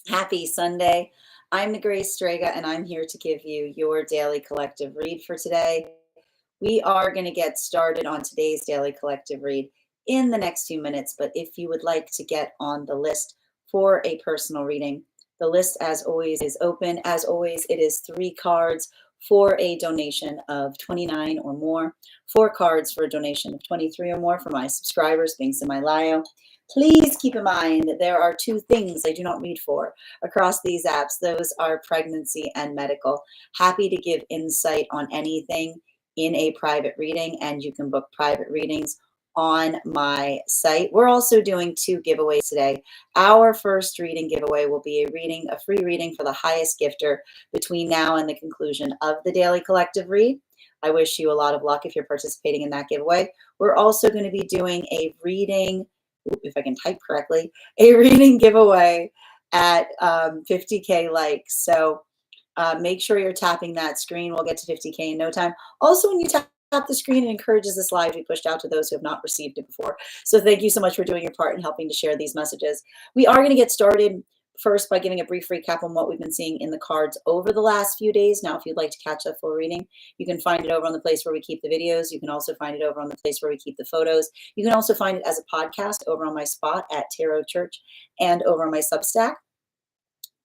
Happy Sunday. I'm the Grace Strega, and I'm here to give you your daily collective read for today. We are going to get started on today's daily collective read in the next few minutes, but if you would like to get on the list for a personal reading, the list, as always, is open. As always, it is 3 cards for a donation of $29 or more, 4 cards for a donation of $23 or more for my subscribers, links in my bio. Please keep in mind that there are 2 things I do not read for across these apps. Those are pregnancy and medical. Happy to give insight on anything in a private reading, and you can book private readings on my site. We're also doing 2 giveaways today. Our first reading giveaway will be a free reading for the highest gifter between now and the conclusion of the daily collective read. I wish you a lot of luck if you're participating in that giveaway. We're also going to be doing a reading, if I can type correctly, a reading giveaway at 50K likes. So make sure you're tapping that screen. We'll get to 50K in no time. Also, when you tap the screen, it encourages this live to be pushed out to those who have not received it before. So thank you so much for doing your part in helping to share these messages. We are going to get started first by giving a brief recap on what we've been seeing in the cards over the last few days. Now, if you'd like to catch a full reading, you can find it over on the place where we keep the videos. You can also find it over on the place where we keep the photos. You can also find it as a podcast over on my spot at Tarot Church and over on my Substack.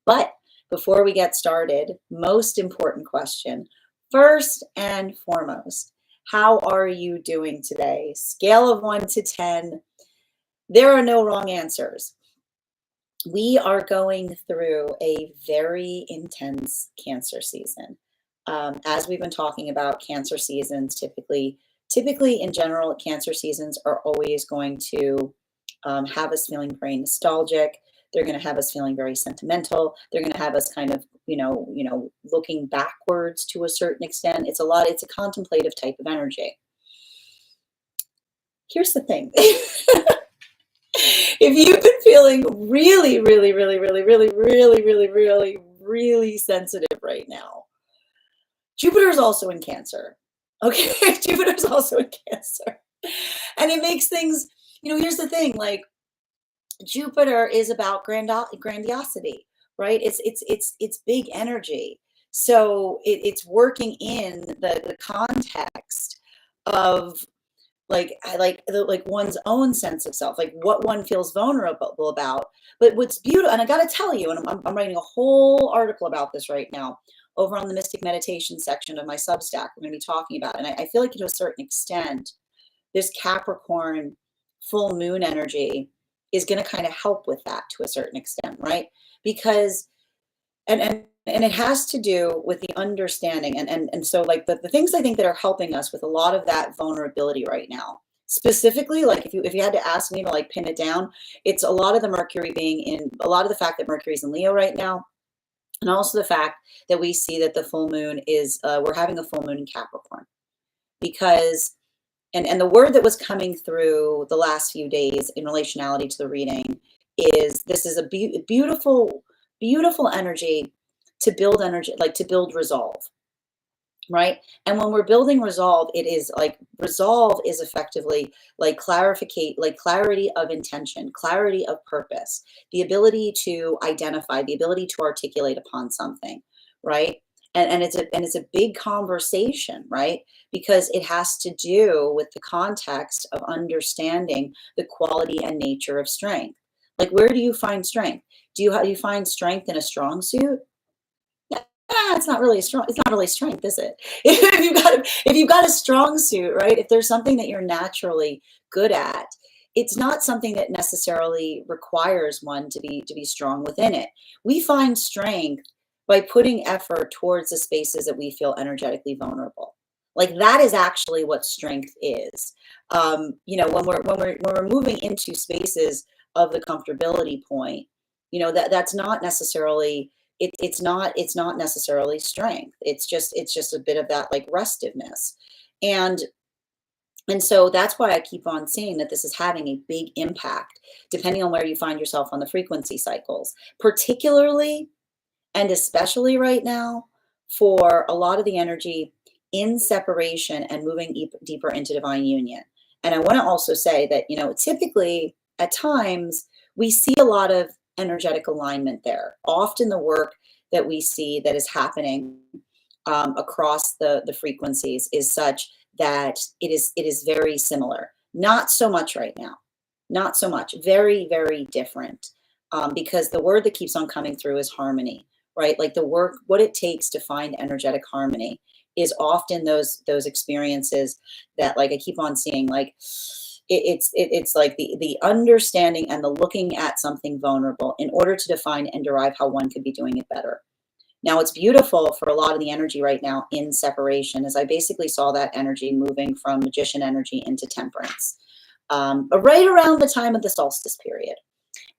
But before we get started, most important question, first and foremost, how are you doing today? Scale of 1 to 10. There are no wrong answers. We are going through a very intense Cancer season. As we've been talking about, Cancer seasons typically in general, Cancer seasons are always going to have us feeling very nostalgic. They're going to have us feeling very sentimental. They're going to have us kind of, looking backwards to a certain extent. It's a contemplative type of energy. Here's the thing. If you've been feeling really, really, really, really, really, really, really, really, really sensitive right now, Jupiter is also in Cancer. Okay, Jupiter is also in Cancer. And it makes things, here's the thing, like, Jupiter is about grandiosity, right? It's big energy. So it's working in the context of like one's own sense of self, like what one feels vulnerable about. But what's beautiful, and I got to tell you, and I'm writing a whole article about this right now over on the Mystic Meditation section of my Substack. We're going to be talking about it. And I feel like to a certain extent, this Capricorn full moon energy is going to kind of help with that to a certain extent, right? Because, and it has to do with the understanding. And so like the things I think that are helping us with a lot of that vulnerability right now, specifically, like if you had to ask me to like pin it down, it's a lot of the Mercury a lot of the fact that Mercury's in Leo right now. And also the fact that we see that the full moon is, we're having a full moon in Capricorn. Because and the word that was coming through the last few days in relationality to the reading is this is a beautiful, beautiful energy to build resolve, right? And when we're building resolve, it is like resolve is effectively like clarity of intention, clarity of purpose, the ability to identify, the ability to articulate upon something, right? And it's a big conversation, right? Because it has to do with the context of understanding the quality and nature of strength. Like, where do you find strength? Do you find strength in a strong suit? Yeah, it's not really strength, is it? If you've got a strong suit, right? If there's something that you're naturally good at, it's not something that necessarily requires one to be strong within it. We find strength by putting effort towards the spaces that we feel energetically vulnerable. Like that is actually what strength is. When we're moving into spaces of the comfortability point, that's not necessarily it's not necessarily strength. It's just a bit of that like restiveness. And so that's why I keep on seeing that this is having a big impact depending on where you find yourself on the frequency cycles, particularly and especially right now for a lot of the energy in separation and moving deeper into divine union. And I want to also say that, typically at times we see a lot of energetic alignment there. Often the work that we see that is happening across the frequencies is such that it is very similar. Not so much right now. Not so much. Very, very different. Because the word that keeps on coming through is harmony, right? Like the work, what it takes to find energetic harmony is often those experiences that, like, I keep on seeing, like it's like the understanding and the looking at something vulnerable in order to define and derive how one could be doing it better. Now, it's beautiful for a lot of the energy right now in separation, as I basically saw that energy moving from magician energy into temperance, right around the time of the solstice period.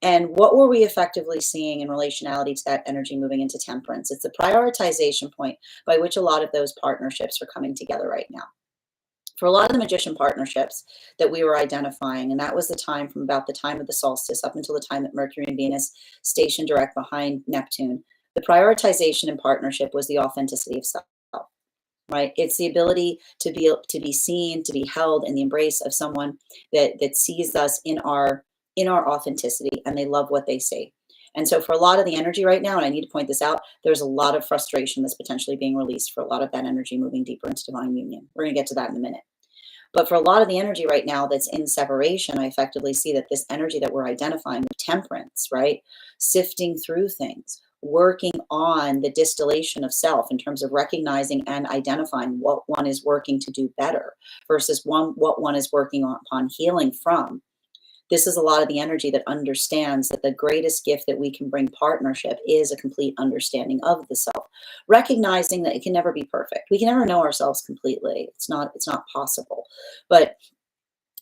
And what were we effectively seeing in relationality to that energy moving into temperance? It's the prioritization point by which a lot of those partnerships are coming together right now. For a lot of the magician partnerships that we were identifying, and that was the time from about the time of the solstice up until the time that Mercury and Venus stationed direct behind Neptune, the prioritization in partnership was the authenticity of self, right? It's the ability to be seen, to be held in the embrace of someone that sees us in our authenticity, and they love what they see. And so for a lot of the energy right now, and I need to point this out, there's a lot of frustration that's potentially being released for a lot of that energy moving deeper into divine union. We're going to get to that in a minute. But for a lot of the energy right now that's in separation, I effectively see that this energy that we're identifying with temperance, right? Sifting through things, working on the distillation of self in terms of recognizing and identifying what one is working to do better versus what one is working upon healing from. This is a lot of the energy that understands that the greatest gift that we can bring partnership is a complete understanding of the self, recognizing that it can never be perfect. We can never know ourselves completely. It's not possible. But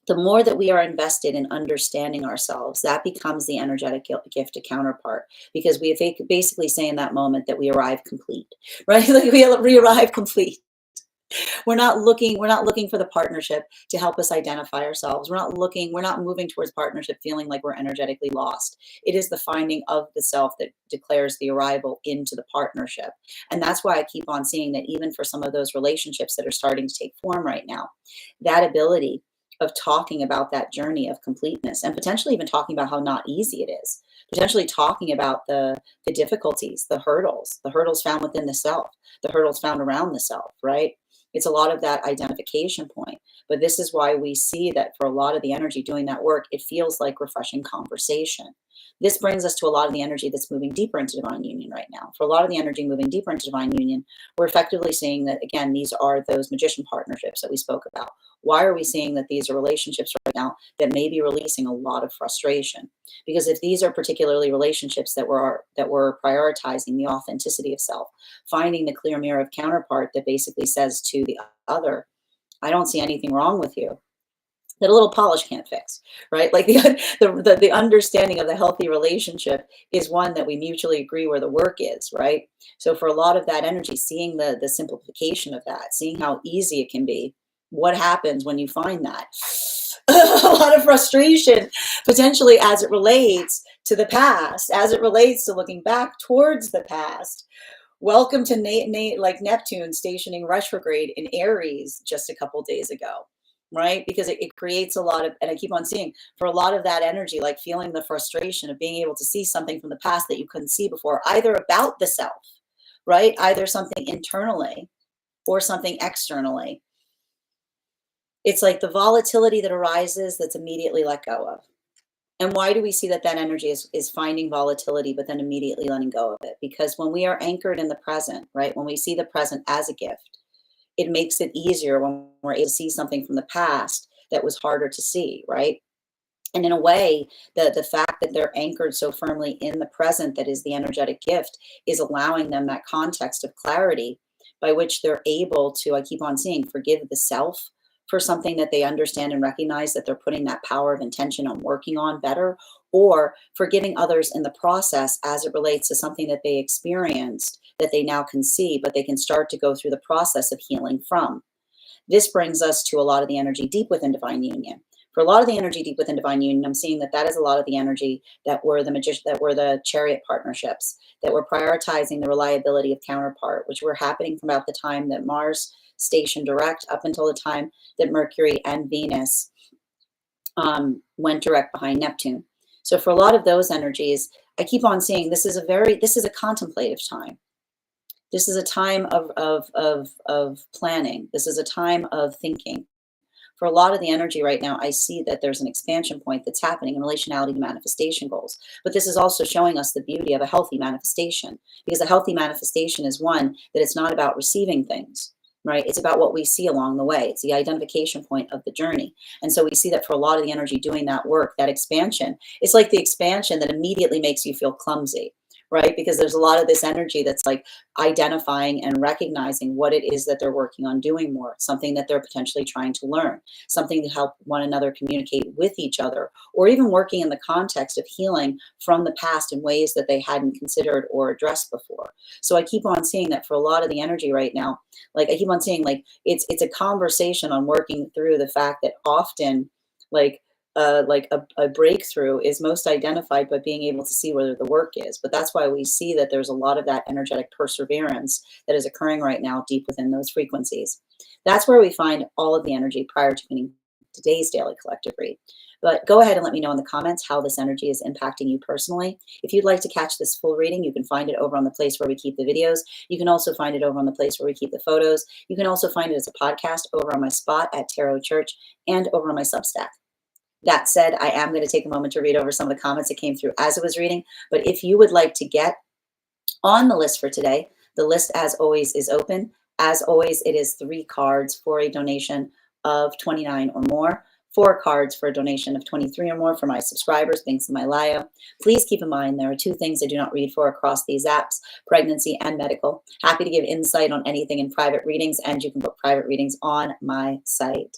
the more that we are invested in understanding ourselves, that becomes the energetic gift to counterpart, because we basically say in that moment that we arrive complete, right? Like we arrive complete. We're not looking for the partnership to help us identify ourselves. We're not moving towards partnership feeling like we're energetically lost. It is the finding of the self that declares the arrival into the partnership. And that's why I keep on seeing that even for some of those relationships that are starting to take form right now, that ability of talking about that journey of completeness, and potentially even talking about how not easy it is, potentially talking about the difficulties, the hurdles found within the self, the hurdles found around the self, right? It's a lot of that identification point. But this is why we see that for a lot of the energy doing that work, it feels like refreshing conversation. This brings us to a lot of the energy that's moving deeper into divine union right now. For a lot of the energy moving deeper into divine union, we're effectively seeing that, again, these are those magician partnerships that we spoke about. Why are we seeing that these are relationships right now that may be releasing a lot of frustration? Because if these are particularly relationships that were prioritizing the authenticity of self, finding the clear mirror of counterpart that basically says to the other, I don't see anything wrong with you that a little polish can't fix, right? Like the understanding of the healthy relationship is one that we mutually agree where the work is, right? So for a lot of that energy, seeing the simplification of that, seeing how easy it can be, what happens when you find that? A lot of frustration, potentially, as it relates to the past, as it relates to looking back towards the past. Welcome to like Neptune stationing retrograde in Aries just a couple days ago, right? Because it creates a lot of, and I keep on seeing for a lot of that energy, like feeling the frustration of being able to see something from the past that you couldn't see before, either about the self, right? Either something internally or something externally. It's like the volatility that arises that's immediately let go of. And why do we see that energy is finding volatility, but then immediately letting go of it? Because when we are anchored in the present, right? When we see the present as a gift, it makes it easier when we're able to see something from the past that was harder to see, right? And in a way, the fact that they're anchored so firmly in the present that is the energetic gift is allowing them that context of clarity by which they're able to, I keep on seeing, forgive the self for something that they understand and recognize that they're putting that power of intention on working on better, or forgiving others in the process as it relates to something that they experienced that they now can see, but they can start to go through the process of healing from. This brings us to a lot of the energy deep within divine union. For a lot of the energy deep within divine union, I'm seeing that is a lot of the energy that were the chariot partnerships, that were prioritizing the reliability of counterpart, which were happening from about the time that Mars stationed direct up until the time that Mercury and Venus went direct behind Neptune. So for a lot of those energies, I keep on seeing this is a contemplative time. This is a time of planning. This is a time of thinking. For a lot of the energy right now, I see that there's an expansion point that's happening in relationality to manifestation goals. But this is also showing us the beauty of a healthy manifestation, because a healthy manifestation is one that it's not about receiving things, right? It's about what we see along the way. It's the identification point of the journey. And so we see that for a lot of the energy doing that work, that expansion, it's like the expansion that immediately makes you feel clumsy, right? Because there's a lot of this energy that's like identifying and recognizing what it is that they're working on doing more, something that they're potentially trying to learn, something to help one another communicate with each other, or even working in the context of healing from the past in ways that they hadn't considered or addressed before. So I keep on seeing that for a lot of the energy right now, like I keep on seeing like it's a conversation on working through the fact that often like a breakthrough is most identified by being able to see where the work is. But that's why we see that there's a lot of that energetic perseverance that is occurring right now deep within those frequencies. That's where we find all of the energy prior to beginning today's daily collective read. But go ahead and let me know in the comments how this energy is impacting you personally. If you'd like to catch this full reading, you can find it over on the place where we keep the videos. You can also find it over on the place where we keep the photos. You can also find it as a podcast over on my spot at Tarot Church and over on my Substack. That said, I am going to take a moment to read over some of the comments that came through as I was reading. But if you would like to get on the list for today, the list, as always, is open. As always, it is 3 cards for a donation of $29 or more, 4 cards for a donation of $23 or more for my subscribers, links in my bio. Please keep in mind there are 2 things I do not read for across these apps, pregnancy and medical. Happy to give insight on anything in private readings, and you can book private readings on my site.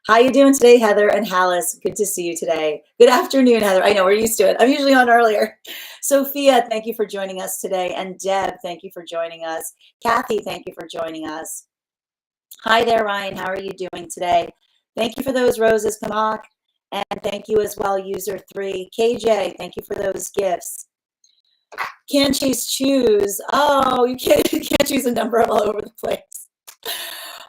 How you doing today, Heather and Hallis? Good to see you today. Good afternoon, Heather. I know we're used to it. I'm usually on earlier. Sophia, thank you for joining us today. And Deb, thank you for joining us. Kathy, thank you for joining us. Hi there, Ryan. How are you doing today? Thank you for those roses, Kamak. And thank you as well, user 3. KJ, thank you for those gifts. Can't choose. Oh, you can't choose a number all over the place.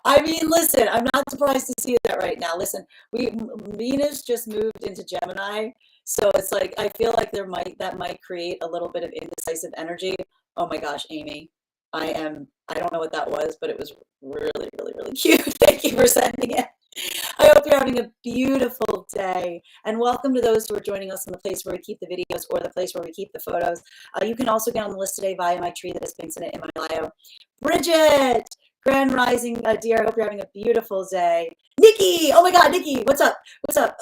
I mean, listen, I'm not surprised to see that right now. Listen, Venus just moved into Gemini, so it's like I feel like that might create a little bit of indecisive energy. Oh my gosh, Amy, I don't know what that was, but it was really, really, really cute. Thank you for sending it. I hope you're having a beautiful day, and welcome to those who are joining us in the place where we keep the videos or the place where we keep the photos. You can also get on the list today via my tree that is pinked in my bio. Bridget, Grand Rising, dear, I hope you're having a beautiful day. Nikki, oh my God, Nikki, what's up? What's up?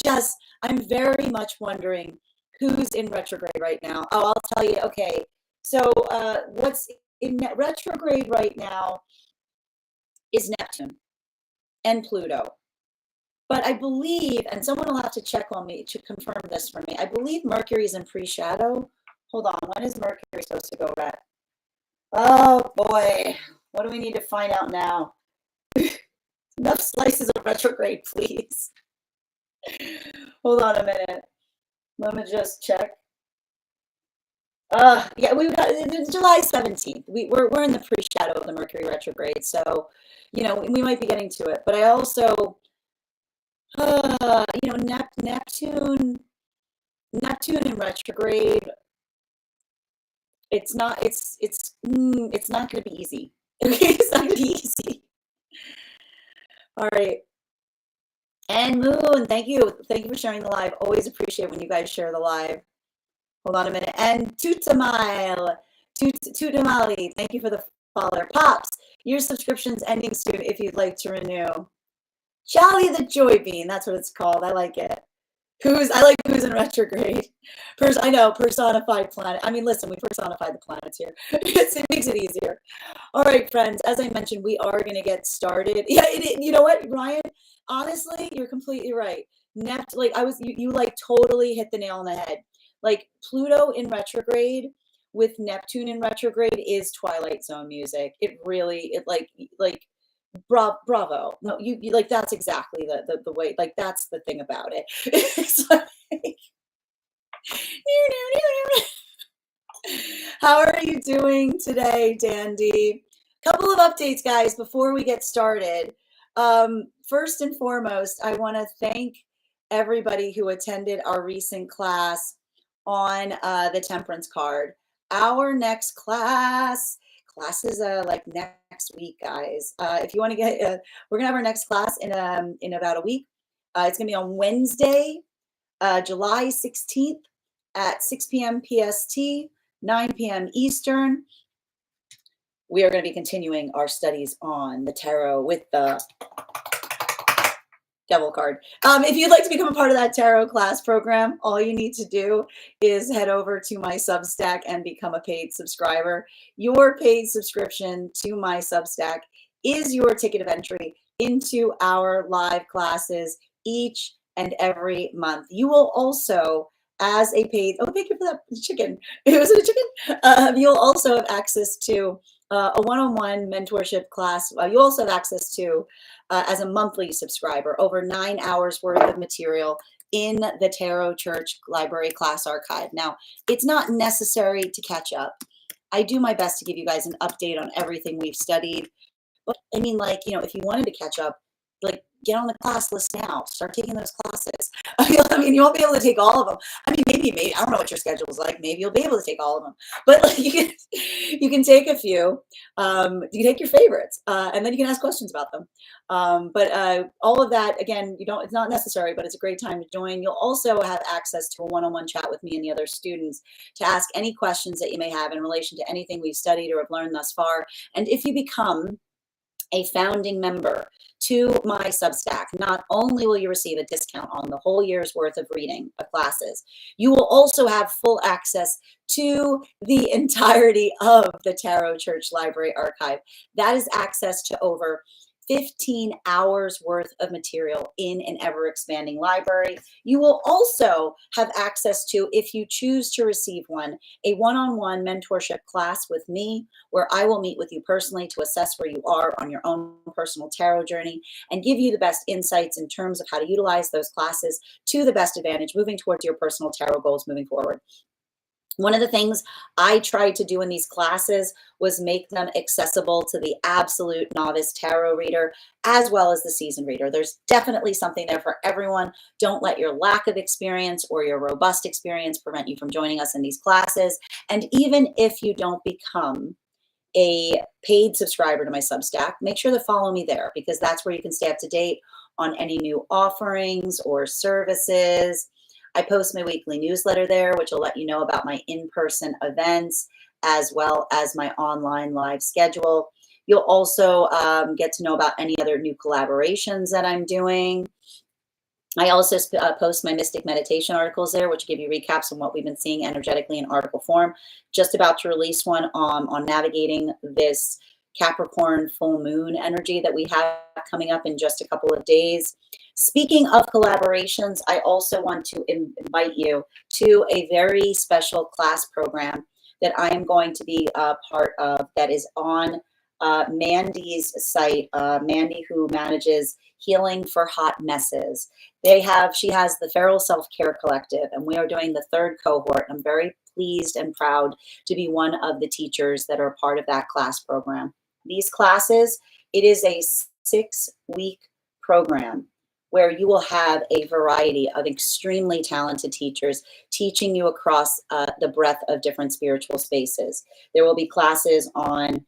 Jess, I'm very much wondering who's in retrograde right now. Oh, I'll tell you. Okay, so what's in retrograde right now is Neptune and Pluto. But I believe, and someone will have to check on me to confirm this for me, I believe Mercury is in pre-shadow. Hold on, when is Mercury supposed to go red? Oh boy, what do we need to find out now? Enough slices of retrograde, please. Hold on a minute. Let me just check. Yeah, we've got July 17th. We're in the pre-shadow of the Mercury retrograde, so you know we might be getting to it. But I also, you know, Neptune in retrograde. It's not going to be easy. Okay, it's not going to be easy. All right. And Moon, thank you for sharing the live. Always appreciate when you guys share the live. Hold on a minute. And Tutamile, thank you for the follower. Pops, your subscription's ending soon if you'd like to renew. Charlie the Joy Bean, that's what it's called. I like it. I like who's in retrograde. I know, personified planet. I mean, listen, we personify the planets here. It makes it easier. All right, friends, as I mentioned, we are going to get started. Yeah, you know what, Ryan? Honestly, you're completely right. You like totally hit the nail on the head. Like Pluto in retrograde with Neptune in retrograde is Twilight Zone music. It really, bravo. No, you like, that's exactly the way, like, that's the thing about it. It's like, how are you doing today, Dandy? Couple of updates, guys, before we get started. First and foremost, I want to thank everybody who attended our recent class on the Temperance card. Our next class is like next week, guys. If you want to get, we're gonna have our next class in about a week. It's gonna be on Wednesday, July 16th at 6 p.m. PST, 9 p.m. Eastern. We are going to be continuing our studies on the tarot with the Devil card. If you'd like to become a part of that tarot class program, all you need to do is head over to my Substack and become a paid subscriber. Your paid subscription to my Substack is your ticket of entry into our live classes each and every month. You will also, as a paid, oh, thank you for that chicken. Was it a chicken? You'll also have access to a one-on-one mentorship class. You also have access to, as a monthly subscriber, over 9 hours worth of material in the Tarot Church Library Class Archive. Now, it's not necessary to catch up. I do my best to give you guys an update on everything we've studied. But I mean, like, you know, if you wanted to catch up, like, get on the class list now. Start taking those classes. I mean, you won't be able to take all of them. I mean, maybe, I don't know what your schedule is like. Maybe you'll be able to take all of them. But like, you can take a few. You can take your favorites, and then you can ask questions about them. But all of that, again, it's not necessary, but it's a great time to join. You'll also have access to a one-on-one chat with me and the other students to ask any questions that you may have in relation to anything we've studied or have learned thus far. And if you become a founding member to my Substack, not only will you receive a discount on the whole year's worth of reading of classes, you will also have full access to the entirety of the Tarot Church Library Archive. That is access to over 15 hours worth of material in an ever-expanding library. You will also have access to, if you choose to receive one, a one-on-one mentorship class with me, where I will meet with you personally to assess where you are on your own personal tarot journey and give you the best insights in terms of how to utilize those classes to the best advantage moving towards your personal tarot goals moving forward. One of the things I tried to do in these classes was make them accessible to the absolute novice tarot reader as well as the seasoned reader. There's definitely something there for everyone. Don't let your lack of experience or your robust experience prevent you from joining us in these classes. And even if you don't become a paid subscriber to my Substack, make sure to follow me there, because that's where you can stay up to date on any new offerings or services. I post my weekly newsletter there, which will let you know about my in-person events as well as my online live schedule. You'll also get to know about any other new collaborations that I'm doing. I also post my mystic meditation articles there, which give you recaps on what we've been seeing energetically in article form. Just about to release one on navigating this Capricorn full moon energy that we have coming up in just a couple of days. Speaking of collaborations, I also want to invite you to a very special class program that I am going to be a part of, that is on Mandy's site. Mandy, who manages Healing for Hot Messes. She has the Feral Self-Care Collective, and we are doing the third cohort. I'm very pleased and proud to be one of the teachers that are part of that class program. These classes, it is a 6-week program where you will have a variety of extremely talented teachers teaching you across the breadth of different spiritual spaces. There will be classes on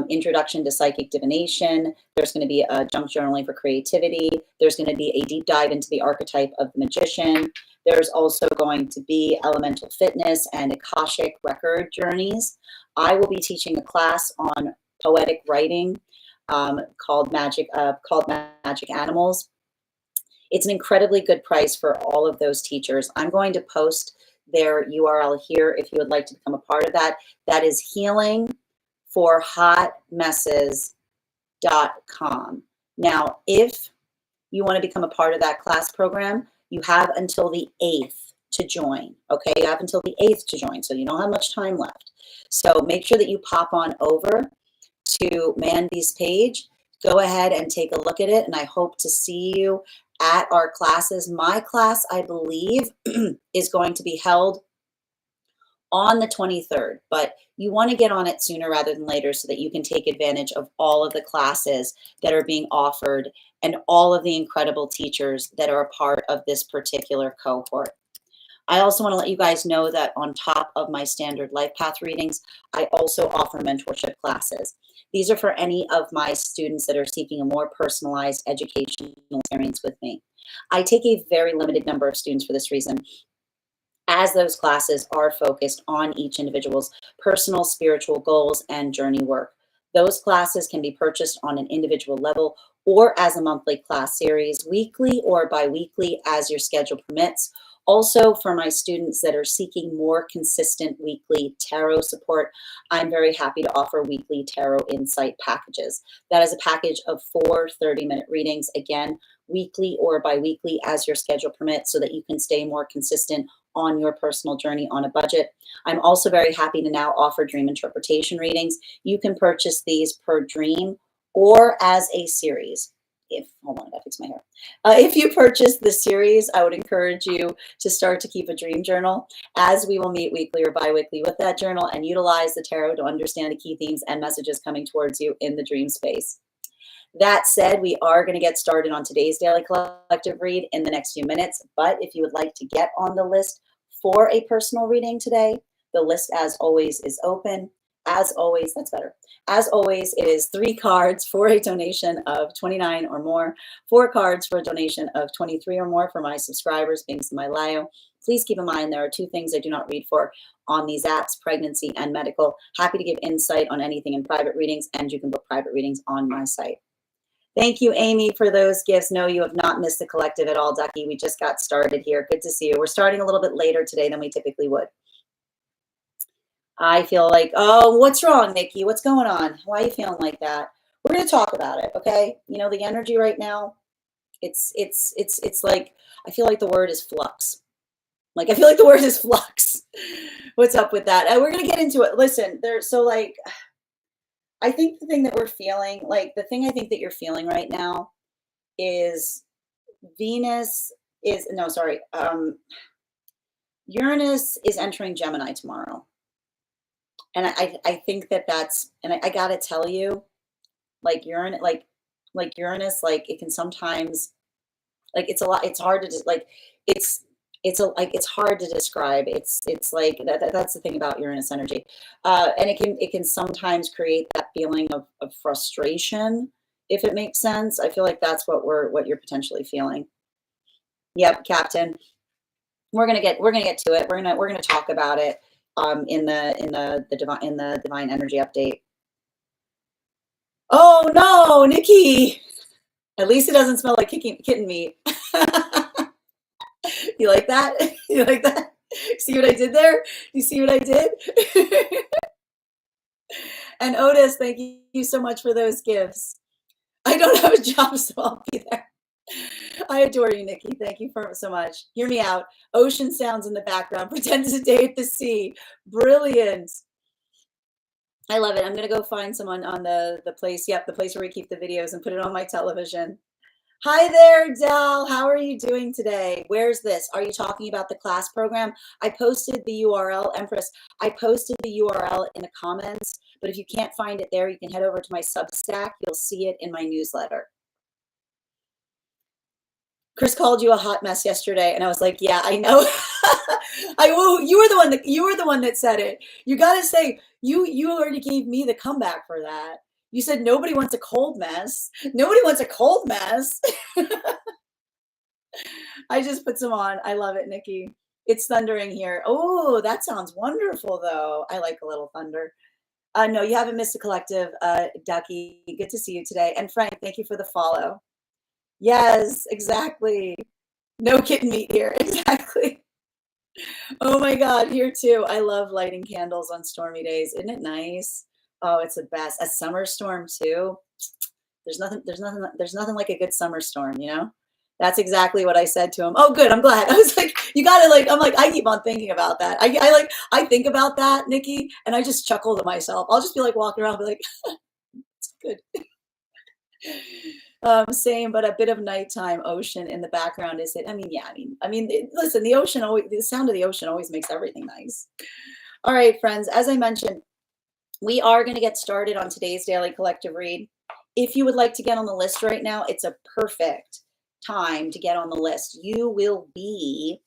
introduction to psychic divination. There's going to be a junk journaling for creativity. There's going to be a deep dive into the archetype of the magician. There's also going to be elemental fitness and Akashic record journeys. I will be teaching a class on poetic writing called Magic Animals. It's an incredibly good price for all of those teachers. I'm going to post their URL here if you would like to become a part of that. That is healingforhotmesses.com. Now, if you want to become a part of that class program, you have until the 8th to join. Okay, you have until the 8th to join, so you don't have much time left. So make sure that you pop on over to Mandy's page. Go ahead and take a look at it, and I hope to see you at our classes. My class, I believe, is going to be held on the 23rd, but you want to get on it sooner rather than later so that you can take advantage of all of the classes that are being offered and all of the incredible teachers that are a part of this particular cohort. I also want to let you guys know that on top of my standard life path readings, I also offer mentorship classes. These are for any of my students that are seeking a more personalized educational experience with me. I take a very limited number of students for this reason, as those classes are focused on each individual's personal spiritual goals and journey work. Those classes can be purchased on an individual level or as a monthly class series, weekly or bi-weekly as your schedule permits. Also, for my students that are seeking more consistent weekly tarot support, I'm very happy to offer weekly tarot insight packages. That is a package of 4 30-minute readings, again, weekly or bi-weekly as your schedule permits, so that you can stay more consistent on your personal journey on a budget. I'm also very happy to now offer dream interpretation readings. You can purchase these per dream or as a series. Hold on, I gotta fix my hair. If you purchase the series, I would encourage you to start to keep a dream journal, as we will meet weekly or bi-weekly with that journal and utilize the tarot to understand the key themes and messages coming towards you in the dream space. That said, we are going to get started on today's daily collective read in the next few minutes. But if you would like to get on the list for a personal reading today, the list, as always, is open. As always, that's better. As always, it is 3 cards for a donation of $29 or more, 4 cards for a donation of $23 or more for my subscribers, being my Lio. Please keep in mind there are 2 things I do not read for on these apps: pregnancy and medical. Happy to give insight on anything in private readings, and you can book private readings on my site. Thank you, Amy, for those gifts. No, you have not missed the collective at all, Ducky. We just got started here. Good to see you. We're starting a little bit later today than we typically would. I feel like, oh, what's wrong, Nikki? What's going on? Why are you feeling like that? We're going to talk about it, okay? You know, the energy right now, it's like, I feel like the word is flux. Like, I feel like the word is flux. What's up with that? We're going to get into it. Listen, I think the thing that we're feeling, like the thing I think that you're feeling right now is Uranus is entering Gemini tomorrow. And I think that's, and I gotta tell you, like Uranus, Uranus, like it can sometimes, like it's a lot, it's hard to just like, it's hard to describe. It's like that's the thing about Uranus energy, and it can sometimes create that feeling of frustration, if it makes sense. I feel like that's what you're potentially feeling. Yep, Captain. We're gonna get to it. We're gonna talk about it in the divine energy update. Oh no, Nikki! At least it doesn't smell like kitten meat. You like that? You like that? See what I did there? You see what I did? And Otis, thank you so much for those gifts. I don't have a job, so I'll be there. I adore you, Nikki. Thank you so much. Hear me out. Ocean sounds in the background. Pretend it's a day at the sea. Brilliant. I love it. I'm going to go find someone on the place. Yep, the place where we keep the videos, and put it on my television. Hi there, Dal. How are you doing today? Where's this? Are you talking about the class program? I posted the URL, Empress. I posted the URL in the comments, but if you can't find it there, you can head over to my Substack. You'll see it in my newsletter. Chris called you a hot mess yesterday, and I was like, yeah, I know. You were the one that said it. You got to say, you already gave me the comeback for that. You said nobody wants a cold mess. Nobody wants a cold mess. I just put some on. I love it, Nikki. It's thundering here. Oh, that sounds wonderful, though. I like a little thunder. No, you haven't missed the collective, Ducky. Good to see you today. And Frank, thank you for the follow. Yes, exactly. No kitten meat here. Exactly. Oh my God, here too. I love lighting candles on stormy days. Isn't it nice? Oh, it's the best. A summer storm too. There's nothing like a good summer storm, you know? That's exactly what I said to him. Oh, good. I'm glad. I was like, you gotta I'm like, I keep on thinking about that. I think about that, Nikki, and I just chuckle to myself. I'll just be like walking around, be like, it's good. Same, but a bit of nighttime ocean in the background is it. I mean, yeah, listen, the sound of the ocean always makes everything nice. All right, friends, as I mentioned, we are going to get started on today's daily collective read. If you would like to get on the list right now, it's a perfect time to get on the list. You will be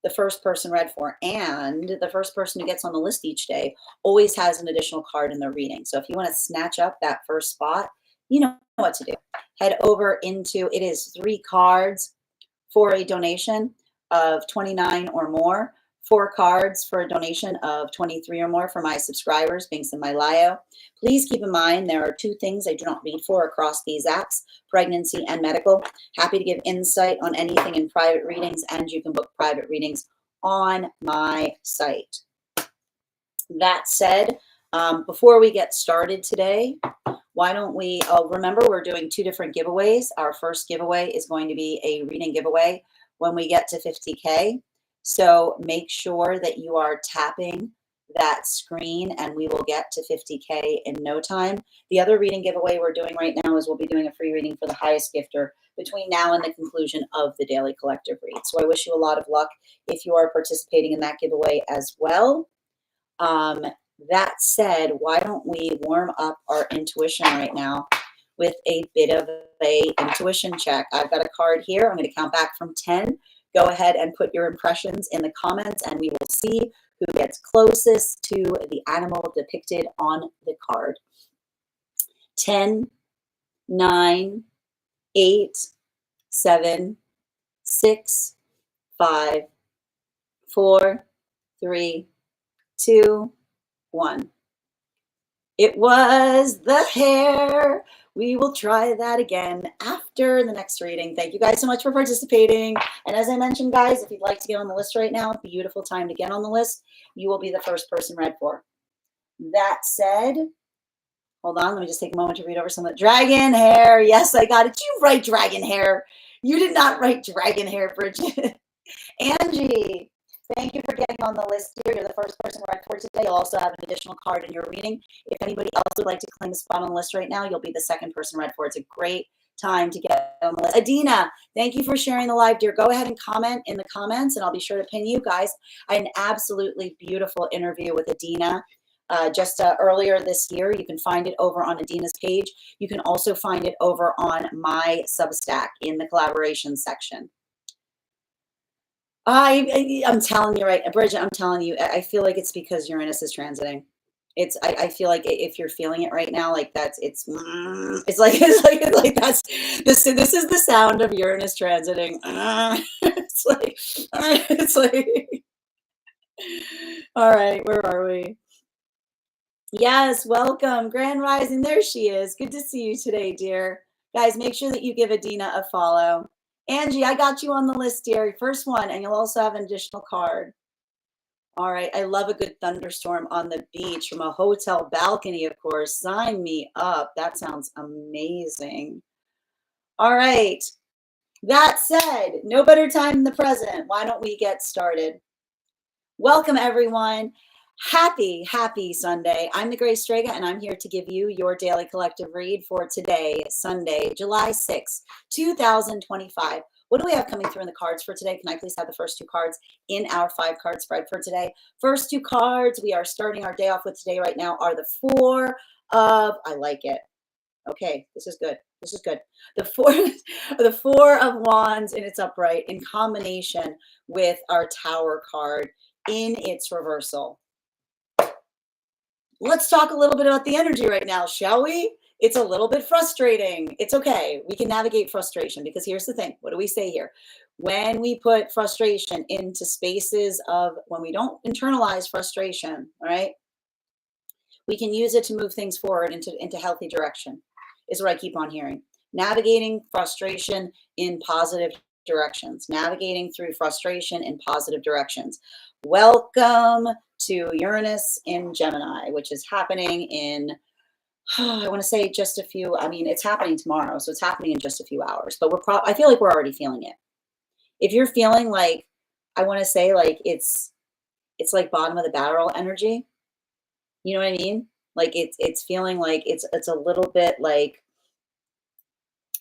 the first person read for, and the first person who gets on the list each day always has an additional card in their reading. So if you want to snatch up that first spot, you know what to do. Head over into, it is 3 cards for a donation of 29 or more, 4 cards for a donation of 23 or more for my subscribers, links in my bio. Please keep in mind there are 2 things I do not read for across these apps, pregnancy and medical. Happy to give insight on anything in private readings, and you can book private readings on my site. That said, before we get started today, why don't we, remember we're doing 2 different giveaways. Our first giveaway is going to be a reading giveaway when we get to 50K. So make sure that you are tapping that screen and we will get to 50K in no time. The other reading giveaway we're doing right now is we'll be doing a free reading for the highest gifter between now and the conclusion of the daily collective read. So I wish you a lot of luck if you are participating in that giveaway as well. That said, why don't we warm up our intuition right now with a bit of a intuition check. I've got a card here. I'm going to count back from 10. Go ahead and put your impressions in the comments, and we will see who gets closest to the animal depicted on the card. 10, 9, 8, 7, 6, 5, 4, 3, 2, 1. It was the hare. We will try that again after the next reading. Thank you guys so much for participating. And as I mentioned, guys, if you'd like to get on the list right now, beautiful time to get on the list. You will be the first person read for. That said, hold on, let me just take a moment to read over some of the dragon hair. Yes, I got it. You write dragon hair. You did not write dragon hair, Bridget. Angie, thank you for getting on the list here. You're the first person read for today. You'll also have an additional card in your reading. If anybody else would like to claim a spot on the list right now, you'll be the second person read for. It's a great time to get on the list. Adina, thank you for sharing the live, dear. Go ahead and comment in the comments, and I'll be sure to pin you guys. I had an absolutely beautiful interview with Adina just earlier this year. You can find it over on Adina's page. You can also find it over on my Substack in the collaboration section. I'm telling you, right, Bridget, I'm telling you, I feel like it's because Uranus is transiting. I feel like if you're feeling it right now, like it's like that's this is the sound of Uranus transiting. It's like all right, where are we? Yes, welcome, Grand Rising. There she is. Good to see you today, dear. Guys, make sure that you give Adina a follow. Angie, I got you on the list, dear. First one, and you'll also have an additional card. All right, I love a good thunderstorm on the beach from a hotel balcony, of course. Sign me up. That sounds amazing. All right, that said, no better time than the present. Why don't we get started? Welcome, everyone. Happy Sunday. I'm the Grace Strega, and I'm here to give you your daily collective read for today, Sunday, July 6, 2025. What do we have coming through in the cards for today? Can I please have the first 2 cards in our 5-card spread for today? First 2 cards we are starting our day off with today right now are the 4 of, I like it. Okay, this is good. This is good. The 4 of Wands in its upright in combination with our Tower card in its reversal. Let's talk a little bit about the energy right now, shall we? It's a little bit frustrating. It's okay. We can navigate frustration because here's the thing. What do we say here? When we put frustration into spaces of, when we don't internalize frustration, right? We can use it to move things forward into healthy direction, is what I keep on hearing. Navigating frustration in positive directions. Navigating through frustration in positive directions. Welcome to Uranus in Gemini, which is happening in, I want to say just a few, I mean, it's happening tomorrow, so it's happening in just a few hours, but I feel like we're already feeling it. If you're feeling like, I want to say like it's like bottom of the barrel energy, you know what I mean? Like it's feeling like it's a little bit like,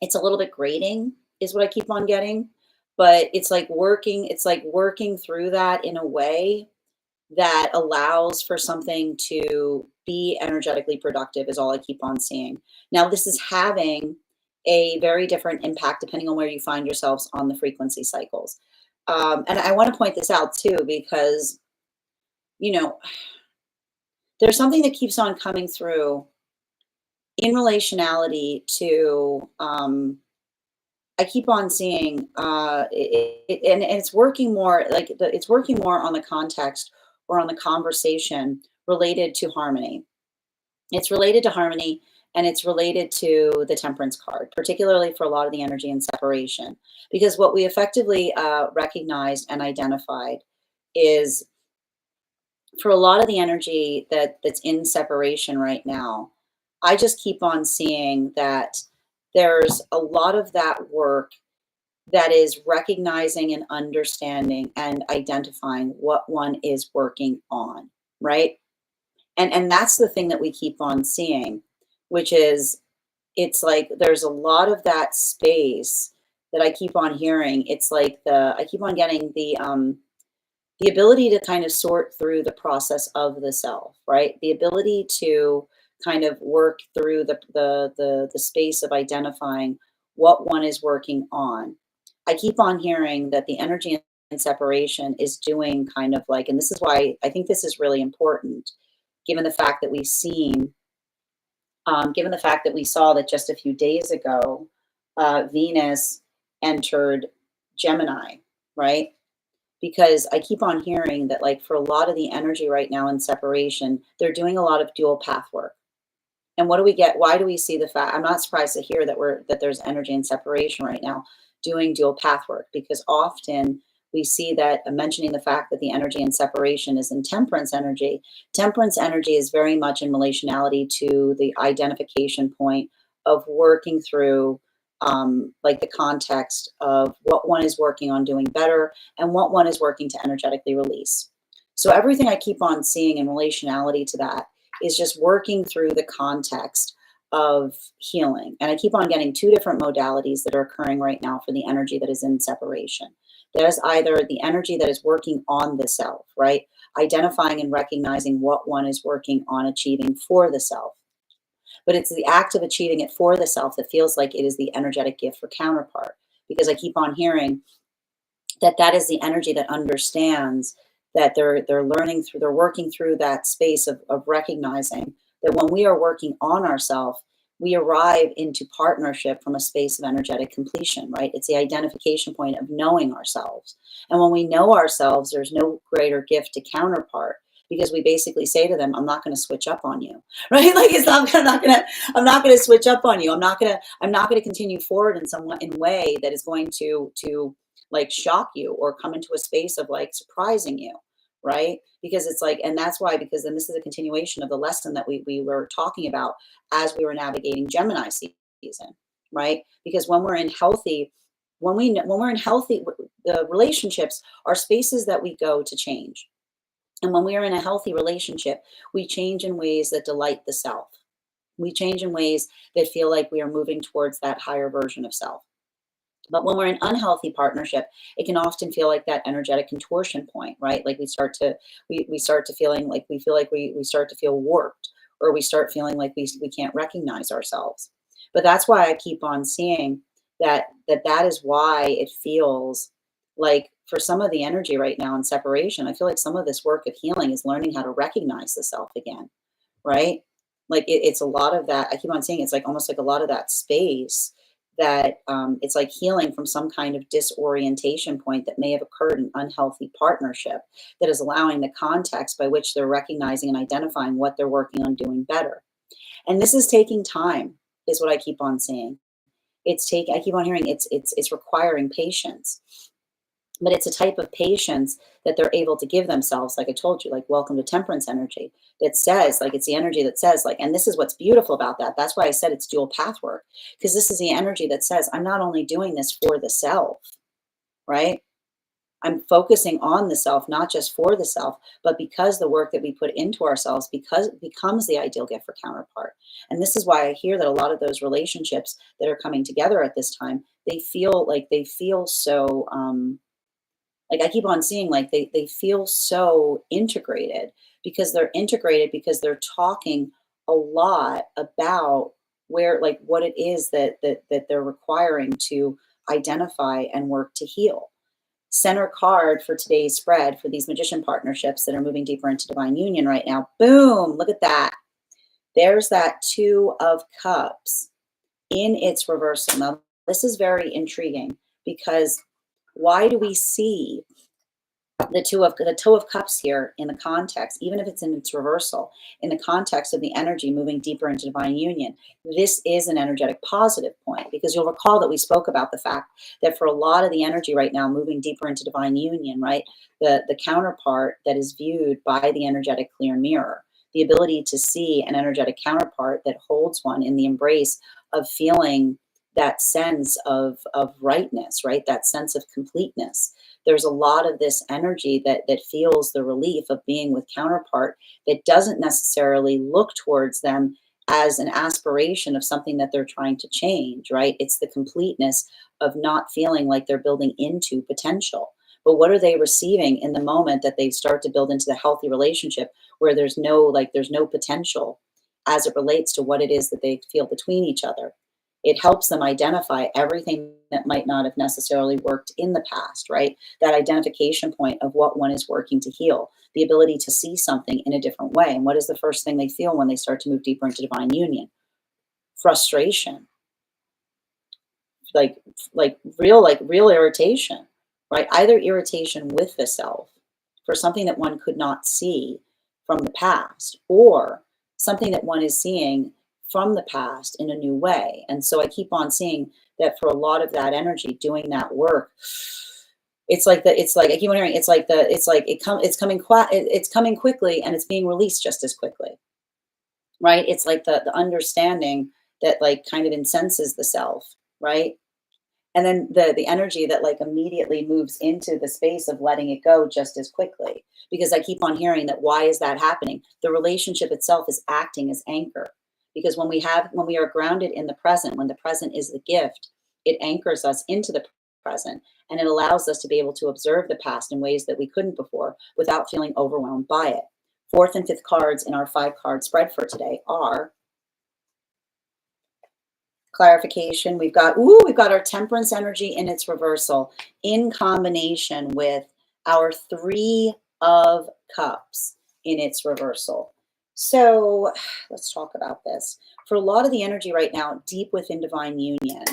it's a little bit grating is what I keep on getting, but it's like working through that in a way that allows for something to be energetically productive is all I keep on seeing. Now, this is having a very different impact depending on where you find yourselves on the frequency cycles. And I want to point this out too, because, you know, there's something that keeps on coming through in relationality to, I keep on seeing, and it's working more like it's working more on the context or on the conversation related to harmony. It's related to harmony, and it's related to the temperance card, particularly for a lot of the energy and separation. Because what we effectively recognized and identified is for a lot of the energy that's in separation right now, I just keep on seeing that there's a lot of that work that is recognizing and understanding and identifying what one is working on, right? And that's the thing that we keep on seeing, which is it's like there's a lot of that space that I keep on hearing. It's like I keep on getting the ability to kind of sort through the process of the self, right? The ability to kind of work through the space of identifying what one is working on. I keep on hearing that the energy and separation is doing kind of like, and this is why I think this is really important, given the fact that we've seen, given the fact that we saw that just a few days ago, Venus entered Gemini, right? Because I keep on hearing that, like, for a lot of the energy right now in separation, they're doing a lot of dual path work. And what do we get? Why do we see the fact? I'm not surprised to hear that there's energy and separation right now doing dual path work, because often we see that mentioning the fact that the energy and separation is in temperance energy. Temperance energy is very much in relationality to the identification point of working through like the context of what one is working on doing better and what one is working to energetically release. So everything I keep on seeing in relationality to that is just working through the context of healing. And I keep on getting two different modalities that are occurring right now for the energy that is in separation. There's either the energy that is working on the self, right? Identifying and recognizing what one is working on achieving for the self. But it's the act of achieving it for the self that feels like it is the energetic gift for counterpart. Because I keep on hearing that that is the energy that understands that they're learning through, they're working through that space of recognizing that when we are working on ourselves, we arrive into partnership from a space of energetic completion, right? It's the identification point of knowing ourselves. And when we know ourselves, there's no greater gift to counterpart, because we basically say to them, I'm not going to switch up on you, right? Like I'm not going to switch up on you. I'm not going to continue forward in in way that is going to like shock you or come into a space of like surprising you, right? Because it's like, and that's why, because then this is a continuation of the lesson that we were talking about as we were navigating Gemini season, right? Because when we're in healthy, when we're in healthy, the relationships are spaces that we go to change. And when we are in a healthy relationship, we change in ways that delight the self. We change in ways that feel like we are moving towards that higher version of self. But when we're in unhealthy partnership, it can often feel like that energetic contortion point, right? Like we start to feeling like we feel like we start to feel warped, or we start feeling like we can't recognize ourselves. But that's why I keep on seeing that is why it feels like for some of the energy right now in separation, I feel like some of this work of healing is learning how to recognize the self again, right? Like it's a lot of that. I keep on saying it's like almost like a lot of that space that it's like healing from some kind of disorientation point that may have occurred in unhealthy partnership, that is allowing the context by which they're recognizing and identifying what they're working on doing better. And this is taking time, is what I keep on saying. I keep on hearing it's requiring patience, but it's a type of patience that they're able to give themselves, like I told you, like welcome to temperance energy, that says, like, it's the energy that says, like, and this is what's beautiful about that, that's why I said it's dual path work, because this is the energy that says I'm not only doing this for the self, right? I'm focusing on the self, not just for the self, but because the work that we put into ourselves, because it becomes the ideal gift for counterpart. And this is why I hear that a lot of those relationships that are coming together at this time, they feel so like I keep on seeing like they feel so integrated, because they're integrated because they're talking a lot about where, like, what it is that they're requiring to identify and work to heal. center card for today's spread for these magician partnerships that are moving deeper into divine union right now. Boom, look at that. There's that Two of Cups in its reversal. Now, this is very intriguing because why do we see the Two of Cups here in the context, even if it's in its reversal, in the context of the energy moving deeper into divine union? This is an energetic positive point, because you'll recall that we spoke about the fact that for a lot of the energy right now moving deeper into divine union, right, the counterpart that is viewed by the energetic clear mirror, the ability to see an energetic counterpart that holds one in the embrace of feeling that sense of rightness, right, that sense of completeness. There's a lot of this energy that feels the relief of being with counterpart that doesn't necessarily look towards them as an aspiration of something that they're trying to change, right? It's the completeness of not feeling like they're building into potential. But what are they receiving in the moment that they start to build into the healthy relationship where there's no potential as it relates to what it is that they feel between each other? It helps them identify everything that might not have necessarily worked in the past, right? That identification point of what one is working to heal, the ability to see something in a different way. And what is the first thing they feel when they start to move deeper into divine union? Frustration, like real irritation, right? Either irritation with the self for something that one could not see from the past, or something that one is seeing from the past in a new way. And so I keep on seeing that for a lot of that energy doing that work, it's like I keep on hearing it's coming quickly, and it's being released just as quickly, right? It's like the understanding that like kind of incenses the self, right? And then the energy that like immediately moves into the space of letting it go just as quickly, because I keep on hearing that. Why is that happening? The relationship itself is acting as anchor, because when we are grounded in the present, when the present is the gift, it anchors us into the present, and it allows us to be able to observe the past in ways that we couldn't before without feeling overwhelmed by it. Fourth and fifth cards in our 5-card spread for today are clarification. We've got our temperance energy in its reversal in combination with our 3 of Cups in its reversal. So let's talk about this. For a lot of the energy right now, deep within divine union,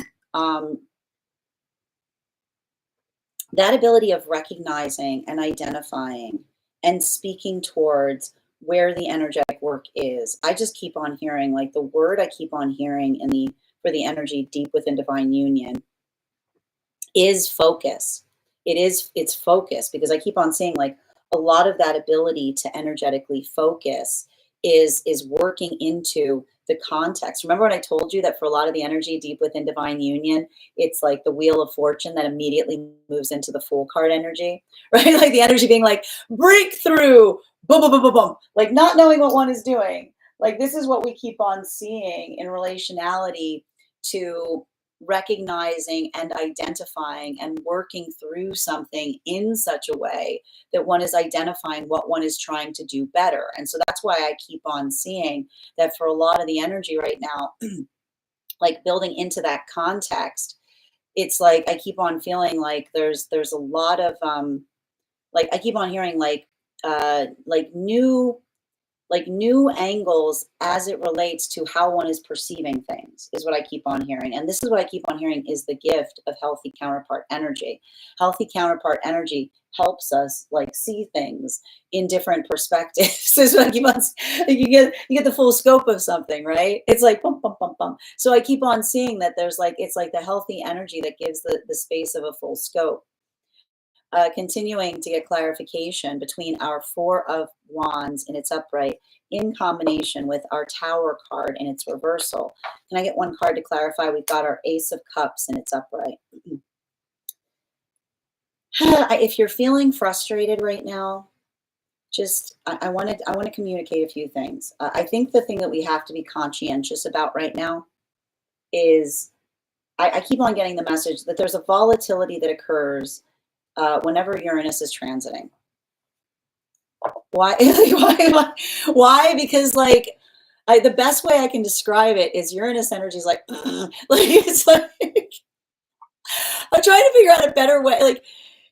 that ability of recognizing and identifying and speaking towards where the energetic work is. I just keep on hearing, like, the word I keep on hearing for the energy deep within divine union is focus. It's focus, because I keep on saying, like, a lot of that ability to energetically focus is working into the context. Remember when I told you that for a lot of the energy deep within divine union, it's like the wheel of fortune that immediately moves into the Fool card energy, right? Like the energy being like breakthrough, boom, boom, boom, boom, boom, like not knowing what one is doing. Like this is what we keep on seeing in relationality to recognizing and identifying and working through something in such a way that one is identifying what one is trying to do better. And so that's why I keep on seeing that for a lot of the energy right now, like building into that context, it's like I keep on feeling like there's a lot of like I keep on hearing like new angles as it relates to how one is perceiving things is what I keep on hearing. And this is what I keep on hearing is the gift of healthy counterpart energy. Healthy counterpart energy helps us like see things in different perspectives. This is what I keep on, like you get the full scope of something, right? It's like bum, bum, bum, bum. So I keep on seeing that there's like, it's like the healthy energy that gives the space of a full scope. Continuing to get clarification between our 4 of Wands in its upright in combination with our Tower card in its reversal. Can I get one card to clarify? We've got our Ace of Cups in its upright. If you're feeling frustrated right now, just I want to communicate a few things. I think the thing that we have to be conscientious about right now is I keep on getting the message that there's a volatility that occurs whenever Uranus is transiting. Why? Why? Because like the best way I can describe it is Uranus energy is like it's like I'm trying to figure out a better way. Like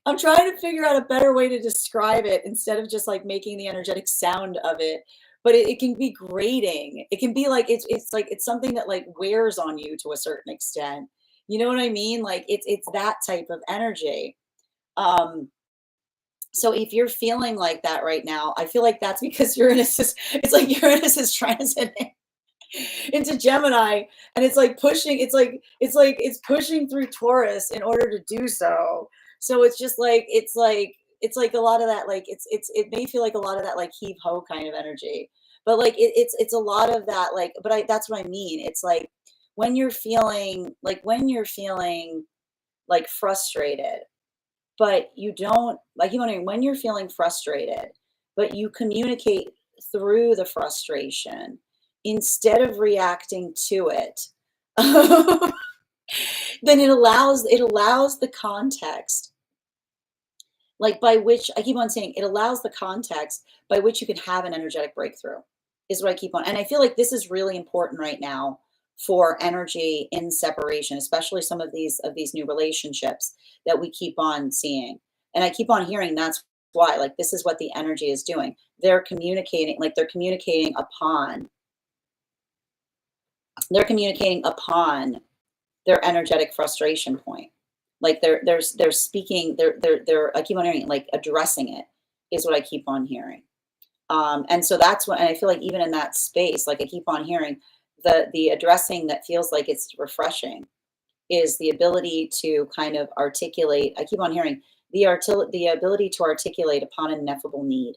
I'm trying to figure out a better way to describe it instead of just like making the energetic sound of it. But it can be grating. It can be like it's like it's something that like wears on you to a certain extent. You know what I mean? Like it's that type of energy. Um, so if you're feeling like that right now, I feel like that's because Uranus is it's like Uranus is transiting into Gemini, and it's like pushing it's pushing through Taurus in order to do so. So it's just like it's like a lot of that like it may feel like a lot of that like heave ho kind of energy. But like it's a lot of that like but I that's what I mean. It's like when you're feeling like frustrated, but you don't like you wondering when you're feeling frustrated, but you communicate through the frustration instead of reacting to it. Then it allows the context like by which I keep on saying it allows the context by which you can have an energetic breakthrough is what I keep on. And I feel like this is really important right now for energy in separation, especially some of these new relationships that we keep on seeing. And I keep on hearing that's why like this is what the energy is doing. They're communicating upon their energetic frustration point. Like they're speaking, they're I keep on hearing like addressing it is what I keep on hearing. And so that's what and I feel like even in that space, like I keep on hearing the addressing that feels like it's refreshing is the ability to kind of articulate. I keep on hearing the ability to articulate upon an ineffable need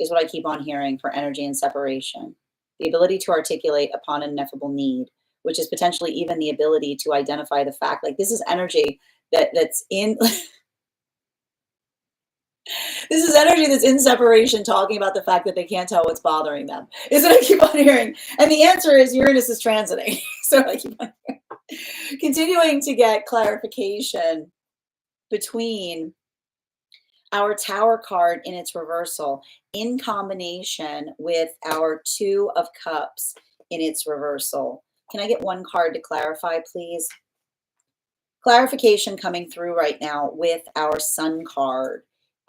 is what I keep on hearing for energy and separation. The ability to articulate upon an ineffable need, which is potentially even the ability to identify the fact, like this is energy that's in this is energy that's in separation talking about the fact that they can't tell what's bothering them. Is what I keep on hearing. And the answer is Uranus is transiting. So I keep on hearing. Continuing to get clarification between our Tower card in its reversal in combination with our Two of Cups in its reversal. Can I get one card to clarify, please? Clarification coming through right now with our Sun card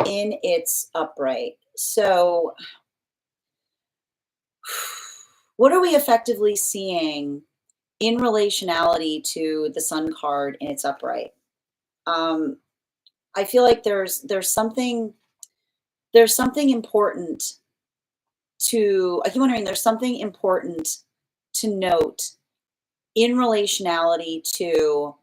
in its upright. So what are we effectively seeing in relationality to the Sun card in its upright? I feel like there's something important to I keep wondering there's something important to note in relationality to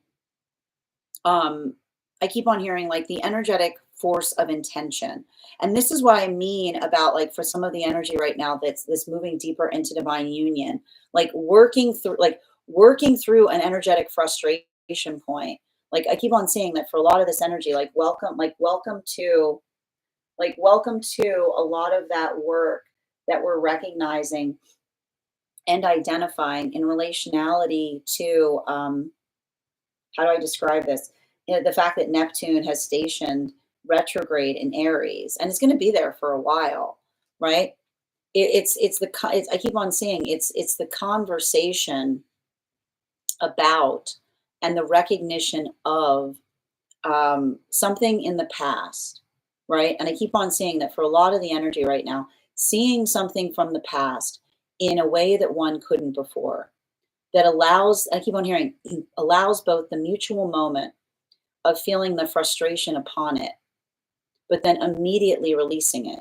I keep on hearing like the energetic force of intention. And this is what I mean about like for some of the energy right now that's moving deeper into divine union, like working through an energetic frustration point. Like I keep on saying that for a lot of this energy, welcome to a lot of that work that we're recognizing and identifying in relationality to how do I describe this? You know, the fact that Neptune has stationed retrograde in Aries, and it's going to be there for a while, right? I keep on saying it's the conversation about and the recognition of something in the past, right? And I keep on saying that for a lot of the energy right now, seeing something from the past in a way that one couldn't before, that allows, I keep on hearing, allows both the mutual moment of feeling the frustration upon it, but then immediately releasing it,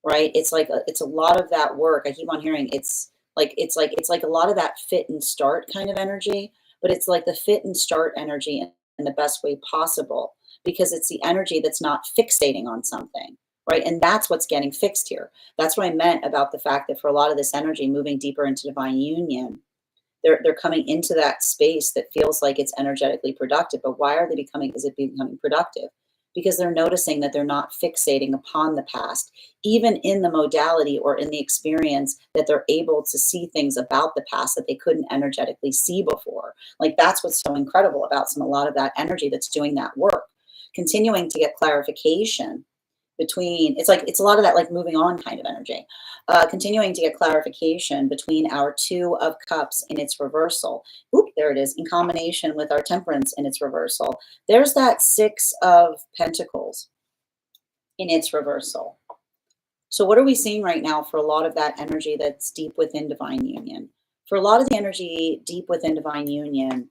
right? It's a lot of that work. I keep on hearing it's like a lot of that fit and start kind of energy, but it's like the fit and start energy in the best way possible because it's the energy that's not fixating on something, right? And that's what's getting fixed here. That's what I meant about the fact that for a lot of this energy moving deeper into divine union, they're coming into that space that feels like it's energetically productive. But why are they becoming? Is it becoming productive? Because they're noticing that they're not fixating upon the past, even in the modality or in the experience that they're able to see things about the past that they couldn't energetically see before. Like that's what's so incredible about a lot of that energy that's doing that work. Continuing to get clarification between it's a lot of that like moving on kind of energy, continuing to get clarification between our Two of Cups in its reversal. Oop, there it is, in combination with our temperance in its reversal. There's that 6 of Pentacles in its reversal. So what are we seeing right now for a lot of that energy that's deep within divine union? For a lot of the energy deep within divine union,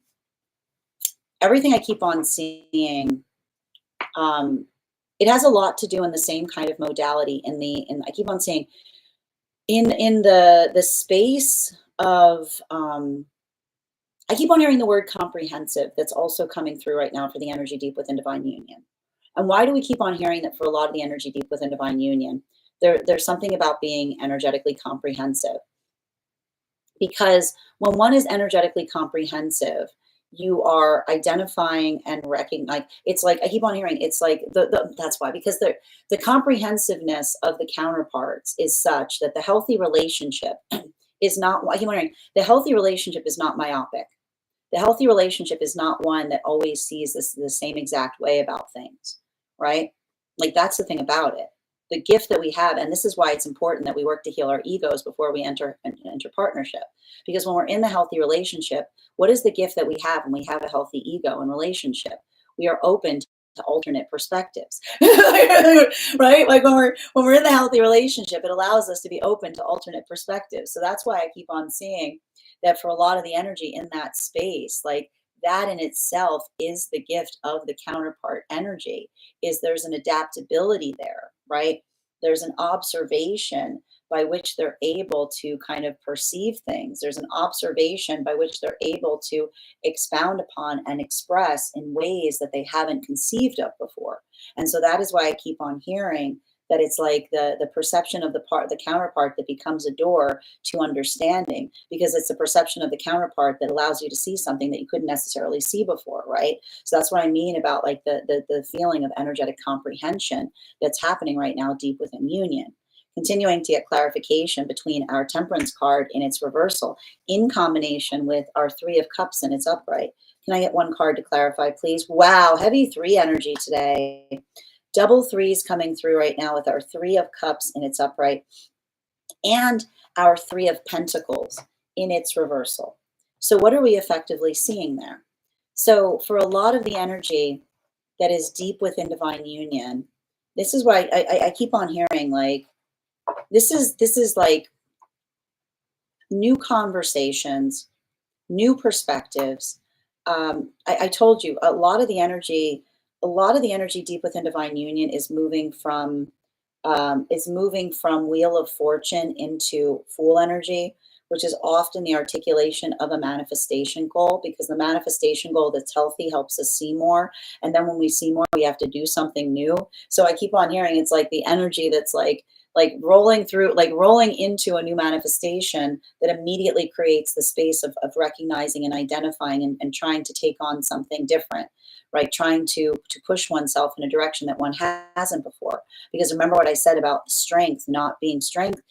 everything I keep on seeing, it has a lot to do in the same kind of modality I keep on saying in the space of, I keep on hearing the word comprehensive that's also coming through right now for the energy deep within divine union. And why do we keep on hearing that for a lot of the energy deep within divine union? There's something about being energetically comprehensive. Because when one is energetically comprehensive, you are identifying and recognizing. It's like I keep on hearing. It's like that's why, because the comprehensiveness of the counterparts is such that the healthy relationship is not. I keep on hearing the healthy relationship is not myopic. The healthy relationship is not one that always sees this the same exact way about things, right? Like that's the thing about it. The gift that we have, and this is why it's important that we work to heal our egos before we enter partnership. Because when we're in the healthy relationship, what is the gift that we have when we have a healthy ego and relationship? We are open to alternate perspectives, right? Like when we're in the healthy relationship, it allows us to be open to alternate perspectives. So that's why I keep on seeing that for a lot of the energy in that space, like that in itself is the gift of the counterpart energy, is there's an adaptability there, right? There's an observation by which they're able to kind of perceive things. There's an observation by which they're able to expound upon and express in ways that they haven't conceived of before. And so that is why I keep on hearing that it's like the perception of the counterpart that becomes a door to understanding, because it's the perception of the counterpart that allows you to see something that you couldn't necessarily see before, right? So that's what I mean about like the feeling of energetic comprehension that's happening right now deep within union. Continuing to get clarification between our temperance card in its reversal in combination with our 3 of cups in its upright. Can I get one card to clarify, please? Wow, heavy 3 energy today. Double 3s coming through right now with our 3 of cups in its upright and our 3 of pentacles in its reversal. So what are we effectively seeing there? So for a lot of the energy that is deep within divine union, this is why I keep on hearing like, this is like new conversations, new perspectives. I told you a lot of the energy deep within divine union is moving from wheel of fortune into fool energy, which is often the articulation of a manifestation goal, because the manifestation goal that's healthy helps us see more. And then when we see more, we have to do something new. So I keep on hearing it's like the energy that's like rolling through, like rolling into a new manifestation that immediately creates the space of recognizing and identifying and trying to take on something different, right? Trying to push oneself in a direction that one hasn't before. Because remember what I said about strength not being strength.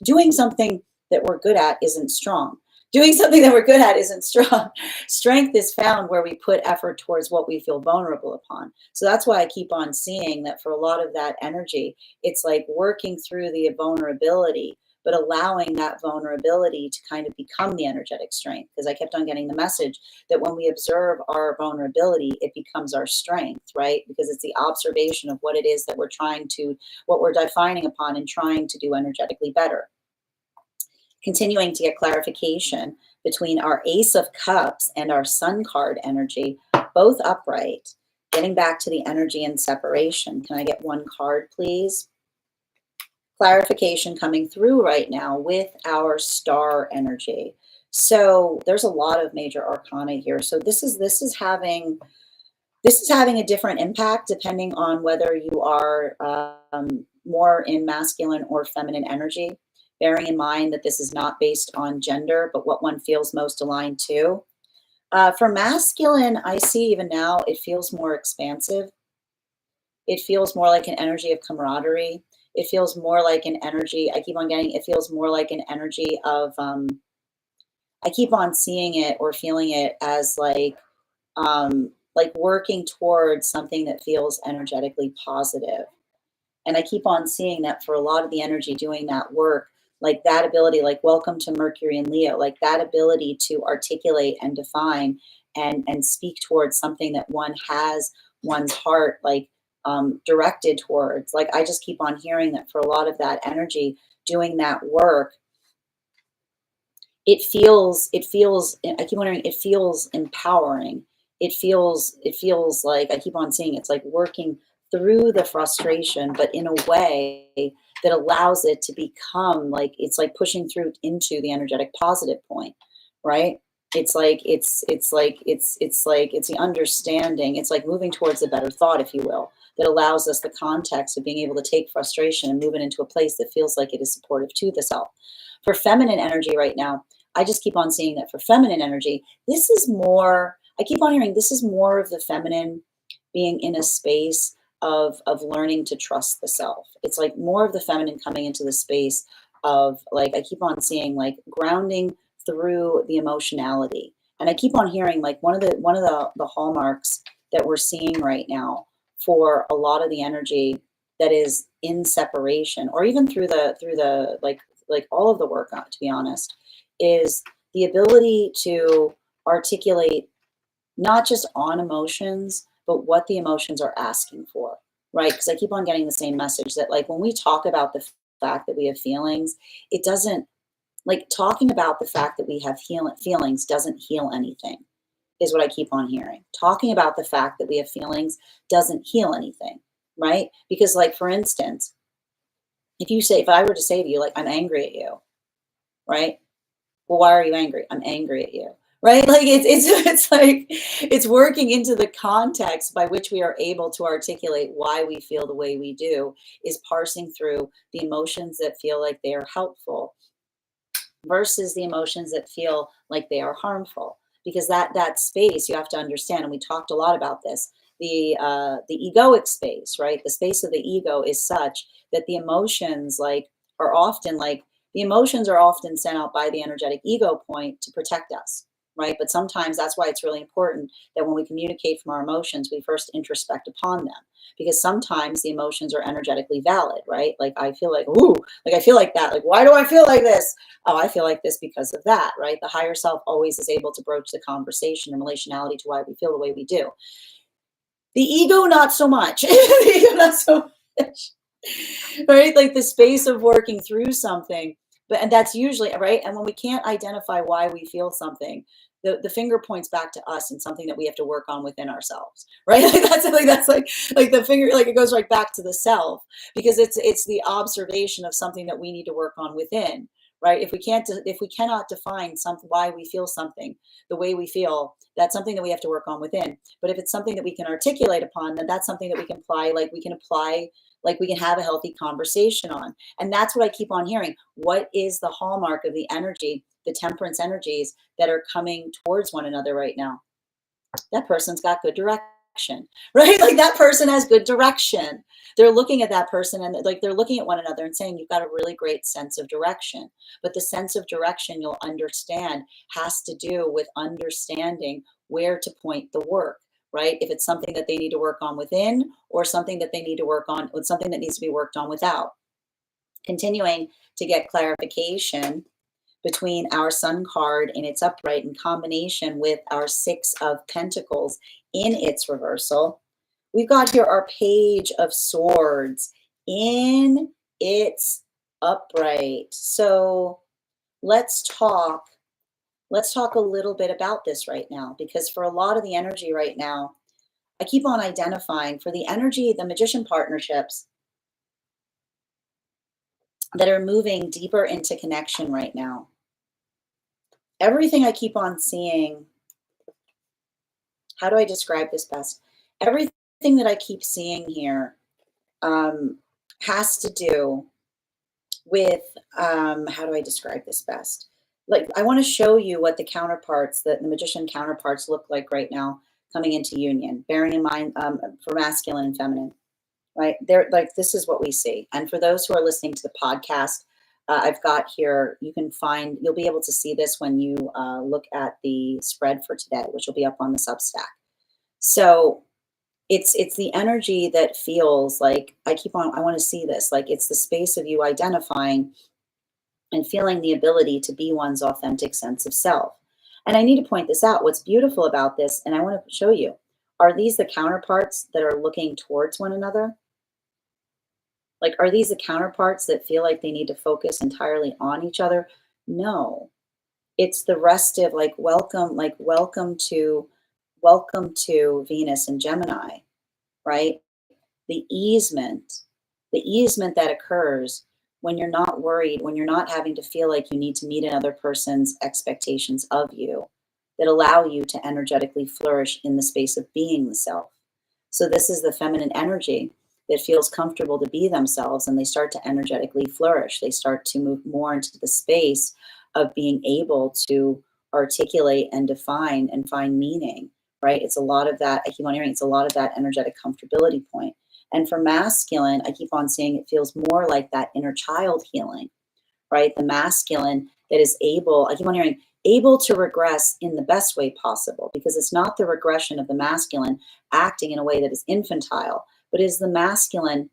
Doing something that we're good at isn't strong. Doing something that we're good at isn't strong. Strength is found where we put effort towards what we feel vulnerable upon. So that's why I keep on seeing that for a lot of that energy, it's like working through the vulnerability, but allowing that vulnerability to kind of become the energetic strength. Because I kept on getting the message that when we observe our vulnerability, it becomes our strength, right? Because it's the observation of what it is that what we're defining upon and trying to do energetically better. Continuing to get clarification between our Ace of Cups and our Sun card energy, both upright, getting back to the energy and separation. Can I get one card, please? Clarification coming through right now with our Star energy. So there's a lot of major arcana here. So this is having a different impact depending on whether you are more in masculine or feminine energy. Bearing in mind that this is not based on gender, but what one feels most aligned to. For masculine, I see even now it feels more expansive. It feels more like an energy of camaraderie. It feels more like an energy, I keep on getting, it feels more like an energy of, I keep on seeing it or feeling it as like working towards something that feels energetically positive. And I keep on seeing that for a lot of the energy doing that work, like that ability, like welcome to Mercury and Leo, like that ability to articulate and define and speak towards something that one has one's heart like directed towards. Like I just keep on hearing that for a lot of that energy, doing that work, it feels I keep wondering, it feels empowering. It feels like I keep on seeing it's like working through the frustration, but in a way that allows it to become like it's like pushing through into the energetic positive point, right? It's the understanding. It's like moving towards a better thought, if you will, that allows us the context of being able to take frustration and move it into a place that feels like it is supportive to the self. For feminine energy right now, I just keep on seeing that for feminine energy, this is more, I keep on hearing this is more of the feminine being in a space of learning to trust the self. It's like more of the feminine coming into the space of like I keep on seeing like grounding through the emotionality. And I keep on hearing like one of the hallmarks that we're seeing right now for a lot of the energy that is in separation, or even through the like all of the work, to be honest, is the ability to articulate not just on emotions, but what the emotions are asking for, right? Because I keep on getting the same message that like when we talk about the fact that we have feelings, it doesn't, like talking about the fact that we have feelings doesn't heal anything, is what I keep on hearing. Talking about the fact that we have feelings doesn't heal anything, right? Because like for instance, if I were to say to you, like, I'm angry at you, right? Well, why are you angry? I'm angry at you, right? Like it's like it's working into the context by which we are able to articulate why we feel the way we do, is parsing through the emotions that feel like they are helpful versus the emotions that feel like they are harmful. Because that space, you have to understand, and we talked a lot about this, the egoic space, right? The space of the ego is such that the emotions are often like the emotions are often sent out by the energetic ego point to protect us, right? But sometimes that's why it's really important that when we communicate from our emotions, we first introspect upon them, because sometimes the emotions are energetically valid, right? Like I feel like, ooh, like I feel like that. Like, why do I feel like this? Oh, I feel like this because of that, right? The higher self always is able to broach the conversation in relationality to why we feel the way we do. The ego, not so much. The ego, not so much. Right? Like the space of working through something. And that's usually right. And when we can't identify why we feel something, the finger points back to us and something that we have to work on within ourselves. Right. Like the finger, like it goes right back to the self, because it's the observation of something that we need to work on within. Right. If we cannot define why we feel something the way we feel, that's something that we have to work on within. But if it's something that we can articulate upon, then that's something that we can apply, like we can have a healthy conversation on. And that's what I keep on hearing. What is the hallmark of the energy, the temperance energies that are coming towards one another right now? That person's got good direction, right? Like that person has good direction. They're looking at that person and like they're looking at one another and saying, you've got a really great sense of direction. But the sense of direction, you'll understand, has to do with understanding where to point the work, right? If it's something that they need to work on within, or something that they need to work on with, something that needs to be worked on without. Continuing to get clarification between our Sun card in its upright in combination with our Six of Pentacles in its reversal. We've got here our Page of Swords in its upright. So let's talk a little bit about this right now, because for a lot of the energy right now, I keep on identifying for the energy, the magician partnerships that are moving deeper into connection right now. Everything I keep on seeing, how do I describe this best? Everything that I keep seeing here has to do with, how do I describe this best? Like, I want to show you what the counterparts, the magician counterparts look like right now coming into union, bearing in mind for masculine and feminine, right? They're like, this is what we see. And for those who are listening to the podcast, I've got here, you'll be able to see this when you look at the spread for today, which will be up on the Substack. So it's the energy that feels like I want to see this, like it's the space of you identifying and feeling the ability to be one's authentic sense of self. And I need to point this out. What's beautiful about this, and I want to show you, are these the counterparts that are looking towards one another? Like, are these the counterparts that feel like they need to focus entirely on each other? No. It's the restive, like welcome to Venus and Gemini, right? The easement, the easement that occurs when you're not worried, when you're not having to feel like you need to meet another person's expectations of you, that allow you to energetically flourish in the space of being the self. So this is the feminine energy that feels comfortable to be themselves, and they start to energetically flourish. They start to move more into the space of being able to articulate and define and find meaning, right? It's a lot of that. I keep on hearing it's a lot of that energetic comfortability point. And for masculine, I keep on saying it feels more like that inner child healing, right? The masculine that is able, I keep on hearing, able to regress in the best way possible, because it's not the regression of the masculine acting in a way that is infantile, but is the masculine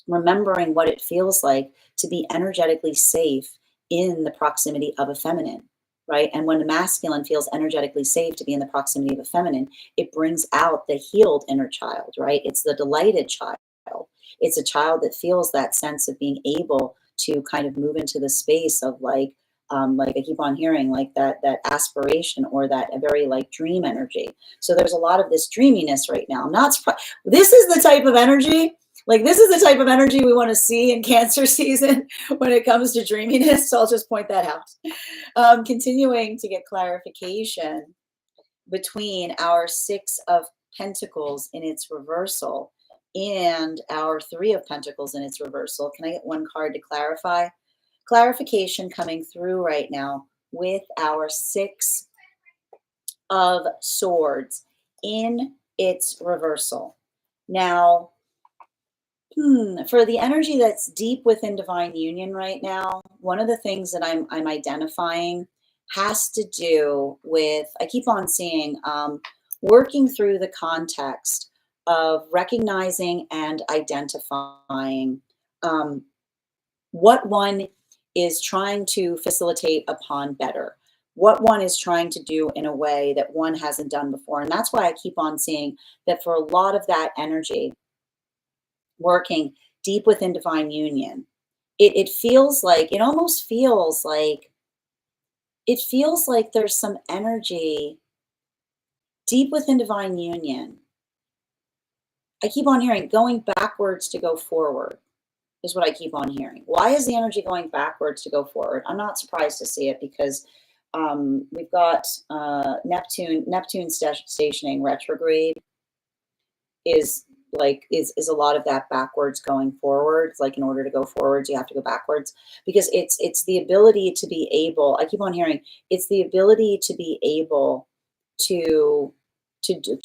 remembering what it feels like to be energetically safe in the proximity of a feminine, right? And when the masculine feels energetically safe to be in the proximity of a feminine, it brings out the healed inner child, right? It's the delighted child. It's a child that feels that sense of being able to kind of move into the space of like I keep on hearing, like that aspiration, or that a very like dream energy. So there's a lot of this dreaminess right now. I'm not surprised. This is the type of energy, like this is the type of energy we want to see in Cancer season when it comes to dreaminess. So I'll just point that out. Continuing to get clarification between our Six of Pentacles in its reversal and our Three of Pentacles in its reversal. Can I get one card to clarify? Clarification coming through right now with our Six of Swords in its reversal. Now, for the energy that's deep within divine union right now, one of the things that I'm identifying has to do with, I keep on seeing, working through the context of recognizing and identifying what one is trying to facilitate upon better, what one is trying to do in a way that one hasn't done before. And that's why I keep on seeing that for a lot of that energy working deep within divine union, it feels like, it almost feels like, it feels like there's some energy deep within divine union. I keep on hearing going backwards to go forward is what I keep on hearing. Why is the energy going backwards to go forward? I'm not surprised to see it, because we've got Neptune stationing retrograde is a lot of that backwards going forward. Like, in order to go forwards, you have to go backwards, because it's the ability to be able, I keep on hearing, it's the ability to be able to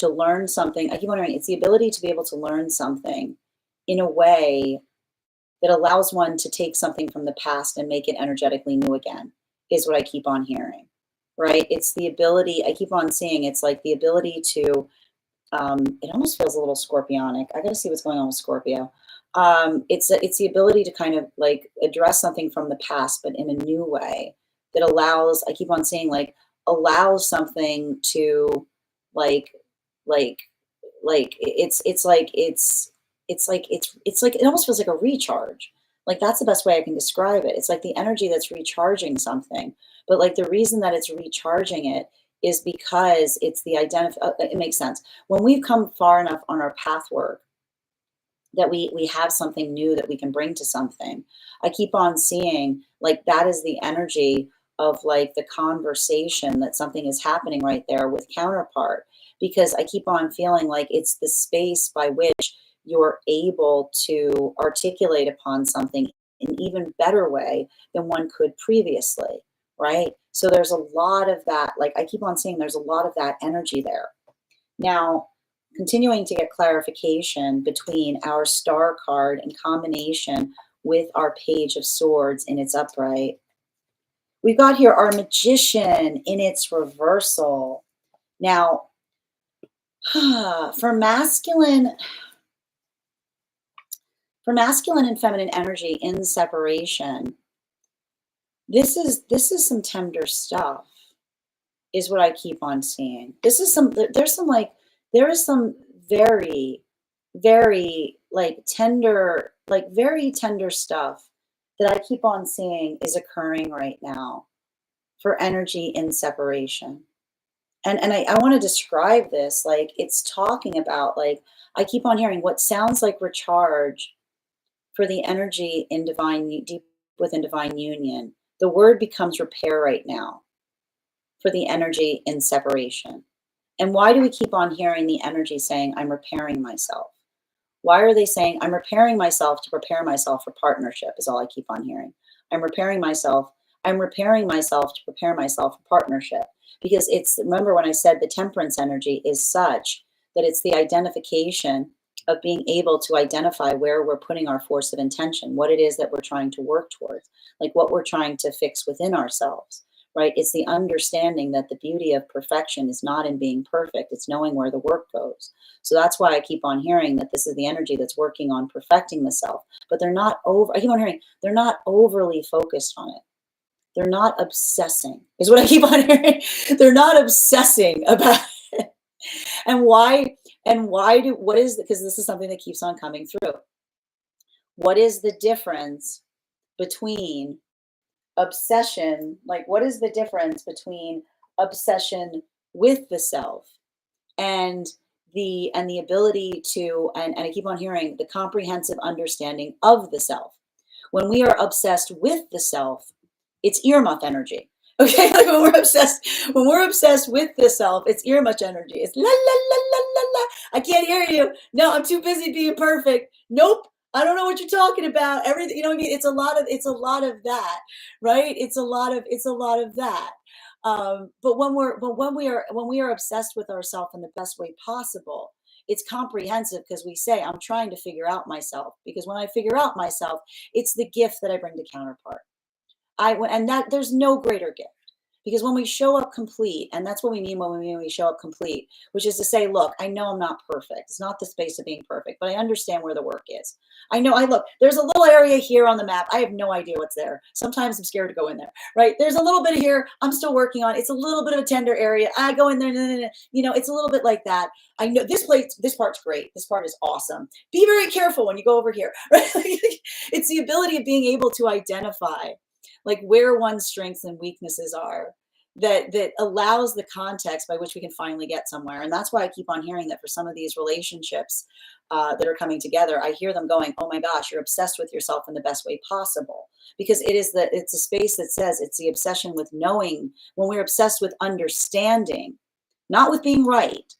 learn something. I keep on hearing, it's the ability to be able to learn something in a way that allows one to take something from the past and make it energetically new again, is what I keep on hearing, right? It's the ability, I keep on seeing, it's like the ability to, it almost feels a little scorpionic. I got to see what's going on with Scorpio. It's the ability to kind of like address something from the past, but in a new way that allows, I keep on saying, like, allows something to like, like, it's like, it almost feels like a recharge. Like, that's the best way I can describe it. It's like the energy that's recharging something, but like the reason that it's recharging it is because it's the it makes sense. When we've come far enough on our path work that we have something new that we can bring to something, I keep on seeing like that is the energy of like the conversation, that something is happening right there with counterpart, because I keep on feeling like it's the space by which you're able to articulate upon something in an even better way than one could previously, right? So there's a lot of that, like I keep on saying there's a lot of that energy there. Now, continuing to get clarification between our star card in combination with our Page of Swords in its upright, we've got here our Magician in its reversal. Now, for masculine and feminine energy in separation, This is some tender stuff, is what I keep on seeing. This is some there's some like there is some very, very like very tender stuff that I keep on seeing is occurring right now for energy in separation. And I want to describe this like it's talking about like I keep on hearing what sounds like recharge for the energy in deep within divine union. The word becomes repair right now for the energy in separation. And why do we keep on hearing the energy saying, I'm repairing myself? Why are they saying, I'm repairing myself to prepare myself for partnership, is all I keep on hearing. I'm repairing myself. I'm repairing myself to prepare myself for partnership. Because it's, remember when I said the temperance energy is such that it's the identification of being able to identify where we're putting our force of intention, what it is that we're trying to work towards, like what we're trying to fix within ourselves, right? It's the understanding that the beauty of perfection is not in being perfect, it's knowing where the work goes. So that's why I keep on hearing that this is the energy that's working on perfecting the self, but they're not over, I keep on hearing, they're not overly focused on it. They're not obsessing, is what I keep on hearing. They're not obsessing about it. And why? And why do, what is, because this is something that keeps on coming through. What is the difference between obsession? Like, what is the difference between obsession with the self and the ability to, and I keep on hearing the comprehensive understanding of the self? When we are obsessed with the self, it's earmuff energy. Okay, like when we're obsessed with the self, it's earmuff energy. It's la la la la la la. I can't hear you. No, I'm too busy being perfect. Nope. I don't know what you're talking about. Everything, you know what I mean? It's a lot of that, right? It's a lot of that. But when we are obsessed with ourselves in the best way possible, it's comprehensive because we say, I'm trying to figure out myself. Because when I figure out myself, it's the gift that I bring to counterpart. And that there's no greater gift, because when we show up complete, and that's what we mean when we show up complete, which is to say, look, I know I'm not perfect. It's not the space of being perfect, but I understand where the work is. I know, I look, there's a little area here on the map. I have no idea what's there. Sometimes I'm scared to go in there, right? There's a little bit here I'm still working on. It's a little bit of a tender area. I go in there, you know, it's a little bit like that. I know this place, this part's great. This part is awesome. Be very careful when you go over here, right? It's the ability of being able to identify like where one's strengths and weaknesses are, that allows the context by which we can finally get somewhere. And that's why I keep on hearing that for some of these relationships that are coming together, I hear them going, oh my gosh, you're obsessed with yourself in the best way possible. Because it's a space that says it's the obsession with knowing. When we're obsessed with understanding, not with being right,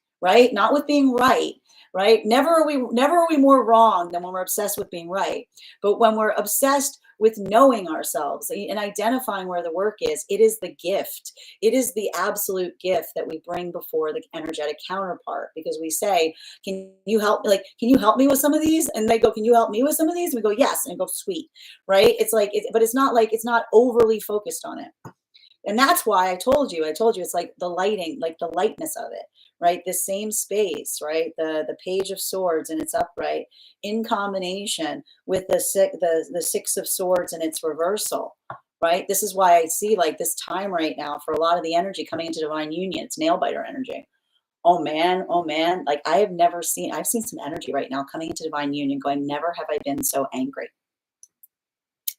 not with being right. Never are we more wrong than when we're obsessed with being right. But when we're obsessed with knowing ourselves and identifying where the work is, it is the gift. It is the absolute gift that we bring before the energetic counterpart, because we say, can you help, like, can you help me with some of these? And they go, can you help me with some of these? And we go, yes. And go, sweet. Right. It's like, but it's not like, it's not overly focused on it. And that's why I told you it's like the lighting, like the lightness of it, right? The same space, right? The page of swords and its upright in combination with the six of swords and its reversal, right? This is why I see like this time right now for a lot of the energy coming into divine union. It's nail biter energy. Oh man, oh man. Like I've seen some energy right now coming into divine union going, never have I been so angry.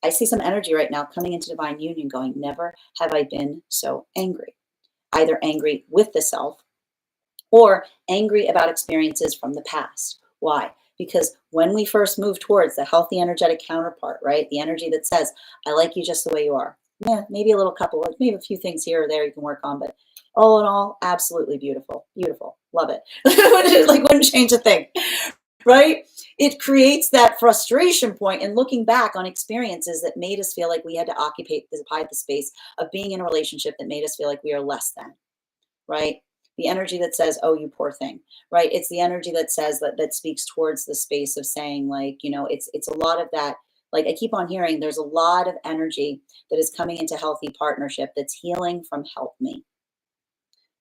I see some energy right now coming into divine union going, never have I been so angry. Either angry with the self or angry about experiences from the past. Why? Because when we first move towards the healthy energetic counterpart, right? The energy that says, I like you just the way you are. Yeah, maybe a little couple, like maybe a few things here or there you can work on, but all in all, absolutely beautiful. Beautiful. Love it. Like wouldn't change a thing. Right? It creates that frustration point and looking back on experiences that made us feel like we had to occupy the space of being in a relationship that made us feel like we are less than, right? The energy that says, oh, you poor thing, right? It's the energy that says that speaks towards the space of saying like, you know, it's a lot of that. Like I keep on hearing there's a lot of energy that is coming into healthy partnership that's healing from help me.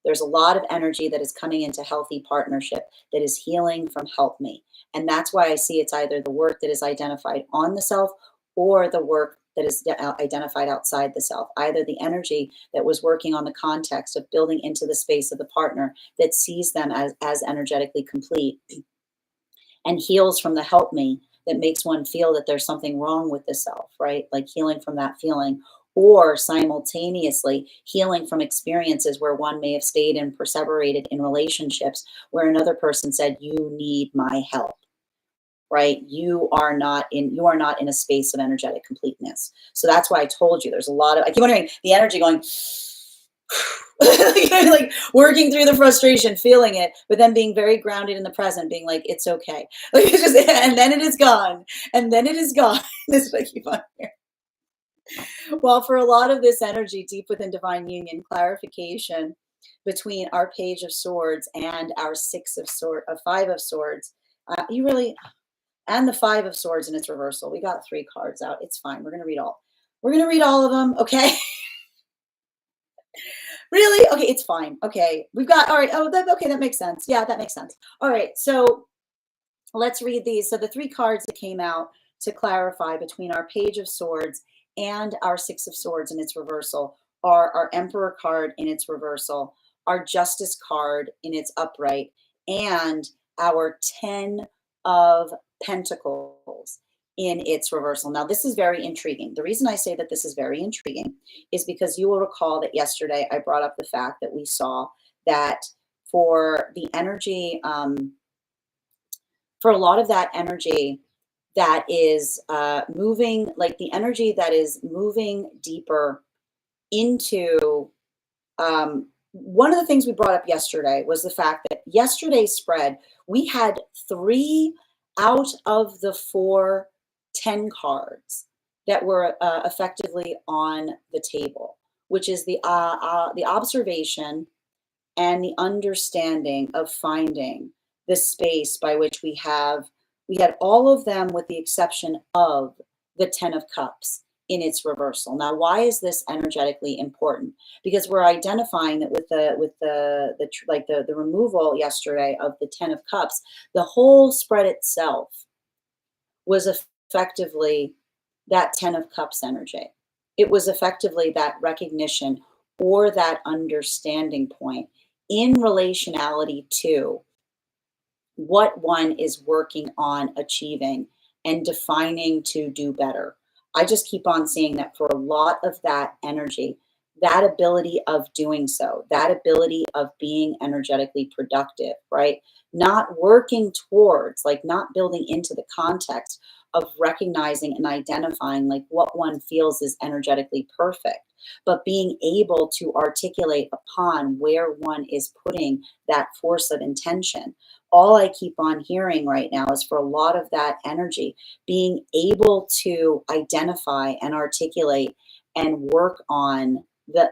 There's a lot of energy that is coming into healthy partnership that is healing from help me. And that's why I see it's either the work that is identified on the self or the work that is identified outside the self, either the energy that was working on the context of building into the space of the partner that sees them as energetically complete and heals from the help me that makes one feel that there's something wrong with the self, right? Like healing from that feeling, or simultaneously healing from experiences where one may have stayed and perseverated in relationships where another person said, you need my help, right? You are not in a space of energetic completeness. So that's why I told you there's a lot of, I keep wondering the energy going, like working through the frustration, feeling it, but then being very grounded in the present, being like, it's okay. Like it's just, and then it is gone. And then it is gone. This is what I keep on here. Well, for a lot of this energy deep within divine union, clarification between our Page of Swords and our Five of Swords, you really, and the Five of Swords in its reversal. We got 3 cards out. It's fine. We're going to read all of them. Okay. Really? Okay, it's fine. Okay, we've got, all right. Oh, okay, that makes sense. Yeah, that makes sense. All right, so let's read these. So the 3 cards that came out to clarify between our Page of Swords and our Six of Swords in its reversal are our Emperor card in its reversal, our Justice card in its upright, and our 10 of Pentacles in its reversal. Now, this is very intriguing. The reason I say that this is very intriguing is because you will recall that yesterday I brought up the fact that we saw that for the energy, for a lot of that energy that is moving, like the energy that is moving deeper into, one of the things we brought up yesterday was the fact that yesterday's spread, we had 3 out of the 4 10 cards that were effectively on the table, which is the observation and the understanding of finding the space by which we had all of them with the exception of the 10 of Cups in its reversal. Now, why is this energetically important? Because we're identifying that with the removal yesterday of the 10 of Cups, the whole spread itself was effectively that 10 of Cups energy. It was effectively that recognition or that understanding point in relationality to what one is working on achieving and defining to do better. I just keep on seeing that for a lot of that energy, that ability of doing so, that ability of being energetically productive, right? Not working towards, like not building into the context of recognizing and identifying like what one feels is energetically perfect, but being able to articulate upon where one is putting that force of intention. All I keep on hearing right now is for a lot of that energy, being able to identify and articulate and work on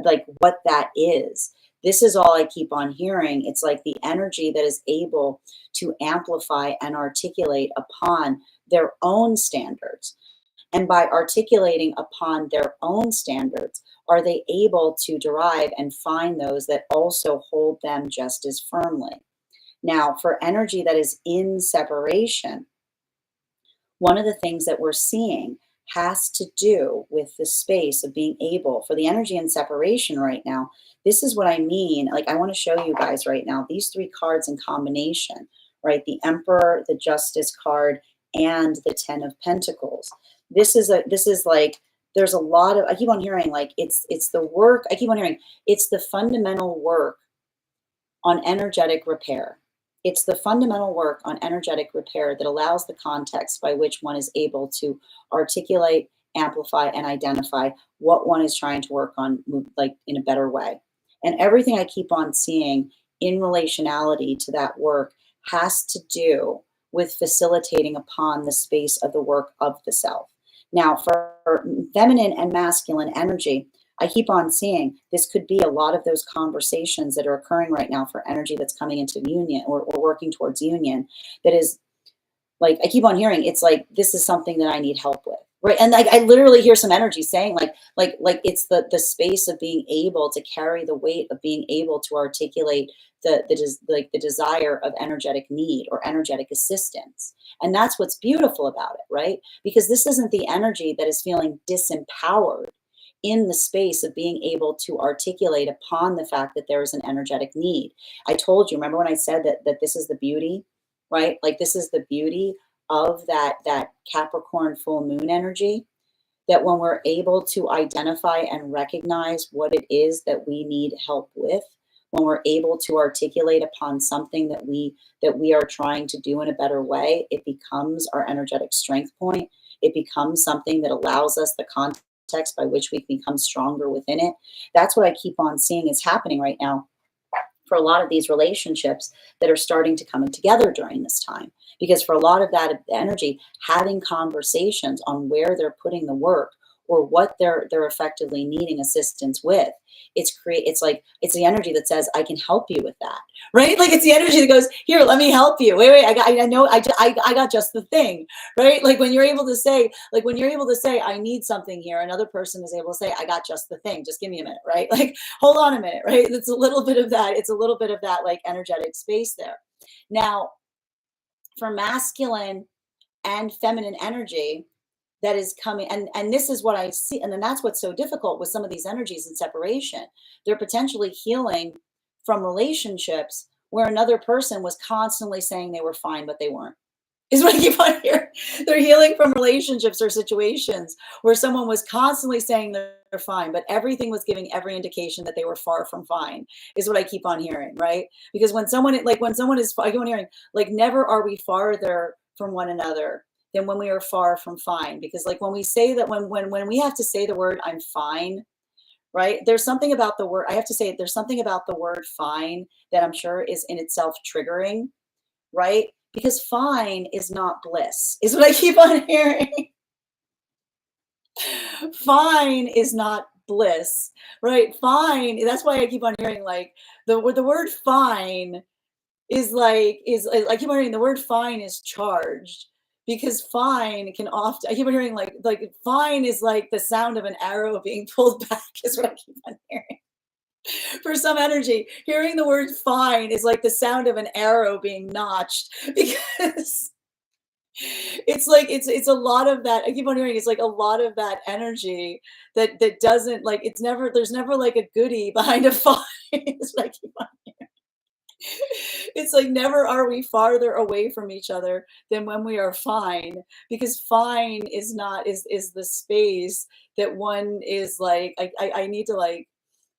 like what that is. This is all I keep on hearing. It's like the energy that is able to amplify and articulate upon their own standards. And by articulating upon their own standards, are they able to derive and find those that also hold them just as firmly? Now, for energy that is in separation, one of the things that we're seeing has to do with the space of being able, for the energy in separation right now, this is what I mean. Like, I want to show you guys right now, these 3 cards in combination, right? The Emperor, the Justice card, and the 10 of Pentacles. This is like, there's a lot of, I keep on hearing like, it's the work, I keep on hearing, it's the fundamental work on energetic repair. It's the fundamental work on energetic repair that allows the context by which one is able to articulate, amplify, and identify what one is trying to work on, like in a better way. And everything I keep on seeing in relationality to that work has to do with facilitating upon the space of the work of the self. Now, for feminine and masculine energy, I keep on seeing this could be a lot of those conversations that are occurring right now for energy that's coming into union or working towards union. That is like, I keep on hearing, it's like, this is something that I need help with. Right, and like I literally hear some energy saying like it's the space of being able to carry the weight of being able to articulate like the desire of energetic need or energetic assistance. And that's what's beautiful about it, right? Because this isn't the energy that is feeling disempowered in the space of being able to articulate upon the fact that there is an energetic need. I told you, remember when I said that this is the beauty, right? Like this is the beauty of that Capricorn full moon energy, that when we're able to identify and recognize what it is that we need help with, when we're able to articulate upon something that we are trying to do in a better way, it becomes our energetic strength point. It becomes something that allows us the context by which we can become stronger within it. That's what I keep on seeing is happening right now for a lot of these relationships that are starting to come together during this time. Because for a lot of that energy, having conversations on where they're putting the work or what they're effectively needing assistance with, it's like it's the energy that says, I can help you with that, right? Like it's the energy that goes, here, let me help you. Wait, I know I got just the thing, right? Like when you're able to say, I need something here, another person is able to say, I got just the thing. Just give me a minute, right? Like hold on a minute, right? It's a little bit of that. It's a little bit of that like energetic space there. Now, for masculine and feminine energy that is coming, and this is what I see, and then that's what's so difficult with some of these energies in separation. They're potentially healing from relationships where another person was constantly saying they were fine, but they weren't. Is what I keep on hearing. They're healing from relationships or situations where someone was constantly saying they're fine, but everything was giving every indication that they were far from fine, is what I keep on hearing, right? Because when someone is, I keep on hearing, like, never are we farther from one another than when we are far from fine. Because like when we say that, when we have to say the word I'm fine, right? There's something about the word, I have to say, there's something about the word fine that I'm sure is in itself triggering, right? Because fine is not bliss, is what I keep on hearing. Fine is not bliss, right? Fine. That's why I keep on hearing like the word fine is I keep on hearing the word fine is charged, because fine can often, I keep on hearing like fine is like the sound of an arrow being pulled back, is what I keep on hearing. For some energy, hearing the word fine is like the sound of an arrow being notched, because it's like it's a lot of that. I keep on hearing it's like a lot of that energy that doesn't, like, it's never, there's never like a goodie behind a fine. Is what I keep on. It's like never are we farther away from each other than when we are fine, because fine is not, is the space that one is like, I need to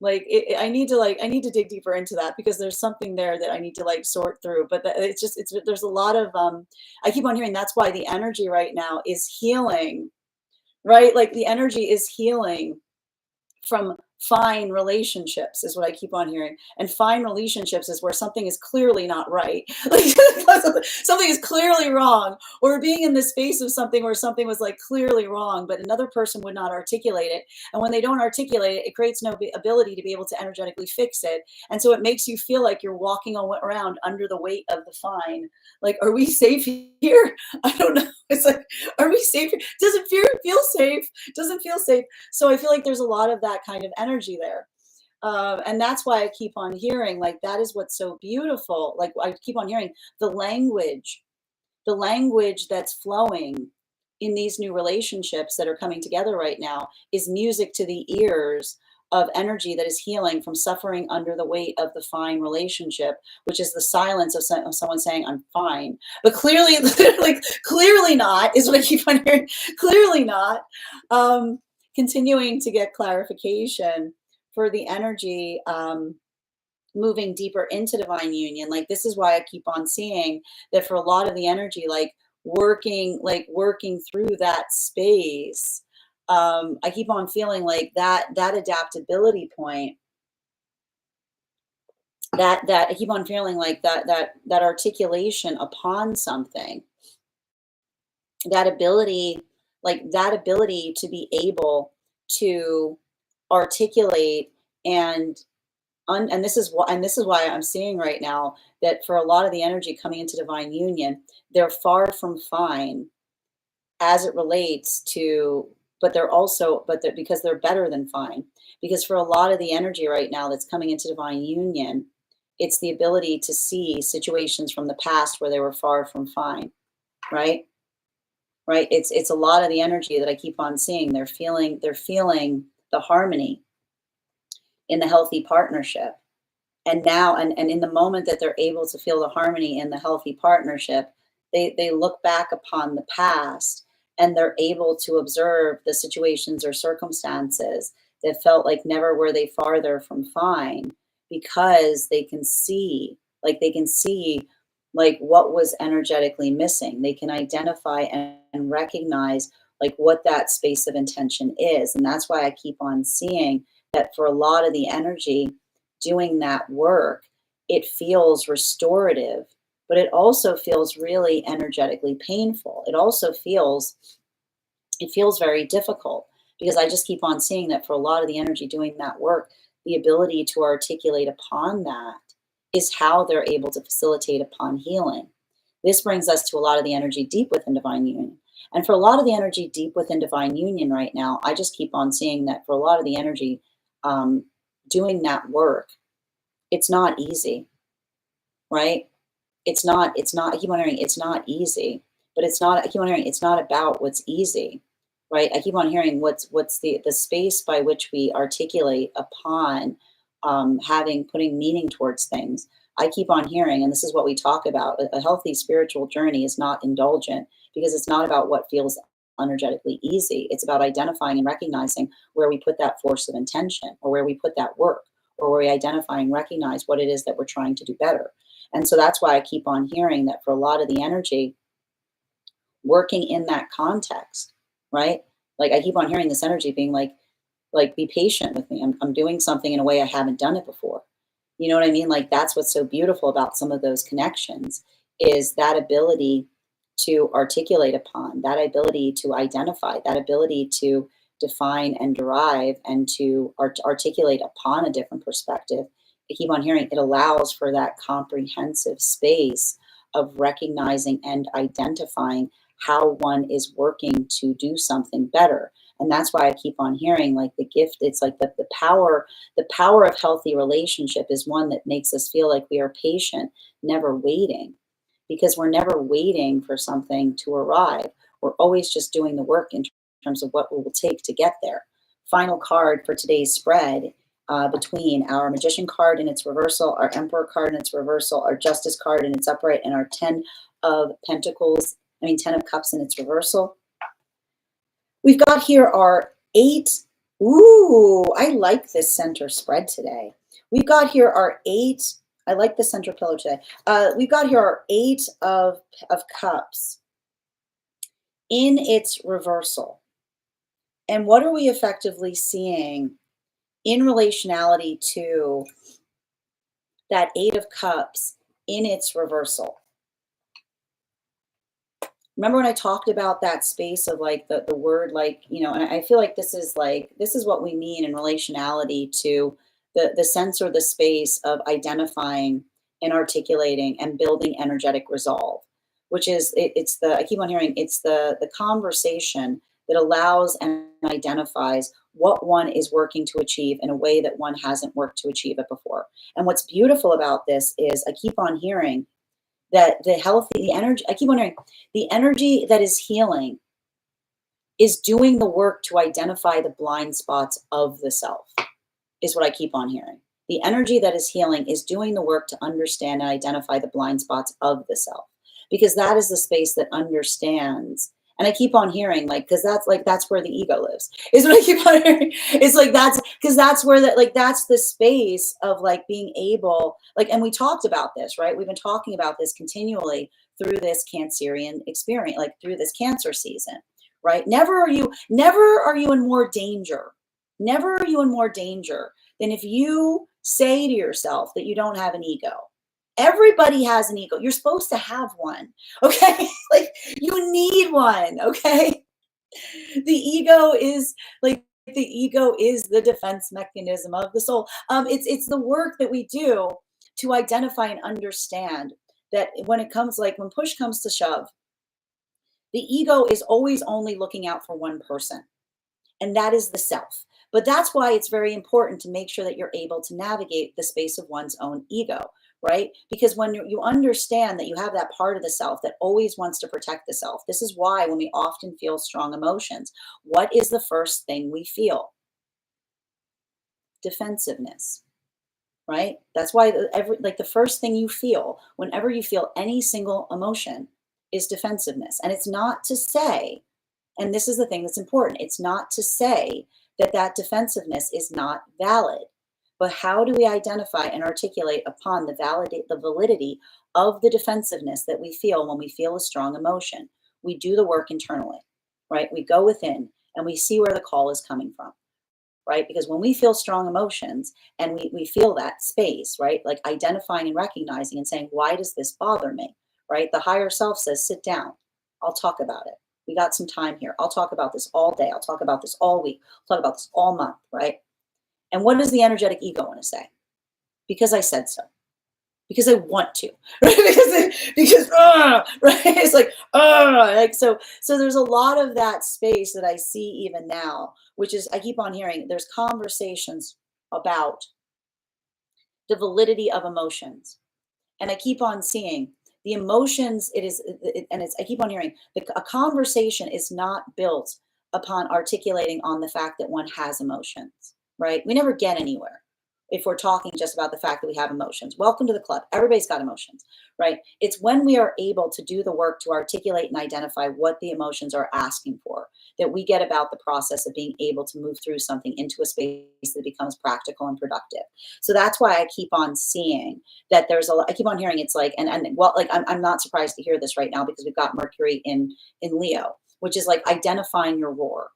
I need to dig deeper into that, because there's something there that I need to like sort through. But it's just, there's a lot of I keep on hearing that's why the energy right now is healing, right? Like the energy is healing from fine relationships, is what I keep on hearing. And fine relationships is where something is clearly not right. Like something is clearly wrong, or being in the space of something where something was like clearly wrong, but another person would not articulate it. And when they don't articulate it, it creates no ability to be able to energetically fix it. And so it makes you feel like you're walking around under the weight of the fine. Like, are we safe here? I don't know. It's like, are we safe here? Doesn't feel safe. Doesn't feel safe. So I feel like there's a lot of that kind of energy there. And that's why I keep on hearing, like, that is what's so beautiful. Like, I keep on hearing the language that's flowing in these new relationships that are coming together right now is music to the ears of energy that is healing from suffering under the weight of the fine relationship, which is the silence of someone saying, I'm fine. But clearly, like, clearly not, is what I keep on hearing. Clearly not. Continuing to get clarification for the energy moving deeper into divine union. Like, this is why I keep on seeing that for a lot of the energy, like working through that space. I keep on feeling like that adaptability point, that I keep on feeling like that articulation upon something, that ability, that ability to be able to articulate and and this is why I'm seeing right now that for a lot of the energy coming into divine union, they're far from fine. as it relates to, but they're also, but they're, because they're better than fine. Because for a lot of the energy right now that's coming into divine union, it's the ability to see situations from the past where they were far from fine, right? Right? It's a lot of the energy that I keep on seeing. They're feeling the harmony in the healthy partnership. And now, and in the moment that they're able to feel the harmony in the healthy partnership, they look back upon the past and they're able to observe the situations or circumstances that felt like never were they farther from fine, because they can see, like what was energetically missing. They can identify and recognize like what that space of intention is. And that's why I keep on seeing that for a lot of the energy doing that work, it feels restorative, but it also feels really energetically painful. It feels very difficult, because I just keep on seeing that for a lot of the energy doing that work, the ability to articulate upon that is how they're able to facilitate upon healing. This brings us to a lot of the energy deep within divine union. And for a lot of the energy deep within divine union right now, I just keep on seeing that for a lot of the energy doing that work, it's not easy, right? I keep on hearing it's not easy, but I keep on hearing it's not about what's easy, right? I keep on hearing what's the space by which we articulate upon putting meaning towards things. I keep on hearing, and this is what we talk about, a healthy spiritual journey is not indulgent, because it's not about what feels energetically easy. It's about identifying and recognizing where we put that force of intention, or where we put that work, or where we identify and recognize what it is that we're trying to do better. And so that's why I keep on hearing that for a lot of the energy working in that context, right? Like I keep on hearing this energy being like be patient with me. I'm doing something in a way I haven't done it before. You know what I mean? Like that's what's so beautiful about some of those connections, is that ability to articulate upon, that ability to identify, that ability to define and derive, and to articulate upon a different perspective. I keep on hearing it allows for that comprehensive space of recognizing and identifying how one is working to do something better. And that's why I keep on hearing like the gift, it's like the power of healthy relationship is one that makes us feel like we are patient, never waiting, because we're never waiting for something to arrive. We're always just doing the work in terms of what it will take to get there. Final card for today's spread, between our Magician card in its reversal, our Emperor card in its reversal, our Justice card in its upright, and our Ten of Cups in its reversal. We've got here our 8. Ooh, I like this center spread today. We've got here our 8. I like the center pillar today. We've got here our 8 of Cups in its reversal. And what are we effectively seeing in relationality to that 8 of Cups in its reversal? Remember when I talked about that space of like the word, like, and I feel like this is what we mean in relationality to the sense or the space of identifying and articulating and building energetic resolve, which is I keep on hearing it's the conversation that allows and identifies what one is working to achieve in a way that one hasn't worked to achieve it before. And what's beautiful about this is I keep on hearing that the energy, I keep wondering, the energy that is healing is doing the work to identify the blind spots of the self, is what I keep on hearing. The energy that is healing is doing the work to understand and identify the blind spots of the self, because that is the space that understands. And I keep on hearing, like, because that's where the ego lives, is what I keep on hearing. It's like that's where that's the space of like being able, like, and we talked about this, right? We've been talking about this continually through this Cancerian experience, like through this Cancer season, right? Never are you in more danger. Never are you in more danger than if you say to yourself that you don't have an ego. Everybody has an ego. You're supposed to have one, okay? Like you need one, okay? The ego is the defense mechanism of the soul. It's the work that we do to identify and understand that when push comes to shove, The ego is always only looking out for one person, and that is the self. But that's why it's very important to make sure that you're able to navigate the space of one's own ego, right? Because when you understand that you have that part of the self that always wants to protect the self, this is why when we often feel strong emotions, what is the first thing we feel? Defensiveness, right? That's why the first thing you feel whenever you feel any single emotion is defensiveness. And it's not to say, and this is the thing that's important, it's not to say that that defensiveness is not valid. But how do we identify and articulate upon the validity of the defensiveness that we feel when we feel a strong emotion? We do the work internally, right? We go within and we see where the call is coming from, right? Because when we feel strong emotions and we feel that space, right? Like identifying and recognizing and saying, why does this bother me, right? The higher self says, sit down, I'll talk about it. We got some time here. I'll talk about this all day. I'll talk about this all week. I'll talk about this all month, right? And what does the energetic ego want to say? Because I said so. Because I want to, right? Right? It's like so there's a lot of that space that I see even now, which is I keep on hearing there's conversations about the validity of emotions. And I keep on seeing the emotions, I keep on hearing a conversation is not built upon articulating on the fact that one has emotions, right? We never get anywhere if we're talking just about the fact that we have emotions. Welcome to the club. Everybody's got emotions, right? It's when we are able to do the work to articulate and identify what the emotions are asking for that we get about the process of being able to move through something into a space that becomes practical and productive. So that's why I keep on seeing that I keep on hearing it's like, like I'm not surprised to hear this right now because we've got Mercury in Leo, which is like identifying your roar,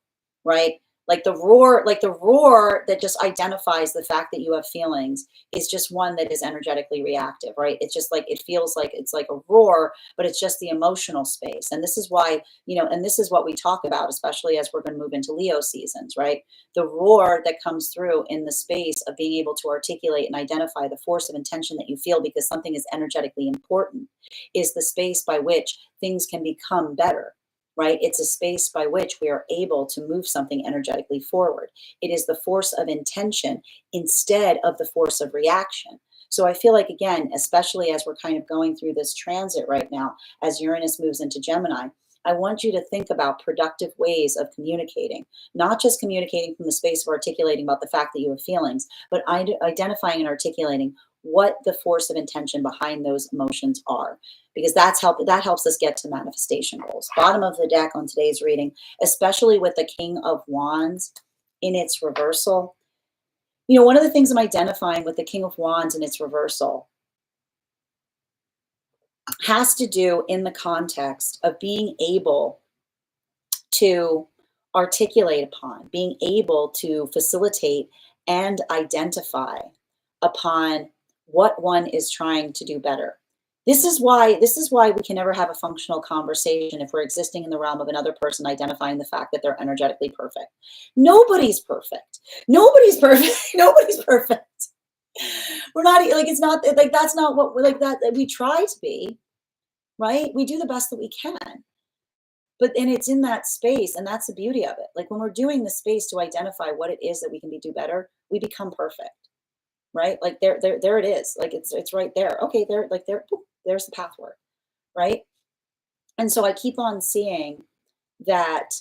right? Like the roar that just identifies the fact that you have feelings is just one that is energetically reactive, right? It's just like, it feels like it's like a roar, but it's just the emotional space. And this is why, and this is what we talk about, especially as we're going to move into Leo seasons, right? The roar that comes through in the space of being able to articulate and identify the force of intention that you feel because something is energetically important is the space by which things can become better. Right? It's a space by which we are able to move something energetically forward. It is the force of intention instead of the force of reaction. So I feel like, again, especially as we're kind of going through this transit right now, as Uranus moves into Gemini, I want you to think about productive ways of communicating, not just communicating from the space of articulating about the fact that you have feelings, but identifying and articulating what the force of intention behind those emotions are, because that helps us get to manifestation goals. Bottom of the deck on today's reading, especially with the King of Wands in its reversal. One of the things I'm identifying with the King of Wands in its reversal has to do in the context of being able to articulate upon, being able to facilitate and identify upon what one is trying to do better. This is why we can never have a functional conversation if we're existing in the realm of another person identifying the fact that they're energetically perfect. Nobody's perfect. Nobody's perfect. Nobody's perfect. We're not like, it's not like, that's not what we're like, that we try to be, right? We do the best that we can. And it's in that space, and that's the beauty of it. Like when we're doing the space to identify what it is that we can do better, we become perfect. Right? Like there it is. Like it's right there. Okay, there's the pathway, right? And so I keep on seeing that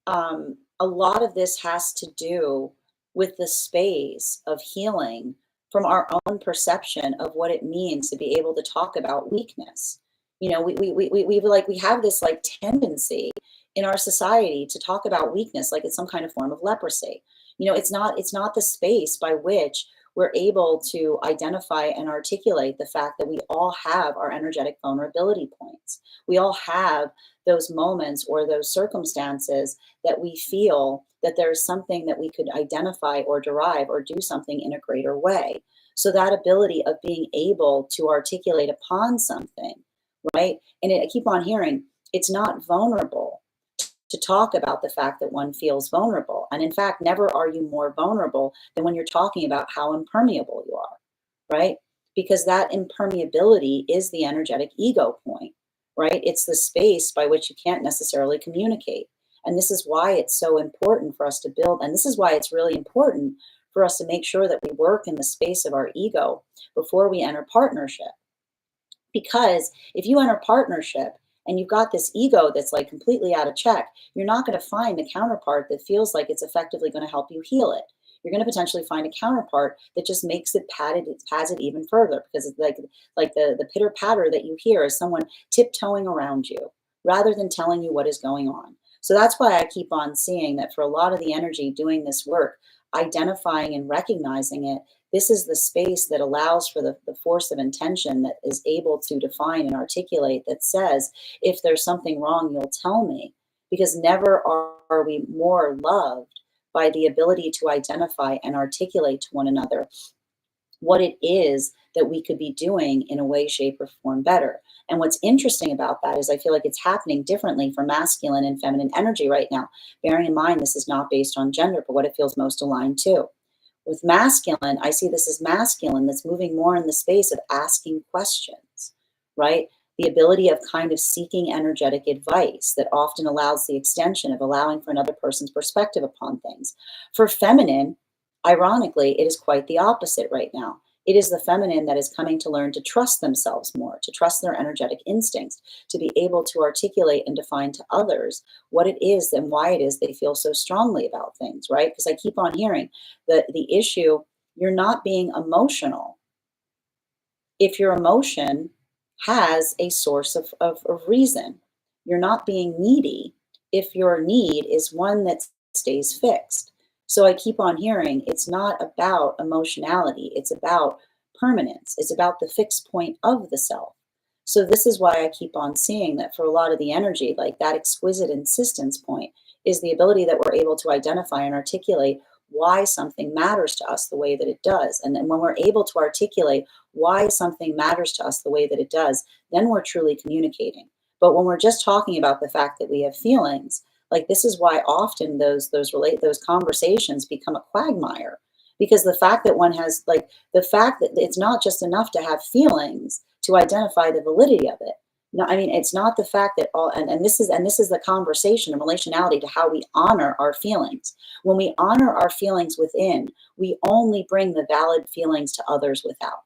a lot of this has to do with the space of healing from our own perception of what it means to be able to talk about weakness. We have this like tendency in our society to talk about weakness like it's some kind of form of leprosy. It's not the space by which we're able to identify and articulate the fact that we all have our energetic vulnerability points. We all have those moments or those circumstances that we feel that there's something that we could identify or derive or do something in a greater way. So that ability of being able to articulate upon something, right? And I keep on hearing, it's not vulnerable to talk about the fact that one feels vulnerable. And in fact, never are you more vulnerable than when you're talking about how impermeable you are, right? Because that impermeability is the energetic ego point, right? It's the space by which you can't necessarily communicate. And this is why it's so important for us to build, and this is why it's really important for us to make sure that we work in the space of our ego before we enter partnership. Because if you enter partnership and you've got this ego that's like completely out of check, you're not going to find the counterpart that feels like it's effectively going to help you heal it. You're going to potentially find a counterpart that just makes it pads it even further, because it's like the pitter patter that you hear is someone tiptoeing around you rather than telling you what is going on. So that's why I keep on seeing that for a lot of the energy doing this work, identifying and recognizing it, this is the space that allows for the force of intention that is able to define and articulate, that says, if there's something wrong, you'll tell me. Because never are we more loved by the ability to identify and articulate to one another what it is that we could be doing in a way, shape, or form better. And what's interesting about that is I feel like it's happening differently for masculine and feminine energy right now. Bearing in mind, this is not based on gender, but what it feels most aligned to. With masculine, I see this as masculine that's moving more in the space of asking questions, right? The ability of kind of seeking energetic advice that often allows the extension of allowing for another person's perspective upon things. For feminine, ironically, it is quite the opposite right now. It is the feminine that is coming to learn to trust themselves more, to trust their energetic instincts, to be able to articulate and define to others what it is and why it is they feel so strongly about things, right? Because I keep on hearing that the issue, you're not being emotional if your emotion has a source of reason. You're not being needy if your need is one that stays fixed. So I keep on hearing it's not about emotionality, it's about permanence, it's about the fixed point of the self. So this is why I keep on seeing that for a lot of the energy, like that exquisite insistence point is the ability that we're able to identify and articulate why something matters to us the way that it does. And then when we're able to articulate why something matters to us the way that it does, then we're truly communicating. But when we're just talking about the fact that we have feelings, like this is why often those conversations become a quagmire, because the fact that one has like the fact that it's not just enough to have feelings to identify the validity of it. No, I mean, it's not the fact that all, and this is the conversation and relationality to how we honor our feelings. When we honor our feelings within, we only bring the valid feelings to others without.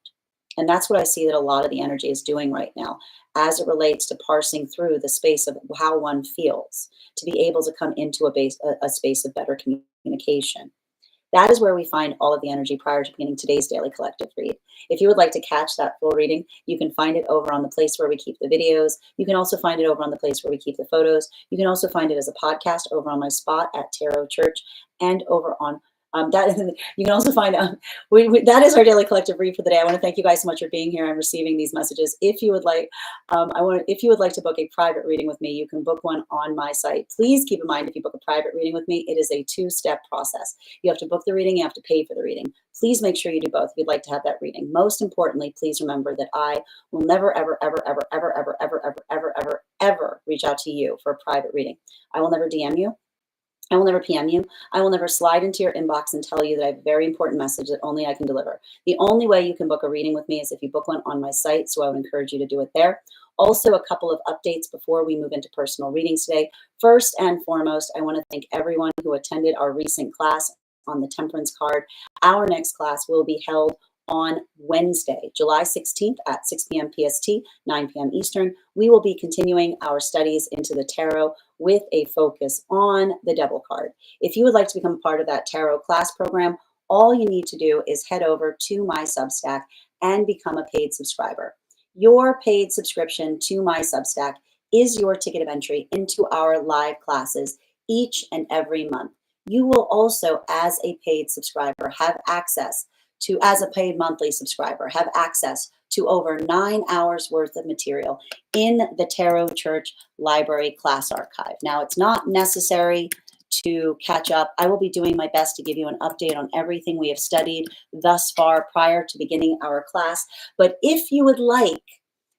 And that's what I see that a lot of the energy is doing right now as it relates to parsing through the space of how one feels to be able to come into a space of better communication. That is where we find all of the energy prior to beginning today's daily collective read. If you would like to catch that full reading, you can find it over on the place where we keep the videos. You can also find it over on the place where we keep the photos. You can also find it as a podcast over on my spot at Tarot Church and over on that. You can also find that is our daily collective read for the day. I want to thank you guys so much for being here and receiving these messages. If you would like, if you would like to book a private reading with me, you can book one on my site. Please keep in mind, if you book a private reading with me, it is a two-step process. You have to book the reading, you have to pay for the reading. Please make sure you do both if you'd like to have that reading. Most importantly, please remember that I will never, ever, ever, ever, ever, ever, ever, ever, ever, ever, ever reach out to you for a private reading. I will never DM you. I will never PM you. I will never slide into your inbox and tell you that I have a very important message that only I can deliver. The only way you can book a reading with me is if you book one on my site, so I would encourage you to do it there. Also, a couple of updates before we move into personal readings today. First and foremost, I want to thank everyone who attended our recent class on the Temperance card. Our next class will be held on Wednesday, July 16th at 6 p.m. PST, 9 p.m. Eastern. We will be continuing our studies into the tarot with a focus on the Devil card. If you would like to become part of that tarot class program, all you need to do is head over to my Substack and become a paid subscriber. Your paid subscription to my Substack is your ticket of entry into our live classes each and every month. You will also, as a paid subscriber, have access to, as a paid monthly subscriber, have access to over 9 hours worth of material in the Tarot Church Library class archive. Now, it's not necessary to catch up. I will be doing my best to give you an update on everything we have studied thus far prior to beginning our class. But if you would like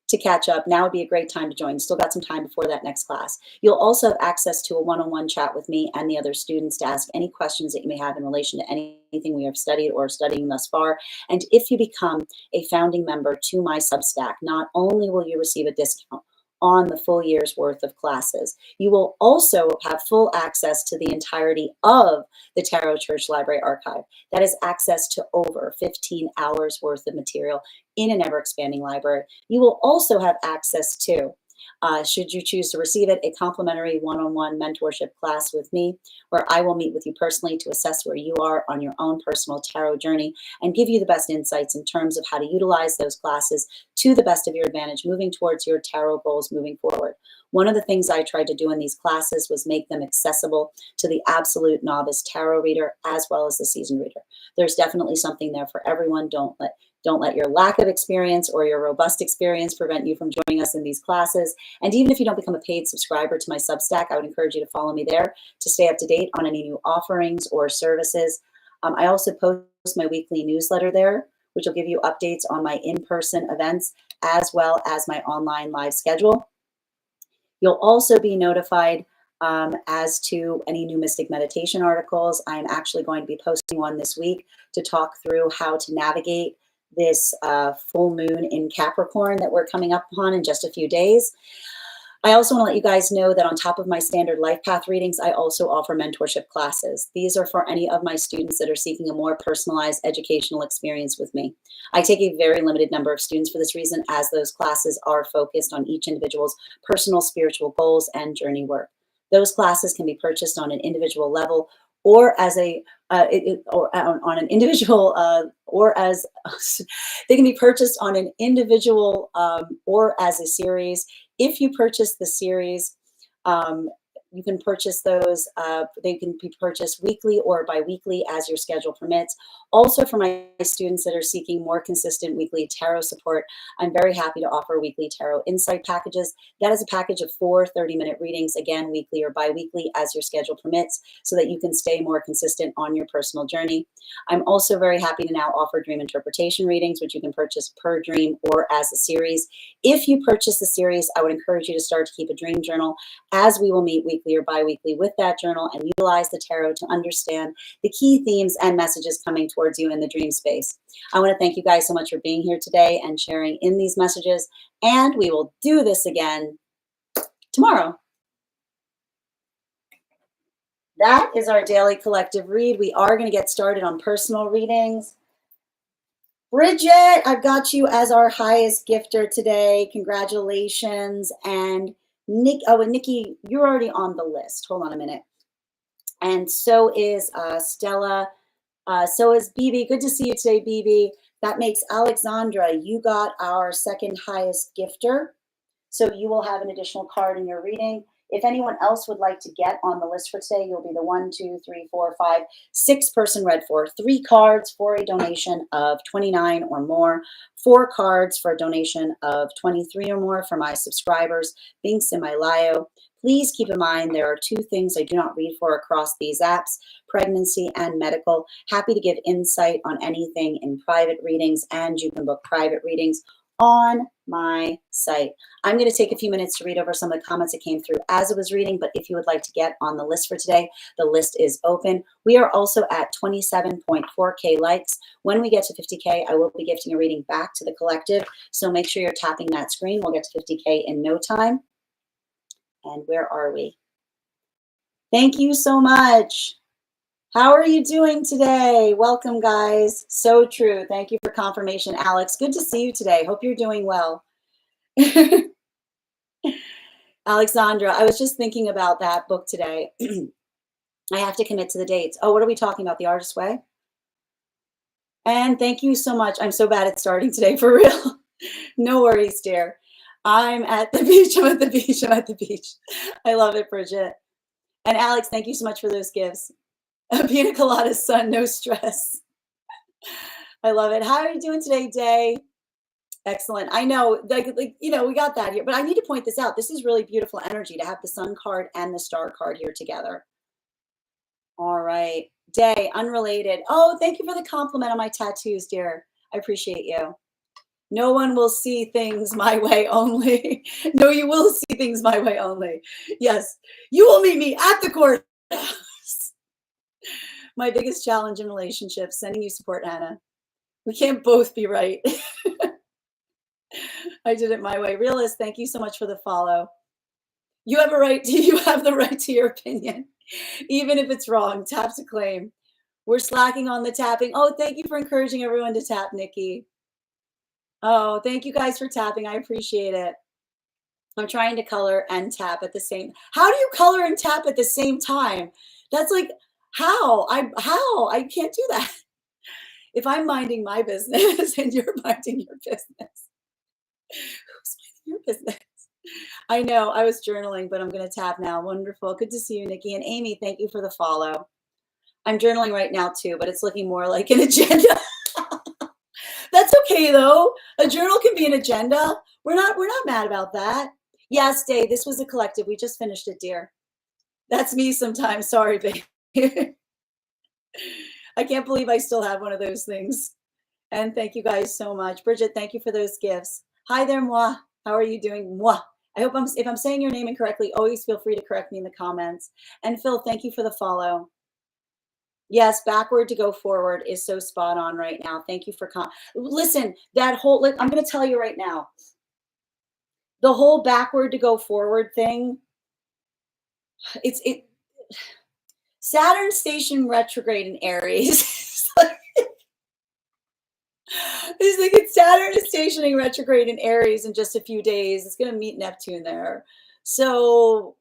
to catch up, now would be a great time to join. Still got some time before that next class. You'll also have access to a one-on-one chat with me and the other students to ask any questions that you may have in relation to anything we have studied or studying thus far. And if you become a founding member to my Substack, not only will you receive a discount on the full year's worth of classes. You will also have full access to the entirety of the Tarot Church Library Archive. That is access to over 15 hours worth of material in an ever-expanding library. You will also have access to, should you choose to receive it, a complimentary one-on-one mentorship class with me, where I will meet with you personally to assess where you are on your own personal tarot journey and give you the best insights in terms of how to utilize those classes to the best of your advantage, moving towards your tarot goals moving forward. One of the things I tried to do in these classes was make them accessible to the absolute novice tarot reader as well as the seasoned reader. There's definitely something there for everyone. Don't let your lack of experience or your robust experience prevent you from joining us in these classes. And even if you don't become a paid subscriber to my Substack, I would encourage you to follow me there to stay up to date on any new offerings or services. I also post my weekly newsletter there, which will give you updates on my in-person events as well as my online live schedule. You'll also be notified as to any new Mystic Meditation articles. I'm actually going to be posting one this week to talk through how to navigate this full moon in Capricorn that we're coming up on in just a few days. I also want to let you guys know that on top of my standard life path readings, I also offer mentorship classes. These are for any of my students that are seeking a more personalized educational experience with me. I take a very limited number of students for this reason, as those classes are focused on each individual's personal spiritual goals and journey work. Those classes can be purchased on an individual level or as a on an individual or as they can be purchased on an individual or as a series. If you purchase the series, you can purchase those. They can be purchased weekly or bi-weekly as your schedule permits. Also, for my students that are seeking more consistent weekly tarot support, I'm very happy to offer weekly tarot insight packages. That is a package of 4 30-minute readings, again, weekly or bi-weekly as your schedule permits, so that you can stay more consistent on your personal journey. I'm also very happy to now offer dream interpretation readings, which you can purchase per dream or as a series. If you purchase the series, I would encourage you to start to keep a dream journal, as we will meet weekly or bi-weekly with that journal and utilize the tarot to understand the key themes and messages coming towards you in the dream space. I want to thank you guys so much for being here today and sharing in these messages, and we will do this again tomorrow. That is our daily collective read. We are going to get started on personal readings. Bridget, I've got you as our highest gifter today. Congratulations. And Nikki, you're already on the list. Hold on a minute. And so is Stella. So is BB. Good to see you today, BB. That makes Alexandra. You got our second highest gifter. So you will have an additional card in your reading. If anyone else would like to get on the list for today, you'll be the 1, 2, 3, 4, 5, 6 person read for. 3 cards for a donation of $29 or more. 4 cards for a donation of $23 or more for my subscribers. Links in my bio. Please keep in mind there are 2 things I do not read for across these apps: pregnancy and medical. Happy to give insight on anything in private readings, and you can book private readings on my site. I'm going to take a few minutes to read over some of the comments that came through as I was reading, but if you would like to get on the list for today, the list is open. We are also at 27.4K likes. When we get to 50K, I will be gifting a reading back to the collective, so make sure you're tapping that screen. We'll get to 50K in no time. And where are we? Thank you so much. How are you doing today? Welcome, guys. So true. Thank you for confirmation, Alex. Good to see you today. Hope you're doing well. Alexandra, I was just thinking about that book today. I have to commit to the dates. Oh, what are we talking about? The Artist's Way? And thank you so much. I'm so bad at starting today, for real. No worries, dear. I'm at the beach. I'm at the beach. I'm at the beach. I love it, Bridget. And Alex, thank you so much for those gifts. A pina colada, sun, no stress. I love it. How are you doing today, Day? Excellent. I know, you know, we got that here, but I need to point this out. This is really beautiful energy to have the sun card and the star card here together. All right. Day, unrelated. Oh, thank you for the compliment on my tattoos, dear. I appreciate you. No one will see things my way only. No, you will see things my way only. Yes, you will meet me at the courthouse. My biggest challenge in relationships, sending you support, Anna. We can't both be right. I did it my way. Realist, thank you so much for the follow. You have a right to, you have the right to your opinion, even if it's wrong. Tap to claim. We're slacking on the tapping. Oh, thank you for encouraging everyone to tap, Nikki. Oh, thank you guys for tapping. I appreciate it. I'm trying to color and tap at the same. How do you color and tap at the same time? That's like, how? I can't do that. If I'm minding my business and you're minding your business, who's minding your business? I know, I was journaling, but I'm gonna tap now. Wonderful. Good to see you, Nikki. And Amy, thank you for the follow. I'm journaling right now too, but it's looking more like an agenda. That's okay though. A journal can be an agenda. We're not mad about that. Yes, Dave, this was a collective. We just finished it, dear. That's me sometimes. Sorry, babe. I can't believe I still have one of those things. And thank you guys so much. Bridget, thank you for those gifts. Hi there, moi. How are you doing? Moi. I hope if I'm saying your name incorrectly, always feel free to correct me in the comments. And Phil, thank you for the follow. Yes, backward to go forward is so spot on right now. Thank you for listen, that whole, I'm going to tell you right now, the whole backward to go forward thing, Saturn station retrograde in Aries. It's like Saturn is stationing retrograde in Aries in just a few days. It's going to meet Neptune there. So,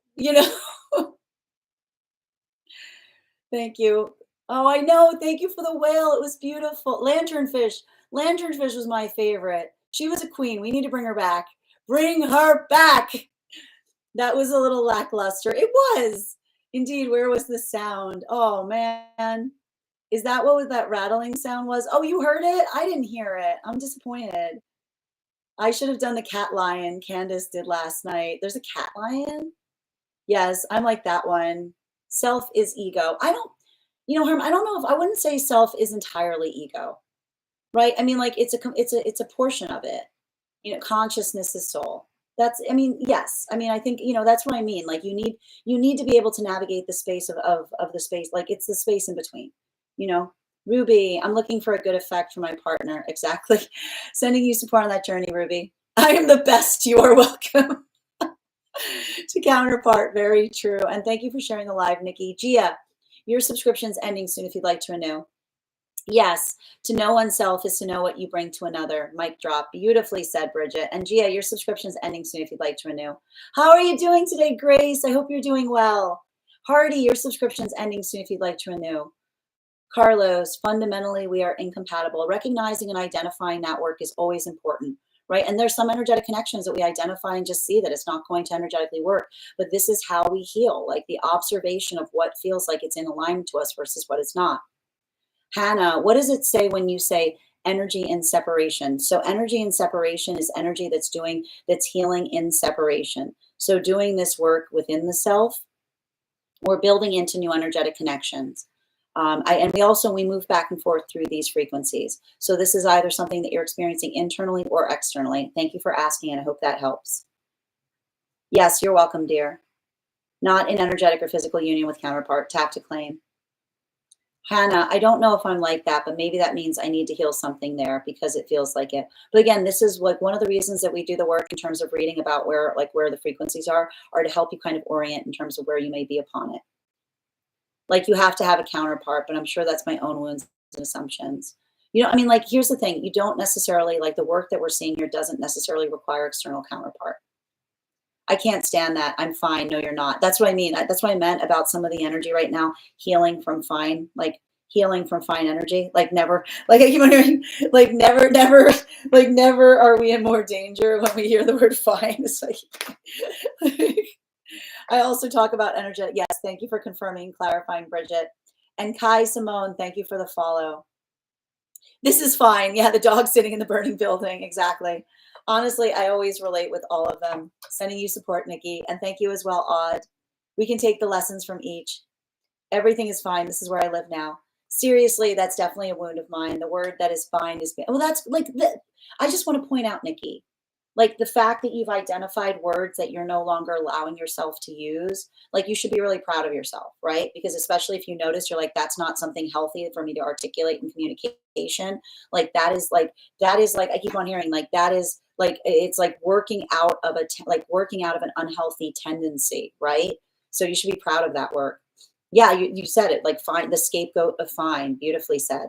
thank you. Oh, I know. Thank you for the whale. It was beautiful. Lanternfish. Lanternfish was my favorite. She was a queen. We need to bring her back. Bring her back. That was a little lackluster. It was. Indeed. Where was the sound? Oh, man. Is that what that rattling sound was? Oh, you heard it? I didn't hear it. I'm disappointed. I should have done the cat lion Candace did last night. There's a cat lion? Yes, I'm like that one. Self is ego. Herm, I don't know if I wouldn't say self is entirely ego, right? I mean, like it's a portion of it. Consciousness is soul. Yes. I think, that's what I mean. Like you need to be able to navigate the space of the space. Like it's the space in between, Ruby, I'm looking for a good effect for my partner. Exactly. Sending you support on that journey, Ruby. I am the best. You are welcome. To counterpart. Very true. And thank you for sharing the live, Nikki. Gia, your subscription's ending soon if you'd like to renew. Yes, to know oneself is to know what you bring to another. Mic drop. Beautifully said, Bridget. And Gia, your subscription's ending soon if you'd like to renew. How are you doing today, Grace? I hope you're doing well. Hardy, your subscription's ending soon if you'd like to renew. Carlos, fundamentally, we are incompatible. Recognizing and identifying that work is always important, right? And there's some energetic connections that we identify and just see that it's not going to energetically work. But this is how we heal, like the observation of what feels like it's in alignment to us versus what it's not. Hannah, what does it say when you say energy in separation? So energy in separation is energy that's healing in separation. So doing this work within the self or building into new energetic connections. We move back and forth through these frequencies. So this is either something that you're experiencing internally or externally. Thank you for asking, and I hope that helps. Yes, you're welcome, dear. Not in energetic or physical union with counterpart. Tap to claim. Hannah, I don't know if I'm like that, but maybe that means I need to heal something there because it feels like it. But again, this is like one of the reasons that we do the work in terms of reading about where the frequencies are to help you kind of orient in terms of where you may be upon it. Like you have to have a counterpart, but I'm sure that's my own wounds and assumptions. Here's the thing. You don't necessarily, like the work that we're seeing here doesn't necessarily require external counterpart. I can't stand that. I'm fine. No, you're not. That's what I mean. That's what I meant about some of the energy right now, healing from fine energy. Like never, like I keep wondering, like never are we in more danger when we hear the word fine. It's like, I also talk about energy. Yes, thank you for confirming, clarifying, Bridget. And Kai Simone, thank you for the follow. This is fine. Yeah, the dog sitting in the burning building. Exactly. Honestly, I always relate with all of them. Sending you support, Nikki. And thank you as well, Odd. We can take the lessons from each. Everything is fine. This is where I live now. Seriously, that's definitely a wound of mine. The word that is fine is, well, that's like, I just want to point out, Nikki, like the fact that you've identified words that you're no longer allowing yourself to use, like you should be really proud of yourself, right? Because especially if you notice, you're like, that's not something healthy for me to articulate in communication. I keep on hearing, like, that is like it's like working out of working out of an unhealthy tendency, right? So you should be proud of that work. Yeah, you said it, like find the scapegoat of fine. Beautifully said.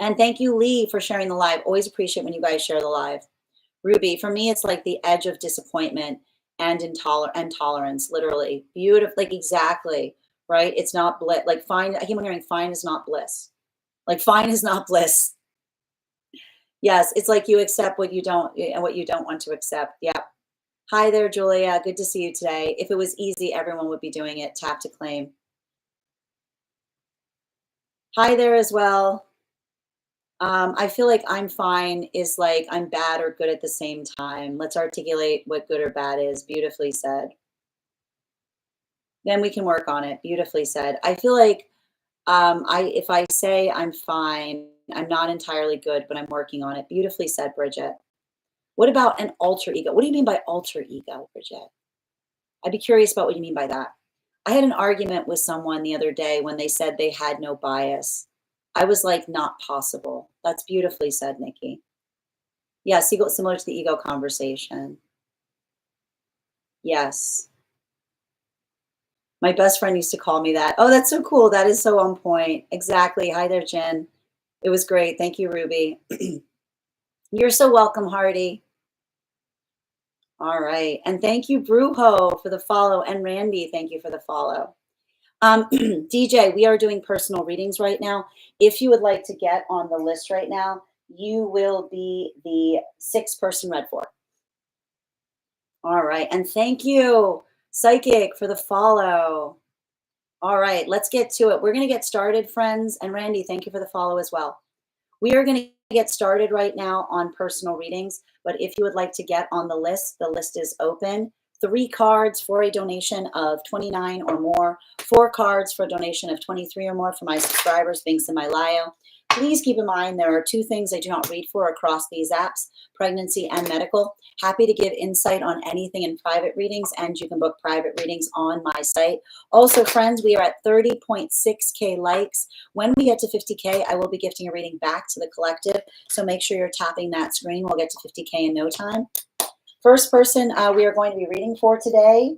And thank you, Lee, for sharing the live. Always appreciate when you guys share the live. Ruby, for me, it's like the edge of disappointment and intolerance, literally. Beautiful, like exactly, right? It's not bliss. Like fine, I keep on hearing fine is not bliss. Like fine is not bliss. Yes, it's like you accept what you don't and what you don't want to accept. Yeah. Hi there, Julia. Good to see you today. If it was easy, everyone would be doing it. Tap to claim. Hi there as well. I feel like I'm fine is like I'm bad or good at the same time. Let's articulate what good or bad is. Beautifully said. Then we can work on it. Beautifully said. I feel like if I say I'm fine, I'm not entirely good, but I'm working on it. Beautifully said, Bridget. What about an alter ego? What do you mean by alter ego, Bridget? I'd be curious about what you mean by that. I had an argument with someone the other day when they said they had no bias. I was like, not possible. That's beautifully said, Nikki. Yes, similar to the ego conversation. Yes. My best friend used to call me that. Oh, that's so cool. That is so on point. Exactly. Hi there, Jen. It was great. Thank you, Ruby. You're so welcome, Hardy. All right. And thank you, Brujo, for the follow. And Randy, thank you for the follow. DJ, we are doing personal readings right now. If you would like to get on the list right now, you will be the 6th person read for. All right. And thank you, Psychic, for the follow. All right. Let's get to it. We're going to get started, friends. And Randy, thank you for the follow as well. We are going to get started right now on personal readings. But if you would like to get on the list is open. 3 cards for a donation of $29 or more. 4 cards for a donation of $23 or more for my subscribers. Links in my bio. Please keep in mind there are 2 things I do not read for across these apps, pregnancy and medical. Happy to give insight on anything in private readings, and you can book private readings on my site. Also, friends, we are at 30.6K likes. When we get to 50K, I will be gifting a reading back to the collective. So make sure you're tapping that screen. We'll get to 50K in no time. First person we are going to be reading for today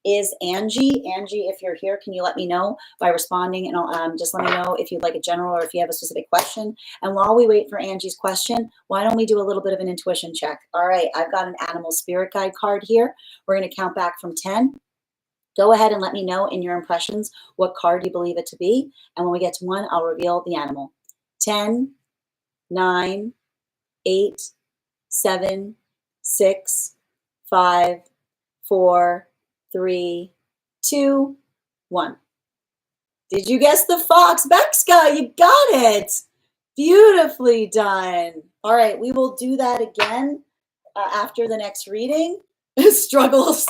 is Angie. Angie, if you're here, can you let me know by responding? And just let me know if you'd like a general or if you have a specific question. And while we wait for Angie's question, why don't we do a little bit of an intuition check? All right, I've got an animal spirit guide card here. We're going to count back from 10. Go ahead and let me know in your impressions what card you believe it to be. And when we get to 1, I'll reveal the animal. 10, 9, 8, 7, 6, 5, 4, 3, 2, 1. Did you guess the fox? Bexka, you got it. Beautifully done. All right, we will do that again after the next reading. Struggles.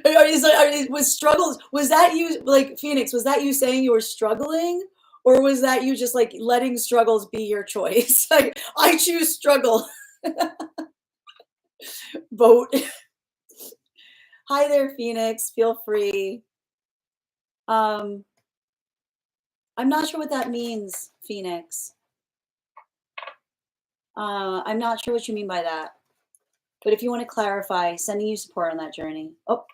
Was struggles, was that you, like, Phoenix, was that you saying you were struggling? Or was that you just like letting struggles be your choice? Like, I choose struggle. Vote. Hi there, Phoenix. Feel free. I'm not sure what that means, Phoenix. I'm not sure what you mean by that. But if you want to clarify, sending you support on that journey. Oh,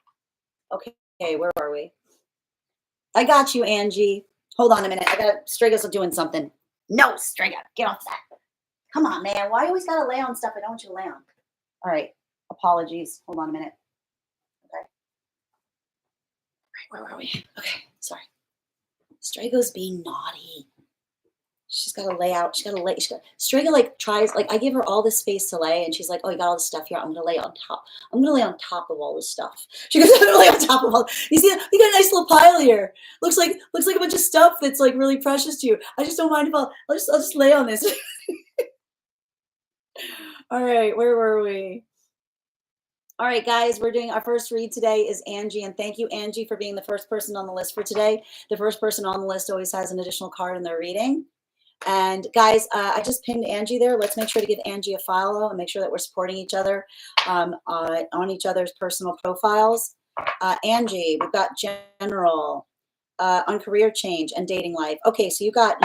okay. Where are we? I got you, Angie. Hold on a minute. I got Strega's doing something. No, Strega, get off that. Come on, man. Why you always got to lay on stuff I don't want you to lay on? All right. Apologies. Hold on a minute. Okay. All right, where were we? Okay, sorry. Strega's being naughty. She's got to lay out. She's got to lay. Strega like tries, like I give her all this space to lay, and she's like, "Oh, you got all this stuff here. I'm gonna lay on top. I'm gonna lay on top of all this stuff." She goes, "I'm gonna lay on top of all." You see, you got a nice little pile here. Looks like a bunch of stuff that's like really precious to you. I just don't mind if I'll just lay on this. All right, where were we? All right, guys, we're doing our first read today is Angie, and thank you, Angie, for being the first person on the list for today. The first person on the list always has an additional card in their reading. And guys, I just pinned Angie there. Let's make sure to give Angie a follow and make sure that we're supporting each other on each other's personal profiles. Angie, we've got general, on career change and dating life. Okay, so you got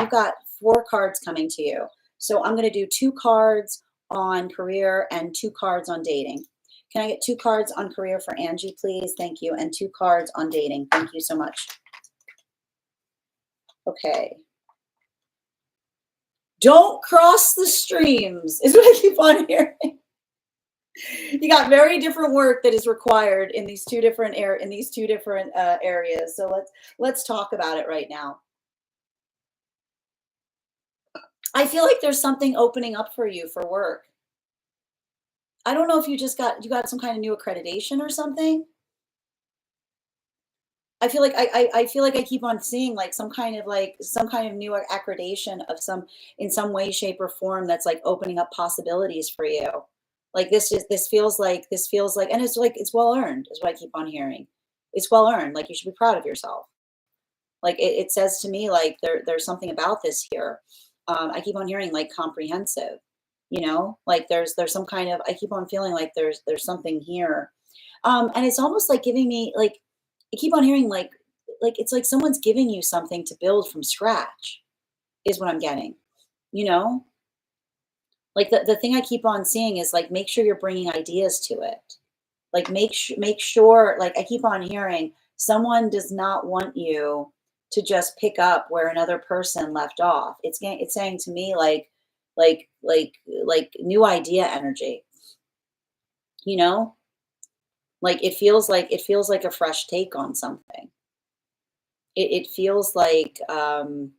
4 cards coming to you. So I'm going to do 2 cards on career and 2 cards on dating. Can I get 2 cards on career for Angie, please? Thank you. And 2 cards on dating. Thank you so much. Okay. Don't cross the streams is what I keep on hearing. You got very different work that is required in these two different areas. So let's talk about it right now. I feel like there's something opening up for you for work. I don't know if you got some kind of new accreditation or something. I feel like I feel like I keep on seeing like some kind of new accreditation of in some way, shape, or form that's like opening up possibilities for you. Like this feels like, and it's like it's well earned is what I keep on hearing. It's well earned. Like you should be proud of yourself. Like it says to me like there's something about this here. I keep on hearing like comprehensive, like there's some kind of, I keep on feeling like there's something here. And it's almost like giving me like, I keep on hearing like it's like someone's giving you something to build from scratch is what I'm getting, you know? Like the thing I keep on seeing is like, make sure you're bringing ideas to it. Like make sure, like I keep on hearing someone does not want you to just pick up where another person left off. It's saying to me like new idea energy, you know? Like it feels like a fresh take on something. It feels like and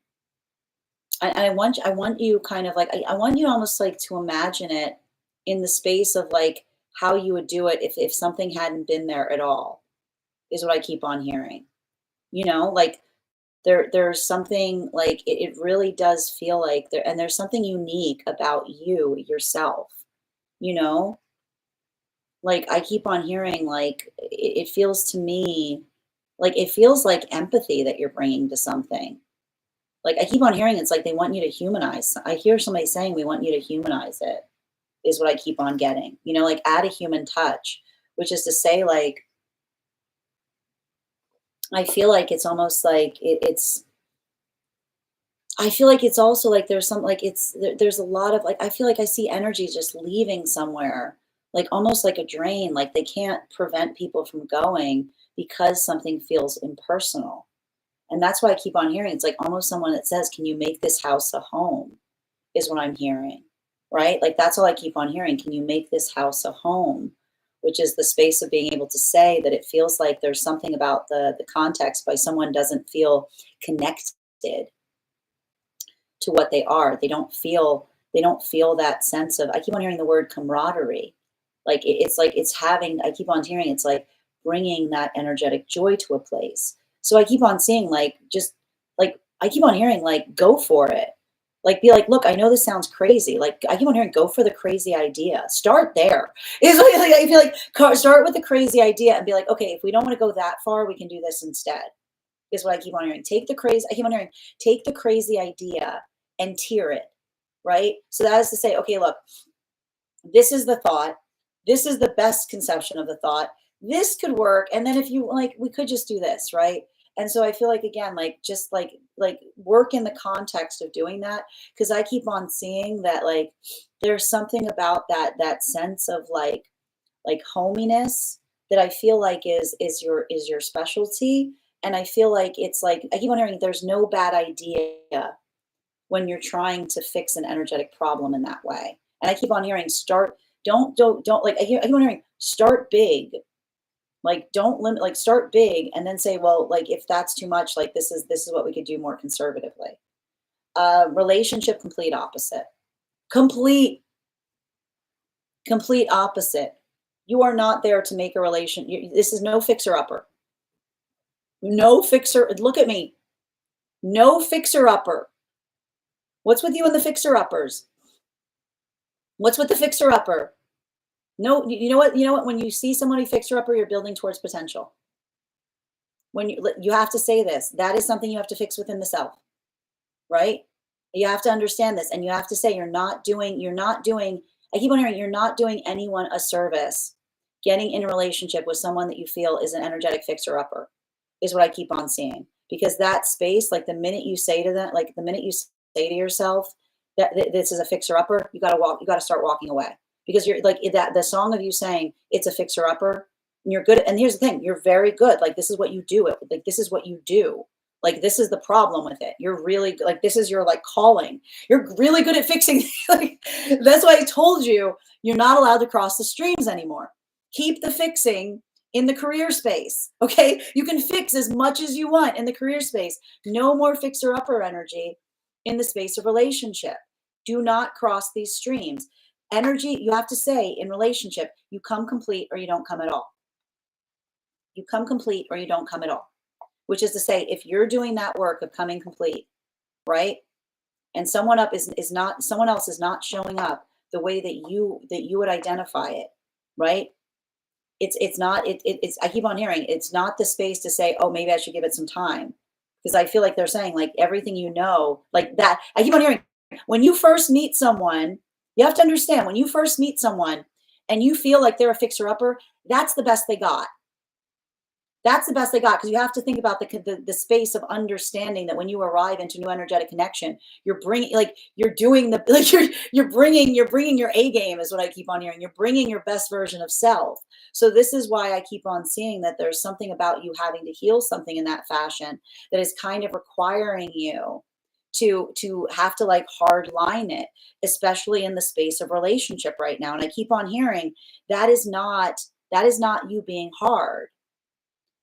I want you kind of like I want you almost like to imagine it in the space of like how you would do it if something hadn't been there at all, is what I keep on hearing. Like there's something like it really does feel like there's something unique about you yourself, you know? Like I keep on hearing like it feels to me like it feels like empathy that you're bringing to something. Like I keep on hearing it's like they want you to humanize. I hear somebody saying we want you to humanize it is what I keep on getting. Like add a human touch, which is to say like I feel like it's almost like it's I feel like it's also like there's some like there's a lot of like I feel like I see energy just leaving somewhere, like almost like a drain, like they can't prevent people from going because something feels impersonal. And that's why I keep on hearing it's like almost someone that says, "Can you make this house a home?" is what I'm hearing. Right? Like that's all I keep on hearing. Can you make this house a home? Which is the space of being able to say that it feels like there's something about the context by someone doesn't feel connected to what they are. They don't feel that sense of, I keep on hearing the word camaraderie. Like it's like it's having, I keep on hearing it's like bringing that energetic joy to a place. So I keep on seeing like just like I keep on hearing like go for it. Like be like, look, I know this sounds crazy. Like I keep on hearing go for the crazy idea. Start there. It's like I feel like start with the crazy idea and be like, okay, if we don't want to go that far, we can do this instead. Is what I keep on hearing. I keep on hearing, take the crazy idea and tier it, right? So that is to say, okay, look, this is the thought. This is the best conception of the thought. This could work. And then if you like, we could just do this, right? And so I feel like again, like just like work in the context of doing that. Cause I keep on seeing that like there's something about that sense of like hominess that I feel like is your specialty. And I feel like it's like I keep on hearing there's no bad idea when you're trying to fix an energetic problem in that way. And I keep on hearing don't like I keep on hearing start big. Like don't limit, like start big and then say, well, like if that's too much, like this is what we could do more conservatively. Relationship complete opposite. Complete opposite. You are not there to make a this is no fixer upper. No fixer, look at me. No fixer upper. What's with you and the fixer uppers? What's with the fixer upper? No, you know what? You know what? When you see somebody fixer upper, you're building towards potential. When you have to say this, that is something you have to fix within the self, right? You have to understand this, and you have to say you're not doing. I keep on hearing you're not doing anyone a service. Getting in a relationship with someone that you feel is an energetic fixer upper, is what I keep on seeing. Because that space, like the minute you say to them, like the minute you say to yourself this is a fixer-upper, you gotta start walking away. Because you're like that the song of you saying it's a fixer-upper, and you're good. And here's the thing, you're very good. Like this is what you do. Like this is what you do. Like this is the problem with it. You're really like this is your like calling. You're really good at fixing. Like that's why I told you you're not allowed to cross the streams anymore. Keep the fixing in the career space. Okay, you can fix as much as you want in the career space. No more fixer-upper energy in the space of relationship. Do not cross these streams. Energy, you have to say in relationship, you come complete or you don't come at all. You come complete or you don't come at all. Which is to say, if you're doing that work of coming complete, right? And someone else is not showing up the way that you would identify it, right? It's I keep on hearing it's not the space to say, oh, maybe I should give it some time. Because I feel like they're saying like everything you know, like that. I keep on hearing when you first meet someone, you have to understand when you first meet someone and you feel like they're a fixer-upper, that's the best they got. That's the best they got because you have to think about the space of understanding that when you arrive into new energetic connection, you're bringing like you're doing the like you're bringing your A game is what I keep on hearing. You're bringing your best version of self. So this is why I keep on seeing that there's something about you having to heal something in that fashion that is kind of requiring you to have to like hard line it, especially in the space of relationship right now. And I keep on hearing that is not you being hard.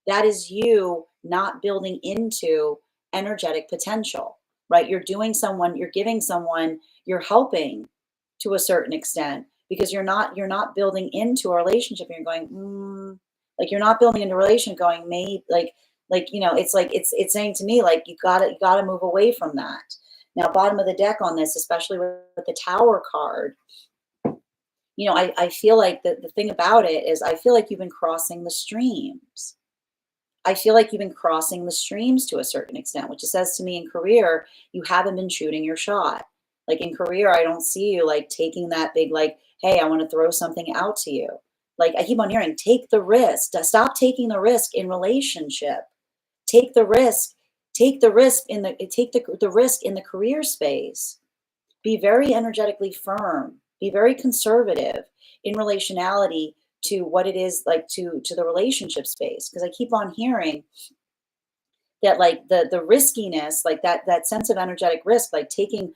That is you not building into energetic potential, right? You're giving someone, you're helping to a certain extent because you're not building into a relationship. And you're going, like you're not building into a relationship going, maybe like, you know, it's like, it's saying to me, like, you gotta move away from that. Now, bottom of the deck on this, especially with the Tower card, you know, I feel like the thing about it is I feel like you've been crossing the streams. I feel like you've been crossing the streams to a certain extent, which it says to me in career, you haven't been shooting your shot. Like in career, I don't see you like taking that big, like, hey, I want to throw something out to you. Like I keep on hearing, take the risk. Stop taking the risk in relationship. Take the risk. Take the risk in the risk in the career space. Be very energetically firm. Be very conservative in relationality to what it is like to the relationship space, because I keep on hearing that like the riskiness, like that sense of energetic risk, like taking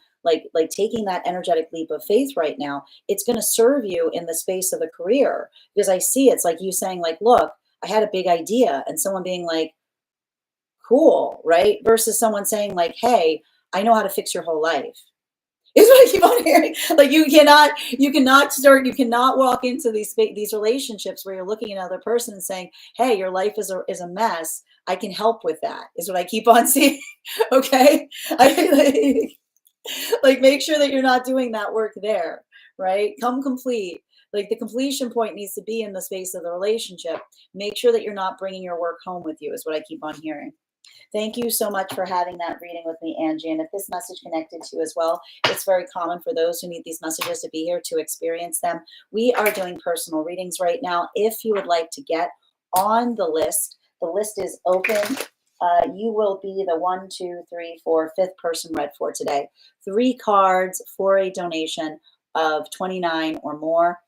taking that energetic leap of faith right now, it's going to serve you in the space of the career, because I see it's like you saying like, look, I had a big idea, and someone being like, cool, right? Versus someone saying like, hey, I know how to fix your whole life. Is what I keep on hearing. Like you cannot walk into these relationships where you're looking at another person and saying, "Hey, your life is a mess. I can help with that." Is what I keep on seeing. Okay, like make sure that you're not doing that work there, right? Come complete. Like the completion point needs to be in the space of the relationship. Make sure that you're not bringing your work home with you. Is what I keep on hearing. Thank you so much for having that reading with me, Angie. And if this message connected to you as well, it's very common for those who need these messages to be here to experience them. We are doing personal readings right now. If you would like to get on the list is open. You will be the 1, 2, 3, 4, 5th person read for today. 3 cards for a donation of 29 or more.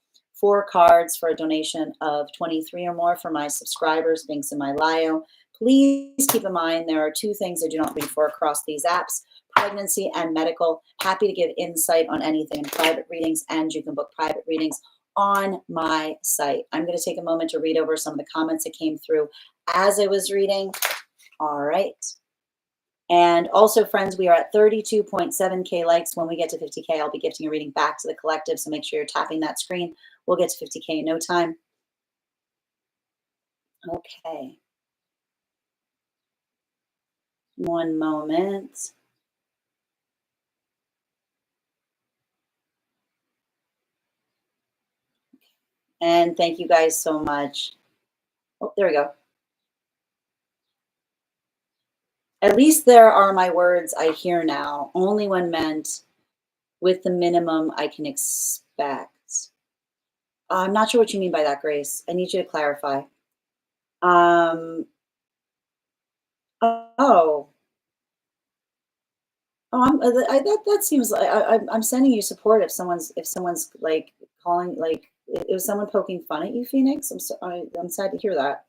4 cards for a donation of 23 or more for my subscribers. Links in my bio. Please keep in mind there are 2 things I do not read for across these apps: pregnancy and medical. Happy to give insight on anything in private readings, and you can book private readings on my site. I'm going to take a moment to read over some of the comments that came through as I was reading. All right. And also, friends, we are at 32.7K likes. When we get to 50K, I'll be gifting a reading back to the collective, so make sure you're tapping that screen. We'll get to 50K in no time. Okay. One moment. And thank you guys so much. Oh, there we go. At least there are my words I hear now, only when meant with the minimum I can expect. I'm not sure what you mean by that, Grace. I need you to clarify. Um, oh, Oh, that seems like I'm sending you support if someone's like calling like it was someone poking fun at you, Phoenix. I'm sad to hear that.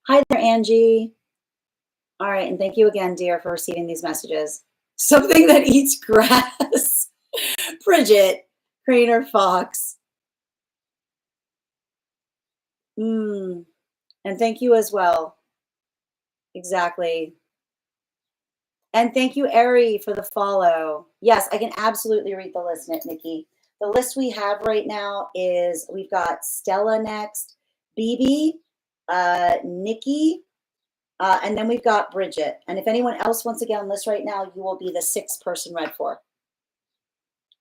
Hi there, Angie. All right, and thank you again, dear, for receiving these messages. Something that eats grass. Bridget, Craner Fox. And thank you as well. Exactly. And thank you, Ari, for the follow. Yes, I can absolutely read the list, Nikki. The list we have right now is we've got Stella next, BB, Nikki, and then we've got Bridget. And if anyone else wants to get on the list right now, you will be the sixth person read for.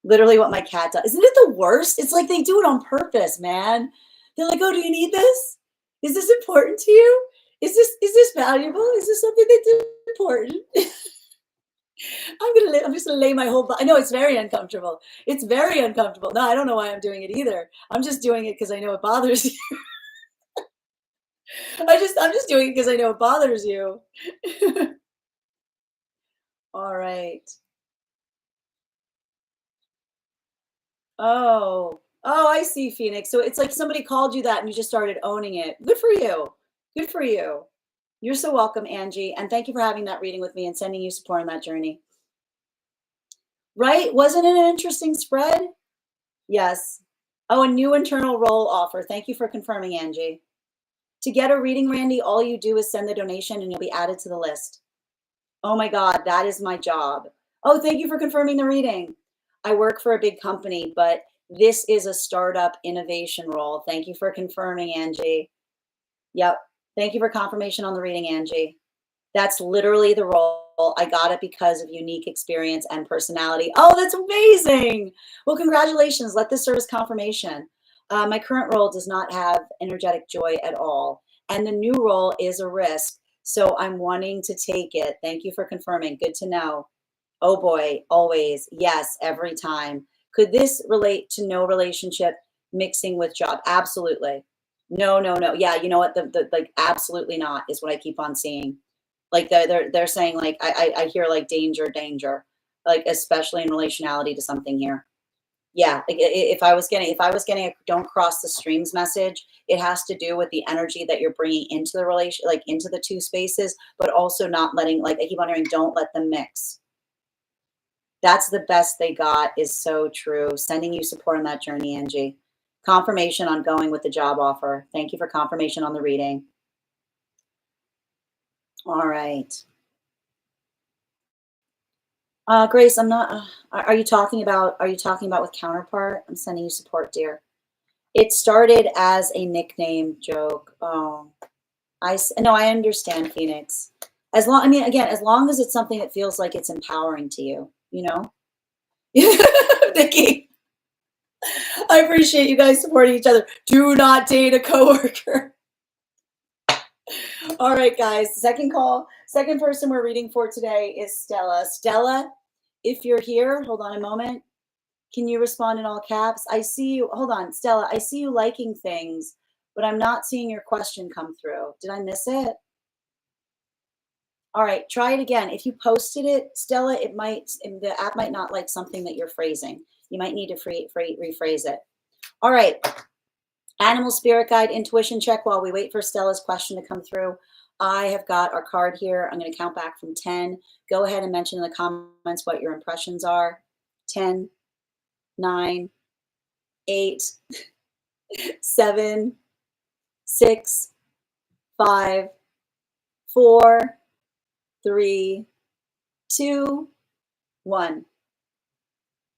Literally what my cat does. Isn't it the worst? It's like they do it on purpose, man. They're like, oh, do you need this? Is this important to you? Is this valuable? Is this something that's important? I'm just gonna lay my whole body. I know it's very uncomfortable. It's very uncomfortable. No, I don't know why I'm doing it either. I'm just doing it because I know it bothers you. I'm just doing it because I know it bothers you. All right. Oh, I see, Phoenix. So it's like somebody called you that and you just started owning it. Good for you. Good for you. You're so welcome, Angie. And thank you for having that reading with me and sending you support on that journey. Right? Wasn't it an interesting spread? Yes. Oh, a new internal role offer. Thank you for confirming, Angie. To get a reading, Randy, all you do is send the donation and you'll be added to the list. Oh my God, that is my job. Oh, thank you for confirming the reading. I work for a big company, but this is a startup innovation role. Thank you for confirming, Angie. Yep. Thank you for confirmation on the reading, Angie. That's literally the role. I got it because of unique experience and personality. Oh, that's amazing. Well, congratulations. Let this serve as confirmation. My current role does not have energetic joy at all. And the new role is a risk. So I'm wanting to take it. Thank you for confirming. Good to know. Oh boy, always. Yes, every time. Could this relate to no relationship mixing with job? Absolutely. No, no, no. Yeah, you know what? The like absolutely not is what I keep on seeing. Like they're saying like I hear like danger, danger, like especially in relationality to something here. Yeah, like if I was getting a don't cross the streams message, it has to do with the energy that you're bringing into the relation, like into the two spaces, but also not letting like I keep on hearing don't let them mix. That's the best they got is so true. Sending you support on that journey, Angie. Confirmation on going with the job offer. Thank you for confirmation on the reading. All right. Grace, I'm not. Are you talking about? Are you talking about with counterpart? I'm sending you support, dear. It started as a nickname joke. Oh, no, I understand, Phoenix. As long, I mean, again, as long as it's something that feels like it's empowering to you, you know. Nikki, I appreciate you guys supporting each other. Do not date a coworker. All right, guys. Second call. Second person we're reading for today is Stella. Stella, if you're here, hold on a moment. Can you respond in all caps? I see you. Hold on, Stella. I see you liking things, but I'm not seeing your question come through. Did I miss it? All right, try it again. If you posted it, Stella, the app might not like something that you're phrasing. You might need to rephrase it. All right. Animal spirit guide intuition check while we wait for Stella's question to come through. I have got our card here. I'm going to count back from 10. Go ahead and mention in the comments what your impressions are. 10, 9, 8, 7, 6, 5, 4, 3, 2, 1.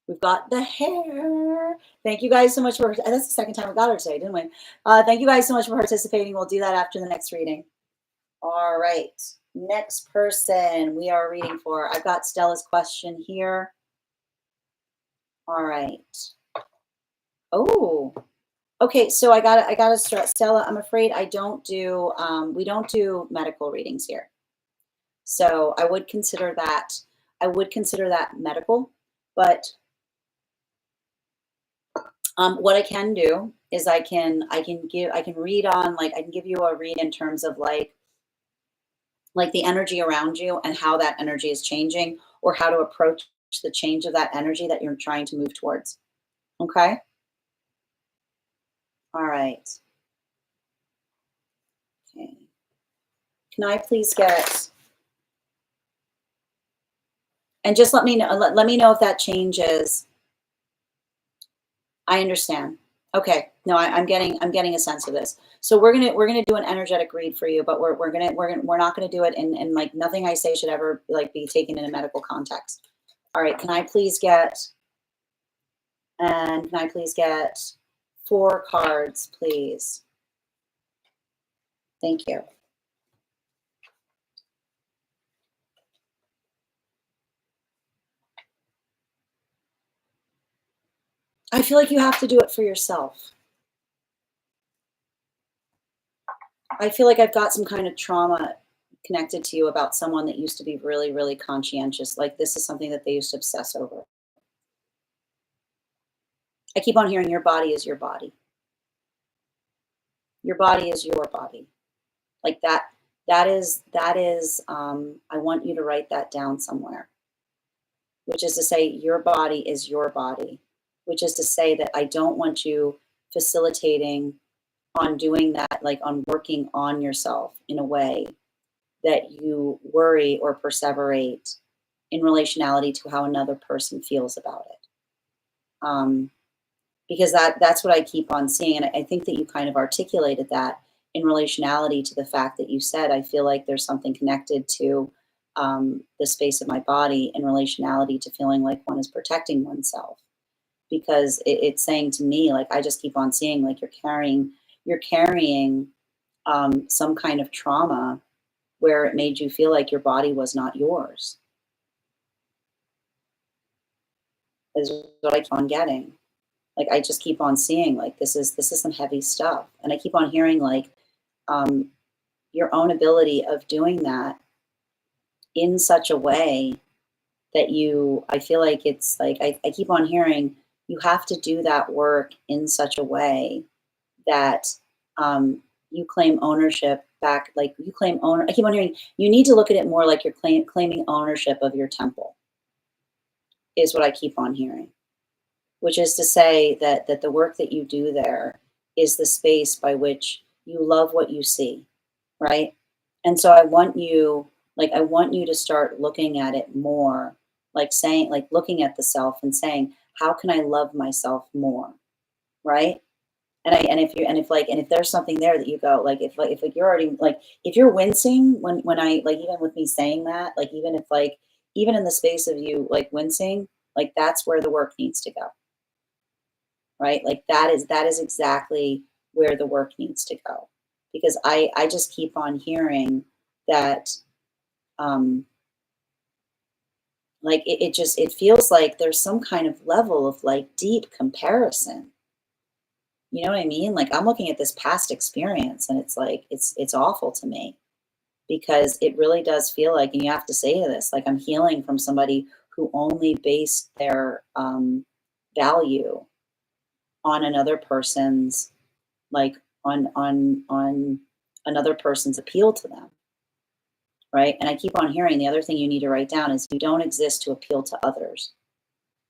We've got the hair. Thank you guys so much for, that's the second time we got her today, didn't we? Thank you guys so much for participating. We'll do that after the next reading. All right, next person we are reading for. I've got Stella's question here. All right. Oh, okay. So I gotta start, Stella. I'm afraid I don't do. We don't do medical readings here. So I would consider that. I would consider that medical, but what I can do is I can read on like I can give you a read in terms of like the energy around you and how that energy is changing, or how to approach the change of that energy that you're trying to move towards. Okay? All right. Okay. Can I please get, and just let me know, let me know if that changes. I understand. Okay. No, I'm getting a sense of this. So we're gonna do an energetic read for you, but we're not gonna do it in like, nothing I say should ever like be taken in a medical context. All right. Can I please get, and can I please get 4 cards, please? Thank you. I feel like you have to do it for yourself. I feel like I've got some kind of trauma connected to you about someone that used to be really, really conscientious. Like this is something that they used to obsess over. I keep on hearing your body is your body. Your body is your body. Like that is I want you to write that down somewhere. Which is to say your body is your body. Which is to say that I don't want you facilitating on doing that, like on working on yourself in a way that you worry or perseverate in relationality to how another person feels about it. Because that's what I keep on seeing. And I think that you kind of articulated that in relationality to the fact that you said, I feel like there's something connected to the space of my body in relationality to feeling like one is protecting oneself. Because it's saying to me, like, I just keep on seeing like you're carrying some kind of trauma where it made you feel like your body was not yours. Is what I keep on getting. Like I just keep on seeing like this is some heavy stuff, and I keep on hearing like um, your own ability of doing that in such a way that I feel like it's like I keep on hearing you have to do that work in such a way that you claim ownership back, like you claim owner. I keep on hearing you need to look at it more like you're claiming ownership of your temple, is what I keep on hearing. Which is to say that the work that you do there is the space by which you love what you see, right? And so I want you to start looking at it more, like saying, like looking at the self and saying, how can I love myself more, right? And if there's something there that you go, like if like you're already like if you're wincing when I like even with me saying that, like even if like even in the space of you like wincing, like that's where the work needs to go, right? Like that is exactly where the work needs to go, because I just keep on hearing that um like it feels like there's some kind of level of like deep comparison. You know what I mean? Like I'm looking at this past experience and it's like it's awful to me, because it really does feel like, and you have to say to this, like I'm healing from somebody who only based their value on another person's, like on another person's appeal to them, right? And I keep on hearing the other thing you need to write down is you don't exist to appeal to others.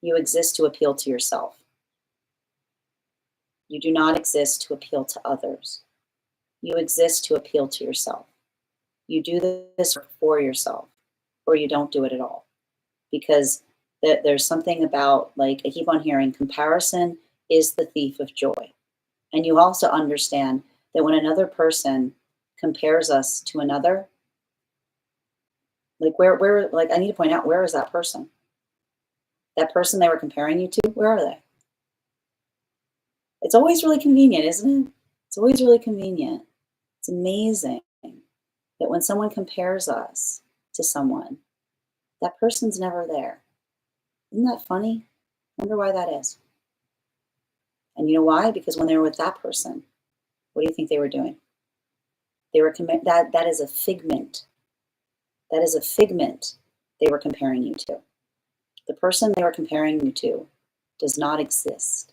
You exist to appeal to yourself. You do not exist to appeal to others. You exist to appeal to yourself. You do this for yourself, or you don't do it at all. Because there's something about, like, I keep on hearing comparison is the thief of joy. And you also understand that when another person compares us to another, like like I need to point out, where is that person? That person they were comparing you to, where are they? It's always really convenient, isn't it? It's always really convenient. It's amazing that when someone compares us to someone, that person's never there. Isn't that funny? I wonder why that is. And you know why? Because when they were with that person, what do you think they were doing? They were that is a figment. That is a figment they were comparing you to. The person they were comparing you to does not exist,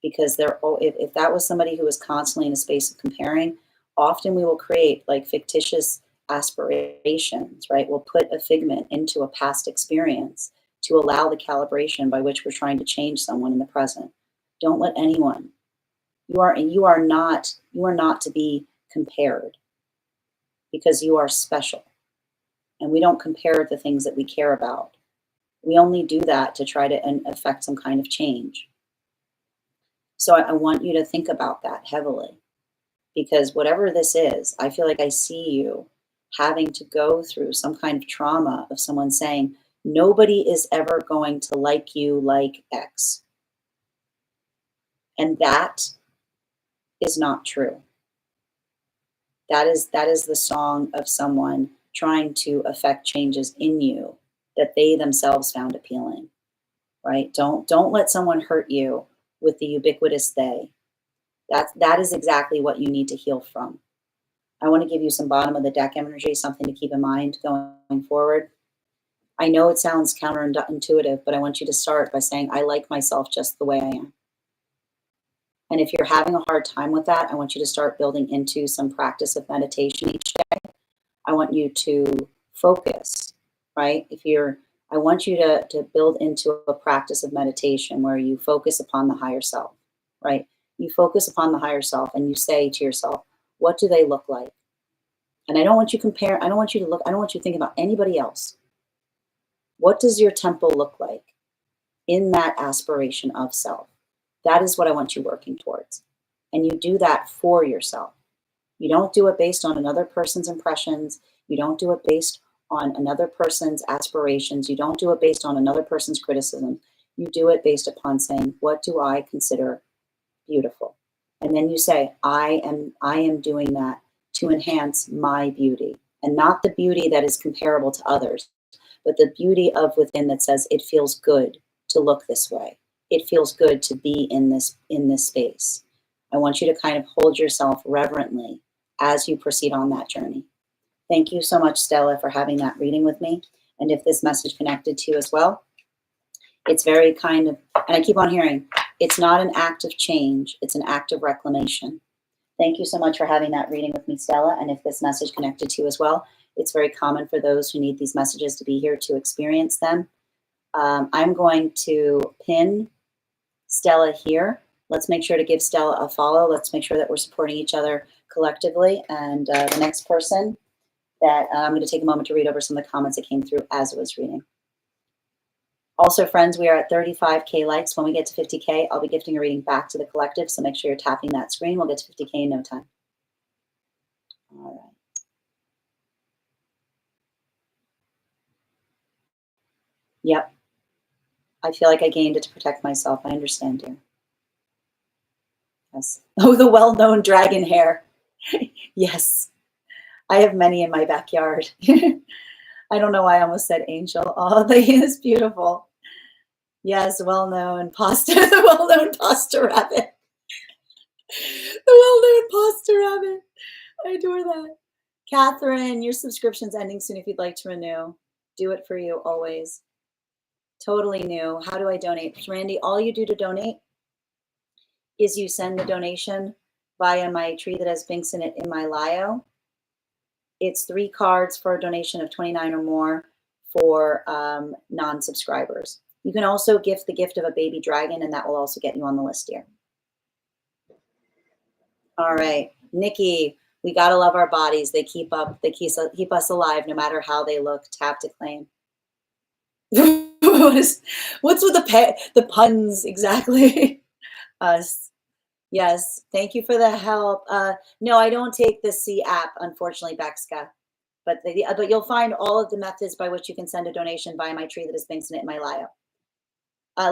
because if that was somebody who was constantly in a space of comparing, often we will create like fictitious aspirations, right? We'll put a figment into a past experience to allow the calibration by which we're trying to change someone in the present. Don't let anyone. You are not to be compared, because you are special. And we don't compare the things that we care about. We only do that to try to affect some kind of change. So I want you to think about that heavily, because whatever this is, I feel like I see you having to go through some kind of trauma of someone saying, nobody is ever going to like you like X. And that is not true. That is the song of someone trying to affect changes in you that they themselves found appealing, right? Don't let someone hurt you with the ubiquitous they. That is exactly what you need to heal from. I want to give you some bottom of the deck energy, something to keep in mind going forward. I know it sounds counterintuitive, but I want you to start by saying, I like myself just the way I am. And if you're having a hard time with that, I want you to start building into some practice of meditation each day. I want you to focus, right? I want you to build into a practice of meditation where you focus upon the higher self, right? You focus upon the higher self and you say to yourself, what do they look like? And I don't want you to think about anybody else. What does your temple look like in that aspiration of self? That is what I want you working towards. And you do that for yourself. You don't do it based on another person's impressions. You don't do it based on another person's aspirations. You don't do it based on another person's criticism. You do it based upon saying, what do I consider beautiful? And then you say, I am doing that to enhance my beauty, and not the beauty that is comparable to others, but the beauty of within that says it feels good to look this way. It feels good to be in this space. I want you to kind of hold yourself reverently as you proceed on that journey. Thank you so much, Stella, for having that reading with me. And if this message connected to you as well, it's very kind of, and I keep on hearing, it's not an act of change, it's an act of reclamation. Thank you so much for having that reading with me, Stella. And if this message connected to you as well, it's very common for those who need these messages to be here to experience them. I'm going to pin Stella here. Let's make sure to give Stella a follow. Let's make sure that we're supporting each other collectively. And the next person that I'm going to take a moment to read over some of the comments that came through as I was reading. Also, friends, we are at 35K likes. When we get to 50K, I'll be gifting a reading back to the collective. So make sure you're tapping that screen. We'll get to 50K in no time. All right. Yep. I feel like I gained it to protect myself. I understand, dear. Yes. Oh, the well-known dragon hair. Yes. I have many in my backyard. I don't know why I almost said angel. Oh, that is beautiful. Yes, well-known pasta, the well-known pasta rabbit. The well-known pasta rabbit. I adore that. Catherine, your subscription's ending soon if you'd like to renew. Do it for you always. Totally new. How do I donate? Randy, all you do to donate is you send the donation via my tree that has Binks in it in my Lio. It's 3 cards for a donation of 29 or more for non-subscribers. You can also gift the gift of a baby dragon, and that will also get you on the list here. All right, Nikki, we gotta love our bodies. They keep us alive no matter how they look. Tap to claim. What's with the puns exactly? Us. Yes, thank you for the help. No, I don't take the C app, unfortunately, Bexka. But you'll find all of the methods by which you can send a donation via my tree that is Binks in it in my Lio.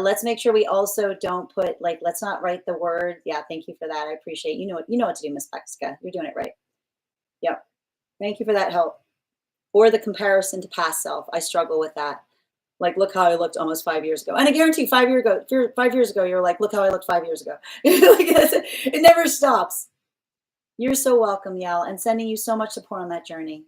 Let's make sure we also don't put, like, let's not write the word. Yeah, thank you for that. I appreciate you know what to do, Miss Bexka. You're doing it right. Yep. Thank you for that help. Or the comparison to past self. I struggle with that. Like, look how I looked almost 5 years ago. And I guarantee 5 years ago, you're like, look how I looked 5 years ago. Like, it never stops. You're so welcome, Yell, and sending you so much support on that journey.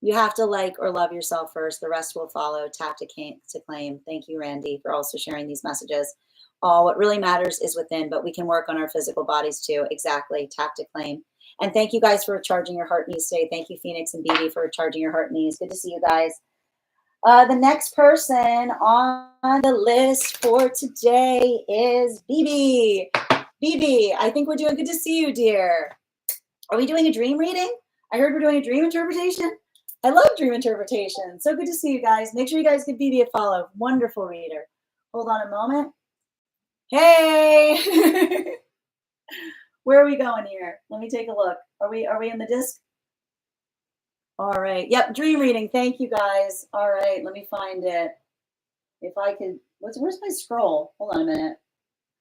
You have to like or love yourself first. The rest will follow. Tap to claim. Thank you, Randy, for also sharing these messages. What really matters is within, but we can work on our physical bodies too. Exactly. Tap to claim. And thank you guys for charging your heart knees today. Thank you, Phoenix and BB, for charging your heart knees. Good to see you guys. The next person on the list for today is BB. BB, I think we're doing good to see you, dear. Are we doing a dream reading? I heard we're doing a dream interpretation. I love dream interpretation. So good to see you guys. Make sure you guys give BB a follow. Wonderful reader. Hold on a moment. Hey! Where are we going here? Let me take a look. Are we in the disc? All right. Yep, dream reading. Thank you guys. All right, let me find it. If I could, where's my scroll? Hold on a minute.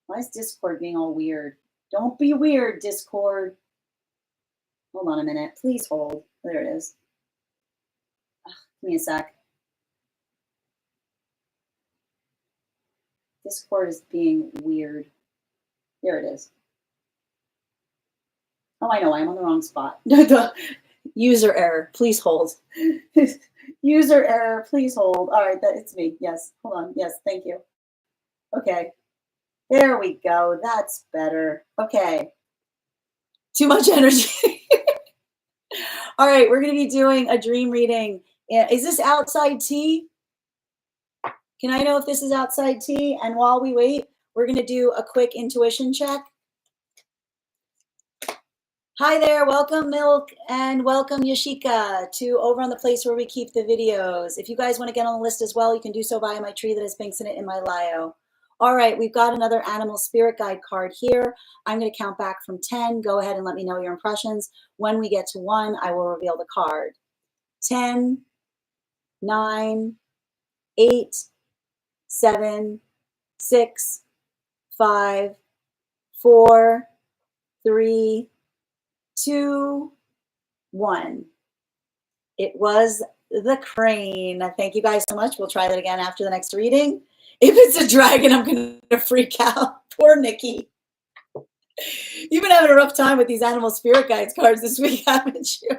Why is Discord being all weird? Don't be weird, Discord. Hold on a minute. Please hold. There it is. Give me a sec. Discord is being weird. There it is. Oh, I know. I'm on the wrong spot. User error. Please hold. User error. Please hold. All right. It's me. Yes. Hold on. Yes. Thank you. Okay. There we go. That's better. Okay. Too much energy. All right. We're going to be doing a dream reading. Is this outside tea? Can I know if this is outside tea? And while we wait, we're going to do a quick intuition check. Hi there, welcome Milk and welcome Yashika to over on the place where we keep the videos. If you guys want to get on the list as well, you can do so via my tree that has pinks in it in my bio. All right, we've got another animal spirit guide card here. I'm going to count back from 10. Go ahead and let me know your impressions. When we get to 1, I will reveal the card. 10, 9, 8, 7, 6, 5, 4, 3, 2, 1. It was the crane. Thank you guys so much. We'll try that again after the next reading. If it's a dragon, I'm going to freak out. Poor Nikki. You've been having a rough time with these animal spirit guides cards this week, haven't you?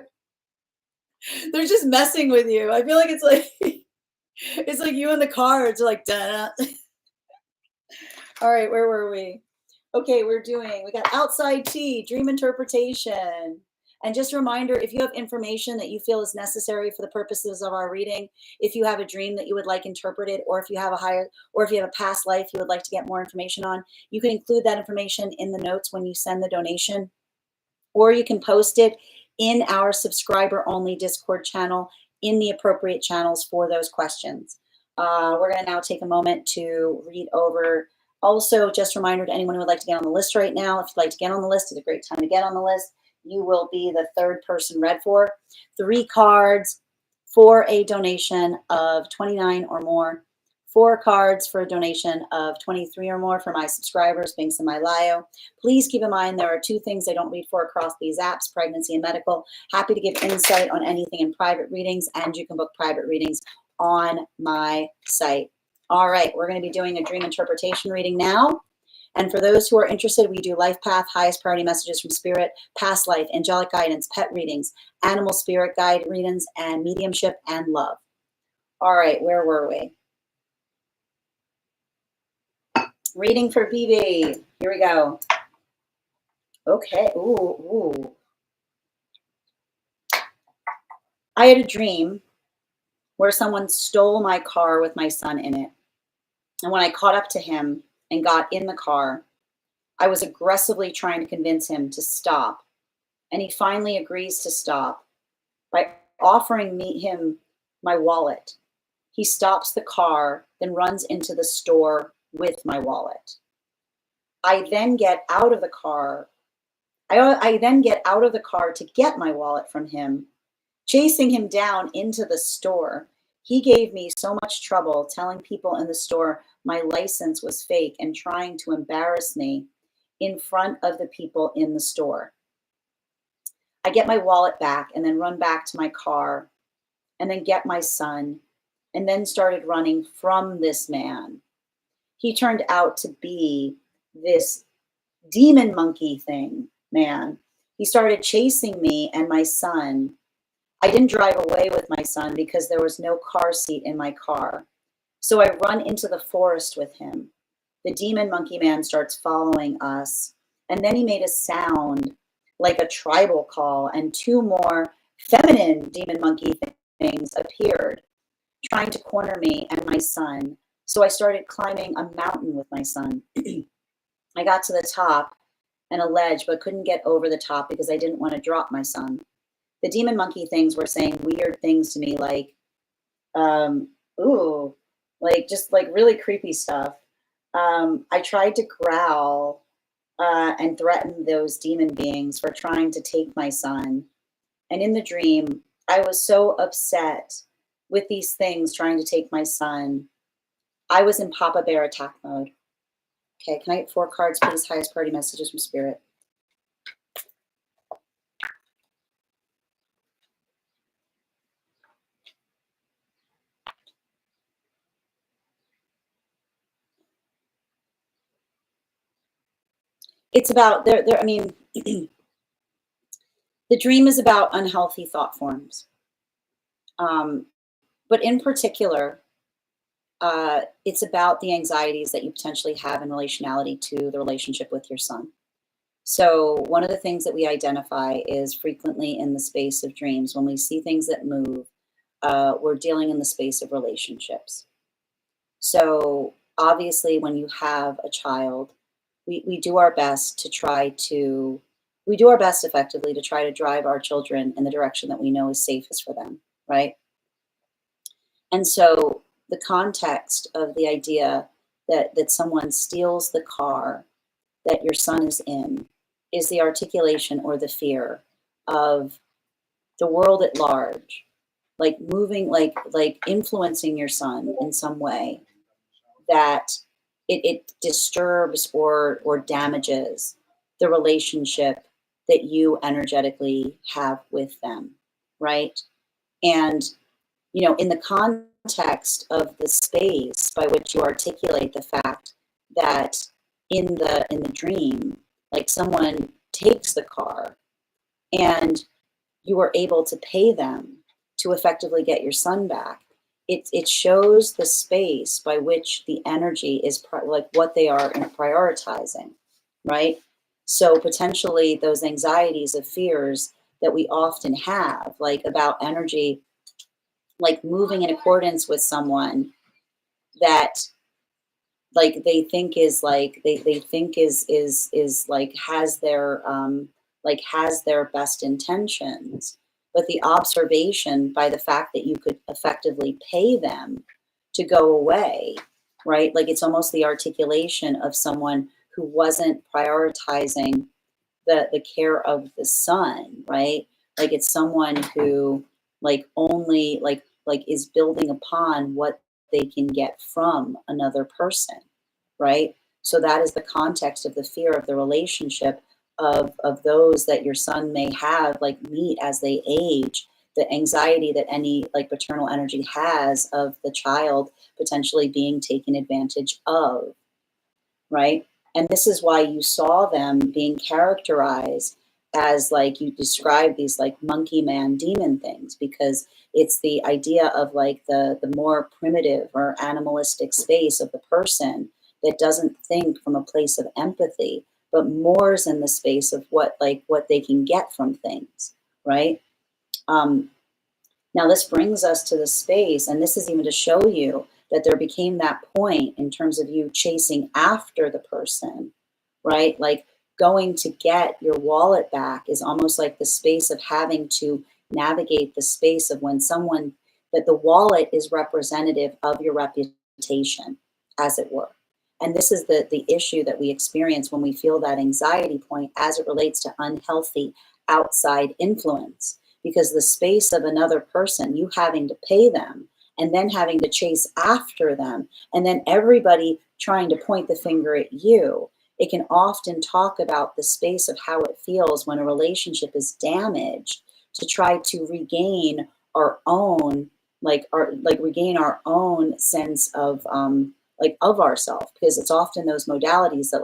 They're just messing with you. I feel like it's like you and the cards are like, duh. All right, where were we? Okay, we got outside tea, dream interpretation. And just a reminder, if you have information that you feel is necessary for the purposes of our reading, if you have a dream that you would like interpreted, or if you have a past life you would like to get more information on, you can include that information in the notes when you send the donation, or you can post it in our subscriber-only Discord channel in the appropriate channels for those questions. We're going to now take a moment to read over. Also, just a reminder to anyone who would like to get on the list right now, if you'd like to get on the list, it's a great time to get on the list. You will be the 3rd person read for. 3 cards for a donation of 29 or more. 4 cards for a donation of 23 or more for my subscribers, links in my bio. Please keep in mind there are 2 things I don't read for across these apps, pregnancy and medical. Happy to give insight on anything in private readings, and you can book private readings on my site. All right, we're going to be doing a dream interpretation reading now. And for those who are interested, we do life path, highest priority messages from spirit, past life, angelic guidance, pet readings, animal spirit guide readings, and mediumship and love. All right, where were we? Reading for BB. Here we go. Okay. Ooh. I had a dream where someone stole my car with my son in it. And when I caught up to him and got in the car, I was aggressively trying to convince him to stop. And he finally agrees to stop by offering him my wallet. He stops the car, then runs into the store with my wallet. I then get out of the car. I then get out of the car to get my wallet from him, chasing him down into the store. He gave me so much trouble telling people in the store my license was fake and trying to embarrass me in front of the people in the store. I get my wallet back and then run back to my car and then get my son and then started running from this man. He turned out to be this demon monkey man. He started chasing me and my son. I didn't drive away with my son because there was no car seat in my car. So I run into the forest with him. The demon monkey man starts following us. And then he made a sound like a tribal call, and two more feminine demon monkey things appeared, trying to corner me and my son. So I started climbing a mountain with my son. I got to the top and a ledge, but couldn't get over the top because I didn't want to drop my son. The demon monkey things were saying weird things to me, like, ooh, like just like really creepy stuff. I tried to growl and threaten those demon beings for trying to take my son. And in the dream, I was so upset with these things trying to take my son. I was in Papa Bear attack mode. Okay, can I get 4 cards, please? Highest priority messages from Spirit. It's about I mean, the dream is about unhealthy thought forms. But in particular, it's about the anxieties that you potentially have in relationality to the relationship with your son. So one of the things that we identify is frequently in the space of dreams, when we see things that move, we're dealing in the space of relationships. So obviously, when you have a child, we do our best to try to, we do our best effectively to try to drive our children in the direction that we know is safest for them, right? And so the context of the idea that someone steals the car that your son is in is the articulation or the fear of the world at large, like moving, like influencing your son in some way that it disturbs or damages the relationship that you energetically have with them, right? And in the context of the space by which you articulate the fact that in the dream, like someone takes the car and you are able to pay them to effectively get your son back. It shows the space by which the energy is like what they are prioritizing, right? So potentially those anxieties of fears that we often have, like about energy, like moving in accordance with someone that like they think is like they think is like has their best intentions, but the observation by the fact that you could effectively pay them to go away, right? Like it's almost the articulation of someone who wasn't prioritizing the care of the son, right? Like it's someone who like only like is building upon what they can get from another person, right? So that is the context of the fear of the relationship of those that your son may have like meet as they age, the anxiety that any like paternal energy has of the child potentially being taken advantage of, right? And this is why you saw them being characterized as like you describe these like monkey man demon things, because it's the idea of like the more primitive or animalistic space of the person that doesn't think from a place of empathy, but more is in the space of what they can get from things, right? um, Now, this brings us to the space, and this is even to show you that there became that point in terms of you chasing after the person, right? Like going to get your wallet back is almost like the space of having to navigate the space of when someone, that the wallet is representative of your reputation, as it were. And this is the issue that we experience when we feel that anxiety point as it relates to unhealthy outside influence, because the space of another person, you having to pay them and then having to chase after them, and then everybody trying to point the finger at you, it can often talk about the space of how it feels when a relationship is damaged, to try to regain our own, regain our own sense of of ourself, because it's often those modalities that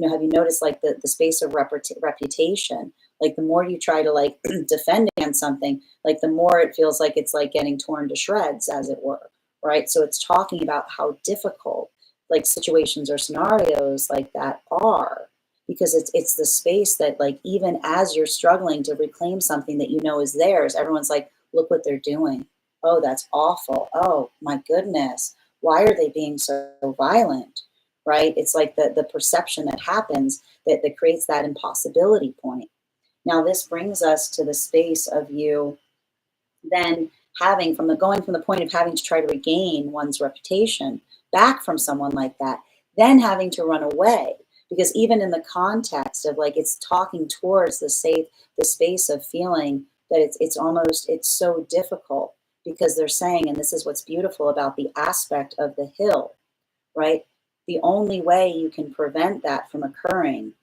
have you noticed like the space of reputation, like the more you try to like defend against something, like the more it feels like it's like getting torn to shreds, as it were, right? So it's talking about how difficult like situations or scenarios like that are, because it's the space that, like, even as you're struggling to reclaim something that you know is theirs, everyone's like, look what they're doing. Oh, that's awful. Oh my goodness. Why are they being so violent? Right? It's like the perception that happens that creates that impossibility point. Now, this brings us to the space of you then having going from the point of having to try to regain one's reputation back from someone like that, then having to run away. Because even in the context of, like, it's talking towards the space of feeling that it's so difficult, because they're saying, and this is what's beautiful about the aspect of the hill, right? The only way you can prevent that from occurring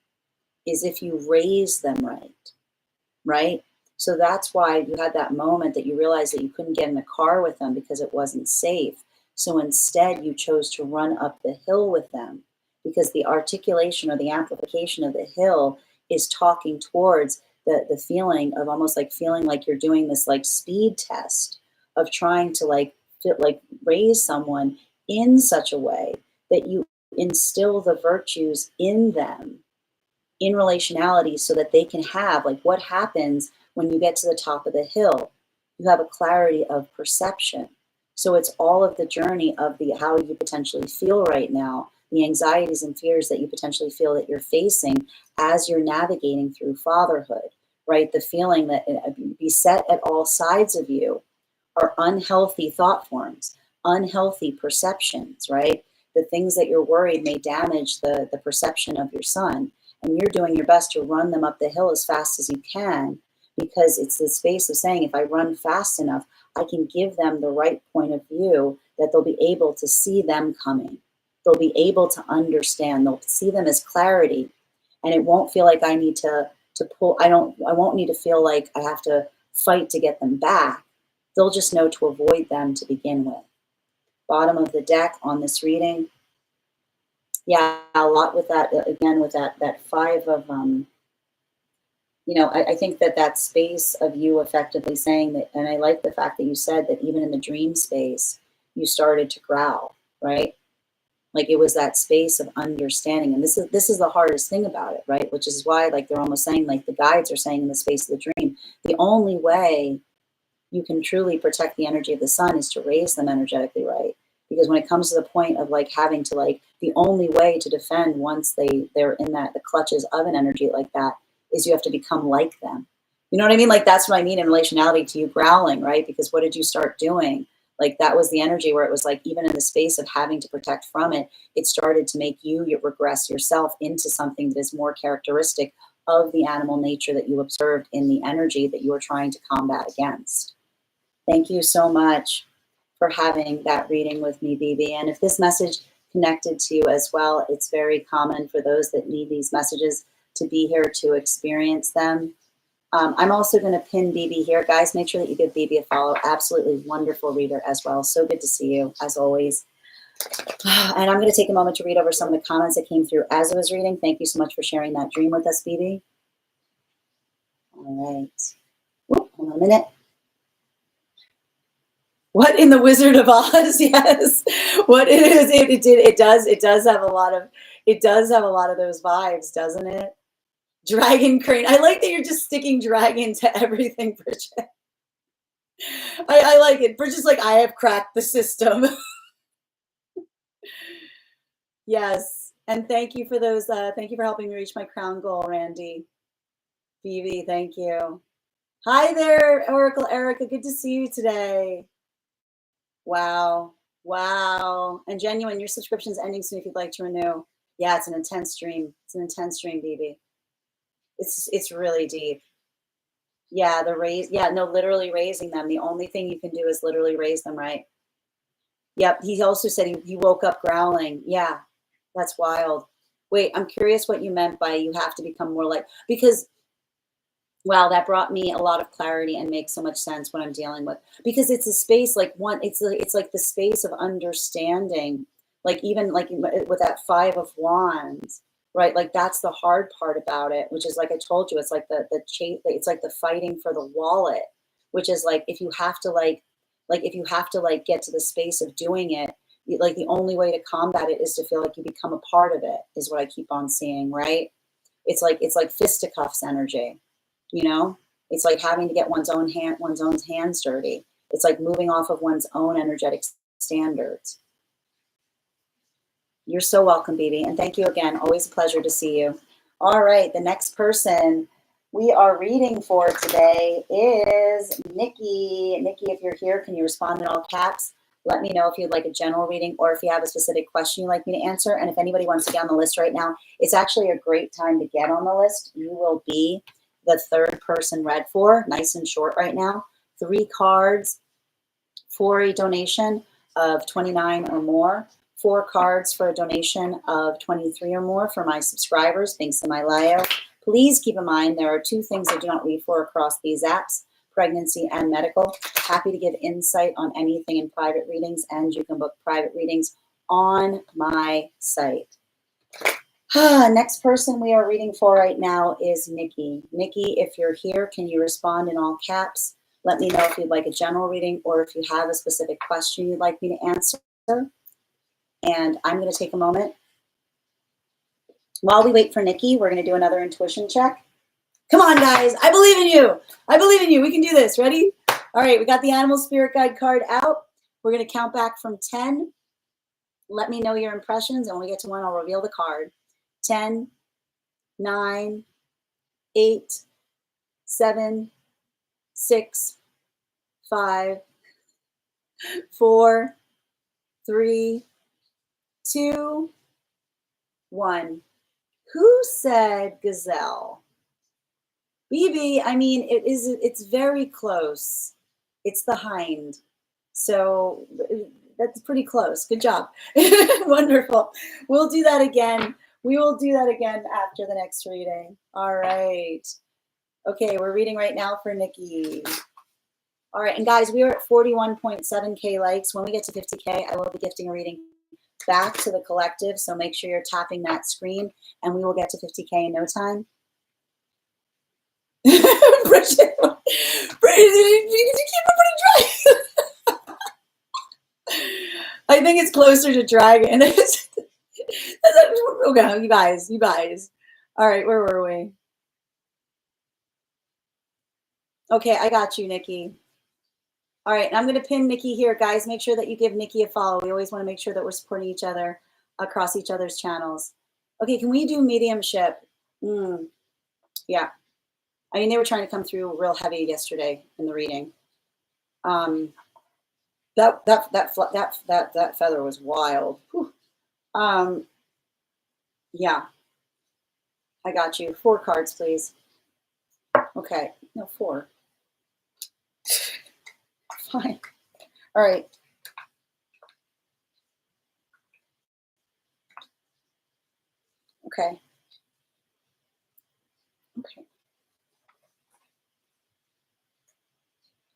is if you raise them right, right? So that's why you had that moment that you realized that you couldn't get in the car with them because it wasn't safe. So instead, you chose to run up the hill with them, because the articulation or the amplification of the hill is talking towards the feeling of almost like feeling like you're doing this like speed test of trying to like raise someone in such a way that you instill the virtues in them in relationality, so that they can have, like, what happens when you get to the top of the hill, you have a clarity of perception. So it's all of the journey of the how you potentially feel right now, the anxieties and fears that you potentially feel that you're facing as you're navigating through fatherhood, right? The feeling that beset at all sides of you are unhealthy thought forms, unhealthy perceptions, right? The things that you're worried may damage the perception of your son. And you're doing your best to run them up the hill as fast as you can, because it's the space of saying, if I run fast enough, I can give them the right point of view that they'll be able to see them coming. They'll be able to understand. They'll see them as clarity. And it won't feel like I need to pull, I won't need to feel like I have to fight to get them back. They'll just know to avoid them to begin with. Bottom of the deck on this reading. Yeah, a lot with that, again, with that five of, I think that space of you effectively saying that, and I like the fact that you said that even in the dream space, you started to growl, right? Like, it was that space of understanding. And this is the hardest thing about it, right? Which is why, like, they're almost saying, like the guides are saying in the space of the dream, the only way you can truly protect the energy of the sun is to raise them energetically right. Because when it comes to the point of, like, having to, like, the only way to defend once they're in the clutches of an energy like that is you have to become like them. You know what I mean? Like, that's what I mean in relationality to you growling, right? Because what did you start doing? Like, that was the energy where it was like, even in the space of having to protect from it, it started to make you regress yourself into something that is more characteristic of the animal nature that you observed in the energy that you were trying to combat against. Thank you so much for having that reading with me, Bibi. And if this message connected to you as well, it's very common for those that need these messages to be here to experience them. I'm also going to pin Bibi here. Guys, make sure that you give Bibi a follow. Absolutely wonderful reader as well. So good to see you, as always. And I'm going to take a moment to read over some of the comments that came through as I was reading. Thank you so much for sharing that dream with us, Bibi. All right. Whoop, hold on a minute. What in the Wizard of Oz? Yes. What it is, it does have a lot of those vibes, doesn't it? Dragon crane. I like that you're just sticking dragon to everything, Bridget. I like it. Bridget's like, I have cracked the system. Yes. And thank you for those. Thank you for helping me reach my crown goal, Randy. Bibi, thank you. Hi there, Oracle Erica. Good to see you today. Wow. Wow. And Genuine, your subscription's ending soon if you'd like to renew. Yeah, it's an intense stream. It's an intense stream, Bibi. It's really deep. Yeah, literally raising them. The only thing you can do is literally raise them, right? Yep. He also said he woke up growling. Yeah, that's wild. Wait, I'm curious what you meant by you have to become more like, because wow, that brought me a lot of clarity and makes so much sense what I'm dealing with, because it's a space like it's like the space of understanding, like even like with that Five of Wands, right? Like that's the hard part about it, which is like I told you, it's like the chase, it's like the fighting for the wallet, which is like if you have to if you have to like get to the space of doing it, like the only way to combat it is to feel like you become a part of it, is what I keep on seeing, right? It's like fisticuffs energy, you know? It's like having to get one's own hands dirty. It's like moving off of one's own energetic standards. You're so welcome, BB. And thank you again. Always a pleasure to see you. All right, the next person we are reading for today is Nikki. Nikki, if you're here, can you respond in all caps? Let me know if you'd like a general reading or if you have a specific question you'd like me to answer. And if anybody wants to get on the list right now, it's actually a great time to get on the list. You will be the third person read for, nice and short right now. 3 cards for a donation of $29 or more. 4 cards for a donation of $23 or more for my subscribers. Thanks to my Lio. Please keep in mind there are 2 things I do not read for across these apps: pregnancy and medical. Happy to give insight on anything in private readings, and you can book private readings on my site. Next person we are reading for right now is Nikki. Nikki, if you're here, can you respond in all caps? Let me know if you'd like a general reading or if you have a specific question you'd like me to answer. And I'm going to take a moment. While we wait for Nikki, we're going to do another intuition check. Come on, guys. I believe in you. I believe in you. We can do this. Ready? All right. We got the Animal Spirit Guide card out. We're going to count back from 10. Let me know your impressions. And when we get to 1, I'll reveal the card. 10, 9, 8, 7, 6, 5, 4, 3, 2, 1. Who said gazelle? BB, I mean, it's very close. It's the hind. So that's pretty close. Good job. Wonderful. We'll do that again. We will do that again after the next reading. All right. Okay, we're reading right now for Nikki. All right, and guys, we are at 41.7K likes. When we get to 50K, I will be gifting a reading back to the collective. So make sure you're tapping that screen, and we will get to 50K in no time. Bridget, you keep putting dragon. I think it's closer to dragon. Okay, you guys. All right, where were we? Okay, I got you, Nikki. All right, and I'm going to pin Nikki here. Guys, make sure that you give Nikki a follow. We always want to make sure that we're supporting each other across each other's channels. Okay, can we do mediumship? Yeah. I mean, they were trying to come through real heavy yesterday in the reading. That feather was wild. Yeah. I got you. 4 cards, please. Okay. No, 4. Fine. All right. Okay. Okay.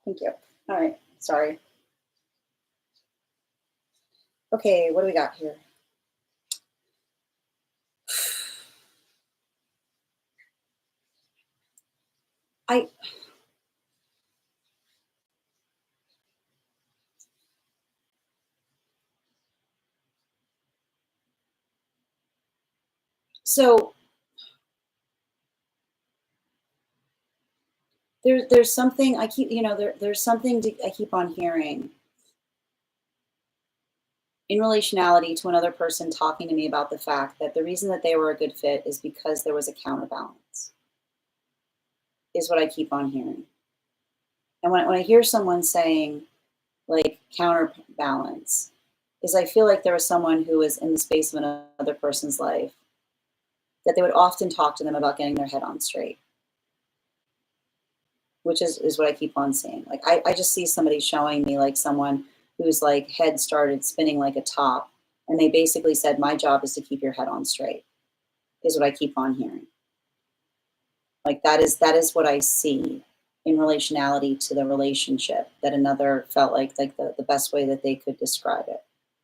Thank you. All right. Sorry. Okay, what do we got here? So there's something I keep, there's something I keep on hearing in relationality to another person talking to me about the fact that the reason that they were a good fit is because there was a counterbalance, is what I keep on hearing. And when I hear someone saying like counterbalance, is I feel like there was someone who was in the space of another person's life that they would often talk to them about getting their head on straight, which is what I keep on seeing. Like I just see somebody showing me like someone whose like head started spinning like a top, and they basically said, my job is to keep your head on straight, is what I keep on hearing. Like that is what I see in relationality to the relationship, that another felt like the best way that they could describe it,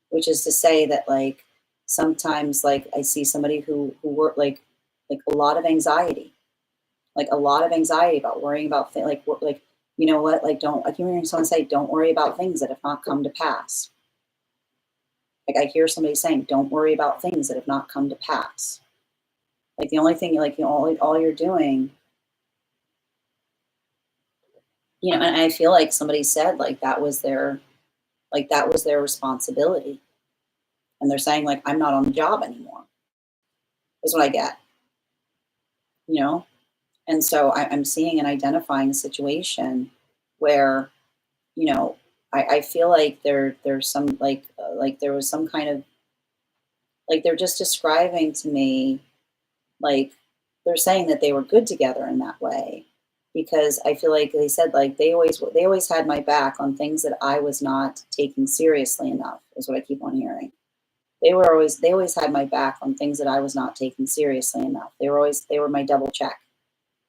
which is to say that like sometimes like I see somebody who worked like a lot of anxiety, about worrying about things, like you know what, like I keep hearing someone say, don't worry about things that have not come to pass. Like I hear somebody saying, don't worry about things that have not come to pass. Like the only thing, like, all you're doing, and I feel like somebody said like that was their responsibility. And they're saying like, I'm not on the job anymore, is what I get, you know? And so I'm seeing and identifying a situation where, you know, I feel like there's some like there was some kind of like they're just describing to me like they're saying that they were good together in that way because I feel like they said like they always had my back on things that I was not taking seriously enough is what I keep on hearing. They always had my back on things that I was not taking seriously enough. They were my double check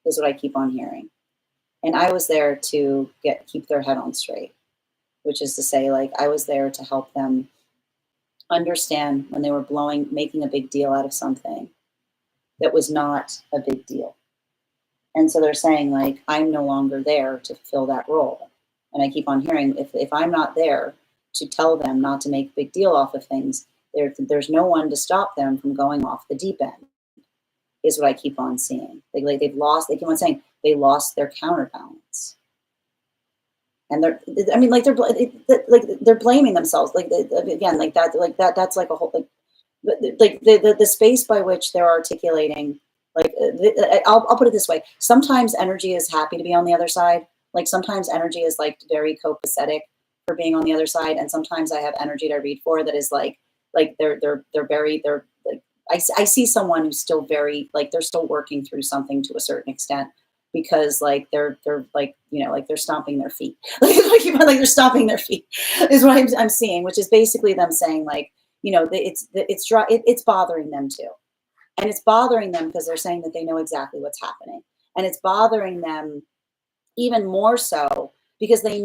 is what I keep on hearing. And I was there to keep their head on straight, which is to say like I was there to help them understand when they were making a big deal out of something that was not a big deal. And so they're saying like I'm no longer there to fill that role. And I keep on hearing if I'm not there to tell them not to make a big deal off of things, there's no one to stop them from going off the deep end, is what I keep on seeing. They keep on saying they lost their counterbalance. And they're blaming themselves. Again, that's like a whole, the space by which they're articulating, I'll put it this way. Sometimes energy is happy to be on the other side. Like sometimes energy is like very copacetic for being on the other side. And sometimes I have energy to read for that is like they're like, I see someone who's still very, like, they're still working through something to a certain extent because like they're like, like they're stomping their feet. like they're stomping their feet is what I'm seeing, which is basically them saying like, it's bothering them too. And it's bothering them because they're saying that they know exactly what's happening. And it's bothering them even more so because they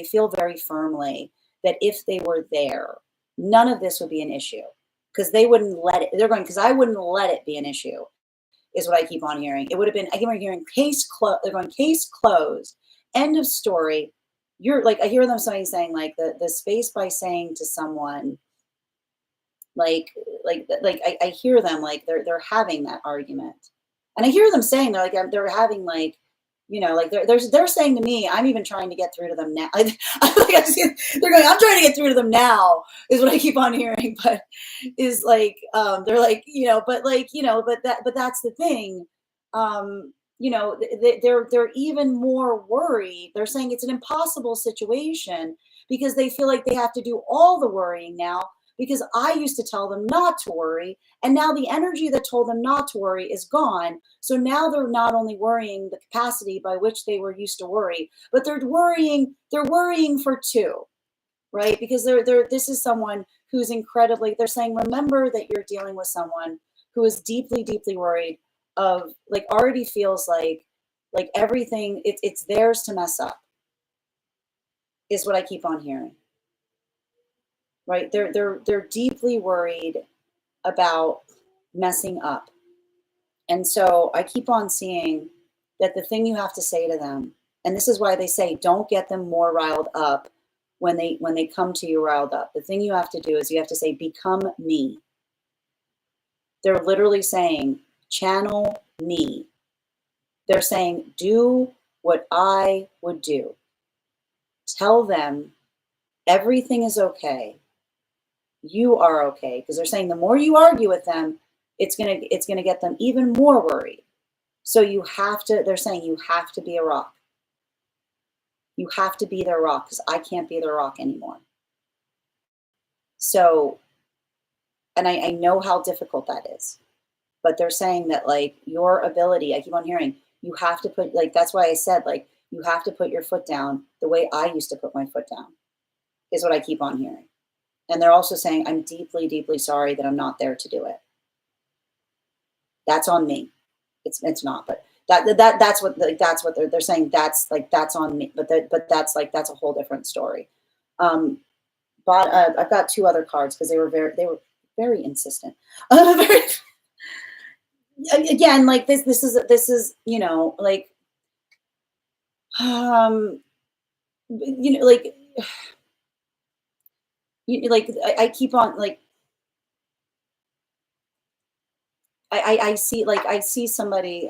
feel very firmly that if they were there, none of this would be an issue because they wouldn't let it. They're going, because I wouldn't let it be an issue, is what I keep on hearing. It would have been, I keep on hearing case closed. They're going, case closed, end of story. You're like, I hear them saying like the space by saying to someone, I hear them like they're having that argument, and I hear them saying they're having like, like they're saying to me, I'm even trying to get through to them now. They're going, I'm trying to get through to them now, is what I keep on hearing, but is like they're like, but that's the thing. They're even more worried. They're saying it's an impossible situation because they feel like they have to do all the worrying now because I used to tell them not to worry. And now the energy that told them not to worry is gone. So now they're not only worrying the capacity by which they were used to worry, but they're worrying for two, right? Because this is someone who's incredibly, they're saying, remember that you're dealing with someone who is deeply, deeply worried of like already feels like everything, it's theirs to mess up, is what I keep on hearing. Right? They're deeply worried about messing up. And so I keep on seeing that the thing you have to say to them, and this is why they say don't get them more riled up when they come to you riled up. The thing you have to do is you have to say, become me. They're literally saying, channel me. They're saying, do what I would do. Tell them everything is okay. You are okay. Because they're saying the more you argue with them, it's gonna get them even more worried. So they're saying you have to be a rock. You have to be their rock because I can't be their rock anymore. So, and I know how difficult that is, but they're saying that like your ability, I keep on hearing, you have to put, like, that's why I said, like, you have to put your foot down the way I used to put my foot down, is what I keep on hearing. And they're also saying, I'm deeply, deeply sorry that I'm not there to do it. That's on me. It's not, but that's what they're saying. That's on me. But that's a whole different story. But I've got two other cards because they were very insistent. Very, again, like this is like like like I keep on like I see, like, I see somebody,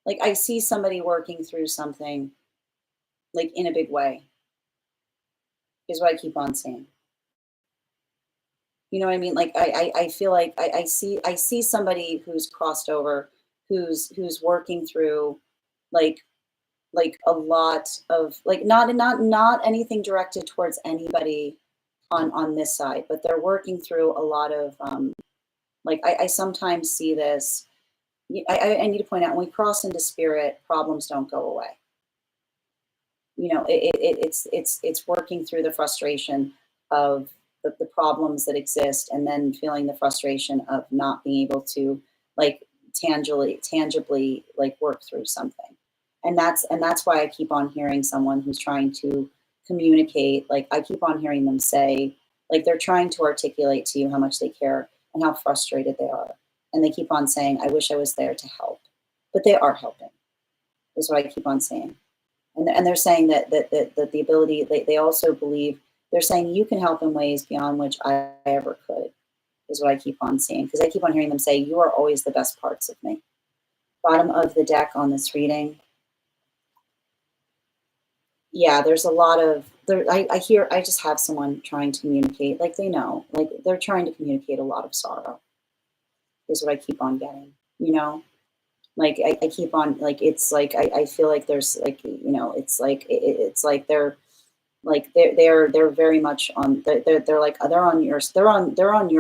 like, I see somebody working through something, like, in a big way, is what I keep on seeing. You know what I mean? Like, I feel like I see somebody who's crossed over, who's working through, like a lot of, like, not anything directed towards anybody on this side, but they're working through a lot of, like, I sometimes see this. I need to point out, when we cross into spirit, problems don't go away. You know, it's working through the frustration of the problems that exist, and then feeling the frustration of not being able to, like, tangibly, like, work through something. And that's why I keep on hearing someone who's trying to communicate, like, I keep on hearing them say, like, they're trying to articulate to you how much they care and how frustrated they are. And they keep on saying, I wish I was there to help. But they are helping, is what I keep on saying. And they're saying that the ability, they also believe, they're saying you can help in ways beyond which I ever could, is what I keep on seeing, because I keep on hearing them say, you are always the best parts of me. Bottom of the deck on this reading, yeah, there's a lot of there. I hear, I just have someone trying to communicate, like, they know, like, they're trying to communicate a lot of sorrow, is what I keep on getting. You know, like, I keep on, like, it's like, I feel like there's, like, it's like, it's like they're very much on, they're like, they're on your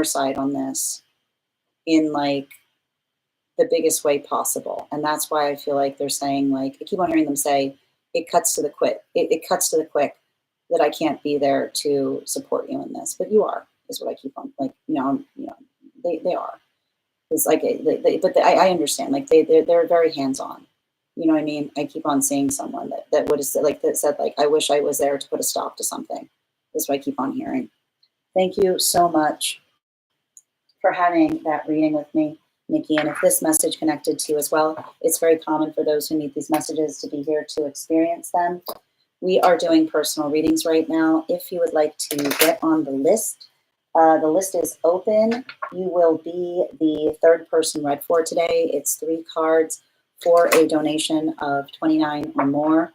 side on this, in, like, the biggest way possible. And that's why I feel like they're saying, like, I keep on hearing them say, it cuts to the quick. It cuts to the quick that I can't be there to support you in this, but you are, is what I keep on, like, they are. It's like, I understand, like, they're very hands on. You know what I mean? I keep on seeing someone that would have said, like, that said, like, I wish I was there to put a stop to something. Is what I keep on hearing. Thank you so much for having that reading with me, Nikki. And if this message connected to you as well, it's very common for those who need these messages to be here to experience them. We are doing personal readings right now. If you would like to get on the list is open. You will be the third person read for today. It's 3 cards for a donation of $29 or more.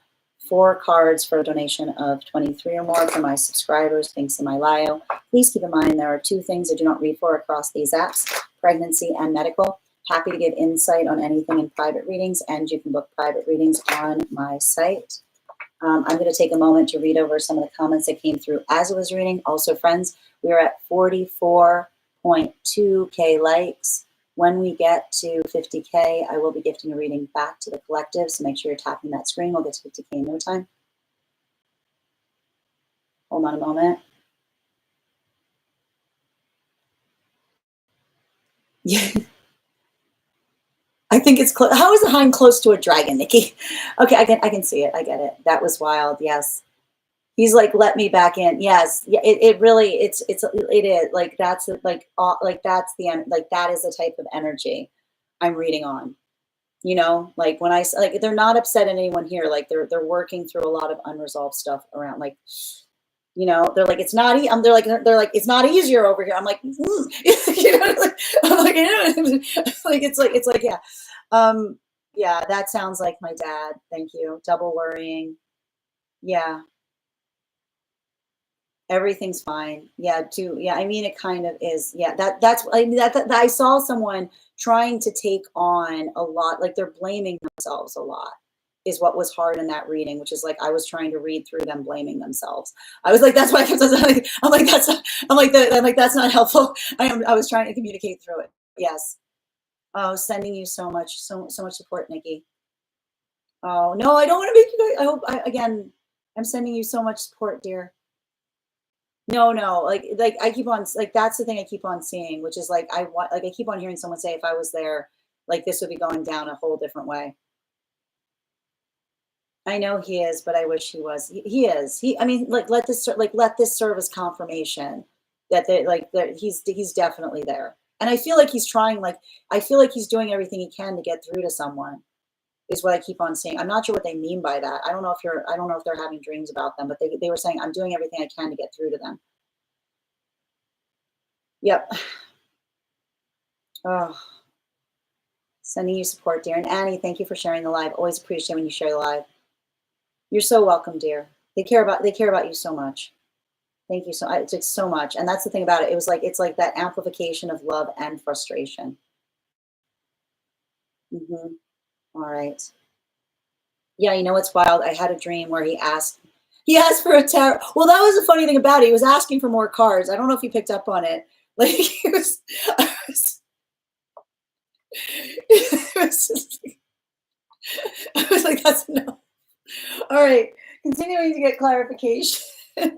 4 cards for a donation of $23 or more for my subscribers. Links in my bio. Please keep in mind, there are 2 things I do not read for across these apps: pregnancy and medical. Happy to give insight on anything in private readings, and you can book private readings on my site. I'm going to take a moment to read over some of the comments that came through as I was reading. Also, friends, we are at 44.2K likes. When we get to 50K, I will be gifting a reading back to the collective, so make sure you're tapping that screen. We'll get to 50K in no time. Hold on a moment. Yeah. I think it's close. How is the hind close to a dragon, Nikki? Okay, I can see it. I get it. That was wild. Yes. He's like, let me back in. Yes. Yeah, it really, it is like, that's like, like, that's like, that is the type of energy I'm reading on. You know, like, when like, they're not upset at anyone here. Like, they're working through a lot of unresolved stuff around, like, they're like, it's not, they're like, it's not easier over here. I'm like, you know, like, I'm like, like, it's like, yeah. Yeah, that sounds like my dad. Thank you. Double worrying. Yeah. Everything's fine. Yeah, too. Yeah, I mean, it kind of is. Yeah, that's, I mean, that I saw someone trying to take on a lot, like, they're blaming themselves a lot, is what was hard in that reading, which is, like, I was trying to read through them blaming themselves. I was like, that's why I kept, I'm like, that's not, I'm like, that's not helpful. I was trying to communicate through it. Yes. Oh, sending you so much support, Nikki. Oh no, I don't want to make you. I hope, again, I'm sending you so much support, dear. No, no, like, I keep on, like, that's the thing I keep on seeing, which is, like, I want, like, I keep on hearing someone say, if I was there, like, this would be going down a whole different way. I know he is, but I wish he was. He is. I mean, like, let this serve as confirmation that they, like, that he's definitely there. And I feel like he's trying, like, I feel like he's doing everything he can to get through to someone, is what I keep on seeing. I'm not sure what they mean by that. I don't know if they're having dreams about them, but they were saying, I'm doing everything I can to get through to them. Yep. Oh, sending you support, dear. And Annie, thank you for sharing the live. Always appreciate when you share the live. You're so welcome, dear. They care about you so much. Thank you so it's so much. And that's the thing about it. It's like that amplification of love and frustration. All right. Yeah, you know what's wild? I had a dream where he asked for a tarot. Well, that was the funny thing about it. He was asking for more cards. I don't know if you picked up on it. Like he was, I was like, that's enough. All right, continuing to get clarification. And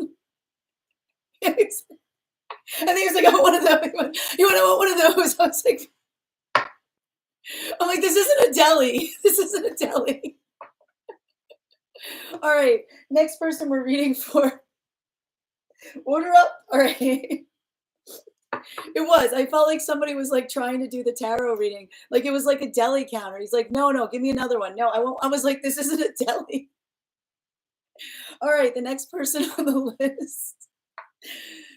he was like, I want one of those. You want one of those? I was like, this isn't a deli. This isn't a deli. All right, next person we're reading for. Order up. All right. It was. I felt like somebody was like trying to do the tarot reading. Like it was like a deli counter. He's like, no, give me another one. No, I won't. I was like, this isn't a deli. All right, the next person on the list.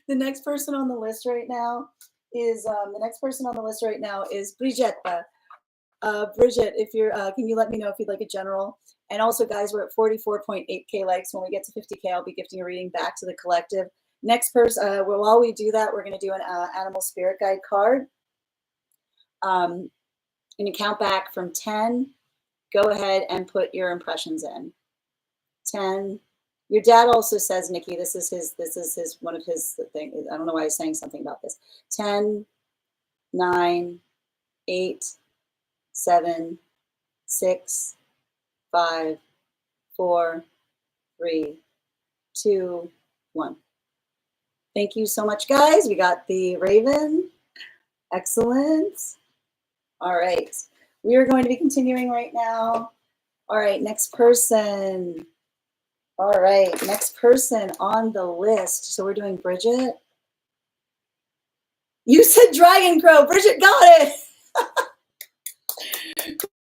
The next person on the list right now is Bridget. Bridget, if you're, can you let me know if you'd like a general? And also, guys, we're at 44.8K likes. When we get to 50K, I'll be gifting a reading back to the collective. Next person, while we do that, we're going to do an animal spirit guide card. And you count back from 10. Go ahead and put your impressions in. 10. Your dad also says, Nikki, this is his one of his things. I don't know why he's saying something about this. 10, 9, 8, 7, 6, 5, 4, 3, 2, 1. Thank you so much, guys. We got the Raven. Excellent. All right. We are going to be continuing right now. All right, next person. All right, next person on the list. So we're doing Bridget. You said Dragon Crow. Bridget got it.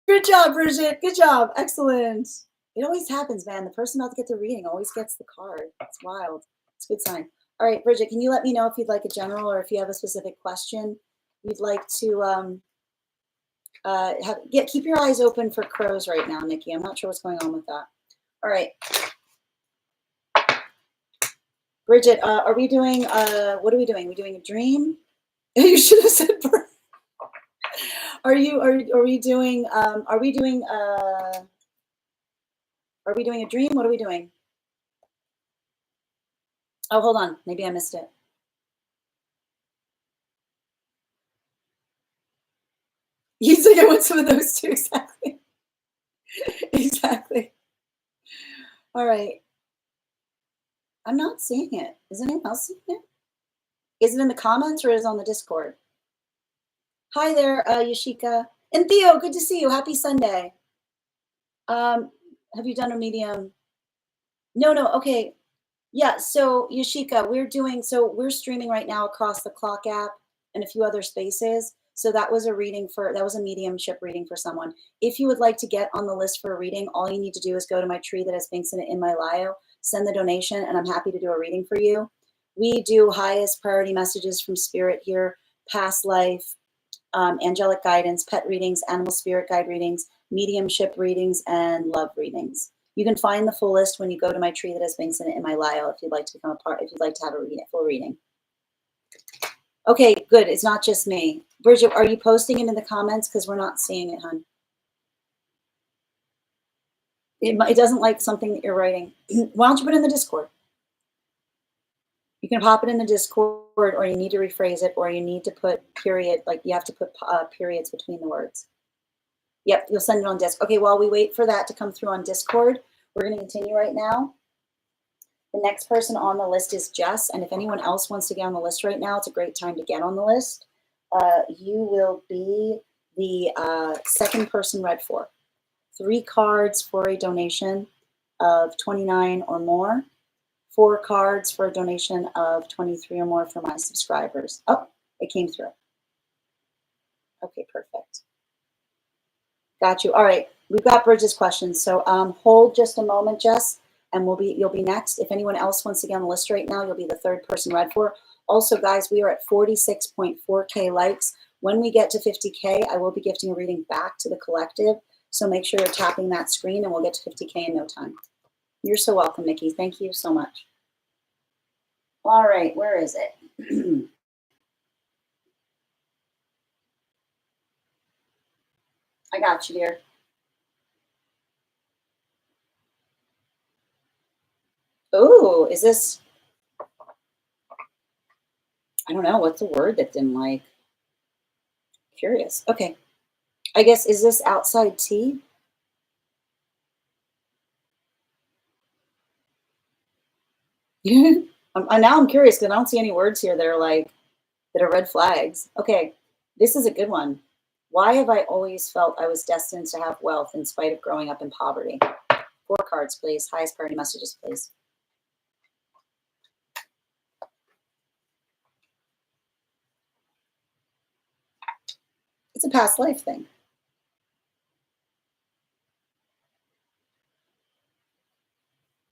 Good job, Bridget. Good job. Excellent. It always happens, man. The person about to get the reading always gets the card. It's wild. It's a good sign. All right, Bridget, can you let me know if you'd like a general or if you have a specific question you'd like to keep your eyes open for crows right now, Nikki. I'm not sure what's going on with that. All right. Bridget, are we doing, what are we doing? Are we doing a dream? You should have said bird. Are we doing a dream? What are we doing? Oh, hold on. Maybe I missed it. You said I want some of those too. Exactly. Exactly. All right. I'm not seeing it. Is anyone else seeing it? Is it in the comments or is it on the Discord? Hi there, Yashika. And Theo, good to see you. Happy Sunday. Have you done a medium? No. Okay. Yeah. So Yashika, we're streaming right now across the Clock app and a few other spaces. So that was a mediumship reading for someone. If you would like to get on the list for a reading, all you need to do is go to my tree that has links in it in my bio, send the donation, and I'm happy to do a reading for you. We do highest priority messages from spirit here, past life, angelic guidance, pet readings, animal spirit guide readings, mediumship readings, and love readings. You can find the full list when you go to my tree that has links in it in my bio if you'd like to become a part, if you'd like to have a full reading. Okay, good. It's not just me. Bridget, are you posting it in the comments? Because we're not seeing it, hon. It doesn't like something that you're writing. Why don't you put it in the Discord? You can pop it in the Discord, or you need to rephrase it, or you need to put period, like you have to put periods between the words. Yep, you'll send it on Discord. Okay, while we wait for that to come through on Discord, we're going to continue right now. The next person on the list is Jess, and if anyone else wants to get on the list right now, it's a great time to get on the list. You will be the second person read for. 3 cards for a donation of $29 or more. 4 cards for a donation of $23 or more for my subscribers. Oh, it came through. Okay, perfect. Got you. All right, we've got Bridget's questions. So hold just a moment, Jess, and you'll be next. If anyone else wants to get on the list right now, you'll be the 3rd person read for. Also, guys, we are at 46.4K likes. When we get to 50K, I will be gifting a reading back to the collective. So make sure you're tapping that screen and we'll get to 50K in no time. You're so welcome, Nikki. Thank you so much. All right, where is it? I got you, dear. Oh, is this, I don't know, what's the word that didn't like? Curious. Okay. I guess, is this outside tea? Now I'm curious because I don't see any words here that are like, that are red flags. Okay, this is a good one. Why have I always felt I was destined to have wealth in spite of growing up in poverty? 4 cards, please. Highest priority messages, please. It's a past life thing.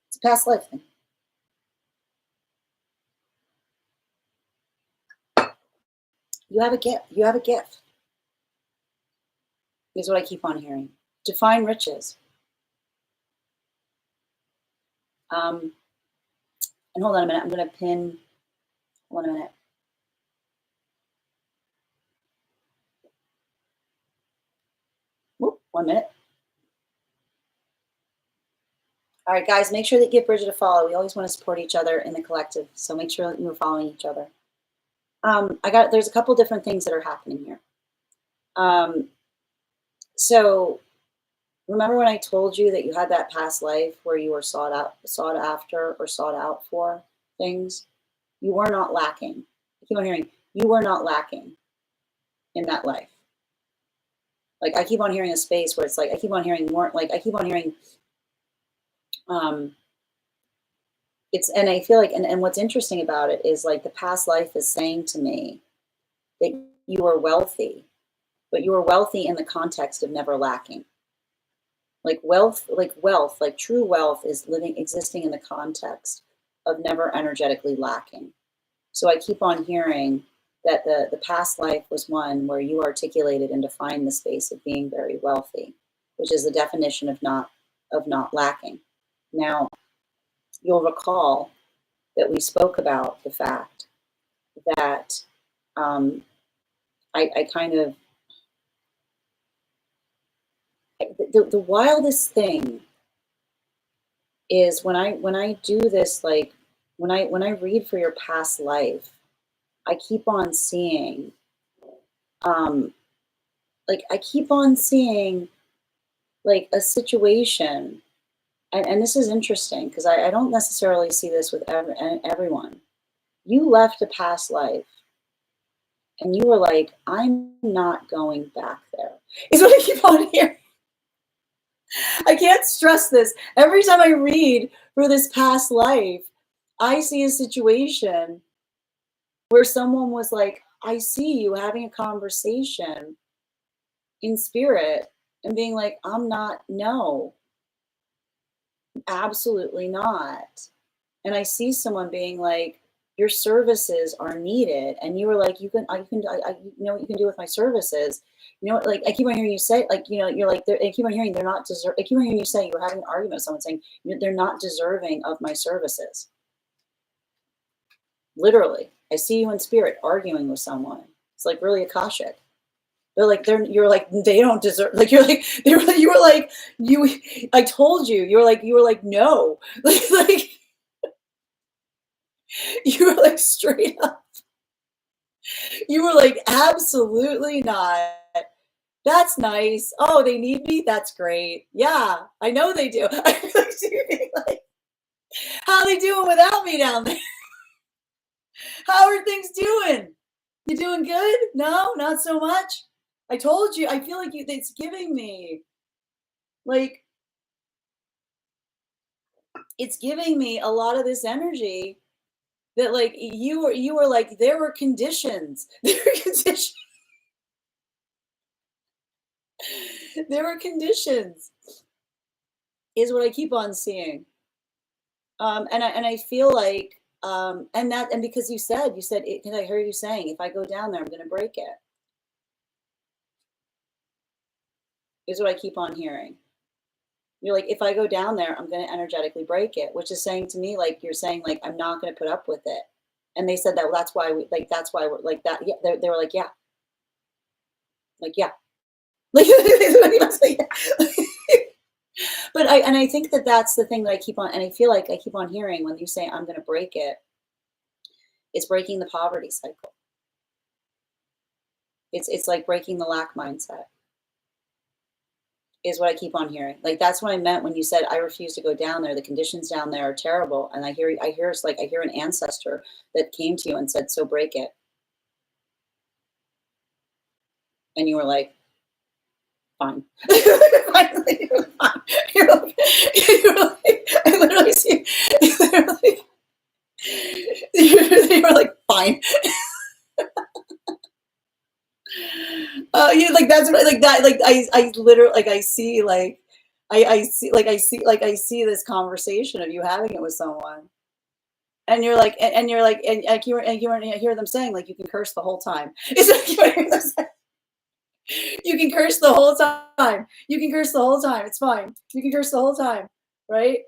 It's a past life thing. You have a gift. You have a gift. Is what I keep on hearing. Define riches. And hold on a minute. I'm going to pin. Hold on a minute. Whoop, 1 minute. All right, guys, make sure that you give Bridget a follow. We always want to support each other in the collective, so make sure that you're following each other. There's a couple different things that are happening here. So remember when I told you that you had that past life where you were sought after, or sought out for things? You were not lacking. I keep on hearing, you were not lacking in that life. Like, I keep on hearing a space where it's like, I keep on hearing more, like, I keep on hearing, and I feel like, and what's interesting about it is, like, the past life is saying to me that you were wealthy, but you were wealthy in the context of never lacking. Like wealth, like true wealth is existing in the context of never energetically lacking. So I keep on hearing that the past life was one where you articulated and defined the space of being very wealthy, which is the definition of not lacking. Now, you'll recall that we spoke about the fact that I kind of, the wildest thing is when I do this, like when I read for your past life, I keep on seeing, like I keep on seeing like a situation, and this is interesting because I don't necessarily see this with everyone. You left a past life and you were like, I'm not going back there. Is what I keep on hearing. I can't stress this. Every time I read for this past life, I see a situation where someone was like, I see you having a conversation in spirit and being like, I'm not, no, absolutely not. And I see someone being like, your services are needed. And you were like, you know what you can do with my services. You know what, like, I keep on hearing you say, like, you know, you're like, I keep on hearing they're not deserve. I keep on hearing you say you were having an argument with someone saying they're not deserving of my services. Literally, I see you in spirit arguing with someone. It's like really Akashic. They're like, you're like, they don't deserve, like, you're like, you were like, I told you, you were like, no, like, you were like, straight up, you were like, absolutely not. That's nice. Oh, they need me. That's great. Yeah, I know they do. Like, how are they doing without me down there? How are things doing? You doing good? No, not so much. I told you. I feel like it's giving me, like, it's giving me a lot of this energy that, like, you were like, there were conditions. There were conditions. There were conditions. Is what I keep on seeing. And I feel like, and because you said it, because I heard you saying, if I go down there, I'm going to break it. is what I keep on hearing. You're like, if I go down there, I'm going to energetically break it, which is saying to me, like, you're saying, like, I'm not going to put up with it. And they said that, well, that's why that's why we're like that. Yeah. They were like, yeah, yeah. Like, but I think that that's the thing that I keep on, and I feel like I keep on hearing when you say, I'm going to break it, it's breaking the poverty cycle. It's like breaking the lack mindset is what I keep on hearing. Like, that's what I meant when you said, I refuse to go down there. The conditions down there are terrible. And I hear it's like, I hear an ancestor that came to you and said, so break it. And you were like, fine. Finally, you're fine. You're like, I literally see, you were like, fine. You like, that's right, like that, like I literally, like I see, like I see this conversation of you having it with someone, and you're like, and you're like, and like you hear them saying, like, you can curse the whole time. It's like, you hear them say, you can curse the whole time. You can curse the whole time. It's fine. You can curse the whole time, right?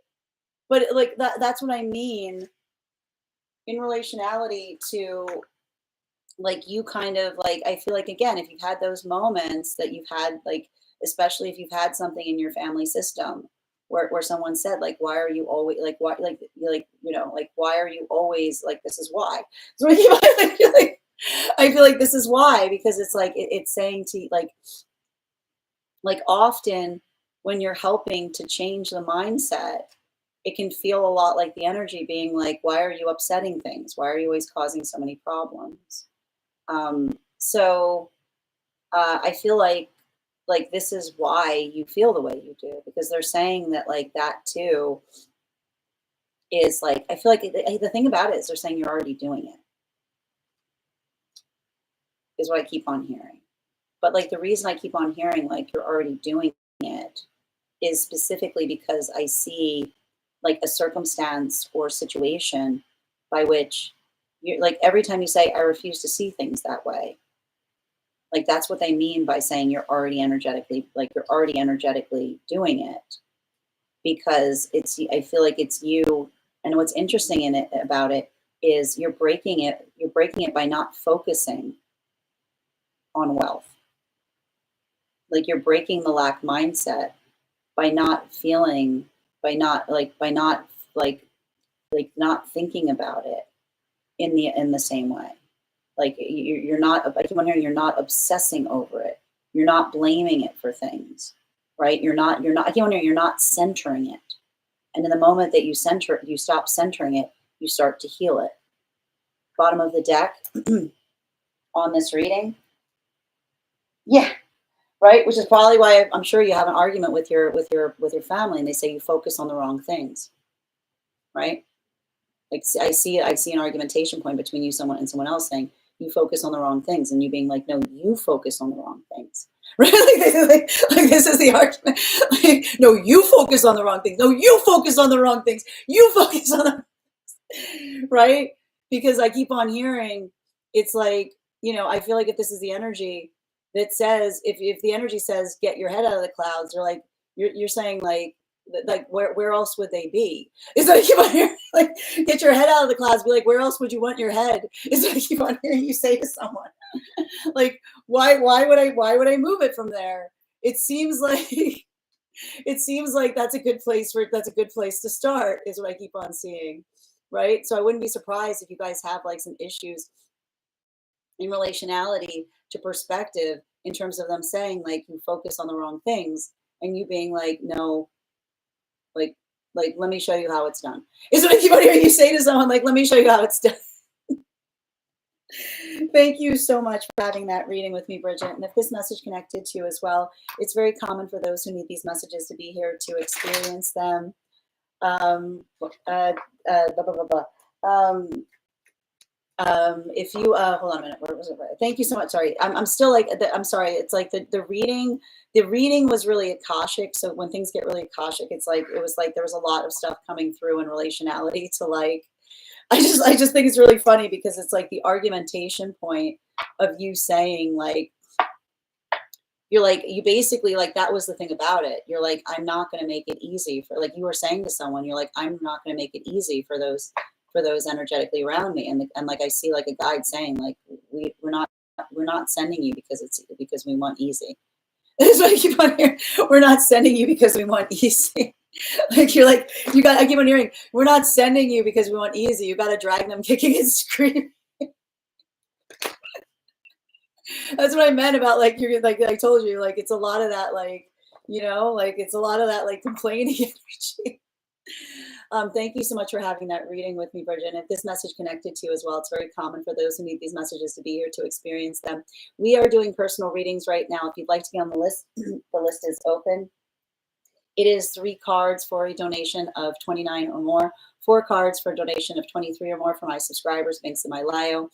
But like that's what I mean in relationality to, like, you kind of like, I feel like, again, if you've had those moments that you've had, like, especially if you've had something in your family system where someone said, like, why are you always like, why, like, you're like, you know, like, why are you always like, this is why. So I feel like this is why, because it's like it's saying to, like often when you're helping to change the mindset, it can feel a lot like the energy being like, why are you upsetting things? Why are you always causing so many problems? So I feel like this is why you feel the way you do, because they're saying that, like, that too is like, I feel like the thing about it is they're saying you're already doing it, is what I keep on hearing. But like, the reason I keep on hearing like you're already doing it is specifically because I see like a circumstance or situation by which you're like, every time you say, I refuse to see things that way, like, that's what they mean by saying you're already energetically, like, you're already energetically doing it, because it's, I feel like it's you. And what's interesting in it about it is you're breaking it by not focusing on wealth. Like, you're breaking the lack mindset by not feeling, by not thinking about it in the same way. Like, you're not, I keep on hearing, you're not obsessing over it. You're not blaming it for things, right? I keep on hearing, you're not centering it. And in the moment that you stop centering it, you start to heal it. Bottom of the deck on this reading. Yeah. Right. Which is probably why I'm sure you have an argument with your family, and they say you focus on the wrong things. Right. Like, I see an argumentation point between you, someone, and someone else saying you focus on the wrong things, and you being like, no, you focus on the wrong things. Right? Like this is the argument. Like, no, you focus on the wrong things. No, you focus on the wrong things. You focus on the right? Because I keep on hearing, it's like, I feel like if this is the energy that says, if the energy says get your head out of the clouds, or like you're saying, like where else would they be? It's like, I keep on hearing, like, get your head out of the clouds, be like, where else would you want your head? It's like, I keep on hearing you say to someone, like, why would I move it from there? It seems like that's a good place to start, is what I keep on seeing. Right. So I wouldn't be surprised if you guys have like some issues in relationality to perspective, in terms of them saying like you focus on the wrong things, and you being like, no, like let me show you how it's done. Is what I keep on hearing you say to someone, like, let me show you how it's done. Thank you so much for having that reading with me, Bridget. And if this message connected to you as well, it's very common for those who need these messages to be here to experience them. Blah, blah, blah, blah. If you hold on a minute, where was it? Thank you so much. Sorry, I'm still like, I'm sorry. It's like the reading was really akashic. So when things get really akashic, it's like, it was like there was a lot of stuff coming through in relationality to, like, I just think it's really funny, because it's like the argumentation point of you saying, like, You're like, you basically, like, that was the thing about it. You're like, I'm not going to make it easy for, like you were saying to someone, you're like, I'm not going to make it easy for those energetically around me. And like, I see like a guide saying like, we're not sending you because we want easy. That's what I keep on hearing. We're not sending you because we want easy. Like, you're like, I keep on hearing, we're not sending you because we want easy. You got to drag them kicking and screaming. That's what I meant about like, you're like, I told you, like, it's a lot of that, like, like it's a lot of that, like, complaining energy. Thank you so much for having that reading with me, Bridget. And if this message connected to you as well, it's very common for those who need these messages to be here to experience them. We are doing personal readings right now. If you'd like to be on the list, the list is open. It is 3 cards for a donation of $29 or more, 4 cards for a donation of $23 or more for my subscribers, links in my bio.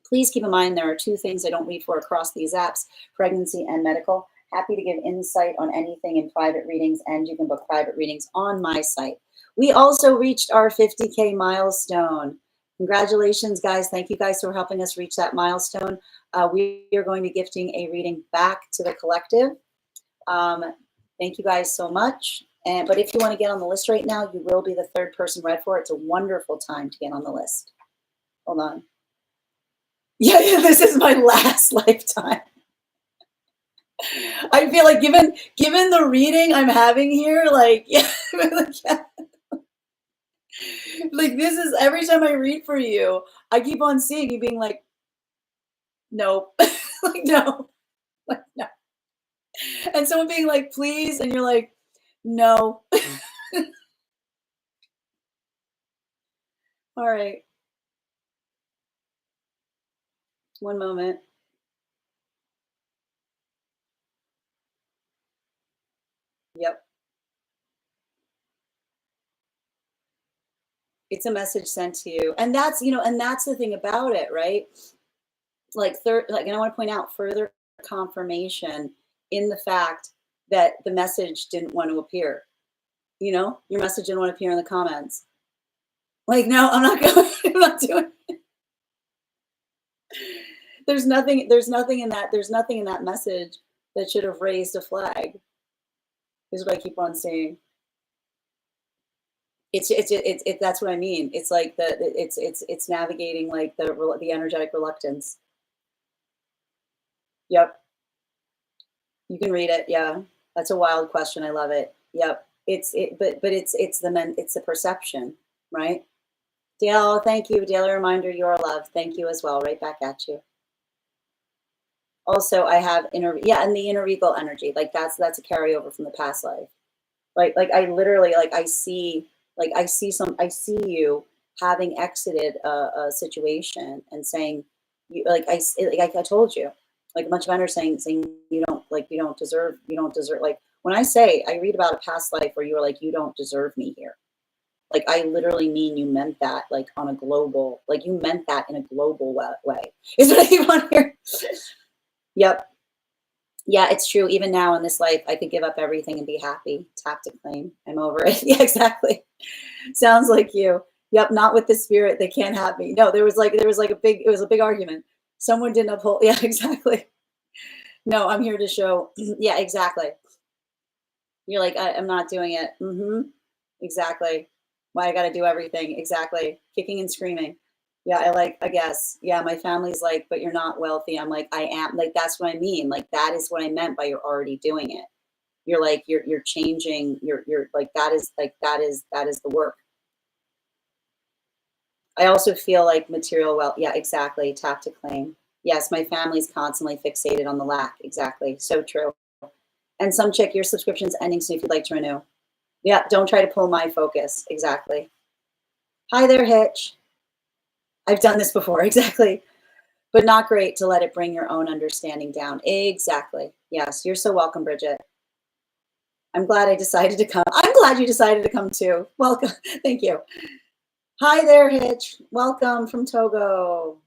Please keep in mind there are 2 things I don't read for across these apps, pregnancy and medical. Happy to give insight on anything in private readings, and you can book private readings on my site. We also reached our 50K milestone. Congratulations, guys. Thank you guys for helping us reach that milestone. We are going to be gifting a reading back to the collective. Thank you guys so much. But if you want to get on the list right now, you will be the 3rd person read for. It's a wonderful time to get on the list. Hold on. Yeah, this is my last lifetime. I feel like given the reading I'm having here, like, yeah, like this is every time I read for you, I keep on seeing you being like, nope, like no, like no, and someone being like, please, and you're like, no. All right, one moment. Yep. It's a message sent to you. And that's, and that's the thing about it, right? Like, and I want to point out further confirmation in the fact that the message didn't want to appear. Your message didn't want to appear in the comments. Like, no, I'm not going, I'm not doing it. There's nothing in that message that should have raised a flag, is what I keep on saying. It's that's what I mean. It's like it's navigating like the energetic reluctance. Yep. You can read it. Yeah. That's a wild question. I love it. Yep. But it's the perception, right? Dale, thank you. Daily reminder, you're loved. Thank you as well. Right back at you. Also, I have and the inner regal energy. Like that's a carryover from the past life. Like I literally, like I see you having exited a situation and saying, like I told you, like a bunch of vendors saying you don't deserve, like when I say I read about a past life where you were like, you don't deserve me here. Like I literally mean you meant that, like on a global, like you meant that in a global way. Is what I keep on here. Yep. Yeah, it's true. Even now in this life, I could give up everything and be happy. Tap to claim. I'm over it. Yeah, exactly. Sounds like you. Yep, not with the spirit. They can't have me. No, it was a big argument. Someone didn't uphold. Yeah, exactly. No, I'm here to show. Yeah, exactly. You're like, I'm not doing it. Exactly. Why I got to do everything. Exactly. Kicking and screaming. Yeah, I guess. Yeah, my family's like, but you're not wealthy. I'm like, I am. Like, that's what I mean. Like, that is what I meant by you're already doing it. You're like, you're changing. You're like, that is the work. I also feel like material wealth. Yeah, exactly. Tap to claim. Yes, my family's constantly fixated on the lack. Exactly. So true. And some chick, your subscription's ending soon if you'd like to renew. Yeah, don't try to pull my focus. Exactly. Hi there, Hitch. I've done this before. Exactly. But not great to let it bring your own understanding down. Exactly. Yes, you're so welcome, Bridget. I'm glad I decided to come. I'm glad you decided to come too. Welcome. Thank you. Hi there, Hitch. Welcome from Togo.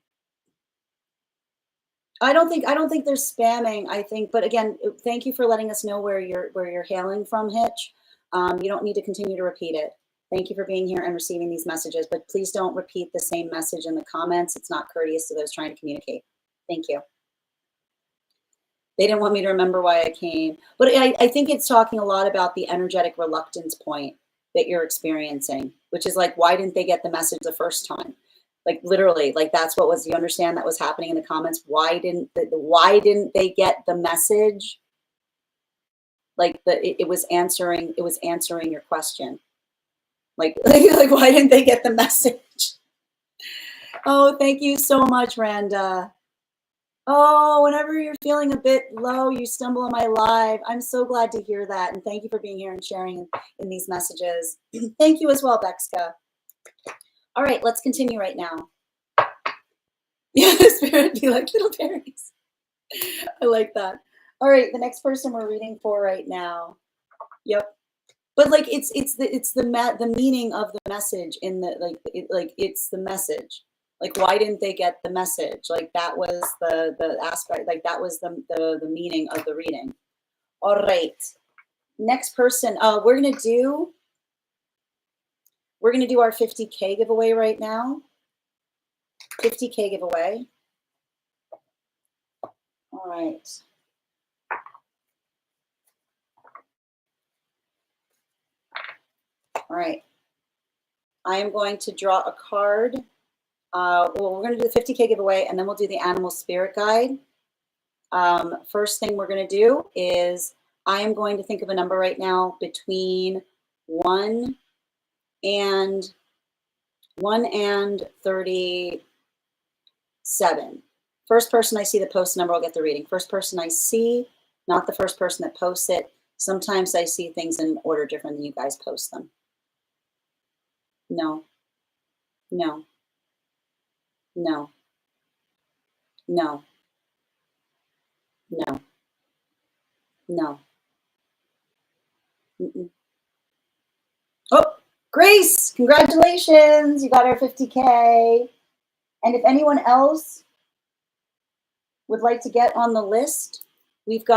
I don't think they're spamming. I think, but again, thank you for letting us know where you're hailing from, Hitch. You don't need to continue to repeat it. Thank you for being here and receiving these messages, but please don't repeat the same message in the comments. It's not courteous to those trying to communicate. Thank you. They didn't want me to remember why I came. But I think it's talking a lot about the energetic reluctance point that you're experiencing, which is like, why didn't they get the message the first time? Like literally, like that's what was, you understand that was happening in the comments? Why didn't they get the message? Like it was answering your question. Like why didn't they get the message? Oh, thank you so much, Randa. Oh, whenever you're feeling a bit low, you stumble on my live. I'm so glad to hear that. And thank you for being here and sharing in these messages. Thank you as well, Bexka. All right, let's continue right now. Yeah, spirit be like little berries. I like that. All right, the next person we're reading for right now. Yep. But like it's the meaning of the message in the it's the message. Like, why didn't they get the message? Like that was the aspect, like that was the meaning of the reading. All right. Next person, we're gonna do our 50K giveaway right now. 50K giveaway. All right. All right. I am going to draw a card. Well, we're going to do the 50K giveaway, and then we'll do the animal spirit guide. First thing we're going to do is I am going to think of a number right now between 1 and 37. First person I see that posts the number will get the reading. First person I see, not the first person that posts it. Sometimes I see things in order different than you guys post them. No. No. No. No. No. No. Mm-mm. Oh, Grace, congratulations. You got our 50K. And if anyone else would like to get on the list, if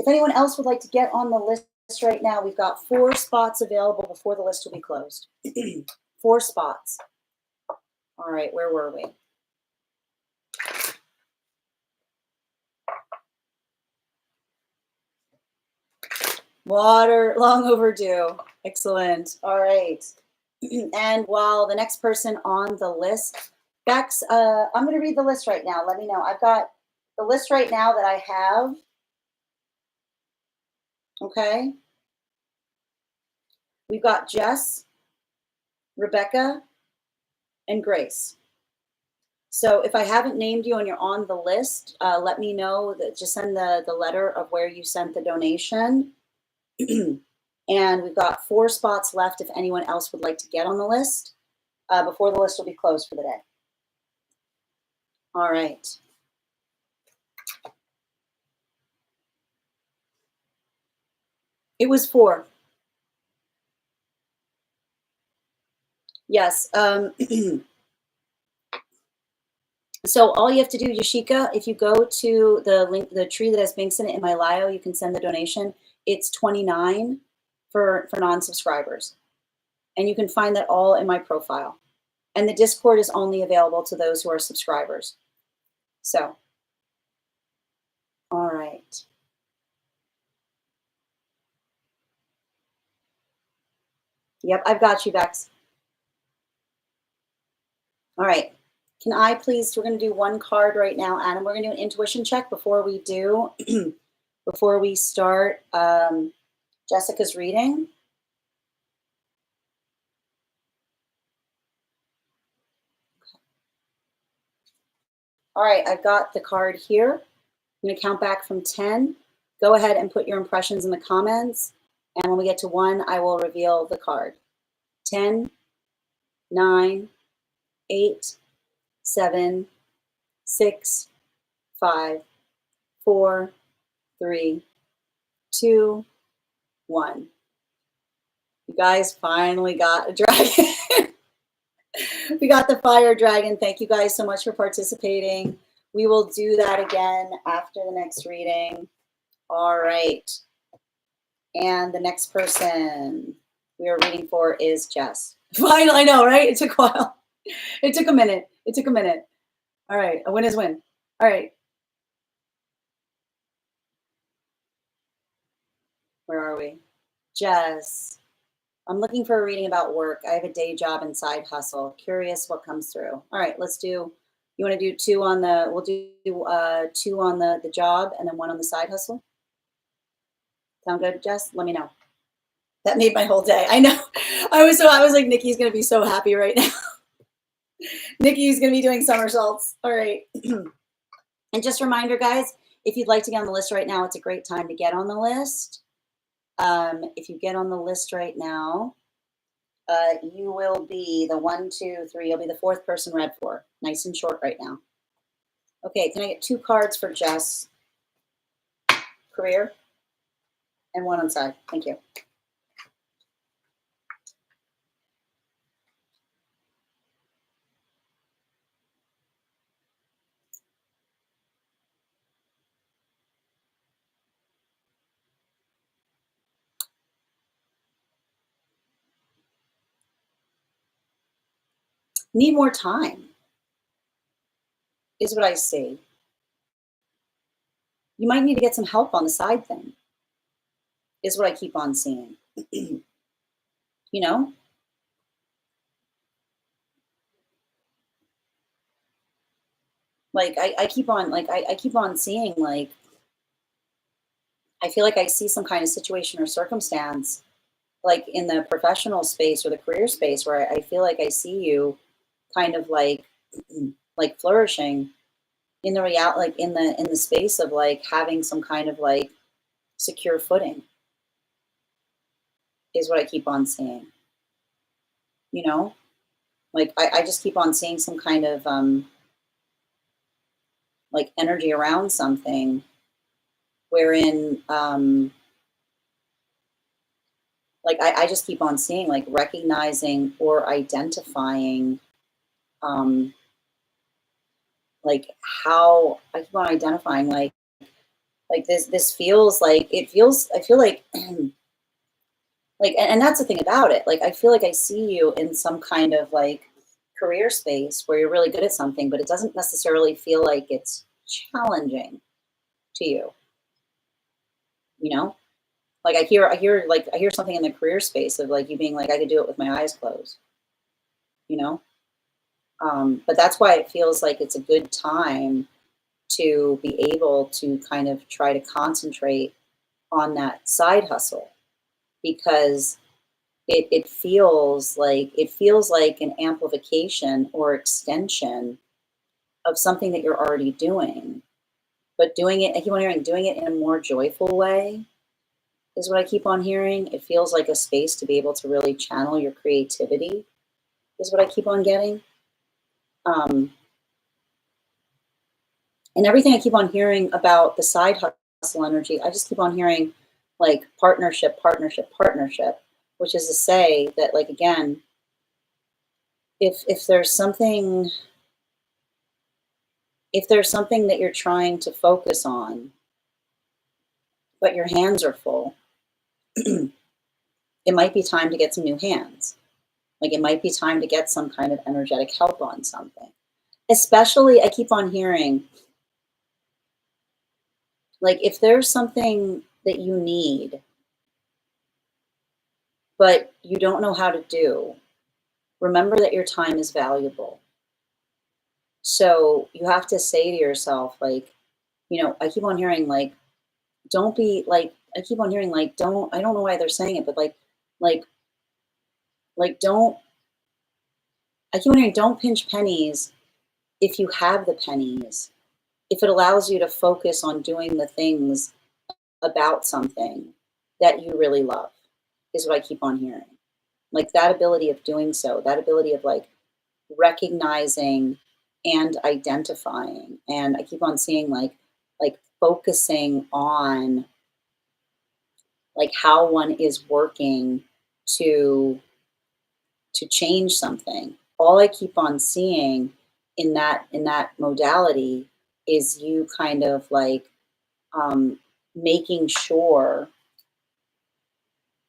anyone else would like to get on the list right now, we've got 4 spots available before the list will be closed. 4 spots. All right, where were we? Water, long overdue. Excellent. All right. And while the next person on the list, Bex, I'm going to read the list right now. Let me know. I've got the list right now that I have. Okay. We've got Jess, Rebecca, and Grace. So if I haven't named you and you're on the list, let me know. That just send the letter of where you sent the donation. And we've got 4 spots left if anyone else would like to get on the list before the list will be closed for the day. All right. It was 4. Yes. So all you have to do, Yashika, if you go to the link, the tree that has links in it in my bio, you can send the donation. It's $29 for non-subscribers. And you can find that all in my profile. And the Discord is only available to those who are subscribers. So, all right. Yep, I've got you, Bex. All right. Can I please, we're going to do 1 card right now, Adam. We're going to do an intuition check before we do, before we start Jessica's reading. All right, I've got the card here. I'm going to count back from 10. Go ahead and put your impressions in the comments. And when we get to 1, I will reveal the card. 10, 9, 8, 7, 6, 5, 4, 3, 2, 1. You guys finally got a dragon. We got the fire dragon. Thank you guys so much for participating. We will do that again after the next reading. All right. And the next person we are reading for is Jess. Finally, I know, right? It took a while. It took a minute. It took a minute. All right. A win is win. All right. Where are we? Jess, I'm looking for a reading about work. I have a day job and side hustle. Curious what comes through. All right, let's do. You want to do two on the? We'll do two on the job and then one on the side hustle. Sound good, Jess? Let me know. That made my whole day. I know. I was like, Nikki's gonna be so happy right now. Nikki's gonna be doing somersaults. All right. And just a reminder, guys, if you'd like to get on the list right now, it's a great time to get on the list. If you get on the list right now, you will be the 1, 2, 3. You'll be the fourth person read for. Nice and short right now. Okay, can I get 2 cards for Jess? Career and 1 on side. Thank you. Need more time is what I see. You might need to get some help on the side thing is what I keep on seeing. You know? Like I keep on like I keep on seeing like I feel like I see some kind of situation or circumstance like in the professional space or the career space where I feel like I see you kind of like flourishing in the like in the space of like having some kind of like secure footing is what I keep on seeing. You know? Like I just keep on seeing some kind of like energy around something wherein like I just keep on seeing like recognizing or identifying um like how I keep on identifying like this feels like it feels I feel like like and that's the thing about it. Like I feel like I see you in some kind of like career space where you're really good at something, but it doesn't necessarily feel like it's challenging to you, you know? Like I hear something in the career space of like you being like I could do it with my eyes closed, you know? But that's why it feels like it's a good time to be able to kind of try to concentrate on that side hustle because it feels like an amplification or extension of something that you're already doing, but doing it I keep on hearing doing it in a more joyful way is what I keep on hearing. It feels like a space to be able to really channel your creativity is what I keep on getting. Um, and everything I keep on hearing about the side hustle energy, I just keep on hearing like partnership, partnership, partnership, which is to say that like again, if there's something if there's something that you're trying to focus on, but your hands are full, it might be time to get some new hands. Like it might be time to get some kind of energetic help on something. Especially, I keep on hearing, like, if there's something that you need, but you don't know how to do, remember that your time is valuable. So you have to say to yourself, like, I keep on hearing, like, don't be like, I keep on hearing, like, don't, I don't know why they're saying it, but like, don't, I keep on hearing, don't pinch pennies if you have the pennies, if it allows you to focus on doing the things about something that you really love, is what I keep on hearing. Like that ability of doing so, that ability of like recognizing and identifying. And I keep on seeing like focusing on like how one is working to change something. All I keep on seeing in that modality is you kind of like um, making sure.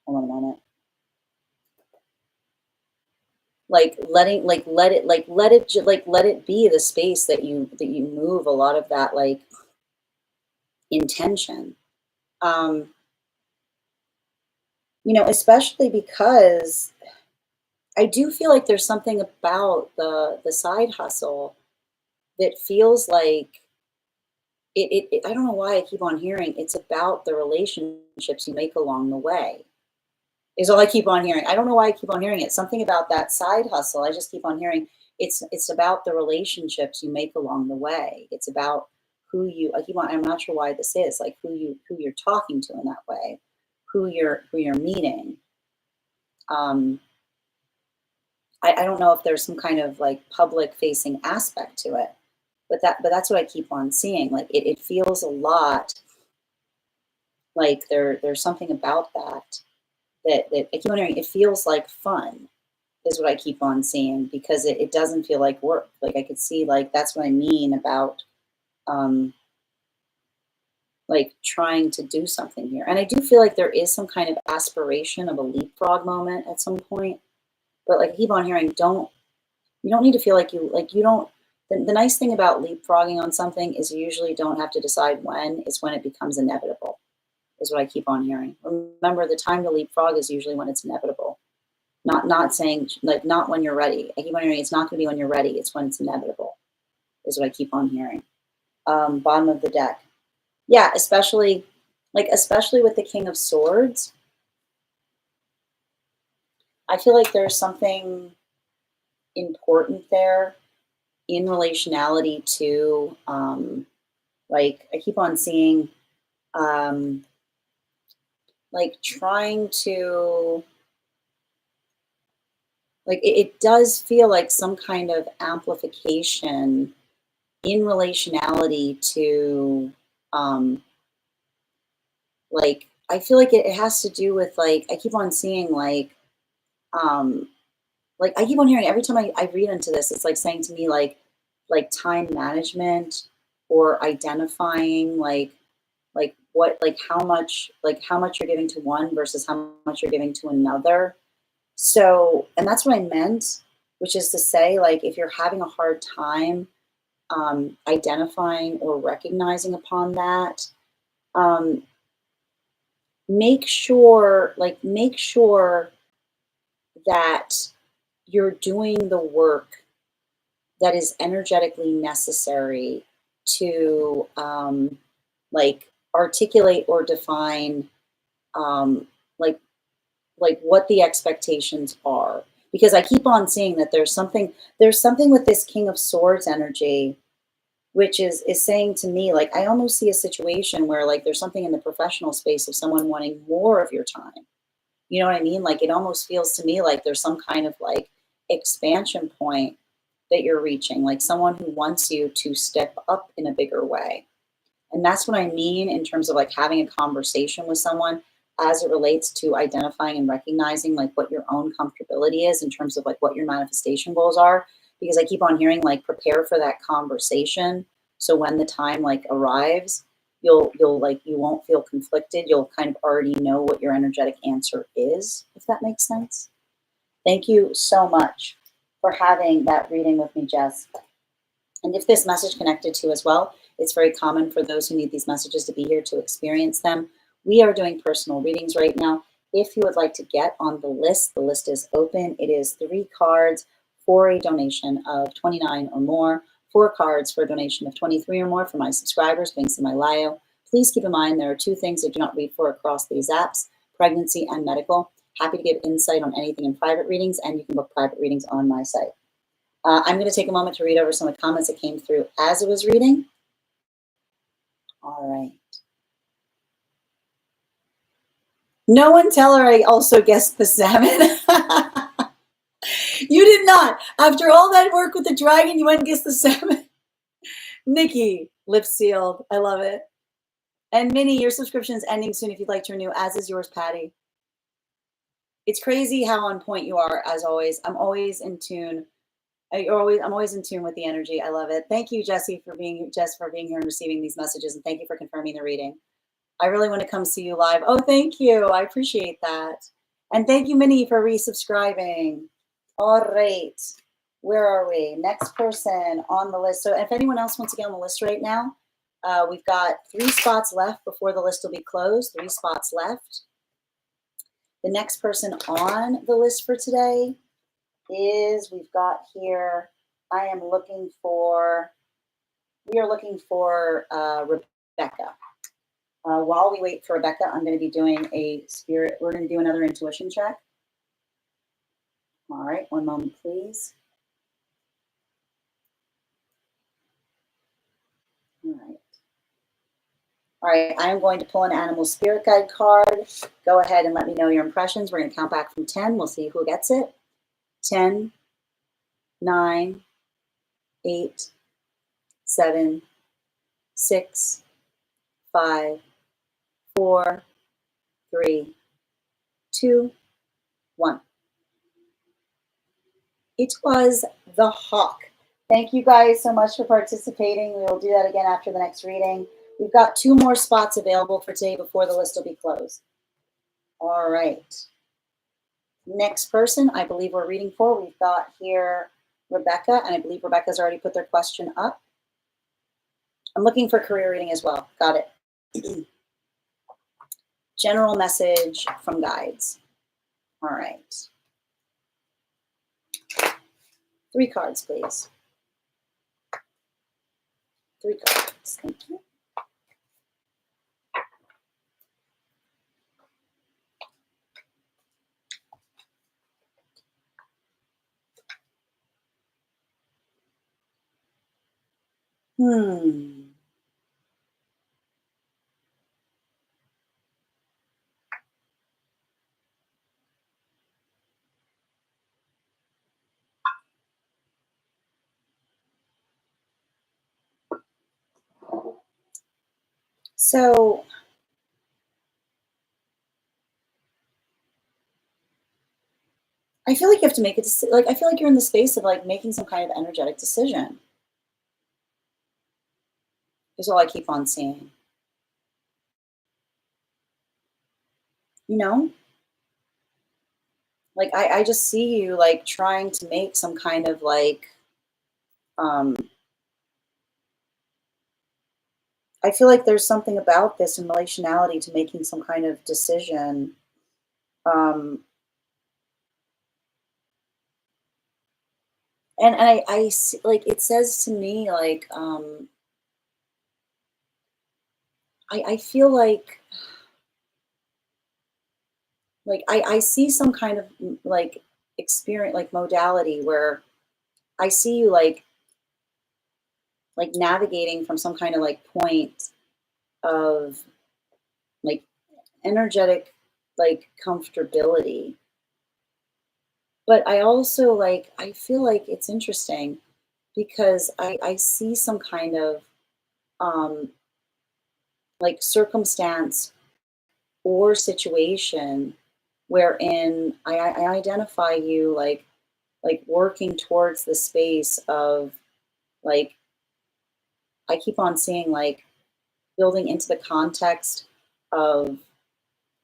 Hold on a moment. Like letting, let it be the space that you move a lot of that like intention. Um, especially because I do feel like there's something about the side hustle that feels like I don't know why I keep on hearing it's about the relationships you make along the way. Is all I keep on hearing. I don't know why I keep on hearing it. Something about that side hustle. I just keep on hearing it's about the relationships you make along the way. It's about I keep on, I'm not sure why this is, like who you're talking to in that way, who you're meeting. I don't know if there's some kind of like public facing aspect to it, but that's what I keep on seeing. Like it feels a lot like there's something about that I keep on hearing. It feels like fun is what I keep on seeing because it doesn't feel like work. Like I could see like that's what I mean about um like trying to do something here. And I do feel like there is some kind of aspiration of a leapfrog moment at some point. But like I keep on hearing, you don't need to feel like you don't the nice thing about leapfrogging on something is you usually don't have to decide when, it's when it becomes inevitable, is what I keep on hearing. Remember, the time to leapfrog is usually when it's inevitable. Not saying like not when you're ready. I keep on hearing it's not going to be when you're ready. It's when it's inevitable, is what I keep on hearing. Bottom of the deck, yeah, especially with the King of Swords. I feel like there's something important there in relationality to like I keep on seeing um, like trying to like it does feel like some kind of amplification in relationality to um like I feel like it has to do with like I keep on seeing um like I keep on hearing every time I read into this, it's like saying to me like time management or identifying like how much you're giving to one versus how much you're giving to another. So, and that's what I meant, which is to say, like, if you're having a hard time identifying or recognizing upon that, um, make sure that you're doing the work that is energetically necessary to like articulate or define um, like what the expectations are, because I keep on seeing that there's something with this King of Swords energy which is saying to me, like, I almost see a situation where like there's something in the professional space of someone wanting more of your time. You know what I mean? Like it almost feels to me like there's some kind of like expansion point that you're reaching, like someone who wants you to step up in a bigger way. And that's what I mean in terms of like having a conversation with someone as it relates to identifying and recognizing like what your own comfortability is in terms of like what your manifestation goals are. Because I keep on hearing like prepare for that conversation. So when the time like arrives, you'll like you won't feel conflicted. You'll kind of already know what your energetic answer is, if that makes sense. Thank you so much for having that reading with me, Jess. And if this message connected to you as well, it's very common for those who need these messages to be here to experience them. We are doing personal readings right now. If you would like to get on the list is open. It is 3 cards for a donation of $29 or more, 4 cards for a donation of $23 or more for my subscribers, links in my bio. Please keep in mind there are 2 things I do not read for across these apps, pregnancy and medical. Happy to give insight on anything in private readings, and you can book private readings on my site. I'm going to take a moment to read over some of the comments that came through as it was reading. All right. No one tell her I also guessed the salmon. You did not. After all that work with the dragon, you went and guessed the salmon. Nikki, lips sealed. I love it. And Minnie, your subscription is ending soon if you'd like to renew, as is yours, Patty. It's crazy how on point you are, as always. I'm always in tune. I'm always in tune with the energy. I love it. Thank you, Jess, for being here and receiving these messages, and thank you for confirming the reading. I really want to come see you live. Oh, thank you. I appreciate that. And thank you, Minnie, for resubscribing. All right. Where are we? Next person on the list. So if anyone else wants to get on the list right now, we've got 3 spots left before the list will be closed. 3 spots left. The next person on the list for today is, we've got here, we are looking for Rebecca. While we wait for Rebecca, I'm going to be doing we're going to do another intuition check. All right, one moment, please. All right. All right, I am going to pull an animal spirit guide card. Go ahead and let me know your impressions. We're going to count back from 10. We'll see who gets it. 10, 9, 8, 7, 6, 5, 4, 3, 2, 1. It was the hawk. Thank you guys so much for participating. We will do that again after the next reading. We've got 2 more spots available for today before the list will be closed. All right. Next person, I believe we're reading for, we've got here Rebecca, and I believe Rebecca's already put their question up. I'm looking for career reading as well. Got it. General message from guides. All right. 3 cards, please. 3 cards. Thank you. So I feel like you have to make a decision. Like, I feel like you're in the space of like making some kind of energetic decision. Is all I keep on seeing. You know? Like, I just see you like trying to make some kind of like, I feel like there's something about this in relationality to making some kind of decision. And I see, like, it says to me, like, I feel like I see some kind of like experience, like modality where I see you like navigating from some kind of like point of like energetic like comfortability. But I also like, I feel like it's interesting because I see some kind of um, like circumstance or situation wherein I identify you like working towards the space of like, I keep on seeing like building into the context of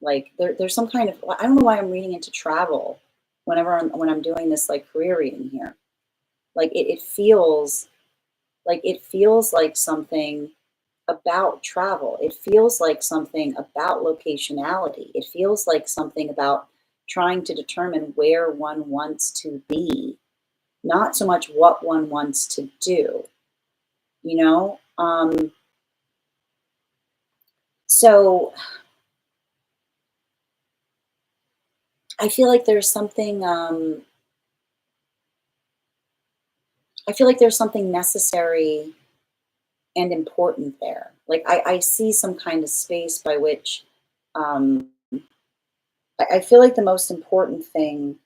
like there's some kind of, I don't know why I'm reading into travel whenever when I'm doing this like career reading here. Like it feels like something about travel. It feels like something about locationality. It feels like something about trying to determine where one wants to be, not so much what one wants to do, you know? So I feel like there's something, I feel like there's something necessary and important there. Like I see some kind of space by which um, I feel like the most important thing,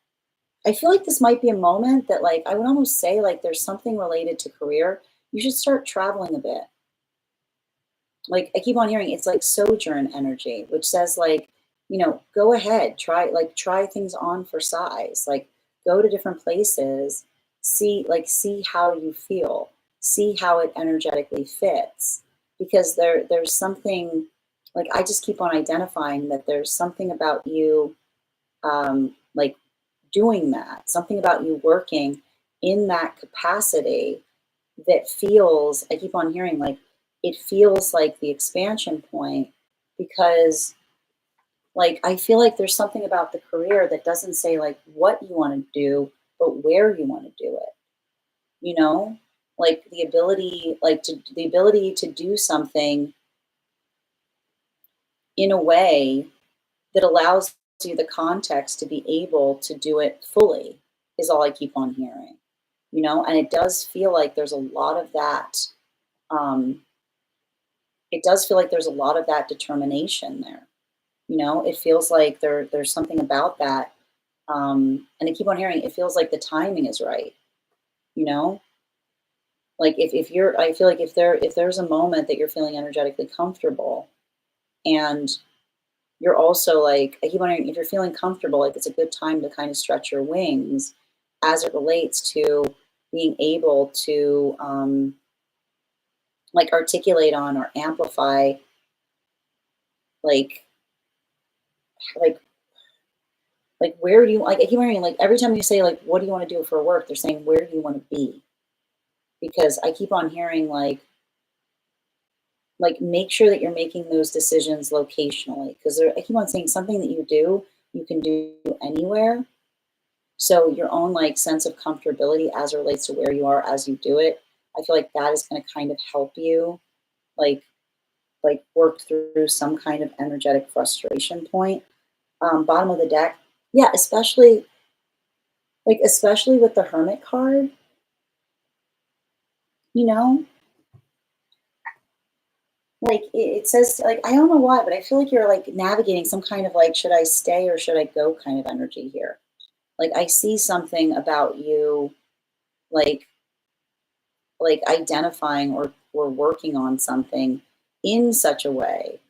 I feel like this might be a moment that like I would almost say like there's something related to career. You should start traveling a bit. Like I keep on hearing it's like sojourn energy, which says like, you know, go ahead, try things on for size. Like go to different places, see how you feel, see how it energetically fits. Because there's something like I just keep on identifying that there's something about you like doing that, something about you working in that capacity that feels, I keep on hearing like, it feels like the expansion point because Like, I feel like there's something about the career that doesn't say like what you want to do, but where you want to do it. You know, like the ability to do something in a way that allows you the context to be able to do it fully is all I keep on hearing. You know, and it does feel like there's a lot of that. Um, it does feel like there's a lot of that determination there. You know, it feels like there's something about that. And I keep on hearing it feels like the timing is right. You know, like if you're, I feel like if there's a moment that you're feeling energetically comfortable, and you're also like, I keep wondering if you're feeling comfortable, like it's a good time to kind of stretch your wings as it relates to being able to like articulate on or amplify like like like where do you, like I keep wondering, like every time you say like what do you want to do for work, they're saying where do you want to be? Because I keep on hearing like make sure that you're making those decisions locationally, because I keep on saying something that you can do anywhere. So your own like sense of comfortability as it relates to where you are as you do it, I feel like that is going to kind of help you like work through some kind of energetic frustration point. Bottom of the deck, yeah, especially with the Hermit card, you know, like it says like I don't know why, but I feel like you're like navigating some kind of like should I stay or should I go kind of energy here. Like I see something about you like identifying or working on something in such a way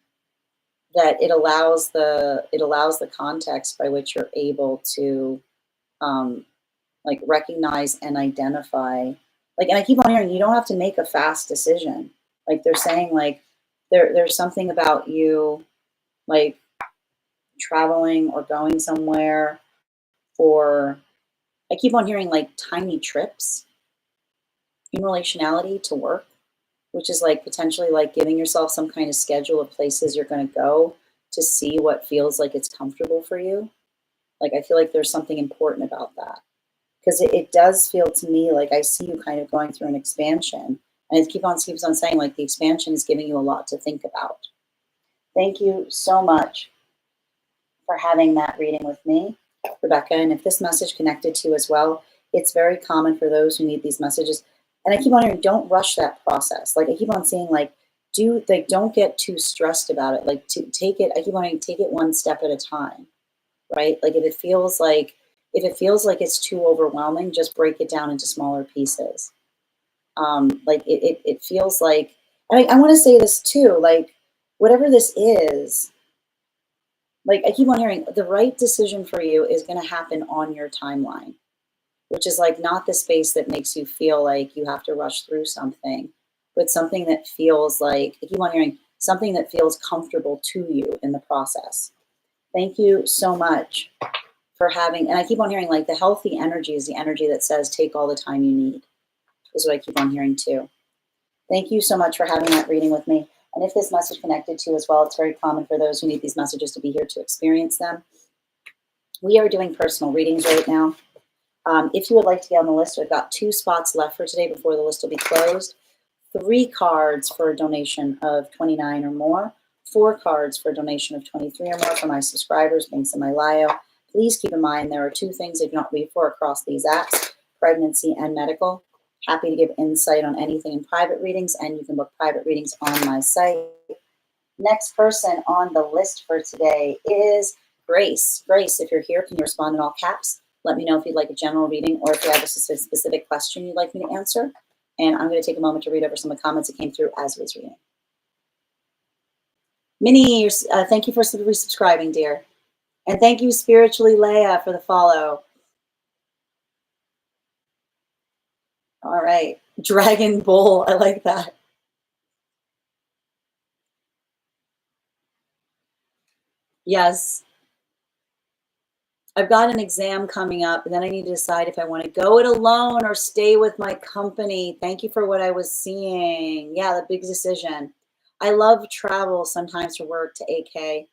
that it allows the context by which you're able to um, like recognize and identify like, and I keep on hearing you don't have to make a fast decision. Like they're saying like there's something about you like traveling or going somewhere for, I keep on hearing like tiny trips in relationality to work, which is like potentially like giving yourself some kind of schedule of places you're going to go to see what feels like it's comfortable for you. Like I feel like there's something important about that, because it does feel to me like I see you kind of going through an expansion, and it keeps on saying like the expansion is giving you a lot to think about. Thank you so much for having that reading with me, Rebecca. And if this message connected to you as well, it's very common for those who need these messages. And I keep on hearing, don't rush that process. Like I keep on saying, like, don't get too stressed about it. Like to take it, I keep on hearing, take it one step at a time, right? Like if it feels like it's too overwhelming, just break it down into smaller pieces. It feels like, and I want to say this too, like whatever this is, like I keep on hearing the right decision for you is going to happen on your timeline, which is like not the space that makes you feel like you have to rush through something, but something that feels like, I keep on hearing something that feels comfortable to you in the process. Thank you so much for having, and I keep on hearing like the healthy energy is the energy that says take all the time you need, is what I keep on hearing too. Thank you so much for having that reading with me. And if this message connected to you as well, it's very common for those who need these messages to be here to experience them. We are doing personal readings right now. If you would like to get on the list, we've got 2 spots left for today before the list will be closed. 3 cards for a donation of $29 or more. 4 cards for a donation of $23 or more for my subscribers, links in my bio. Please keep in mind there are 2 things I do not read for across these apps, pregnancy and medical. Happy to give insight on anything in private readings, and you can book private readings on my site. Next person on the list for today is Grace. Grace, if you're here, can you respond in all caps? Let me know if you'd like a general reading or if you have a specific question you'd like me to answer. And I'm going to take a moment to read over some of the comments that came through as I was reading. Minnie, thank you for resubscribing, dear. And thank you, Spiritually Leia, for the follow. All right. Dragon Bull. I like that. Yes. I've got an exam coming up, and then I need to decide if I want to go it alone or stay with my company. Thank you for what I was seeing. Yeah, the big decision. I love travel sometimes for work to AK,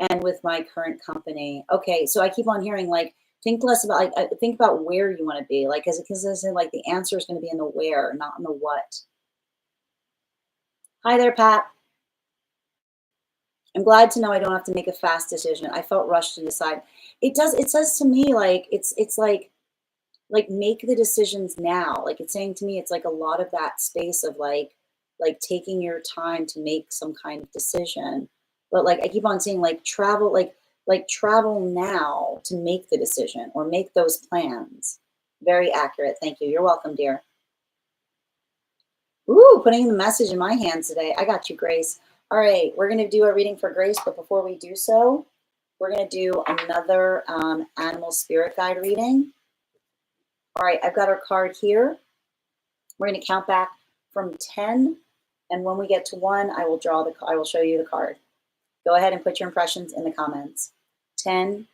and with my current company. Okay, so I keep on hearing like think less about like think about where you want to be. Like because like the answer is going to be in the where, not in the what. Hi there, Pat. I'm glad to know I don't have to make a fast decision. I felt rushed to decide. It says to me like it's like make the decisions now. Like it's saying to me it's like a lot of that space of like taking your time to make some kind of decision. But like I keep on saying like travel now to make the decision or make those plans. Very accurate. Thank you. You're welcome, dear. Ooh, putting the message in my hands today. I got you, Grace. All right, we're going to do a reading for Grace, but before we do so, we're going to do another animal spirit guide reading. All right, I've got our card here. We're going to count back from 10, and when we get to 1, I will show you the card. Go ahead and put your impressions in the comments. 10,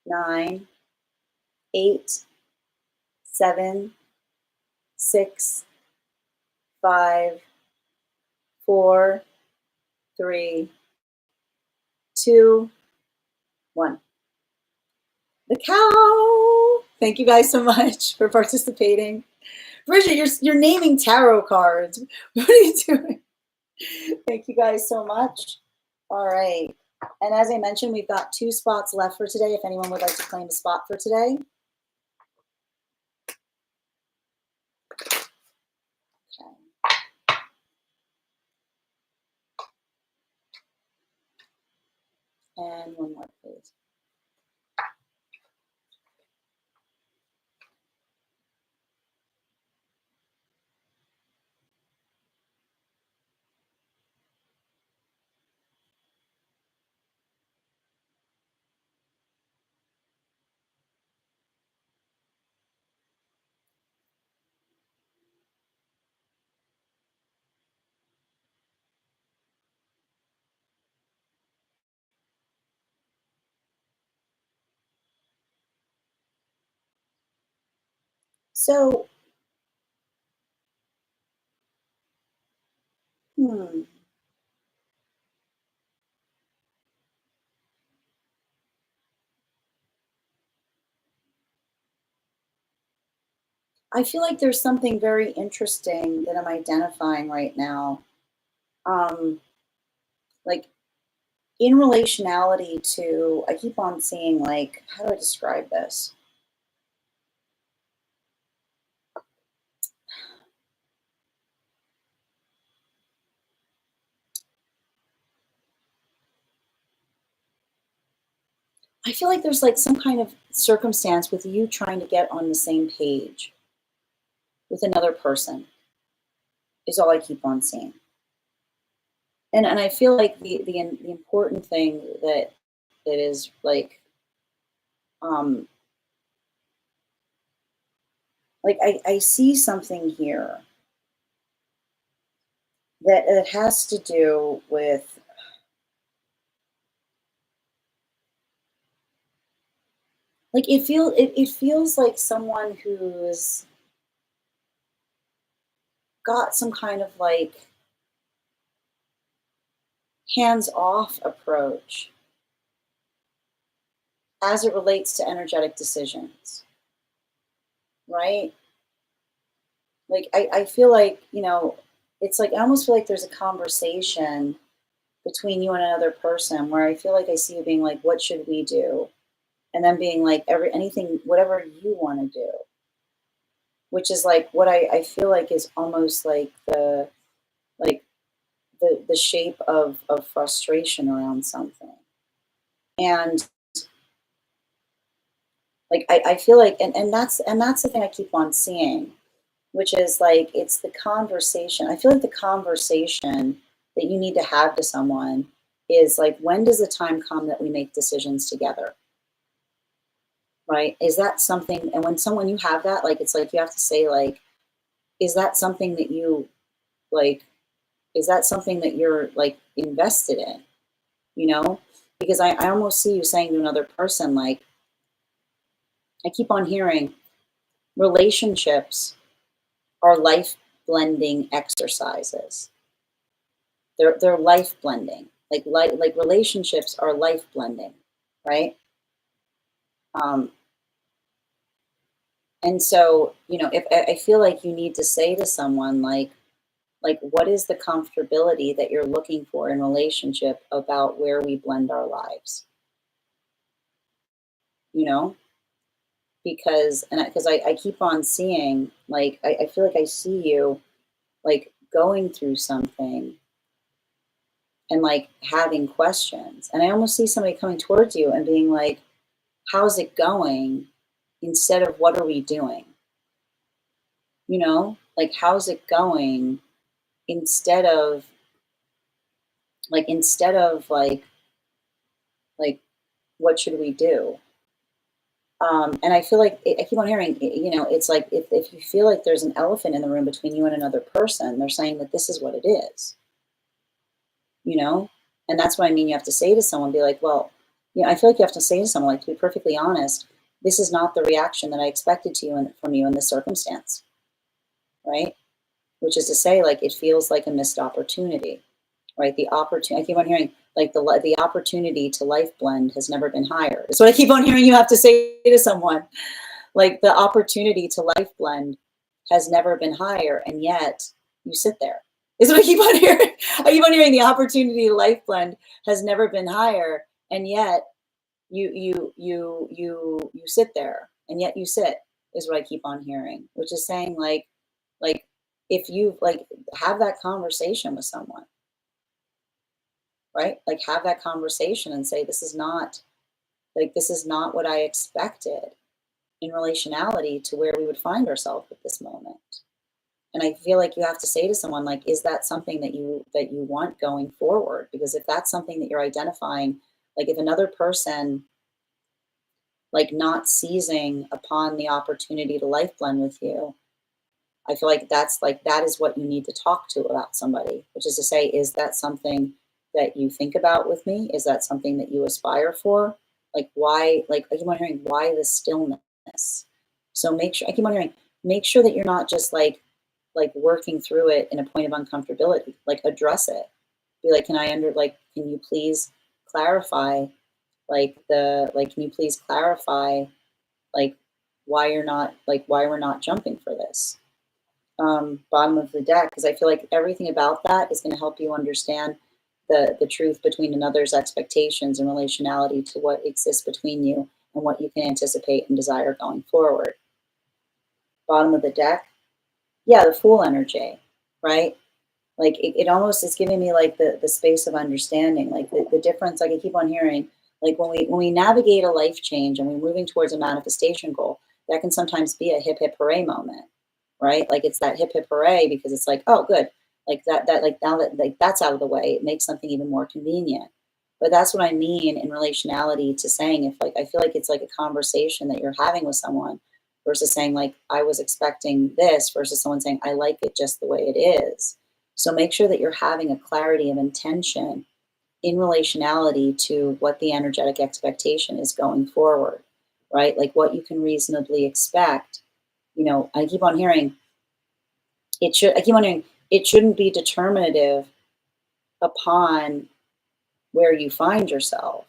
9, 8, 7, 6, 5, 4, 3, 2, 1. The cow. Thank you guys so much for participating. Bridget, you're naming tarot cards. What are you doing? Thank you guys so much. All right. And as I mentioned, we've got 2 spots left for today. If anyone would like to claim a spot for today. Okay. And one more, please. So, I feel like there's something very interesting that I'm identifying right now. Like in relationality to, I keep on seeing like, how do I describe this? I feel like there's like some kind of circumstance with you trying to get on the same page with another person is all I keep on seeing. And I feel like the important thing that is um like I see something here that it has to do with like it feels like someone who's got some kind of like hands-off approach as it relates to energetic decisions, right? Like I feel like, it's like I almost feel like there's a conversation between you and another person where I feel like I see you being like, what should we do? And then being like anything, whatever you want to do. Which is like what I feel like is almost like like the shape of frustration around something. And like I feel like and that's the thing I keep on seeing, which is like it's the conversation. I feel like the conversation that you need to have to someone is like, when does the time come that we make decisions together? Right? Is that something, and when someone you have that, like it's like you have to say like, is that something that you like, is that something that you're like invested in? You know? Because I almost see you saying to another person, like, I keep on hearing relationships are life blending exercises. They're life blending. Like relationships are life blending, right? And so, if I feel like you need to say to someone like what is the comfortability that you're looking for in relationship about where we blend our lives, you know? Because I keep on seeing, like, I feel like I see you like going through something and like having questions. And I almost see somebody coming towards you and being like, how's it going? Instead of what are we doing? Like how's it going instead of like what should we do? And I feel like I keep on hearing, it's like if you feel like there's an elephant in the room between you and another person, they're saying that this is what it is, you know? And that's what I mean. You have to say to someone, be like, well, I feel like you have to say to someone, like, to be perfectly honest, this is not the reaction that I expected to you and from you in this circumstance, right? Which is to say, like, it feels like a missed opportunity, right? The opportunity, I keep on hearing, like, the opportunity to life blend has never been higher. That's what I keep on hearing you have to say to someone. Like, the opportunity to life blend has never been higher, and yet you sit there. Is what I keep on hearing. I keep on hearing the opportunity to life blend has never been higher, and yet you sit there, and yet you sit, is what I keep on hearing, which is saying like if you like have that conversation with someone, right? Like have that conversation and say, this is not what I expected in relationality to where we would find ourselves at this moment. And I feel like you have to say to someone, like, is that something that you want going forward? Because if that's something that you're identifying, like if another person like not seizing upon the opportunity to life blend with you, I feel like that is what you need to talk to about somebody, which is to say, is that something that you think about with me? Is that something that you aspire for? Like why, like I keep on hearing, why the stillness? So I keep on hearing, make sure that you're not just like working through it in a point of uncomfortability. Like address it. Be like, can you please clarify can you please clarify like why we're not jumping for this? Bottom of the deck, because I feel like everything about that is going to help you understand the truth between another's expectations and relationality to what exists between you and what you can anticipate and desire going forward. Bottom of the deck, yeah, the Fool energy, right? Like it almost is giving me like the space of understanding, like the difference. Like I keep on hearing, like when we navigate a life change and we're moving towards a manifestation goal, that can sometimes be a hip hip hooray moment, right? Like it's that hip hip hooray because it's like, oh good, like that like now that like that's out of the way, it makes something even more convenient. But that's what I mean in relationality to saying, if like I feel like it's like a conversation that you're having with someone versus saying like I was expecting this versus someone saying I like it just the way it is. So make sure that you're having a clarity of intention in relationality to what the energetic expectation is going forward, right? Like what you can reasonably expect. I keep on hearing it shouldn't be determinative upon where you find yourself,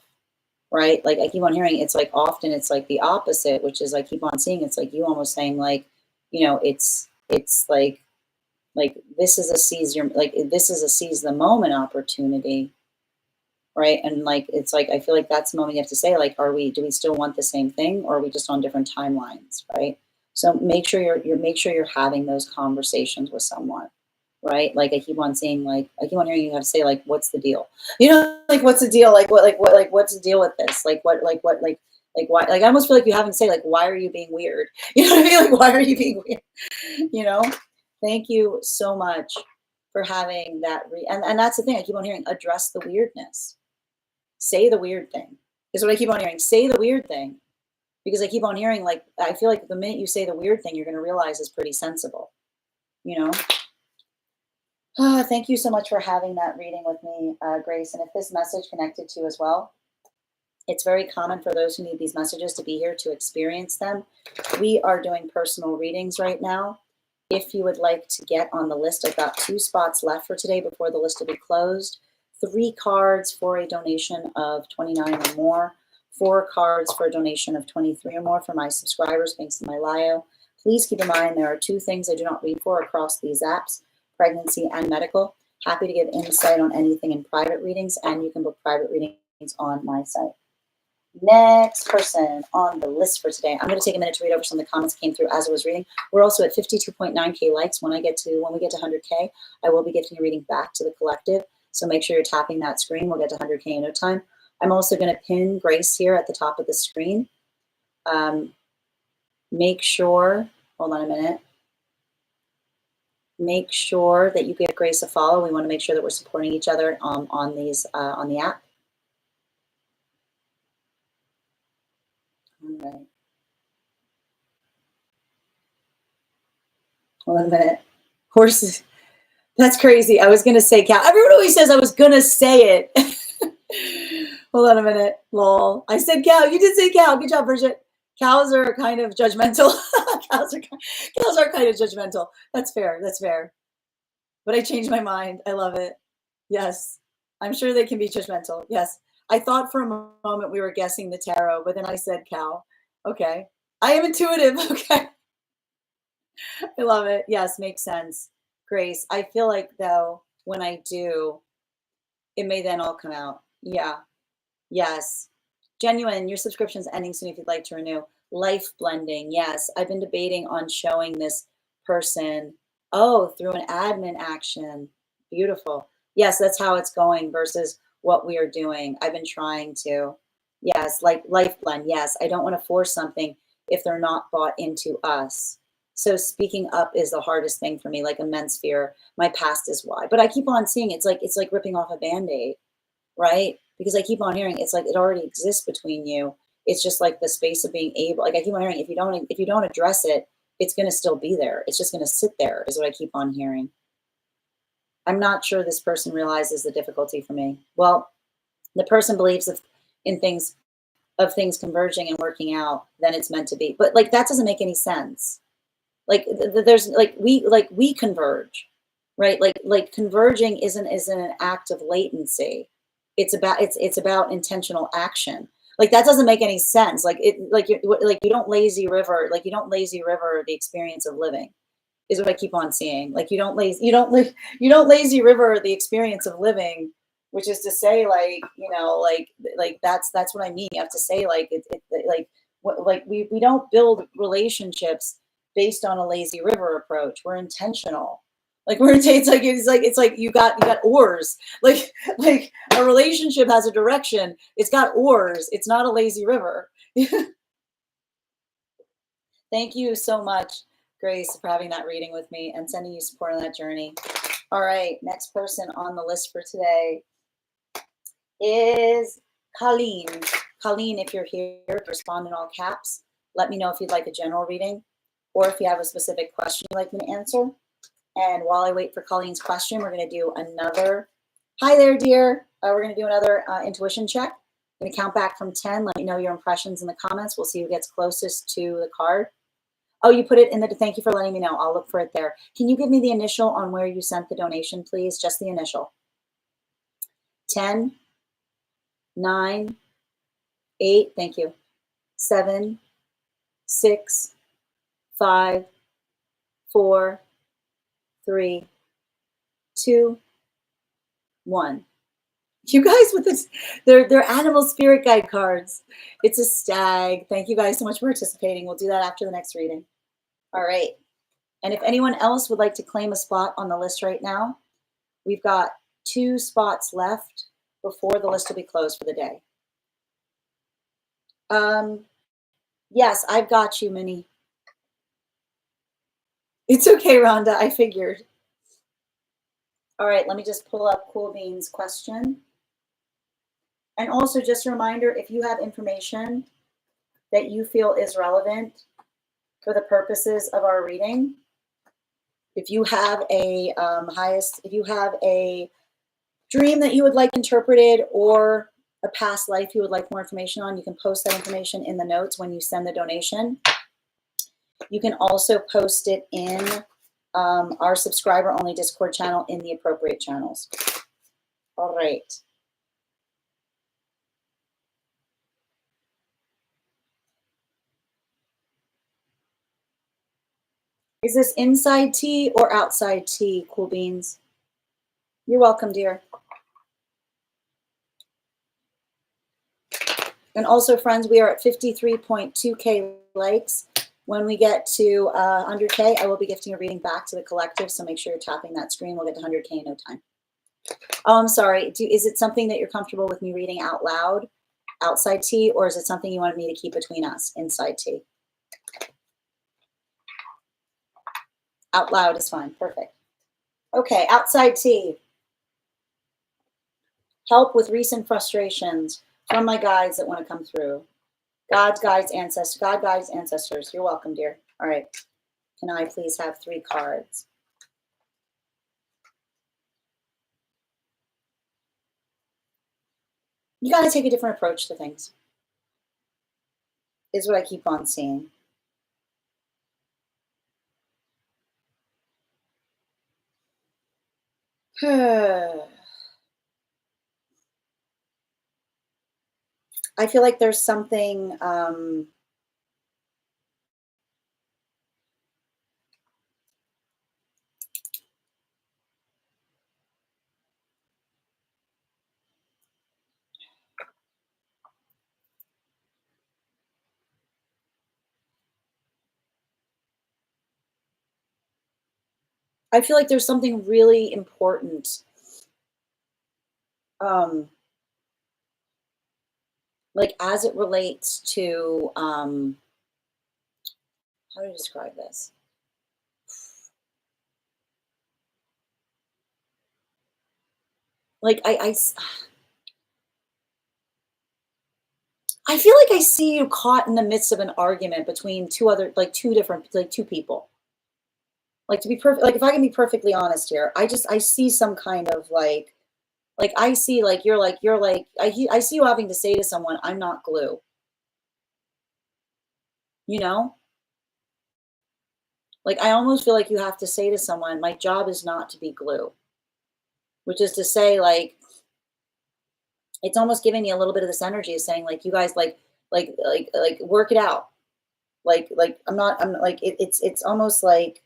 right? Like I keep on hearing it's like often it's like the opposite, which is I keep on seeing it's like you almost saying like, it's like this is a seize the moment opportunity, right? And like it's like I feel like that's the moment you have to say like, do we still want the same thing, or are we just on different timelines, right? So make sure you're having those conversations with someone, right? Like I keep on seeing, like I keep on hearing you have to say like, what's the deal? Like what's the deal? What's the deal with this? Like why? Like I almost feel like you haven't say like, why are you being weird? You know what I mean? Like why are you being weird? You know? Thank you so much for having that. And that's the thing I keep on hearing, address the weirdness. Say the weird thing is what I keep on hearing. Say the weird thing, because I keep on hearing, like, I feel like the minute you say the weird thing, you're going to realize it's pretty sensible, you know? Thank you so much for having that reading with me, Grace. And if this message connected to you as well, it's very common for those who need these messages to be here to experience them. We are doing personal readings right now. If you would like to get on the list, I've got 2 spots left for today before the list will be closed. 3 cards for a donation of $29 or more, 4 cards for a donation of $23 or more for my subscribers, thanks to my Lio. Please keep in mind there are 2 things I do not read for across these apps, pregnancy and medical. Happy to give insight on anything in private readings, and you can book private readings on my site. Next person on the list for today. I'm going to take a minute to read over some of the comments that came through as I was reading. We're also at 52.9K likes. When we get to 100K, I will be giving a reading back to the collective. So make sure you're tapping that screen. We'll get to 100K in no time. I'm also going to pin Grace here at the top of the screen. Make sure, hold on a minute. Make sure that you give Grace a follow. We want to make sure that we're supporting each other on the app. All right. Hold on a minute. Horses. That's crazy. I was going to say cow. Everyone always says I was going to say it. Hold on a minute. Lol. I said cow. You did say cow. Good job, Bridget. Cows are kind of judgmental. cows are kind of judgmental. That's fair. That's fair. But I changed my mind. I love it. Yes. I'm sure they can be judgmental. Yes. I thought for a moment we were guessing the tarot, but then I said cow. Okay. I am intuitive. Okay. I love it. Yes, makes sense. Grace, I feel like though, when I do, it may then all come out. Yeah. Yes. Genuine, your subscription's ending soon if you'd like to renew. Life blending. Yes. I've been debating on showing this person, through an admin action. Beautiful. Yes, that's how it's going versus what we are doing. I've been trying to. Yes, like life blend. Yes. I don't want to force something if they're not bought into us. So speaking up is the hardest thing for me, like immense fear. My past is why. But I keep on seeing it's like ripping off a Band-Aid, right? Because I keep on hearing it's like it already exists between you. It's just like the space of being able, like I keep on hearing if you don't address it, it's gonna still be there. It's just gonna sit there, is what I keep on hearing. I'm not sure this person realizes the difficulty for me. Well, the person believes in things converging and working out, then it's meant to be. But like that doesn't make any sense. Like there's we converge, right? Like converging isn't an act of latency. It's about intentional action. Like that doesn't make any sense. You don't lazy river the experience of living, is what I keep on seeing. Like you don't lazy river the experience of living, which is to say that's what I mean. You have to say we don't build relationships based on a lazy river approach. We're intentional. It's like you got oars. Like a relationship has a direction. It's got oars. It's not a lazy river. Thank you so much, Grace, for having that reading with me and sending you support on that journey. All right, next person on the list for today is Colleen. Colleen, if you're here, respond in all caps. Let me know if you'd like a general reading or if you have a specific question you'd like me to answer. And while I wait for Colleen's question, we're going to do another, hi there, dear. We're going to do another intuition check. I'm going to count back from 10. Let me know your impressions in the comments. We'll see who gets closest to the card. Oh, you put it in the, thank you for letting me know. I'll look for it there. Can you give me the initial on where you sent the donation, please? Just the initial. 10, 9, 8, thank you. 7, 6, 5, 4, 3, 2, 1. You guys with this, they're animal spirit guide cards. It's a stag. Thank you guys so much for participating. We'll do that after the next reading. All right. And if anyone else would like to claim a spot on the list right now, we've got 2 spots left before the list will be closed for the day. Yes, I've got you, Minnie. It's okay, Rhonda. I figured. All right, let me just pull up Cool Bean's question. And also just a reminder, if you have information that you feel is relevant for the purposes of our reading, if you have a if you have a dream that you would like interpreted or a past life you would like more information on, you can post that information in the notes when you send the donation. You can also post it in our subscriber-only Discord channel in the appropriate channels. All right. Is this inside tea or outside tea, Cool Beans? You're welcome, dear. And also, friends, we are at 53.2K likes. When we get to 100K, I will be gifting a reading back to the collective, so make sure you're tapping that screen. We'll get to 100K in no time. Oh, I'm sorry. Is it something that you're comfortable with me reading out loud, outside tea, or is it something you wanted me to keep between us, inside tea? Out loud is fine. Perfect. Okay, outside tea. Help with recent frustrations from my guides that want to come through. God guides ancestors. You're welcome, dear. All right. Can I please have 3 cards? You got to take a different approach to things, is what I keep on seeing. I feel like there's something, I feel like there's something really important, um, like as it relates to, how to describe this? Like I feel like I see you caught in the midst of an argument between like two different, like two people. Like to be perfect, like if I can be perfectly honest here, I see some kind of like I see like I see you having to say to someone, "I'm not glue," you know? Like I almost feel like you have to say to someone, "My job is not to be glue," which is to say, like it's almost giving me a little bit of this energy of saying, like, you guys like work it out. Like I'm like it's almost like,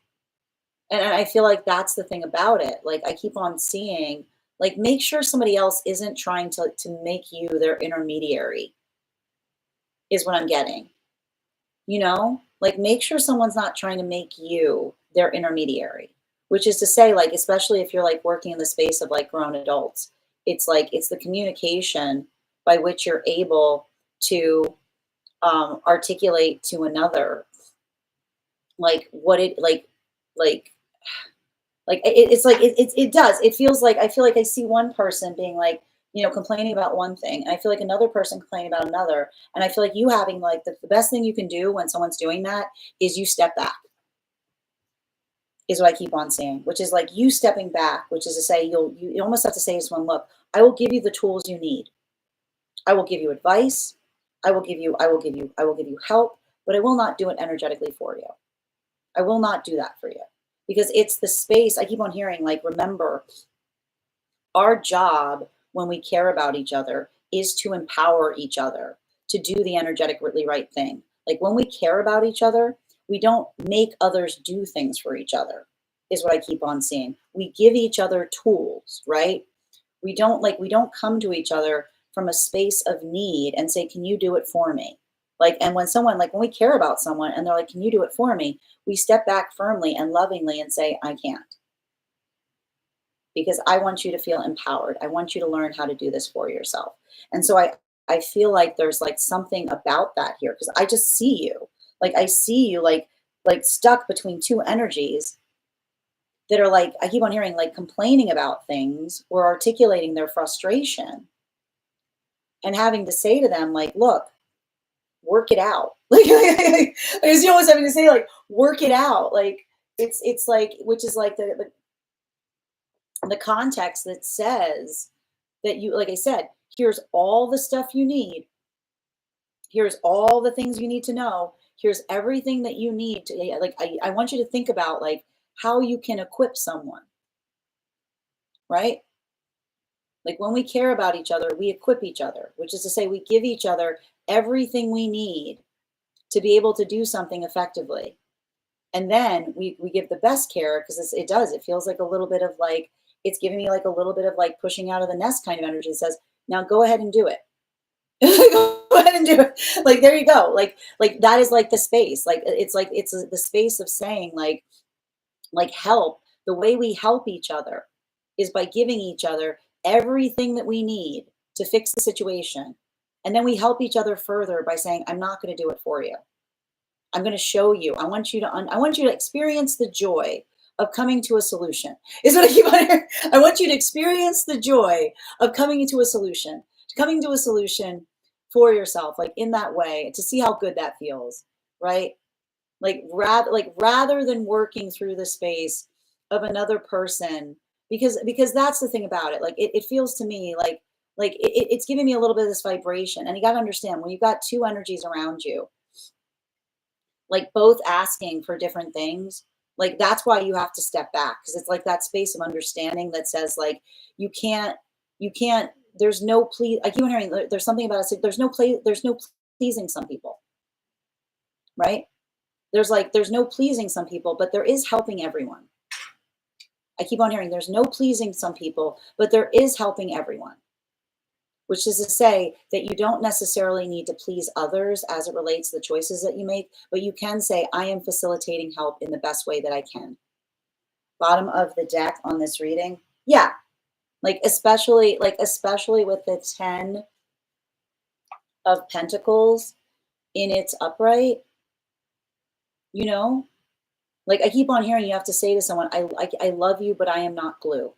and I feel like that's the thing about it. Like I keep on seeing, like make sure somebody else isn't trying to make you their intermediary is what I'm getting. You know? Like make sure someone's not trying to make you their intermediary, which is to say, like, especially if you're like working in the space of like grown adults, it's like it's the communication by which you're able to articulate to another like what it like it's like it does. It feels like I feel like I see one person being like, you know, complaining about one thing, and I feel like another person complaining about another, and I feel like you having like the best thing you can do when someone's doing that is you step back. Is what I keep on saying, which is like you stepping back, which is to say you almost have to say to someone, look, I will give you the tools you need. I will give you advice. I will give you help, but I will not do it energetically for you. I will not do that for you because it's the space I keep on hearing. Like, remember, our job when we care about each other is to empower each other to do the energetically right thing. Like, when we care about each other, we don't make others do things for each other, is what I keep on seeing. We give each other tools, right? We don't come to each other from a space of need and say, can you do it for me? Like, and when someone, like when we care about someone and they're like, can you do it for me? We step back firmly and lovingly and say, I can't, because I want you to feel empowered. I want you to learn how to do this for yourself. And so I feel like there's like something about that here because I just see you. Like I see you like stuck between two energies that are like I keep on hearing like complaining about things or articulating their frustration and having to say to them like, look, work it out. Like you always having to say like work it out. Like it's like, which is like the context that says that you, like I said, here's all the stuff you need. Here's all the things you need to know. Here's everything that you need to, like, I want you to think about like how you can equip someone, right? Like when we care about each other, we equip each other, which is to say we give each other everything we need to be able to do something effectively. And then we give the best care because it feels like a little bit of like, it's giving me like a little bit of like pushing out of the nest kind of energy. It says, now go ahead and do it. Go ahead and do it. Like, there you go. Like that is like the space. Like, it's the space of saying like help. The way we help each other is by giving each other everything that we need to fix the situation. And then we help each other further by saying, I'm not going to do it for you. I'm going to show you. I want you to experience the joy of coming to a solution. Is what I keep on hearing. I want you to experience the joy of coming to a solution for yourself, like in that way, to see how good that feels, right? Like rather than working through the space of another person, because that's the thing about it. Like it feels to me like it's giving me a little bit of this vibration. And you got to understand, when you've got two energies around you, like both asking for different things, like that's why you have to step back, because it's like that space of understanding that says like you can't there's no please. I keep on hearing there's something about it, there's no pleasing some people, right? There's no pleasing some people, but there is helping everyone. I keep on hearing there's no pleasing some people, but there is helping everyone, which is to say that you don't necessarily need to please others as it relates to the choices that you make, but you can say, I am facilitating help in the best way that I can. Bottom of the deck on this reading. Yeah. Like especially with the 10 of Pentacles in its upright, you know, like I keep on hearing you have to say to someone, I love you, but I am not glue.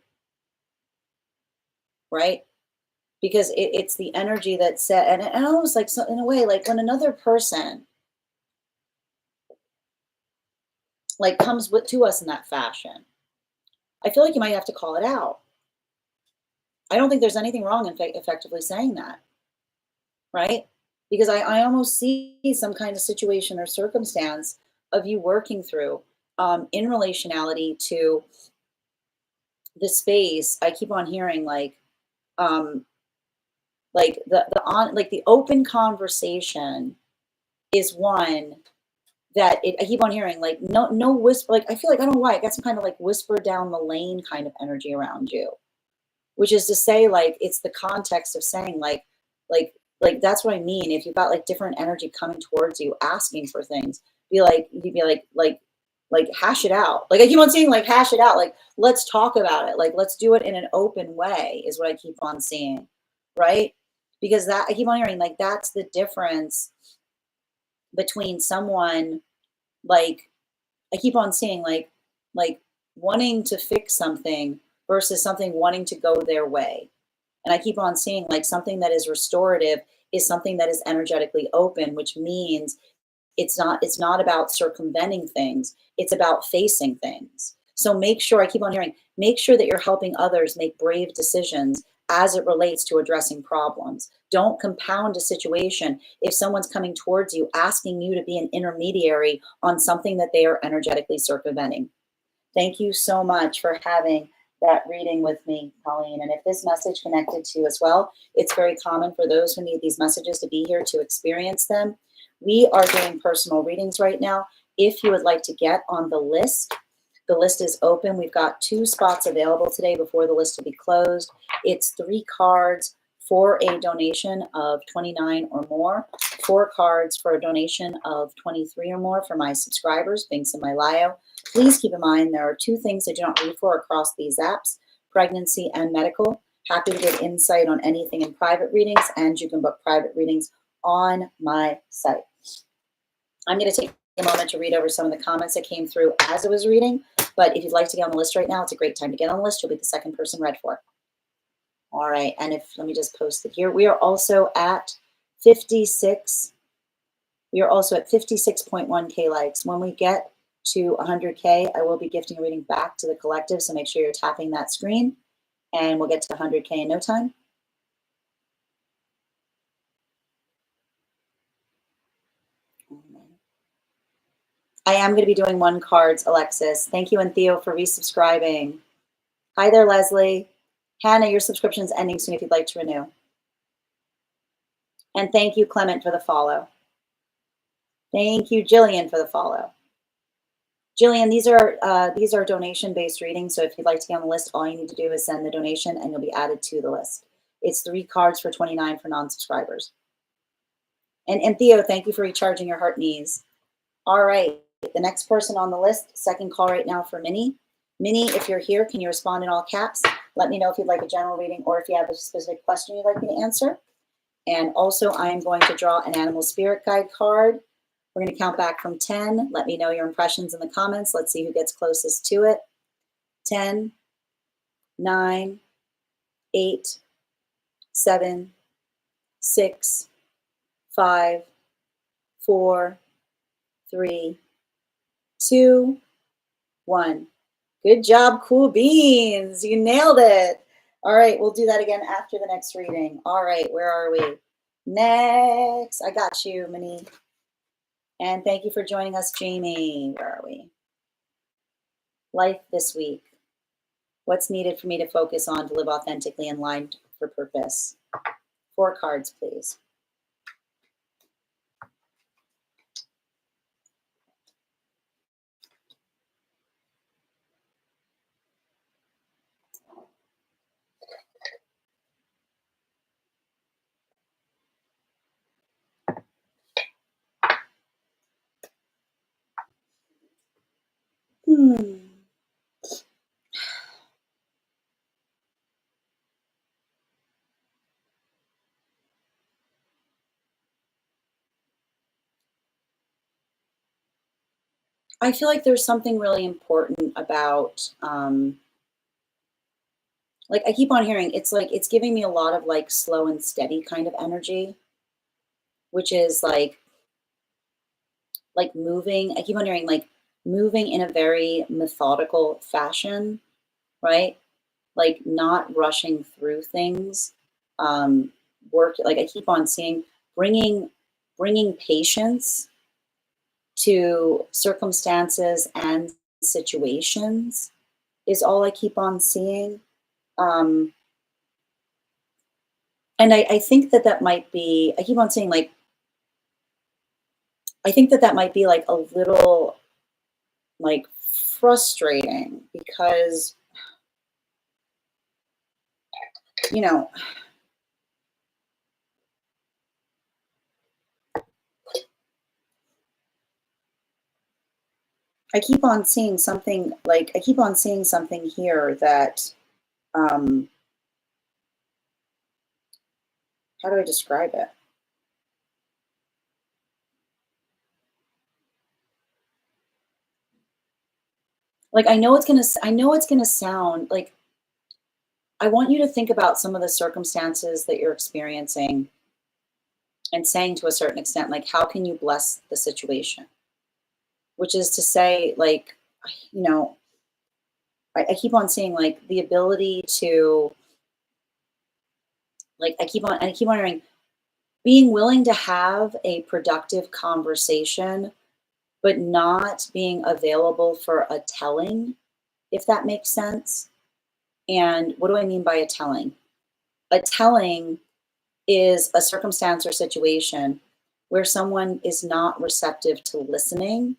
Right? Because it's the energy that said, and almost like, so in a way, like when another person like comes to us in that fashion, I feel like you might have to call it out. I don't think there's anything wrong in effectively saying that, right? Because I almost see some kind of situation or circumstance of you working through in relationality to the space. I keep on hearing um, like the open conversation is one that I keep on hearing like no whisper. Like I feel like, I don't know why, I got some kind of like whisper down the lane kind of energy around you, which is to say like it's the context of saying like that's what I mean. If you've got like different energy coming towards you asking for things, you'd be like hash it out. Like I keep on seeing like hash it out. Like let's talk about it. Like let's do it in an open way is what I keep on seeing, right? Because that I keep on hearing like that's the difference between someone like I keep on seeing like wanting to fix something versus something wanting to go their way. And I keep on seeing like something that is restorative is something that is energetically open, which means it's not about circumventing things, it's about facing things. So make sure, I keep on hearing, make sure that you're helping others make brave decisions as it relates to addressing problems. Don't compound a situation if someone's coming towards you asking you to be an intermediary on something that they are energetically circumventing. Thank you so much for having that reading with me, Colleen. And if this message connected to you as well, it's very common for those who need these messages to be here to experience them. We are doing personal readings right now. If you would like to get on the list is open. We've got 2 spots available today before the list will be closed. It's 3 cards for a donation of $29 or more, 4 cards for a donation of $23 or more for my subscribers, links in my bio. Please keep in mind there are 2 things I do not read for across these apps, pregnancy and medical. Happy to give insight on anything in private readings, and you can book private readings on my site. I'm going to take a moment to read over some of the comments that came through as I was reading, but if you'd like to get on the list right now, it's a great time to get on the list. You'll be the second person read for. All right, and let me just post it here. We are also at 56. We are also at 56.1K likes. When we get to 100K, I will be gifting a reading back to the collective, so make sure you're tapping that screen, and we'll get to 100K in no time. I am going to be doing 1 cards, Alexis. Thank you, and Theo, for resubscribing. Hi there, Leslie. Hannah, your subscription's ending soon if you'd like to renew. And thank you, Clement, for the follow. Thank you, Jillian, for the follow. Jillian, these are donation-based readings, so if you'd like to get on the list, all you need to do is send the donation and you'll be added to the list. It's 3 cards for $29 for non-subscribers. And Theo, thank you for recharging your heart knees. All right, the next person on the list, second call right now for Minnie. Minnie, if you're here, can you respond in all caps? Let me know if you'd like a general reading or if you have a specific question you'd like me to answer. And also, I am going to draw an animal spirit guide card. We're going to count back from 10. Let me know your impressions in the comments. Let's see who gets closest to it. 10, 9, 8, 7, 6, 5, 4, 3, 2, 1. Good job, Cool Beans. You nailed it. All right, we'll do that again after the next reading. All right, where are we? Next. I got you, Minnie. And thank you for joining us, Jamie. Where are we? Life this week. What's needed for me to focus on to live authentically and aligned for purpose? 4 cards, please. I feel like there's something really important about, like I keep on hearing, it's like, it's giving me a lot of like slow and steady kind of energy, which is like moving. I keep on hearing like moving in a very methodical fashion, right? Like not rushing through things. Work, like I keep on seeing bringing patience to circumstances and situations is all I keep on seeing. And I think that might be, I keep on saying like, I think that might be like a little like frustrating because, you know, I keep on seeing something like, I keep on seeing something here that, how do I describe it? Like, I know it's gonna sound like, I want you to think about some of the circumstances that you're experiencing and saying to a certain extent, like, how can you bless the situation? Which is to say, like, you know, I keep on seeing like the ability to, like, I keep on hearing being willing to have a productive conversation, but not being available for a telling, if that makes sense. And what do I mean by a telling? A telling is a circumstance or situation where someone is not receptive to listening,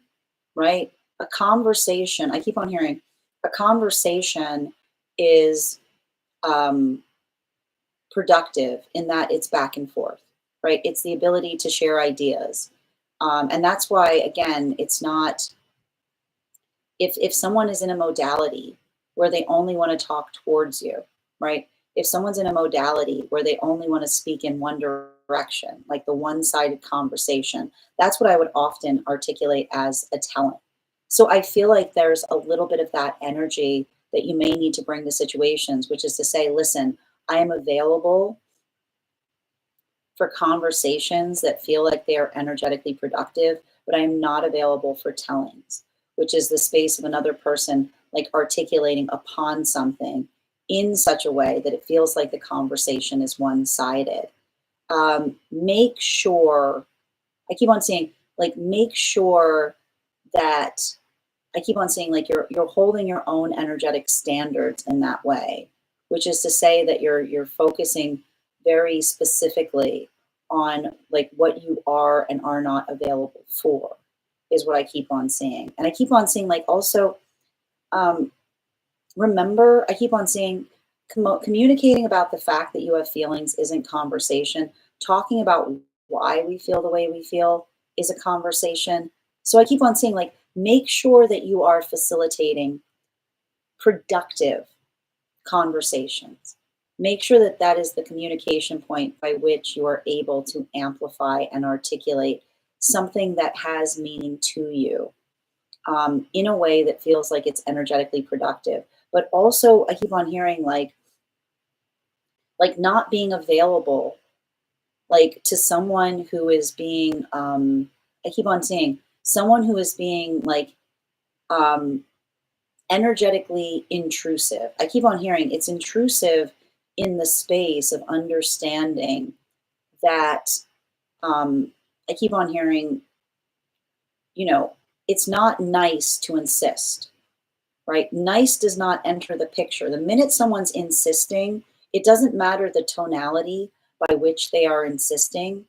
right? A conversation, I keep on hearing, a conversation is productive in that it's back and forth, right? It's the ability to share ideas. And that's why, again, it's not, if someone is in a modality where they only want to talk towards you, right? If someone's in a modality where they only want to speak in one direction, like the one-sided conversation, that's what I would often articulate as a telling. So I feel like there's a little bit of that energy that you may need to bring to situations, which is to say, listen, I am available for conversations that feel like they are energetically productive, but I am not available for tellings, which is the space of another person like articulating upon something in such a way that it feels like the conversation is one-sided. Make sure, I keep on saying, like, make sure that, I keep on saying, like, you're holding your own energetic standards in that way. which is to say that you're focusing very specifically on like what you are and are not available for, is what I keep on seeing. And I keep on seeing like also, remember, I keep on seeing communicating about the fact that you have feelings isn't conversation. Talking about why we feel the way we feel is a conversation. So I keep on saying, like, make sure that you are facilitating productive conversations. Make sure that that is the communication point by which you are able to amplify and articulate something that has meaning to you, in a way that feels like it's energetically productive. But also, I keep on hearing like not being available, like to someone who is being, I keep on seeing someone who is being like um, energetically intrusive. I keep on hearing it's intrusive in the space of understanding that, I keep on hearing, you know, it's not nice to insist, right? Nice does not enter the picture. The minute someone's insisting, it doesn't matter the tonality by which they are insisting.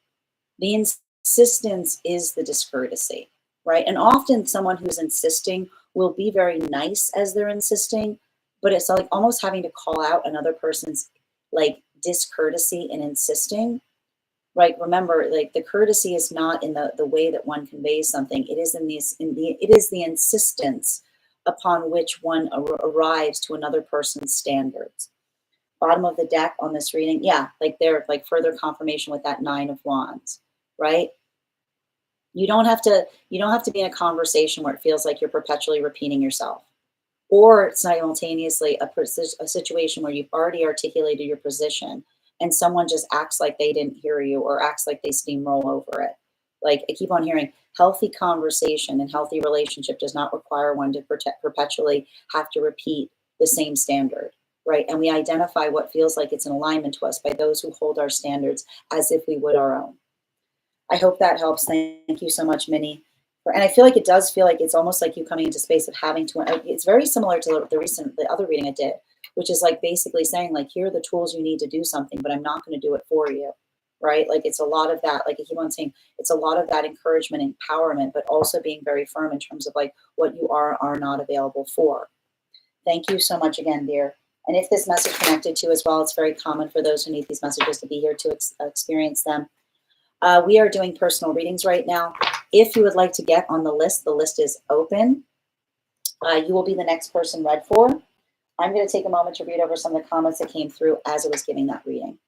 The insistence is the discourtesy, right? And often someone who's insisting will be very nice as they're insisting, but it's like almost having to call out another person's like discourtesy in insisting. Right. Remember, like the courtesy is not in the way that one conveys something. It is it is the insistence upon which one arrives to another person's standards. Bottom of the deck on this reading, yeah, like they're like further confirmation with that 9 of Wands, right? You don't have to be in a conversation where it feels like you're perpetually repeating yourself, or simultaneously a situation where you've already articulated your position and someone just acts like they didn't hear you or acts like they steamroll over it. Like I keep on hearing, healthy conversation and healthy relationship does not require one to perpetually have to repeat the same standard, right? And we identify what feels like it's an alignment to us by those who hold our standards as if we would our own. I hope that helps. Thank you so much, Minnie. And I feel like it does feel like it's almost like you coming into space of having to, it's very similar to the other reading I did, which is like basically saying like, here are the tools you need to do something, but I'm not going to do it for you, right? Like it's a lot of that, like I keep on saying, it's a lot of that encouragement, empowerment, but also being very firm in terms of like what you are not available for. Thank you so much again, dear. And if this message connected to you as well, it's very common for those who need these messages to be here to experience them. We are doing personal readings right now. If you would like to get on the list is open. You will be the next person read for. I'm going to take a moment to read over some of the comments that came through as I was giving that reading.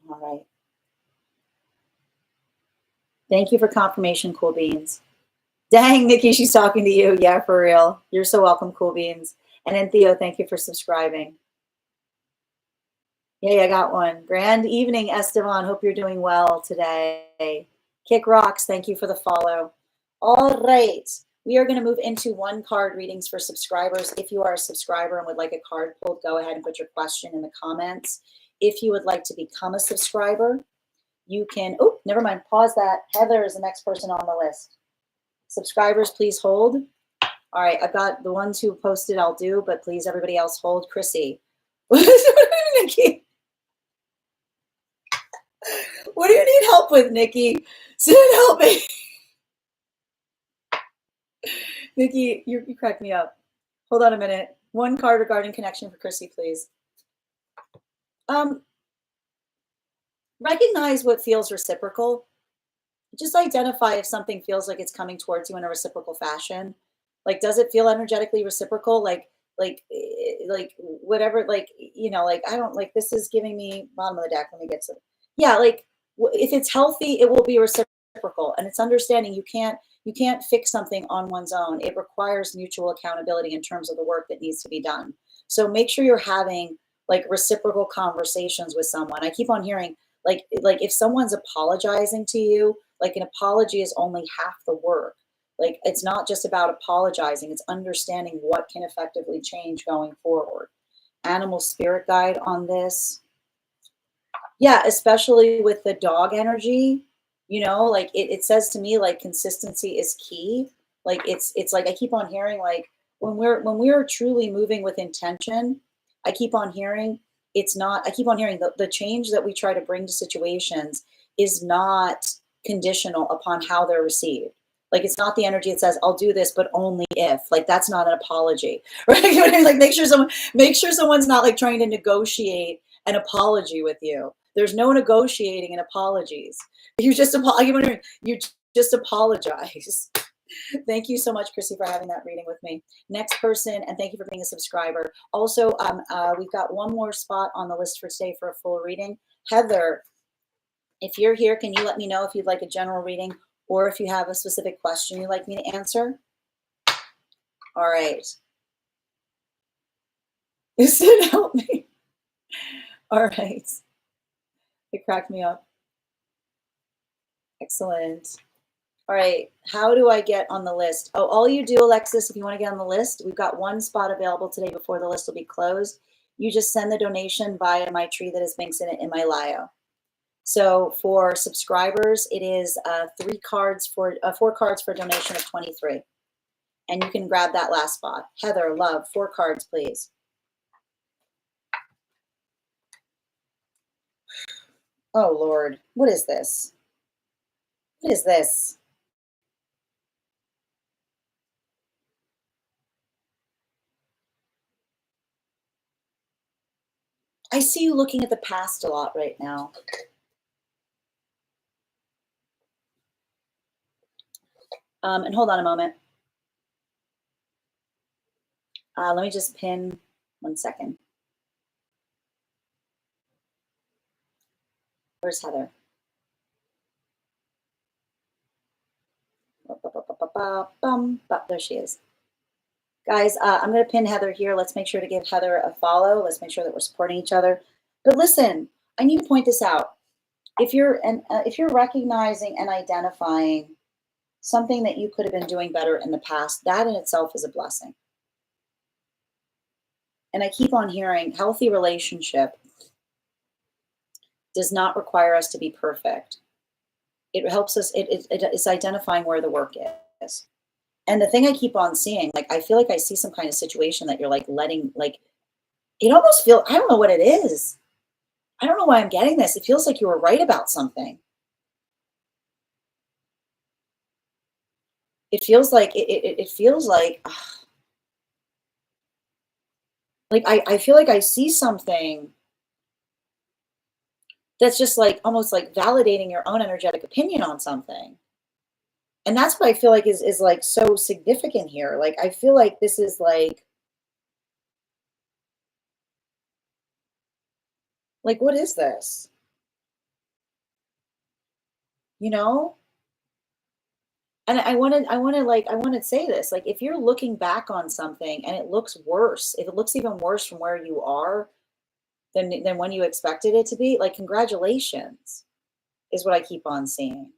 All right. Thank you for confirmation, Cool Beans. Dang, Nikki, she's talking to you. Yeah, for real. You're so welcome, Cool Beans. And then Theo, thank you for subscribing. Yay, I got one. Grand evening, Esteban. Hope you're doing well today. Kick Rocks, thank you for the follow. All right. We are going to move into 1 card readings for subscribers. If you are a subscriber and would like a card pulled, go ahead and put your question in the comments. If you would like to become a subscriber, you can, oh, never mind, pause that. Heather is the next person on the list. Subscribers, please hold. All right, I've got the ones who posted, I'll do, but please everybody else hold. Chrissy. Nikki. What do you need help with, Nikki? Sit and help me. Nikki, you cracked me up. Hold on a minute. 1 card regarding connection for Chrissy, please. Recognize what feels reciprocal. Just identify if something feels like it's coming towards you in a reciprocal fashion. Like, does it feel energetically reciprocal? Like whatever, like, you know, like, I don't, like, this is giving me bottom of the deck. Let me get some. Yeah, like, if it's healthy, it will be reciprocal. And it's understanding you can't fix something on one's own. It requires mutual accountability in terms of the work that needs to be done. So make sure you're having like reciprocal conversations with someone. I keep on hearing like if someone's apologizing to you, like an apology is only half the work. Like it's not just about apologizing, it's understanding what can effectively change going forward. Animal spirit guide on this. Yeah, especially with the dog energy, you know, like it says to me like consistency is key. Like it's like I keep on hearing like when we're truly moving with intention, I keep on hearing I keep on hearing the change that we try to bring to situations is not conditional upon how they're received. Like it's not the energy that says, I'll do this, but only if. Like that's not an apology. Right? You know what I mean? Like make sure someone's not like trying to negotiate an apology with you. There's no negotiating and apologies. You just apologize. Thank you so much, Chrissy, for having that reading with me. Next person, and thank you for being a subscriber. Also, we've got one more spot on the list for today for a full reading. Heather, if you're here, can you let me know if you'd like a general reading or if you have a specific question you'd like me to answer? All right. This didn't help me. All right. It cracked me up. Excellent. All right, how do I get on the list? Oh, all you do, Alexis, if you want to get on the list, we've got one spot available today before the list will be closed. You just send the donation via my tree that has links in it in my bio. So for subscribers, it is 4 cards for a donation of 23. And you can grab that last spot. Heather, love, 4 cards, please. Oh, Lord, what is this? What is this? I see you looking at the past a lot right now. And hold on a moment. Let me just pin 1 second. Where's Heather? There she is. Guys, I'm going to pin Heather here. Let's make sure to give Heather a follow. Let's make sure that we're supporting each other. But listen, I need to point this out. If you're recognizing and identifying something that you could have been doing better in the past, that in itself is a blessing. And I keep on hearing healthy relationship does not require us to be perfect. It helps us, it's identifying where the work is. And the thing I keep on seeing, like, I feel like I see some kind of situation that you're like letting, like, it almost feel, I don't know what it is. I don't know why I'm getting this. It feels like you were right about something. It feels like, it feels like I feel like I see something that's just like almost like validating your own energetic opinion on something. And that's what I feel like is like so significant here. Like, I feel like this is like, what is this? You know? And I want to say this, like, if you're looking back on something and it looks worse, if it looks even worse from where you are than when you expected it to be, like, congratulations is what I keep on seeing.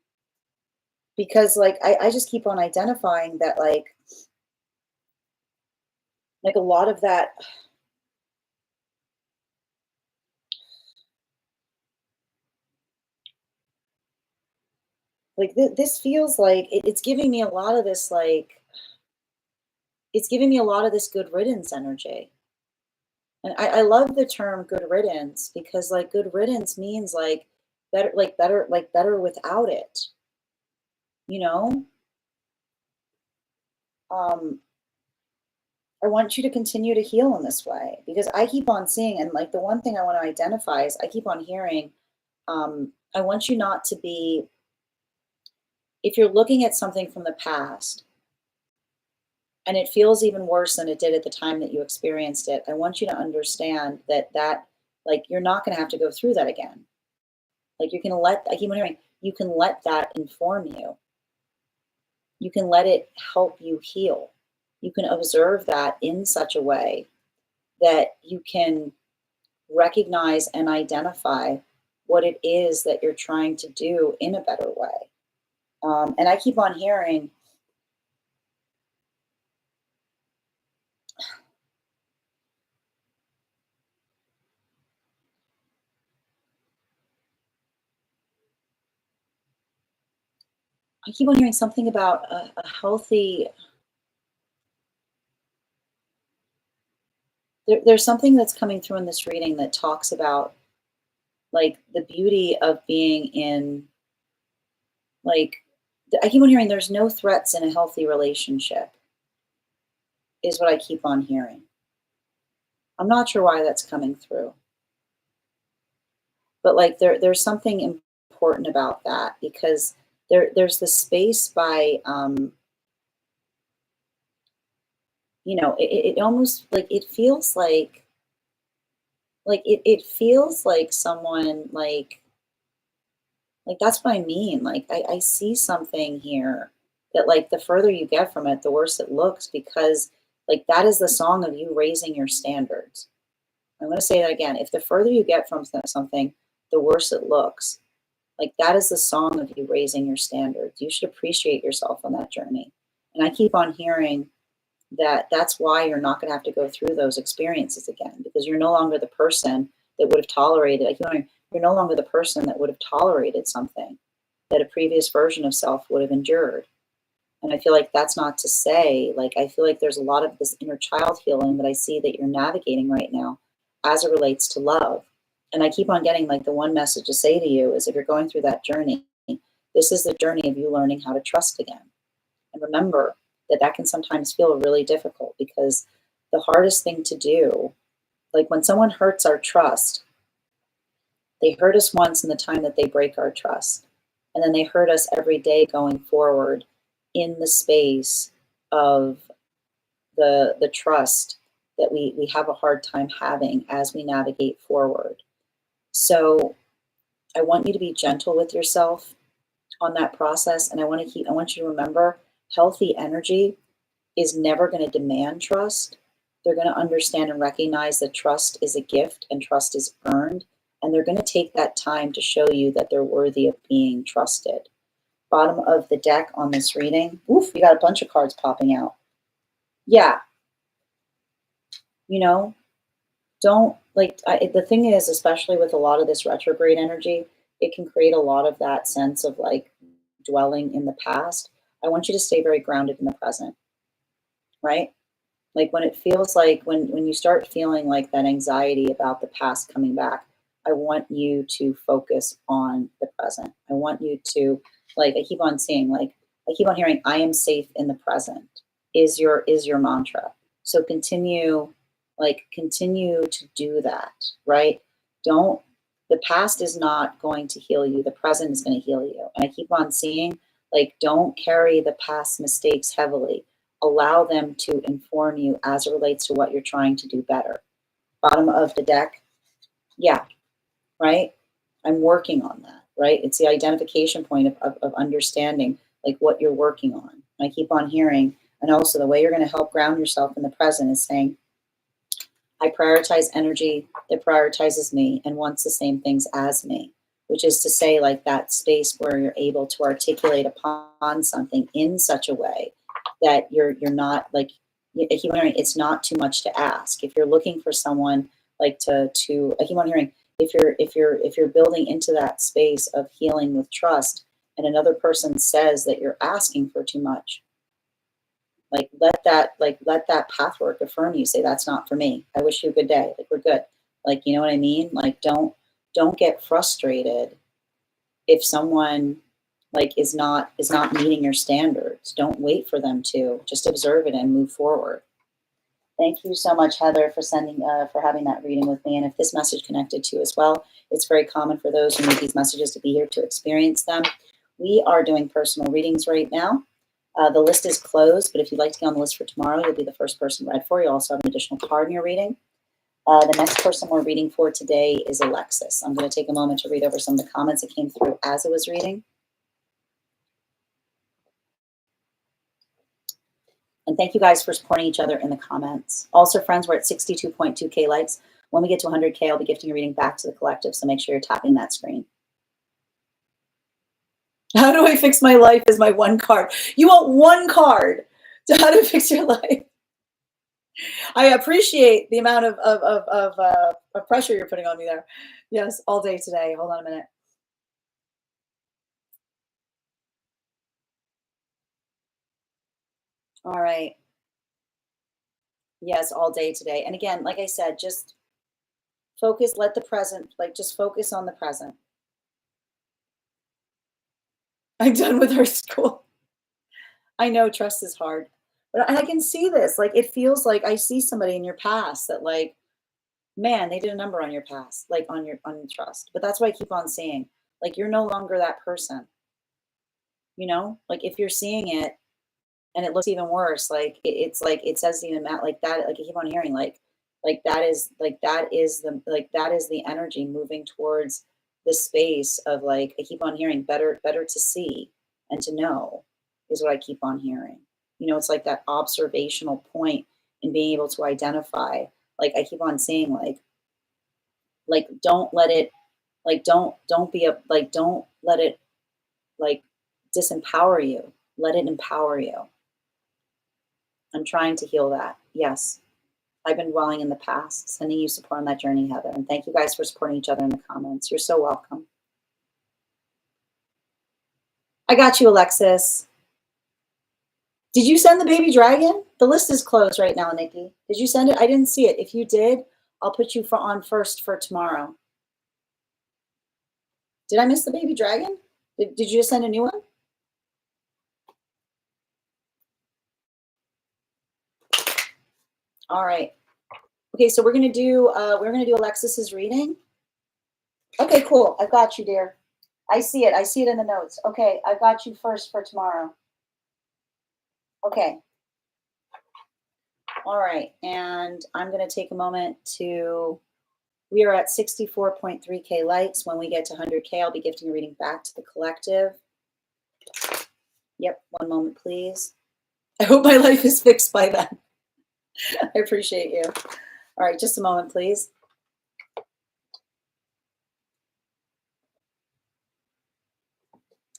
Because like, I just keep on identifying that like a lot of that, like this feels like it's giving me a lot of this, like, it's giving me a lot of this good riddance energy. And I love the term good riddance because like good riddance means like better without it, you know? Um, I want you to continue to heal in this way because I keep on seeing, and like the one thing I want to identify is I keep on hearing, I want you not to be, if you're looking at something from the past and it feels even worse than it did at the time that you experienced it, I want you to understand that like you're not going to have to go through that again. Like you can let, I keep on hearing, you can let that inform you. You can let it help you heal. You can observe that in such a way that you can recognize and identify what it is that you're trying to do in a better way. And I keep on hearing, something about a healthy, there's something that's coming through in this reading that talks about like the beauty of being in like I keep on hearing there's no threats in a healthy relationship is what I keep on hearing. I'm not sure why that's coming through, but like there's something important about that because there's the space by it almost like it feels like it feels like someone like that's what I mean. Like I see something here that like the further you get from it, the worse it looks because like that is the song of you raising your standards. I'm going to say that again. If the further you get from something, the worse it looks. Like that is the song of you raising your standards. You should appreciate yourself on that journey. And I keep on hearing that that's why you're not going to have to go through those experiences again because you're no longer the person that would have tolerated. Like, you're no longer the person that would have tolerated something that a previous version of self would have endured. And I feel like that's not to say, like, I feel like there's a lot of this inner child healing that I see that you're navigating right now as it relates to love. And I keep on getting like the one message to say to you is if you're going through that journey, this is the journey of you learning how to trust again. And remember that that can sometimes feel really difficult because the hardest thing to do, like when someone hurts our trust, they hurt us once in the time that they break our trust. And then they hurt us every day going forward in the space of the trust that we have a hard time having as we navigate forward. So I want you to be gentle with yourself on that process. And I want you to remember healthy energy is never going to demand trust. They're going to understand and recognize that trust is a gift and trust is earned. And they're going to take that time to show you that they're worthy of being trusted. Bottom of the deck on this reading. Oof, you got a bunch of cards popping out. Yeah, you know, don't the thing is, especially with a lot of this retrograde energy, it can create a lot of that sense of like dwelling in the past. I want you to stay very grounded in the present, right? Like when it feels like when you start feeling like that anxiety about the past coming back, I want you to focus on the present. I want you to like I keep on seeing like I keep on hearing I am safe in the present is your mantra. So continue to do that, right? Don't the past is not going to heal you. The present is going to heal you. And I keep on seeing like don't carry the past mistakes heavily, allow them to inform you as it relates to what you're trying to do better. Bottom of the deck, yeah, right? I'm working on that, right? It's the identification point of understanding like what you're working on. I keep on hearing, and also the way you're going to help ground yourself in the present is saying, I prioritize energy that prioritizes me and wants the same things as me, which is to say, like that space where you're able to articulate upon something in such a way that you're not like I keep on hearing it's not too much to ask. If you're looking for someone like to I keep on hearing if you're building into that space of healing with trust and another person says that you're asking for too much, let that path work affirm you. Say that's not for me. I wish you a good day. Like we're good. Like you know what I mean? Like don't get frustrated if someone like is not meeting your standards. Don't wait for them to. Just observe it and move forward. Thank you so much, Heather, for sending for having that reading with me. And if this message connected to you as well, it's very common for those who need these messages to be here to experience them. We are doing personal readings right now. The list is closed, but if you'd like to get on the list for tomorrow, you'll be the first person read for. You also have an additional card in your reading. The next person we're reading for today is Alexis. I'm going to take a moment to read over some of the comments that came through as it was reading. And thank you guys for supporting each other in the comments. Also, friends, we're at 62.2K likes. When we get to 100K, I'll be gifting a reading back to the collective, so make sure you're tapping that screen. How do I fix my life is my one card. You want one card to how to fix your life. I appreciate the amount of pressure you're putting on me there. Yes, all day today. Hold on a minute. All right. Yes, all day today. And again, like I said, just focus, let the present, like just focus on the present. I'm done with her school. I know trust is hard. But I can see this. Like it feels like I see somebody in your past that like, man, they did a number on your past, like on your trust. But that's what I keep on saying. Like you're no longer that person, you know? Like if you're seeing it and it looks even worse, it's like it says even that like that, like I keep on hearing that is the energy moving towards the space of like I keep on hearing better to see and to know is what I keep on hearing. You know, it's like that observational point in being able to identify. Like I keep on saying don't let it don't be a like don't let it like disempower you. Let it empower you. I'm trying to heal that. Yes. I've been dwelling in the past, sending you support on that journey, Heather. And thank you guys for supporting each other in the comments. You're so welcome. I got you, Alexis. Did you send the baby dragon? The list is closed right now, Nikki. Did you send it? I didn't see it. If you did, I'll put you on first for tomorrow. Did I miss the baby dragon? Did you just send a new one? All right. Okay, so we're gonna do Alexis's reading. Okay, cool. I've got you, dear. I see it. I see it in the notes. Okay, I've got you first for tomorrow. Okay. All right. And I'm going to take a moment to, we are at 64.3K likes. When we get to 100K, I'll be gifting a reading back to the collective. Yep. One moment, please. I hope my life is fixed by then. I appreciate you. All right. Just a moment, please.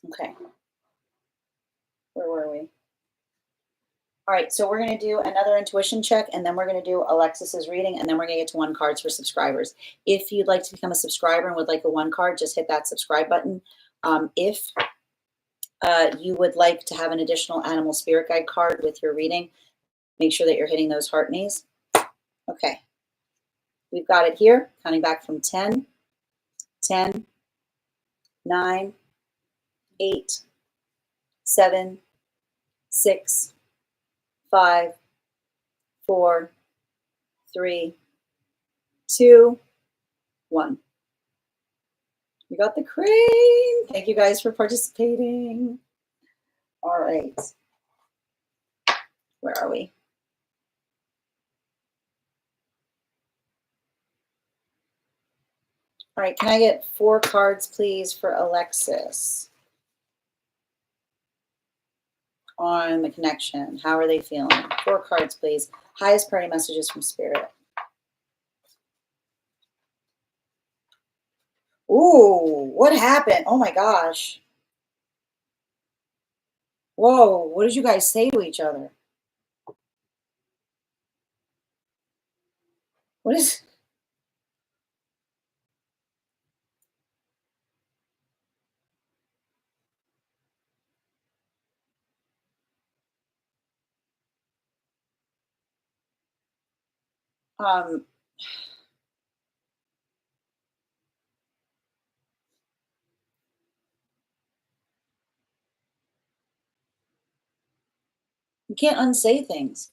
Okay. Where were we? All right, so we're going to do another intuition check, and then we're going to do Alexis's reading, and then we're going to get to 1 cards for subscribers. If you'd like to become a subscriber and would like a 1 card, just hit that subscribe button. If you would like to have an additional animal spirit guide card with your reading, make sure that you're hitting those heart knees. Okay, we've got it here, counting back from 10, 10, 9, 8, 7, 6, 5, 4, 3, 2, 1. We got the crane. Thank you guys for participating. All right. Where are we? All right. Can I get 4 cards, please, for Alexis on the connection? How are they feeling? 4 cards, please. Highest priority messages from Spirit. Ooh, what happened? Oh my gosh. Whoa, what did you guys say to each other? What is... You can't unsay things.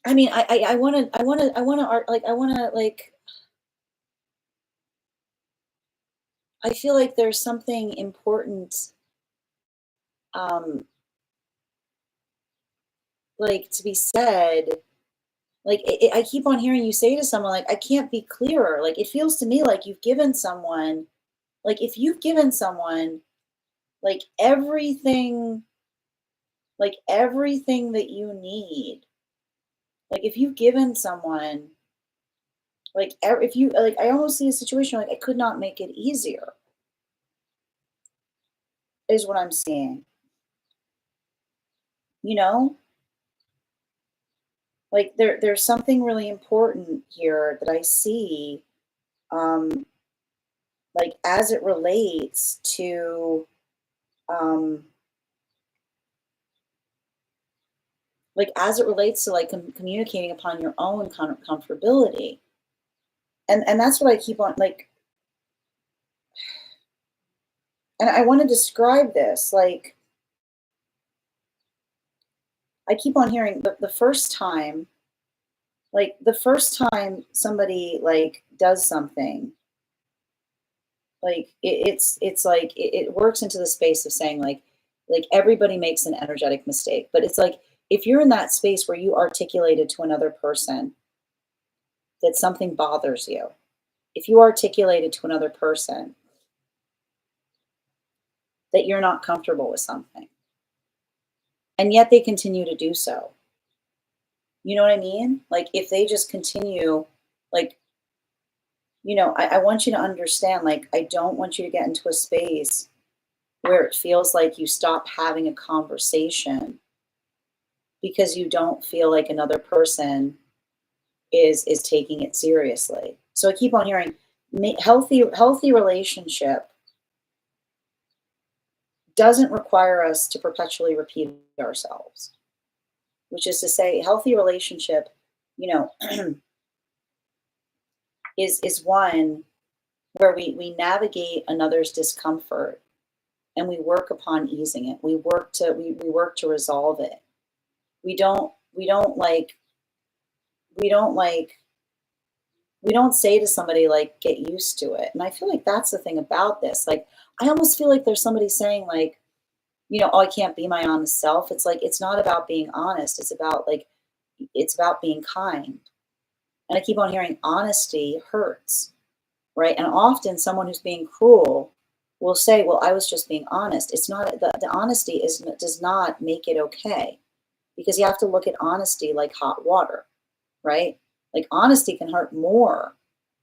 I mean, I want to like, I feel like there's something important, like to be said. Like I keep on hearing you say to someone, like, I can't be clearer. Like it feels to me like you've given someone, like if you've given someone like everything that you need, like if you've given someone like if you like, I almost see a situation like I could not make it easier, is what I'm seeing. You know, like there's something really important here that I see, um, like as it relates to, um, like as it relates to like communicating upon your own comfortability. And that's what I keep on like, and I want to describe this. Like I keep on hearing the first time, like the first time somebody like does something, like it's like it works into the space of saying like everybody makes an energetic mistake. But it's like if you're in that space where you articulated to another person that something bothers you, if you articulated to another person that you're not comfortable with something, and yet they continue to do so. You know what I mean? Like if they just continue, like, I want you to understand, like, I don't want you to get into a space where it feels like you stop having a conversation because you don't feel like another person is taking it seriously. So I keep on hearing healthy relationship doesn't require us to perpetually repeat ourselves, which is to say healthy relationship, you know, is one where we navigate another's discomfort and we work upon easing it. We work to resolve it. We don't like we don't say to somebody like get used to it. And I feel like that's the thing about this. Like I almost feel like there's somebody saying like, oh, I can't be my honest self. It's like it's not about being honest. It's about being kind. And I keep on hearing honesty hurts, right? And often someone who's being cruel will say, "Well, I was just being honest." It's not the honesty does not make it okay, because you have to look at honesty like hot water, right? Like honesty can hurt more.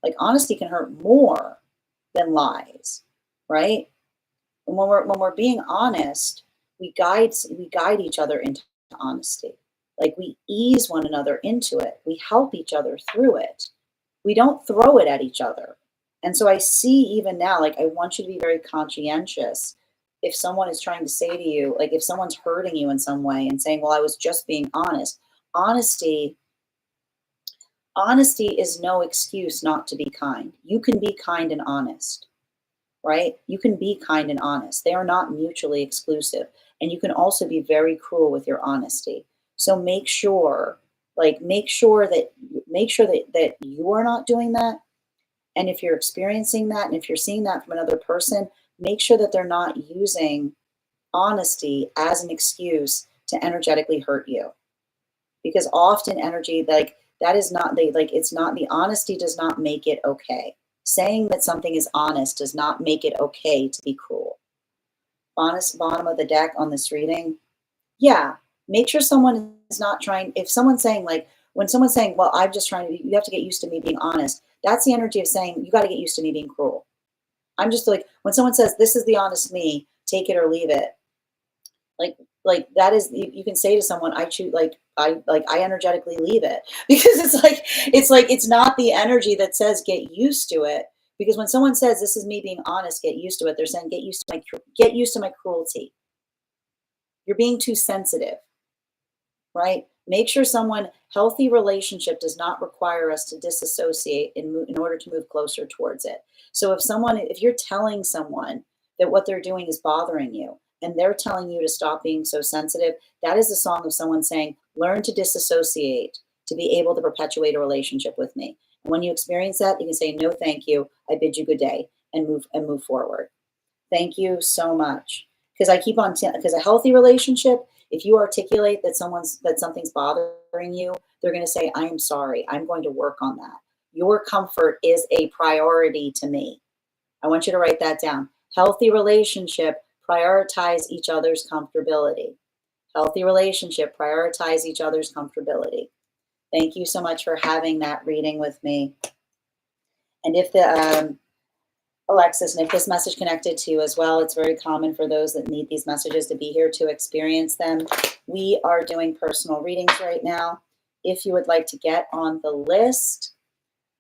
Like honesty can hurt more than lies, right? And when we're being honest, we guide each other into honesty. Like we ease one another into it. We help each other through it. We don't throw it at each other. And so I see even now, like I want you to be very conscientious if someone is trying to say to you, like if someone's hurting you in some way and saying, "Well, I was just being honest." Honesty honesty is no excuse not to be kind. You can be kind and honest, right? You can be kind and honest. They are not mutually exclusive. And you can also be very cruel with your honesty. So make sure that you are not doing that. And if you're experiencing that and if you're seeing that from another person, make sure that they're not using honesty as an excuse to energetically hurt you. Because often energy like that is not the like it's not the honesty does not make it okay. Saying that something is honest does not make it okay to be cruel. Honest bottom of the deck on this reading. Yeah, make sure someone is not trying. If someone's saying like when someone's saying, "Well, I'm just trying to be," you have to get used to me being honest. That's the energy of saying you got to get used to me being cruel. I'm just like when someone says, "This is the honest me, take it or leave it." Like like that is you can say to someone, "I choose I energetically leave it," because it's like it's not the energy that says get used to it. Because when someone says this is me being honest, get used to it, they're saying get used to my cruelty. You're being too sensitive, right? Make sure someone healthy relationship does not require us to disassociate in order to move closer towards it. So if you're telling someone that what they're doing is bothering you and they're telling you to stop being so sensitive, that is a song of someone saying, learn to disassociate to be able to perpetuate a relationship with me. And when you experience that, you can say, no, thank you. I bid you good day and move forward. Thank you so much. Because I keep on because a healthy relationship, if you articulate that something's bothering you, they're going to say, "I am sorry. I'm going to work on that. Your comfort is a priority to me." I want you to write that down. Healthy relationship, prioritize each other's comfortability. Healthy relationship, prioritize each other's comfortability. Thank you so much for having that reading with me. And if the Alexis, and if this message connected to you as well, it's very common for those that need these messages to be here to experience them. We are doing personal readings right now. if you would like to get on the list.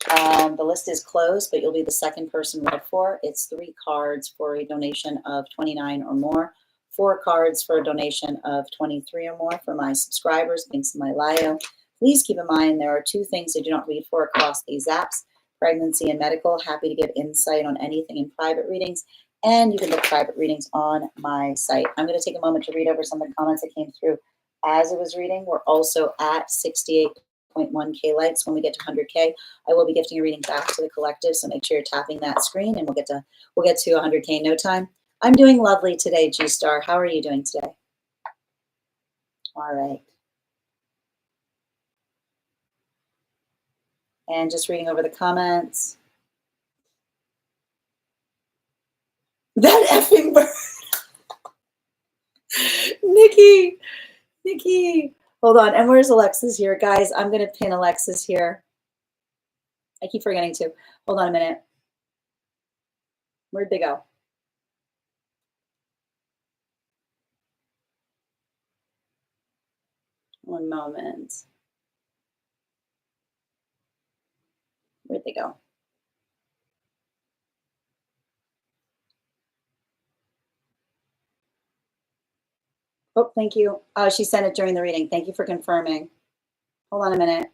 The list is closed, but you'll be the second person read for. It's 3 cards for a donation of $29 or more, 4 cards for a donation of $23 or more for my subscribers. Links in my bio. Please keep in mind there are 2 things I do not read for across these apps: pregnancy and medical. Happy to give insight on anything in private readings, and you can book private readings on my site. I'm going to take a moment to read over some of the comments that came through as it was reading. We're also at 68.1K likes. When we get to 100K, I will be gifting a reading back to the collective, so make sure you're tapping that screen, and we'll get to 100K in no time. I'm doing lovely today, G-Star. How are you doing today? All right. And just reading over the comments. That effing bird. Nikki. Hold on. And where's Alexis here? Guys, I'm going to pin Alexis here. I keep forgetting to. Hold on a minute. Where'd they go? One moment. Where'd they go? Oh, thank you. She sent it during the reading. Thank you for confirming. Hold on a minute.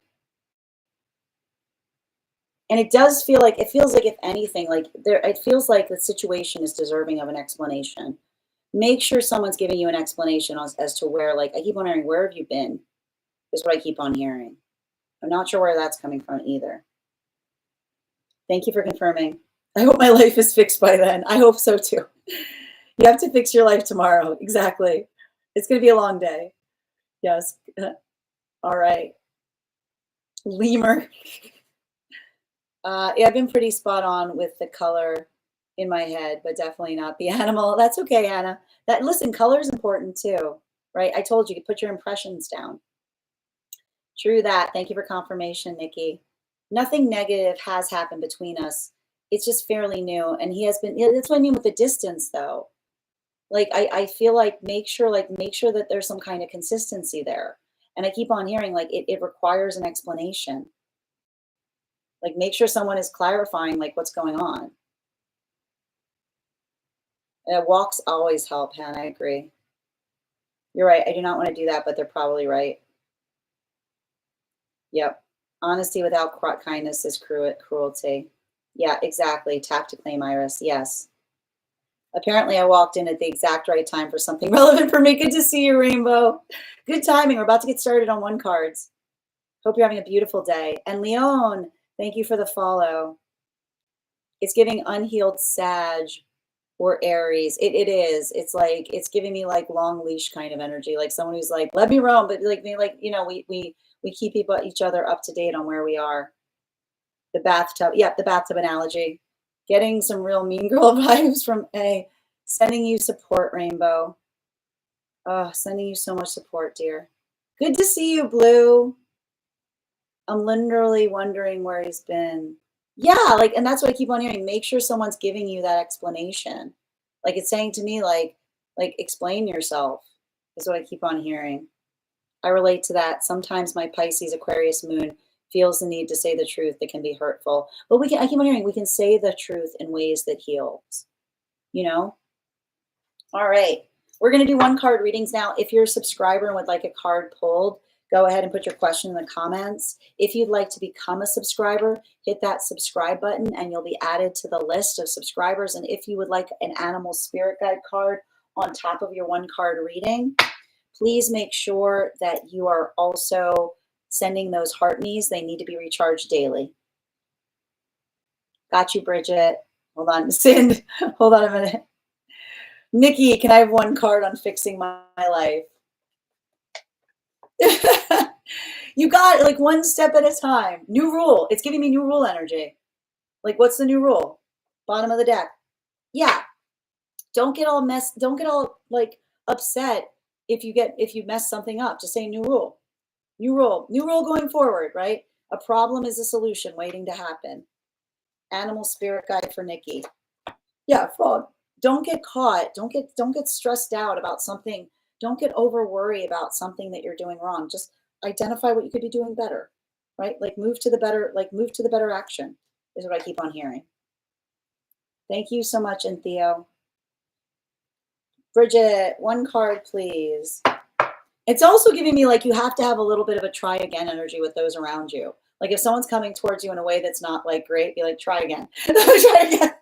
And it does feel like, it feels like, if anything, like it feels like the situation is deserving of an explanation. Make sure someone's giving you an explanation as to where, like, I keep on hearing, where have you been? Is what I keep on hearing. I'm not sure where that's coming from either. Thank you for confirming. I hope my life is fixed by then. I hope so too. You have to fix your life tomorrow. Exactly. It's going to be a long day. Yes. All right. Lemur. Yeah, I've been pretty spot on with the color in my head, but definitely not the animal. That's okay, Hannah. Listen, color is important too, right? I told you to put your impressions down. True that. Thank you for confirmation, Nikki. Nothing negative has happened between us. It's just fairly new, and he has been. That's what I mean with the distance, though. Like I feel like make sure that there's some kind of consistency there. And I keep on hearing like it requires an explanation. Like make sure someone is clarifying like what's going on. Walks always help, Hannah. I agree. You're right. I do not want to do that, but they're probably right. Yep. Honesty without kindness is cruelty. Yeah, exactly. Tap to claim, Iris. Yes. Apparently, I walked in at the exact right time for something relevant for me. Good to see you, Rainbow. Good timing. We're about to get started on 1 cards. Hope you're having a beautiful day. And Leon, thank you for the follow. It's giving unhealed Sag or Aries. It is. It's like it's giving me like long leash kind of energy, like someone who's like, let me roam, but like you know, we keep each other up to date on where we are. The bathtub. Yeah, the bathtub analogy. Getting some real mean girl vibes from A. Sending you support, Rainbow. Oh, sending you so much support, dear. Good to see you, Blue. I'm literally wondering where he's been. Yeah, like, and that's what I keep on hearing. Make sure someone's giving you that explanation. Like it's saying to me, like explain yourself is what I keep on hearing. I relate to that. Sometimes my Pisces Aquarius moon feels the need to say the truth that can be hurtful. But I keep on hearing we can say the truth in ways that heals, you know? All right. We're going to do 1 card readings now. If you're a subscriber and would like a card pulled, go ahead and put your question in the comments. If you'd like to become a subscriber, hit that subscribe button and you'll be added to the list of subscribers. And if you would like an animal spirit guide card on top of your 1 card reading, please make sure that you are also sending those heart knees. They need to be recharged daily. Got you, Bridget. Hold on. Sind, hold on a minute. Nikki, can I have 1 card on fixing my life? You got it, like 1 step at a time. New rule. It's giving me new rule energy. Like, what's the new rule? Bottom of the deck. Yeah. Don't get all like upset if you mess something up. Just say new rule. New rule going forward, right? A problem is a solution waiting to happen. Animal spirit guide for Nikki. Yeah, frog. Don't get caught. Don't get stressed out about something. Don't get over worry about something that you're doing wrong. Just Identify what you could be doing better, right? Like move to the better action is what I keep on hearing. Thank you so much, and Theo. Bridget, one card, please. It's also giving me like you have to have a little bit of a try again energy with those around you. Like if someone's coming towards you in a way that's not like great, be like, try again. Try again.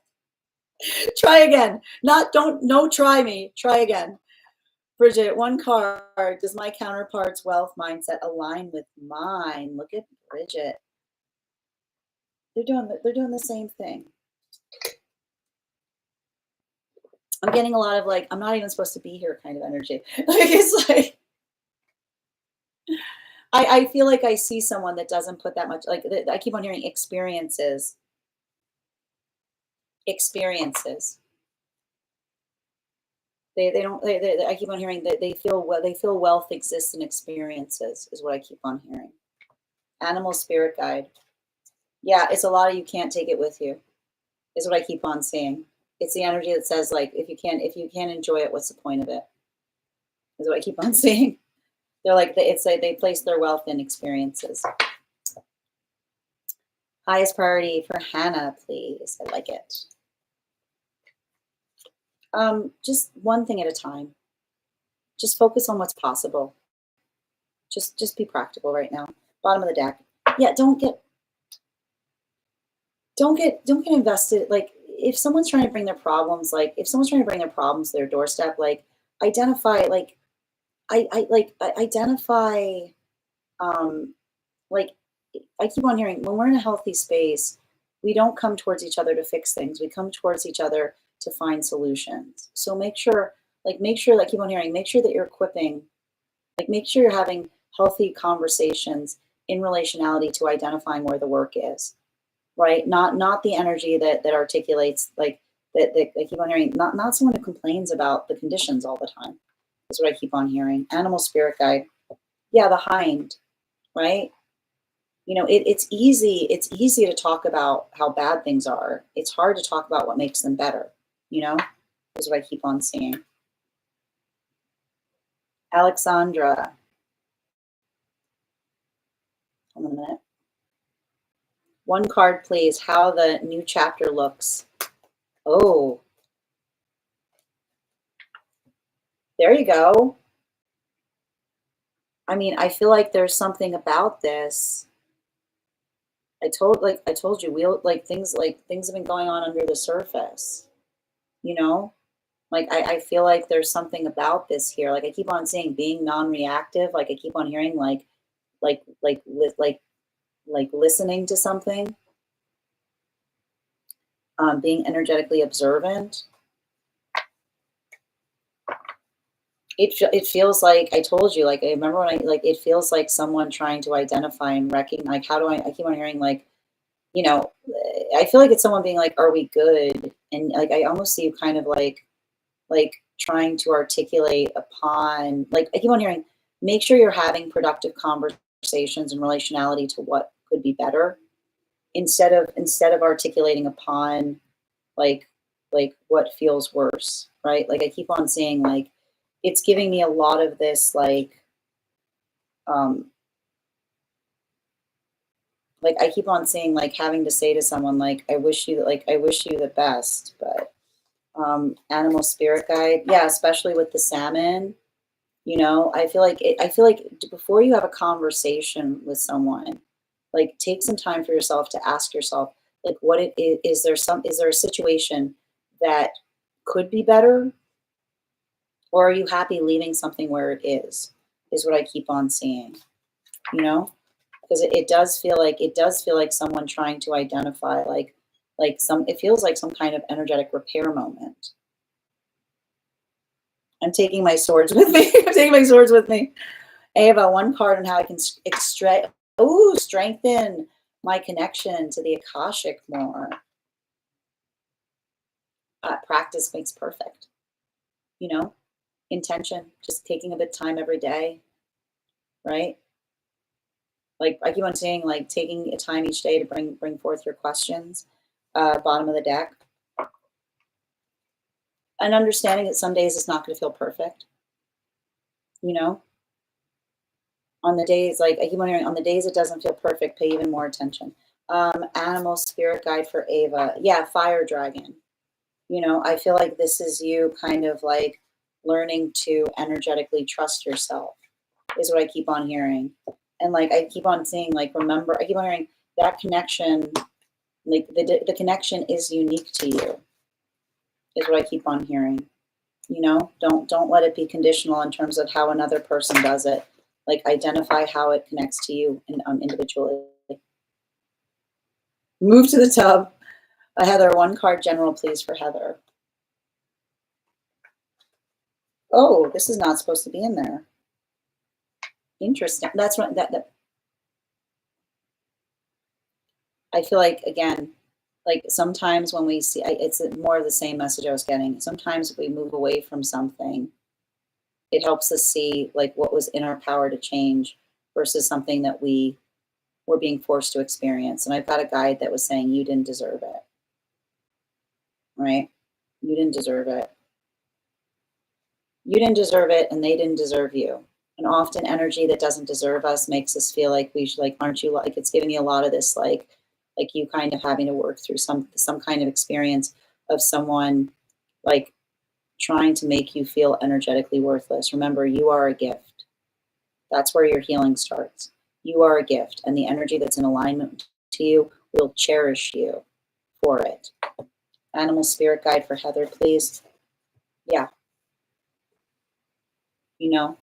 Try again. No, try me. Try again. Bridget, one card. Does my counterpart's wealth mindset align with mine? Look at Bridget. They're doing the same thing. I'm getting a lot of like, I'm not even supposed to be here kind of energy. Like it's like I feel like I see someone that doesn't put that much, like I keep on hearing experiences. Experiences. They don't I keep on hearing that they feel wealth exists in experiences is what I keep on hearing. Animal spirit guide. Yeah, it's a lot of you can't take it with you, is what I keep on seeing. It's the energy that says like if you can't enjoy it, what's the point of it? Is what I keep on seeing. They're like it's like they place their wealth in experiences. Highest priority for Hannah, please. I like it. Just one thing at a time. Just focus on what's possible. Just be practical right now. Bottom of the deck. Yeah, don't get invested. Like if someone's trying to bring their problems, to their doorstep, like identify, like identify, like I keep on hearing when we're in a healthy space, we don't come towards each other to fix things. We come towards each other to find solutions. So make sure, I keep on hearing, make sure that you're equipping, like make sure you're having healthy conversations in relationality to identifying where the work is, right? Not the energy that articulates like that I keep on hearing, not someone who complains about the conditions all the time. That's what I keep on hearing. Animal spirit guide. Yeah, the hind, right? You know, it's easy to talk about how bad things are. It's hard to talk about what makes them better, you know, is what I keep on seeing. Alexandra. Hold on a minute. One card, please. How the new chapter looks. Oh. There you go. I mean, I feel like there's something about this. I told you, things have been going on under the surface, you know? Like I feel like there's something about this here. Like I keep on saying being non-reactive, like I keep on hearing like listening to something, being energetically observant. It feels like I told you, like I remember when it feels like someone trying to identify and recognize, like how do I keep on hearing like, you know, I feel like it's someone being like, are we good? And like I almost see you kind of like trying to articulate upon, like I keep on hearing, make sure you're having productive conversations and relationality to what could be better instead of articulating upon like what feels worse, right? Like I keep on saying like it's giving me a lot of this um like I keep on saying like having to say to someone like I wish you the best, but animal spirit guide, yeah, especially with the salmon, you know, I feel like before you have a conversation with someone, like take some time for yourself to ask yourself like what it is there a situation that could be better, or are you happy leaving something where it is what I keep on seeing, you know, because it does feel like someone trying to identify it feels like some kind of energetic repair moment. I'm taking my swords with me. I'm taking my swords with me. Ava, one card on how I can strengthen my connection to the Akashic more. Practice makes perfect. You know, intention, just taking a bit of time every day, right? Like I keep on saying, like taking a time each day to bring forth your questions. Bottom of the deck. And understanding that some days it's not going to feel perfect, you know? On the days, like, I keep on hearing, on the days it doesn't feel perfect, pay even more attention. Animal spirit guide for Ava. Yeah, fire dragon. I feel like this is you kind of like learning to energetically trust yourself, is what I keep on hearing. And like, I keep on seeing, like, remember, I keep on hearing that connection, like the connection is unique to you, is what I keep on hearing. Don't let it be conditional in terms of how another person does it. Like, identify how it connects to you individually. Move to the tub. Heather, one card general, please, for Heather. Oh, this is not supposed to be in there. Interesting. That's what that I feel like, again, like sometimes when we see, it's more of the same message I was getting. Sometimes if we move away from something, it helps us see like what was in our power to change versus something that we were being forced to experience. And I've got a guide that was saying you didn't deserve it, right? You didn't deserve it. You didn't deserve it, and they didn't deserve you. And often energy that doesn't deserve us makes us feel like we should, like, aren't you, like, it's giving you a lot of this, like you kind of having to work through some kind of experience of someone like trying to make you feel energetically worthless. Remember, you are a gift. That's where your healing starts. You are a gift, and the energy that's in alignment to you will cherish you for it. Animal spirit guide for Heather, please. Yeah.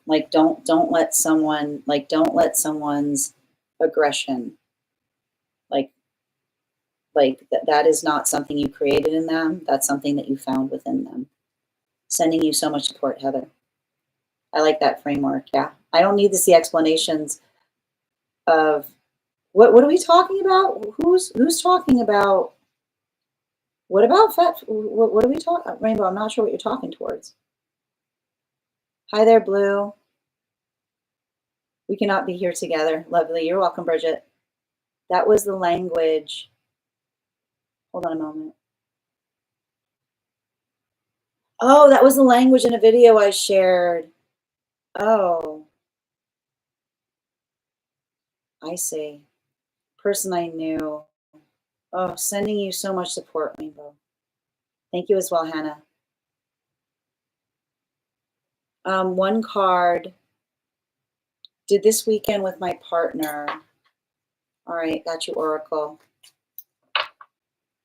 Like, don't let someone, like, don't let someone's aggression, like that is not something you created in them. That's something that you found within them. Sending you so much support, Heather. I like that framework. Yeah. I don't need to see explanations of what are we talking about? Who's talking about? What about fat? What are we talking? Rainbow, I'm not sure what you're talking towards. Hi there, Blue. We cannot be here together. Lovely. You're welcome, Bridget. That was the language. Hold on a moment. Oh, that was the language in a video I shared. Oh, I see. Person I knew. Oh, sending you so much support, Rainbow. Thank you as well, Hannah. One card. Did this weekend with my partner. All right, got you, Oracle.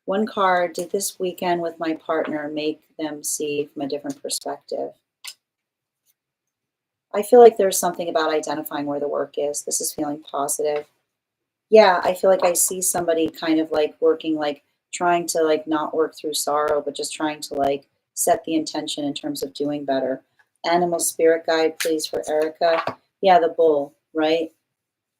One card. Did this weekend with my partner make them see from a different perspective? I feel like there's something about identifying where the work is. This is feeling positive. Yeah, I feel like I see somebody kind of like working, like trying to like not work through sorrow, but just trying to like set the intention in terms of doing better. Animal spirit guide, please, for Erica. Yeah, the bull, right?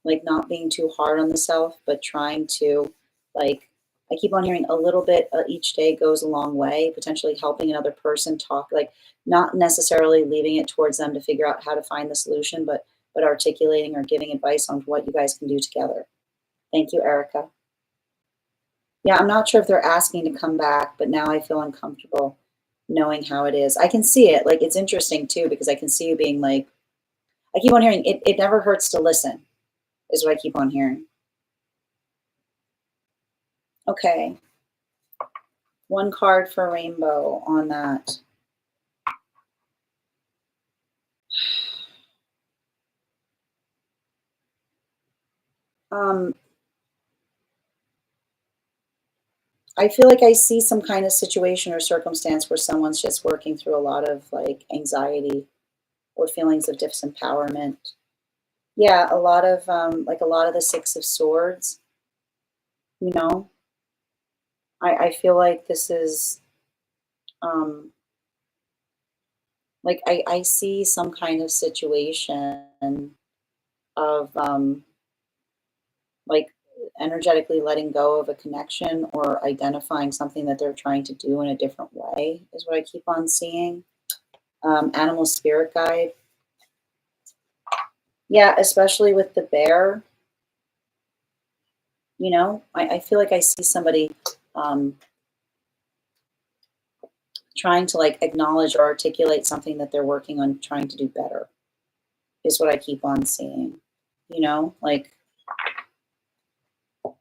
Like not being too hard on the self, but trying to, like, I keep on hearing a little bit each day goes a long way, potentially helping another person talk, like not necessarily leaving it towards them to figure out how to find the solution, but articulating or giving advice on what you guys can do together. Thank you, Erica. Yeah, I'm not sure if they're asking to come back, but now I feel uncomfortable knowing how it is. I can see it. Like, it's interesting too, because I can see you being like, I keep on hearing it never hurts to listen, is what I keep on hearing. Okay. One card for Rainbow on that. I feel like I see some kind of situation or circumstance where someone's just working through a lot of like anxiety or feelings of disempowerment. Yeah, a lot of like a lot of the Six of Swords, you know. I feel like this is like I see some kind of situation of like energetically letting go of a connection or identifying something that they're trying to do in a different way is what I keep on seeing. Animal spirit guide. Yeah, especially with the bear. I feel like I see somebody trying to like acknowledge or articulate something that they're working on trying to do better is what I keep on seeing. you know,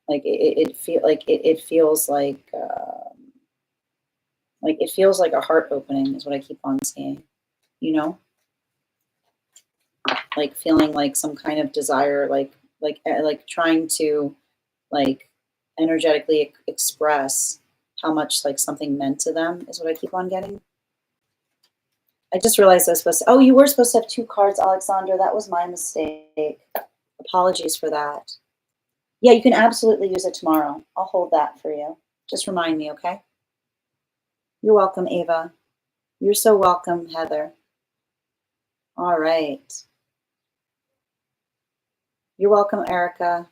it feels like it feels like a heart opening is what I keep on seeing, you know, like feeling like some kind of desire, like trying to like energetically express how much like something meant to them is what I keep on getting. I just realized I was supposed to, oh, you were supposed to have 2 cards, Alexandra. That was my mistake. Apologies for that. Yeah, you can absolutely use it tomorrow. I'll hold that for you. Just remind me, okay? You're welcome, Ava. You're so welcome, Heather. All right. You're welcome, Erica.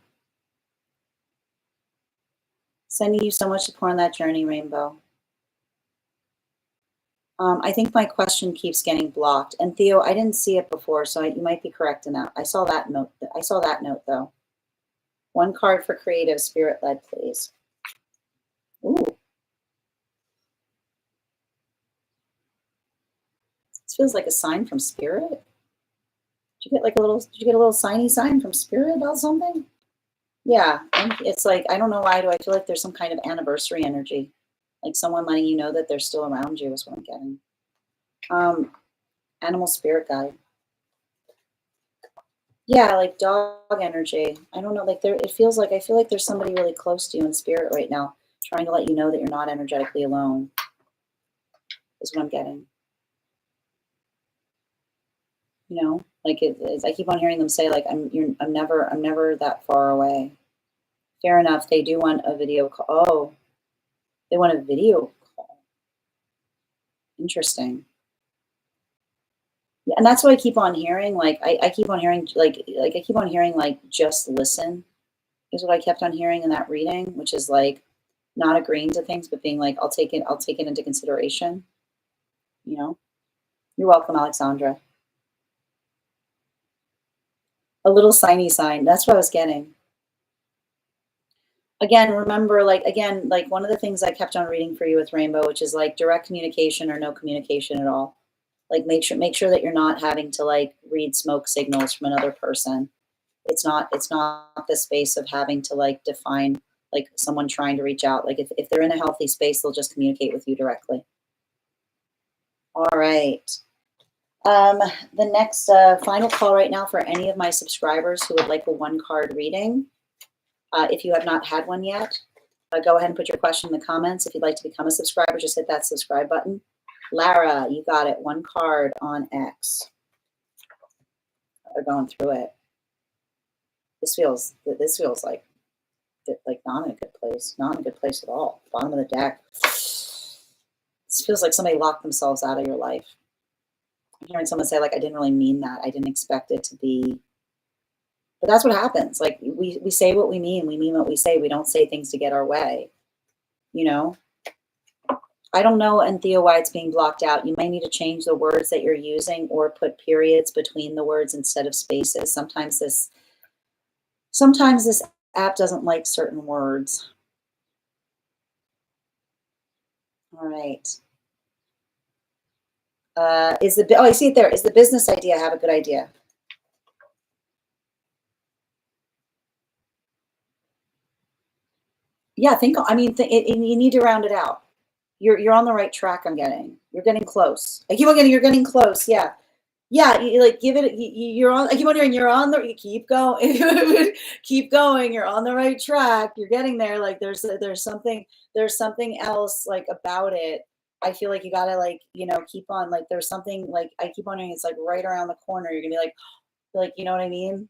Sending you so much support on that journey, Rainbow. I think my question keeps getting blocked. And Theo, I didn't see it before, so you might be correct in that. I saw that note. I saw that note though. 1 card for creative, spirit led, please. Ooh. This feels like a sign from spirit. Did you get a little signy sign from spirit about something? Yeah, it's like, I don't know why do I feel like there's some kind of anniversary energy, like someone letting you know that they're still around you is what I'm getting. Animal spirit guide. Yeah, like dog energy. I don't know, like I feel like there's somebody really close to you in spirit right now, trying to let you know that you're not energetically alone, is what I'm getting. You know, like I keep on hearing them say, like, I'm never that far away. Fair enough. They do want a video call. Oh, they want a video call. Interesting. Yeah, and that's what I keep on hearing. Like I keep on hearing I keep on hearing like just listen is what I kept on hearing in that reading, which is like not agreeing to things, but being like, I'll take it into consideration. You know? You're welcome, Alexandra. A little signy sign. That's what I was getting. Again, remember, like one of the things I kept on reading for you with Rainbow, which is like direct communication or no communication at all. Like make sure that you're not having to like read smoke signals from another person. It's not the space of having to like define like someone trying to reach out. Like if they're in a healthy space, they'll just communicate with you directly. All right. The next final call right now for any of my subscribers who would like a 1 card reading. If you have not had one yet, go ahead and put your question in the comments. If you'd like to become a subscriber, just hit that subscribe button. Lara, you got it. 1 card on X. They're going through it. This feels like not in a good place. Not in a good place at all. Bottom of the deck. This feels like somebody locked themselves out of your life. I'm hearing someone say, like, I didn't really mean that. I didn't expect it to be. But that's what happens. Like we say what we mean what we say. We don't say things to get our way. You know? I don't know, and Theo, why it's being blocked out. You may need to change the words that you're using or put periods between the words instead of spaces. Sometimes this app doesn't like certain words. All right. I see it there. Is the business idea have a good idea? Yeah, you need to round it out. You're on the right track. I'm getting. You're getting close. I keep on getting. You're getting close. Yeah. Yeah, you like give it. You're on. I keep on hearing you're on the. You keep going. Keep going. You're on the right track. You're getting there. Like there's something else like about it. I feel like you gotta keep on like there's something like I keep on hearing it's like right around the corner. You're gonna be like you know what I mean.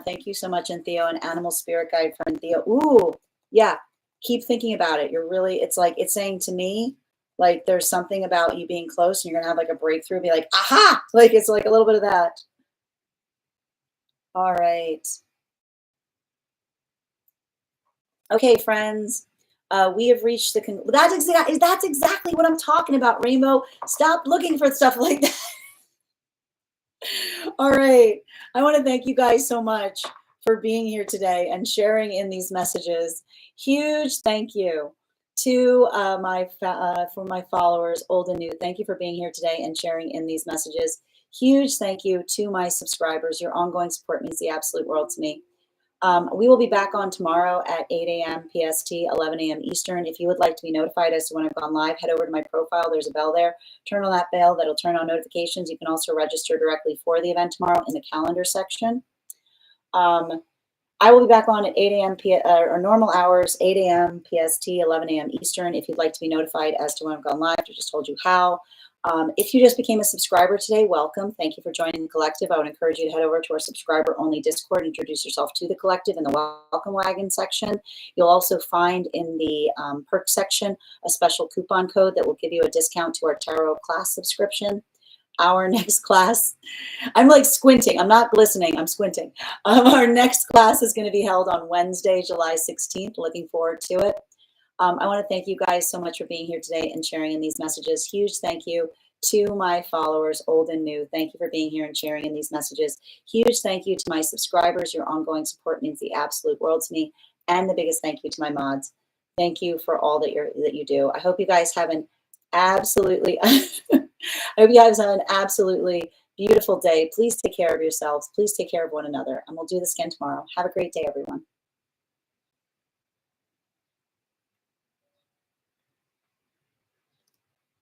Thank you so much, and Theo, an animal spirit guide friend Theo. Ooh, yeah. Keep thinking about it. It's like it's saying to me, like there's something about you being close and you're gonna have like a breakthrough, be like, aha! Like it's like a little bit of that. All right. Okay, friends. We have reached the that's exactly what I'm talking about, Rainbow. Stop looking for stuff like that. All right. I want to thank you guys so much for being here today and sharing in these messages. Huge thank you to for my followers, old and new. Thank you for being here today and sharing in these messages. Huge thank you to my subscribers. Your ongoing support means the absolute world to me. We will be back on tomorrow at 8 a.m. PST, 11 a.m. Eastern. If you would like to be notified as to when I've gone live, head over to my profile. There's a bell there. Turn on that bell. That'll turn on notifications. You can also register directly for the event tomorrow in the calendar section. I will be back on at 8 a.m. or normal hours, 8 a.m. PST, 11 a.m. Eastern. If you'd like to be notified as to when I've gone live, I just told you how. If you just became a subscriber today, welcome. Thank you for joining the collective. I would encourage you to head over to our subscriber-only Discord, introduce yourself to the collective in the Welcome Wagon section. You'll also find in the perks section a special coupon code that will give you a discount to our tarot class subscription. Our next class, I'm like squinting. I'm not glistening. I'm squinting. Our next class is going to be held on Wednesday, July 16th. Looking forward to it. I want to thank you guys so much for being here today and sharing in these messages. Huge thank you to my followers, old and new. Thank you for being here and sharing in these messages. Huge thank you to my subscribers. Your ongoing support means the absolute world to me. And the biggest thank you to my mods. Thank you for all that you do. I hope you guys have an absolutely I hope you guys have an absolutely beautiful day. Please take care of yourselves. Please take care of one another. And we'll do this again tomorrow. Have a great day, everyone.